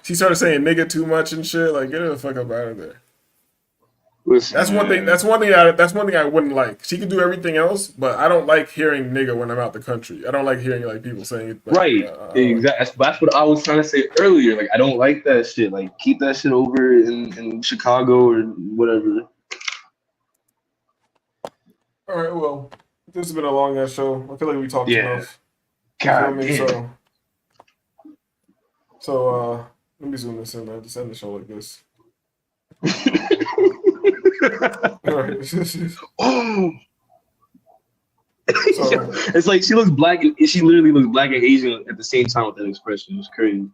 She started saying nigga too much and shit. Like, get her the fuck up out of there. Listen, That's one thing. That's one thing I wouldn't like. She can do everything else, but I don't like hearing nigga when I'm out the country. I don't like hearing like people saying it. Like, right. Exactly. That's what I was trying to say earlier. Like, I don't like that shit. Like, keep that shit over in Chicago or whatever. All right. Well, this has been a long ass show. I feel like we talked enough. God You feel damn. me? So let me zoom this in, man. Just end the show like this. All right. Oh. It's like she looks black and she literally looks black and Asian at the same time with that expression. It's crazy.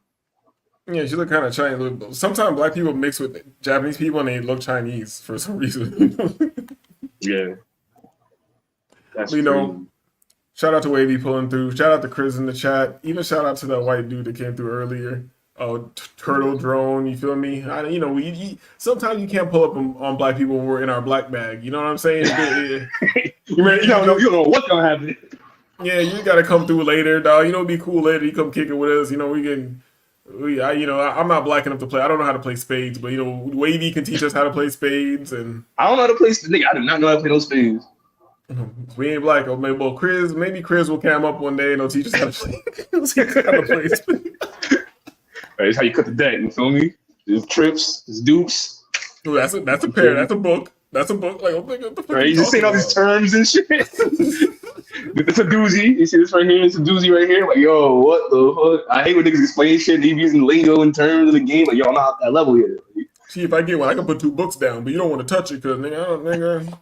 Yeah, she look kind of Chinese. Sometimes black people mix with Japanese people and they look Chinese for some reason. Yeah. That's you know, crazy. shout out to Wavy pulling through. Shout out to Chris in the chat. Even shout out to that white dude that came through earlier. Turtle drone. You feel me? Sometimes you can't pull up on black people when we're in our black bag. You know what I'm saying? You don't know what's gonna happen. Yeah, you gotta come through later, dog. You know, it'd be cool later. You come kick it with us. You know, I'm not black enough to play. I don't know how to play spades, but you know, Wavy can teach us how to play spades, and I don't know how to play. Nigga, I do not know how to play those spades. We ain't black. Oh, maybe Chris will cam up one day and he'll teach us how to play spades. Right, that's how you cut the deck. You feel me? There's trips, there's dupes. Ooh, that's a pair. That's a book. That's a book. Like, what the fuck right, you just saying all these about? terms and shit. It's a doozy. You see this right here? It's a doozy right here. Like, yo, what the fuck? I hate when niggas explain shit. They be using lingo and terms in the game. Like, yo, I'm not at that level yet. See, if I get one, I can put 2 books down, but you don't want to touch it because nigga.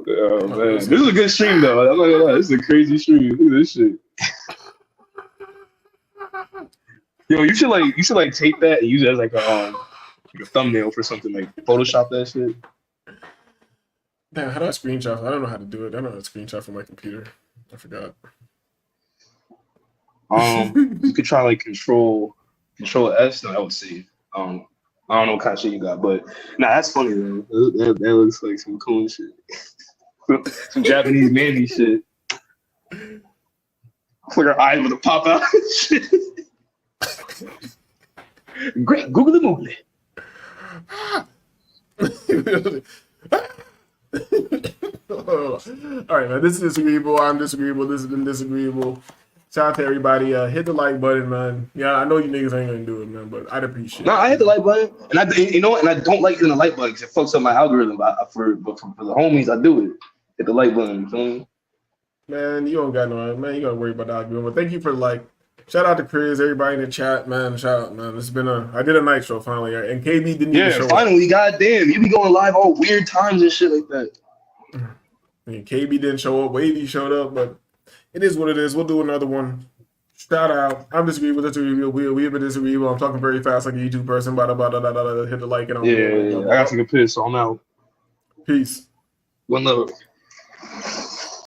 Oh man, this is a good stream though. I'm not gonna lie. This is a crazy stream. Look at this shit. Yo, you should take that and use it as like a thumbnail for something, like Photoshop that shit. Damn, how do I screenshot? I don't know how to do it. I don't know how to screenshot from my computer. I forgot. You could try like Control S. No, that would save. I don't know what kind of shit you got, but nah, that's funny though. That looks like some cool shit. Some Japanese manly shit. Like her eyes with a pop out. Great, Google the movie. All right, man. This is Disagreeable. I'm Disagreeable. This has been Disagreeable. Shout out to everybody. Hit the like button, man. Yeah, I know you niggas ain't gonna do it, man, but I'd appreciate it. No, I hit the like button, and I don't like hitting the like button because it fucks up my algorithm. But for the homies, I do it. Hit the like button. You feel me? Man, you don't got no, man. You gotta worry about the algorithm. But thank you for the like. Shout out to Chris, everybody in the chat, man. Shout out, man. It's been I did a night show finally, and KB didn't even show finally, up. goddamn, you be going live all weird times and shit like that. And KB didn't show up. Wavy showed up, but it is what it is. We'll do another one. Shout out. I'm Disagreeable. Disagreeable. We have been Disagreeable. I'm talking very fast like a YouTube person. Hit the like and I got to take a piss, so I'm out. Peace. One love.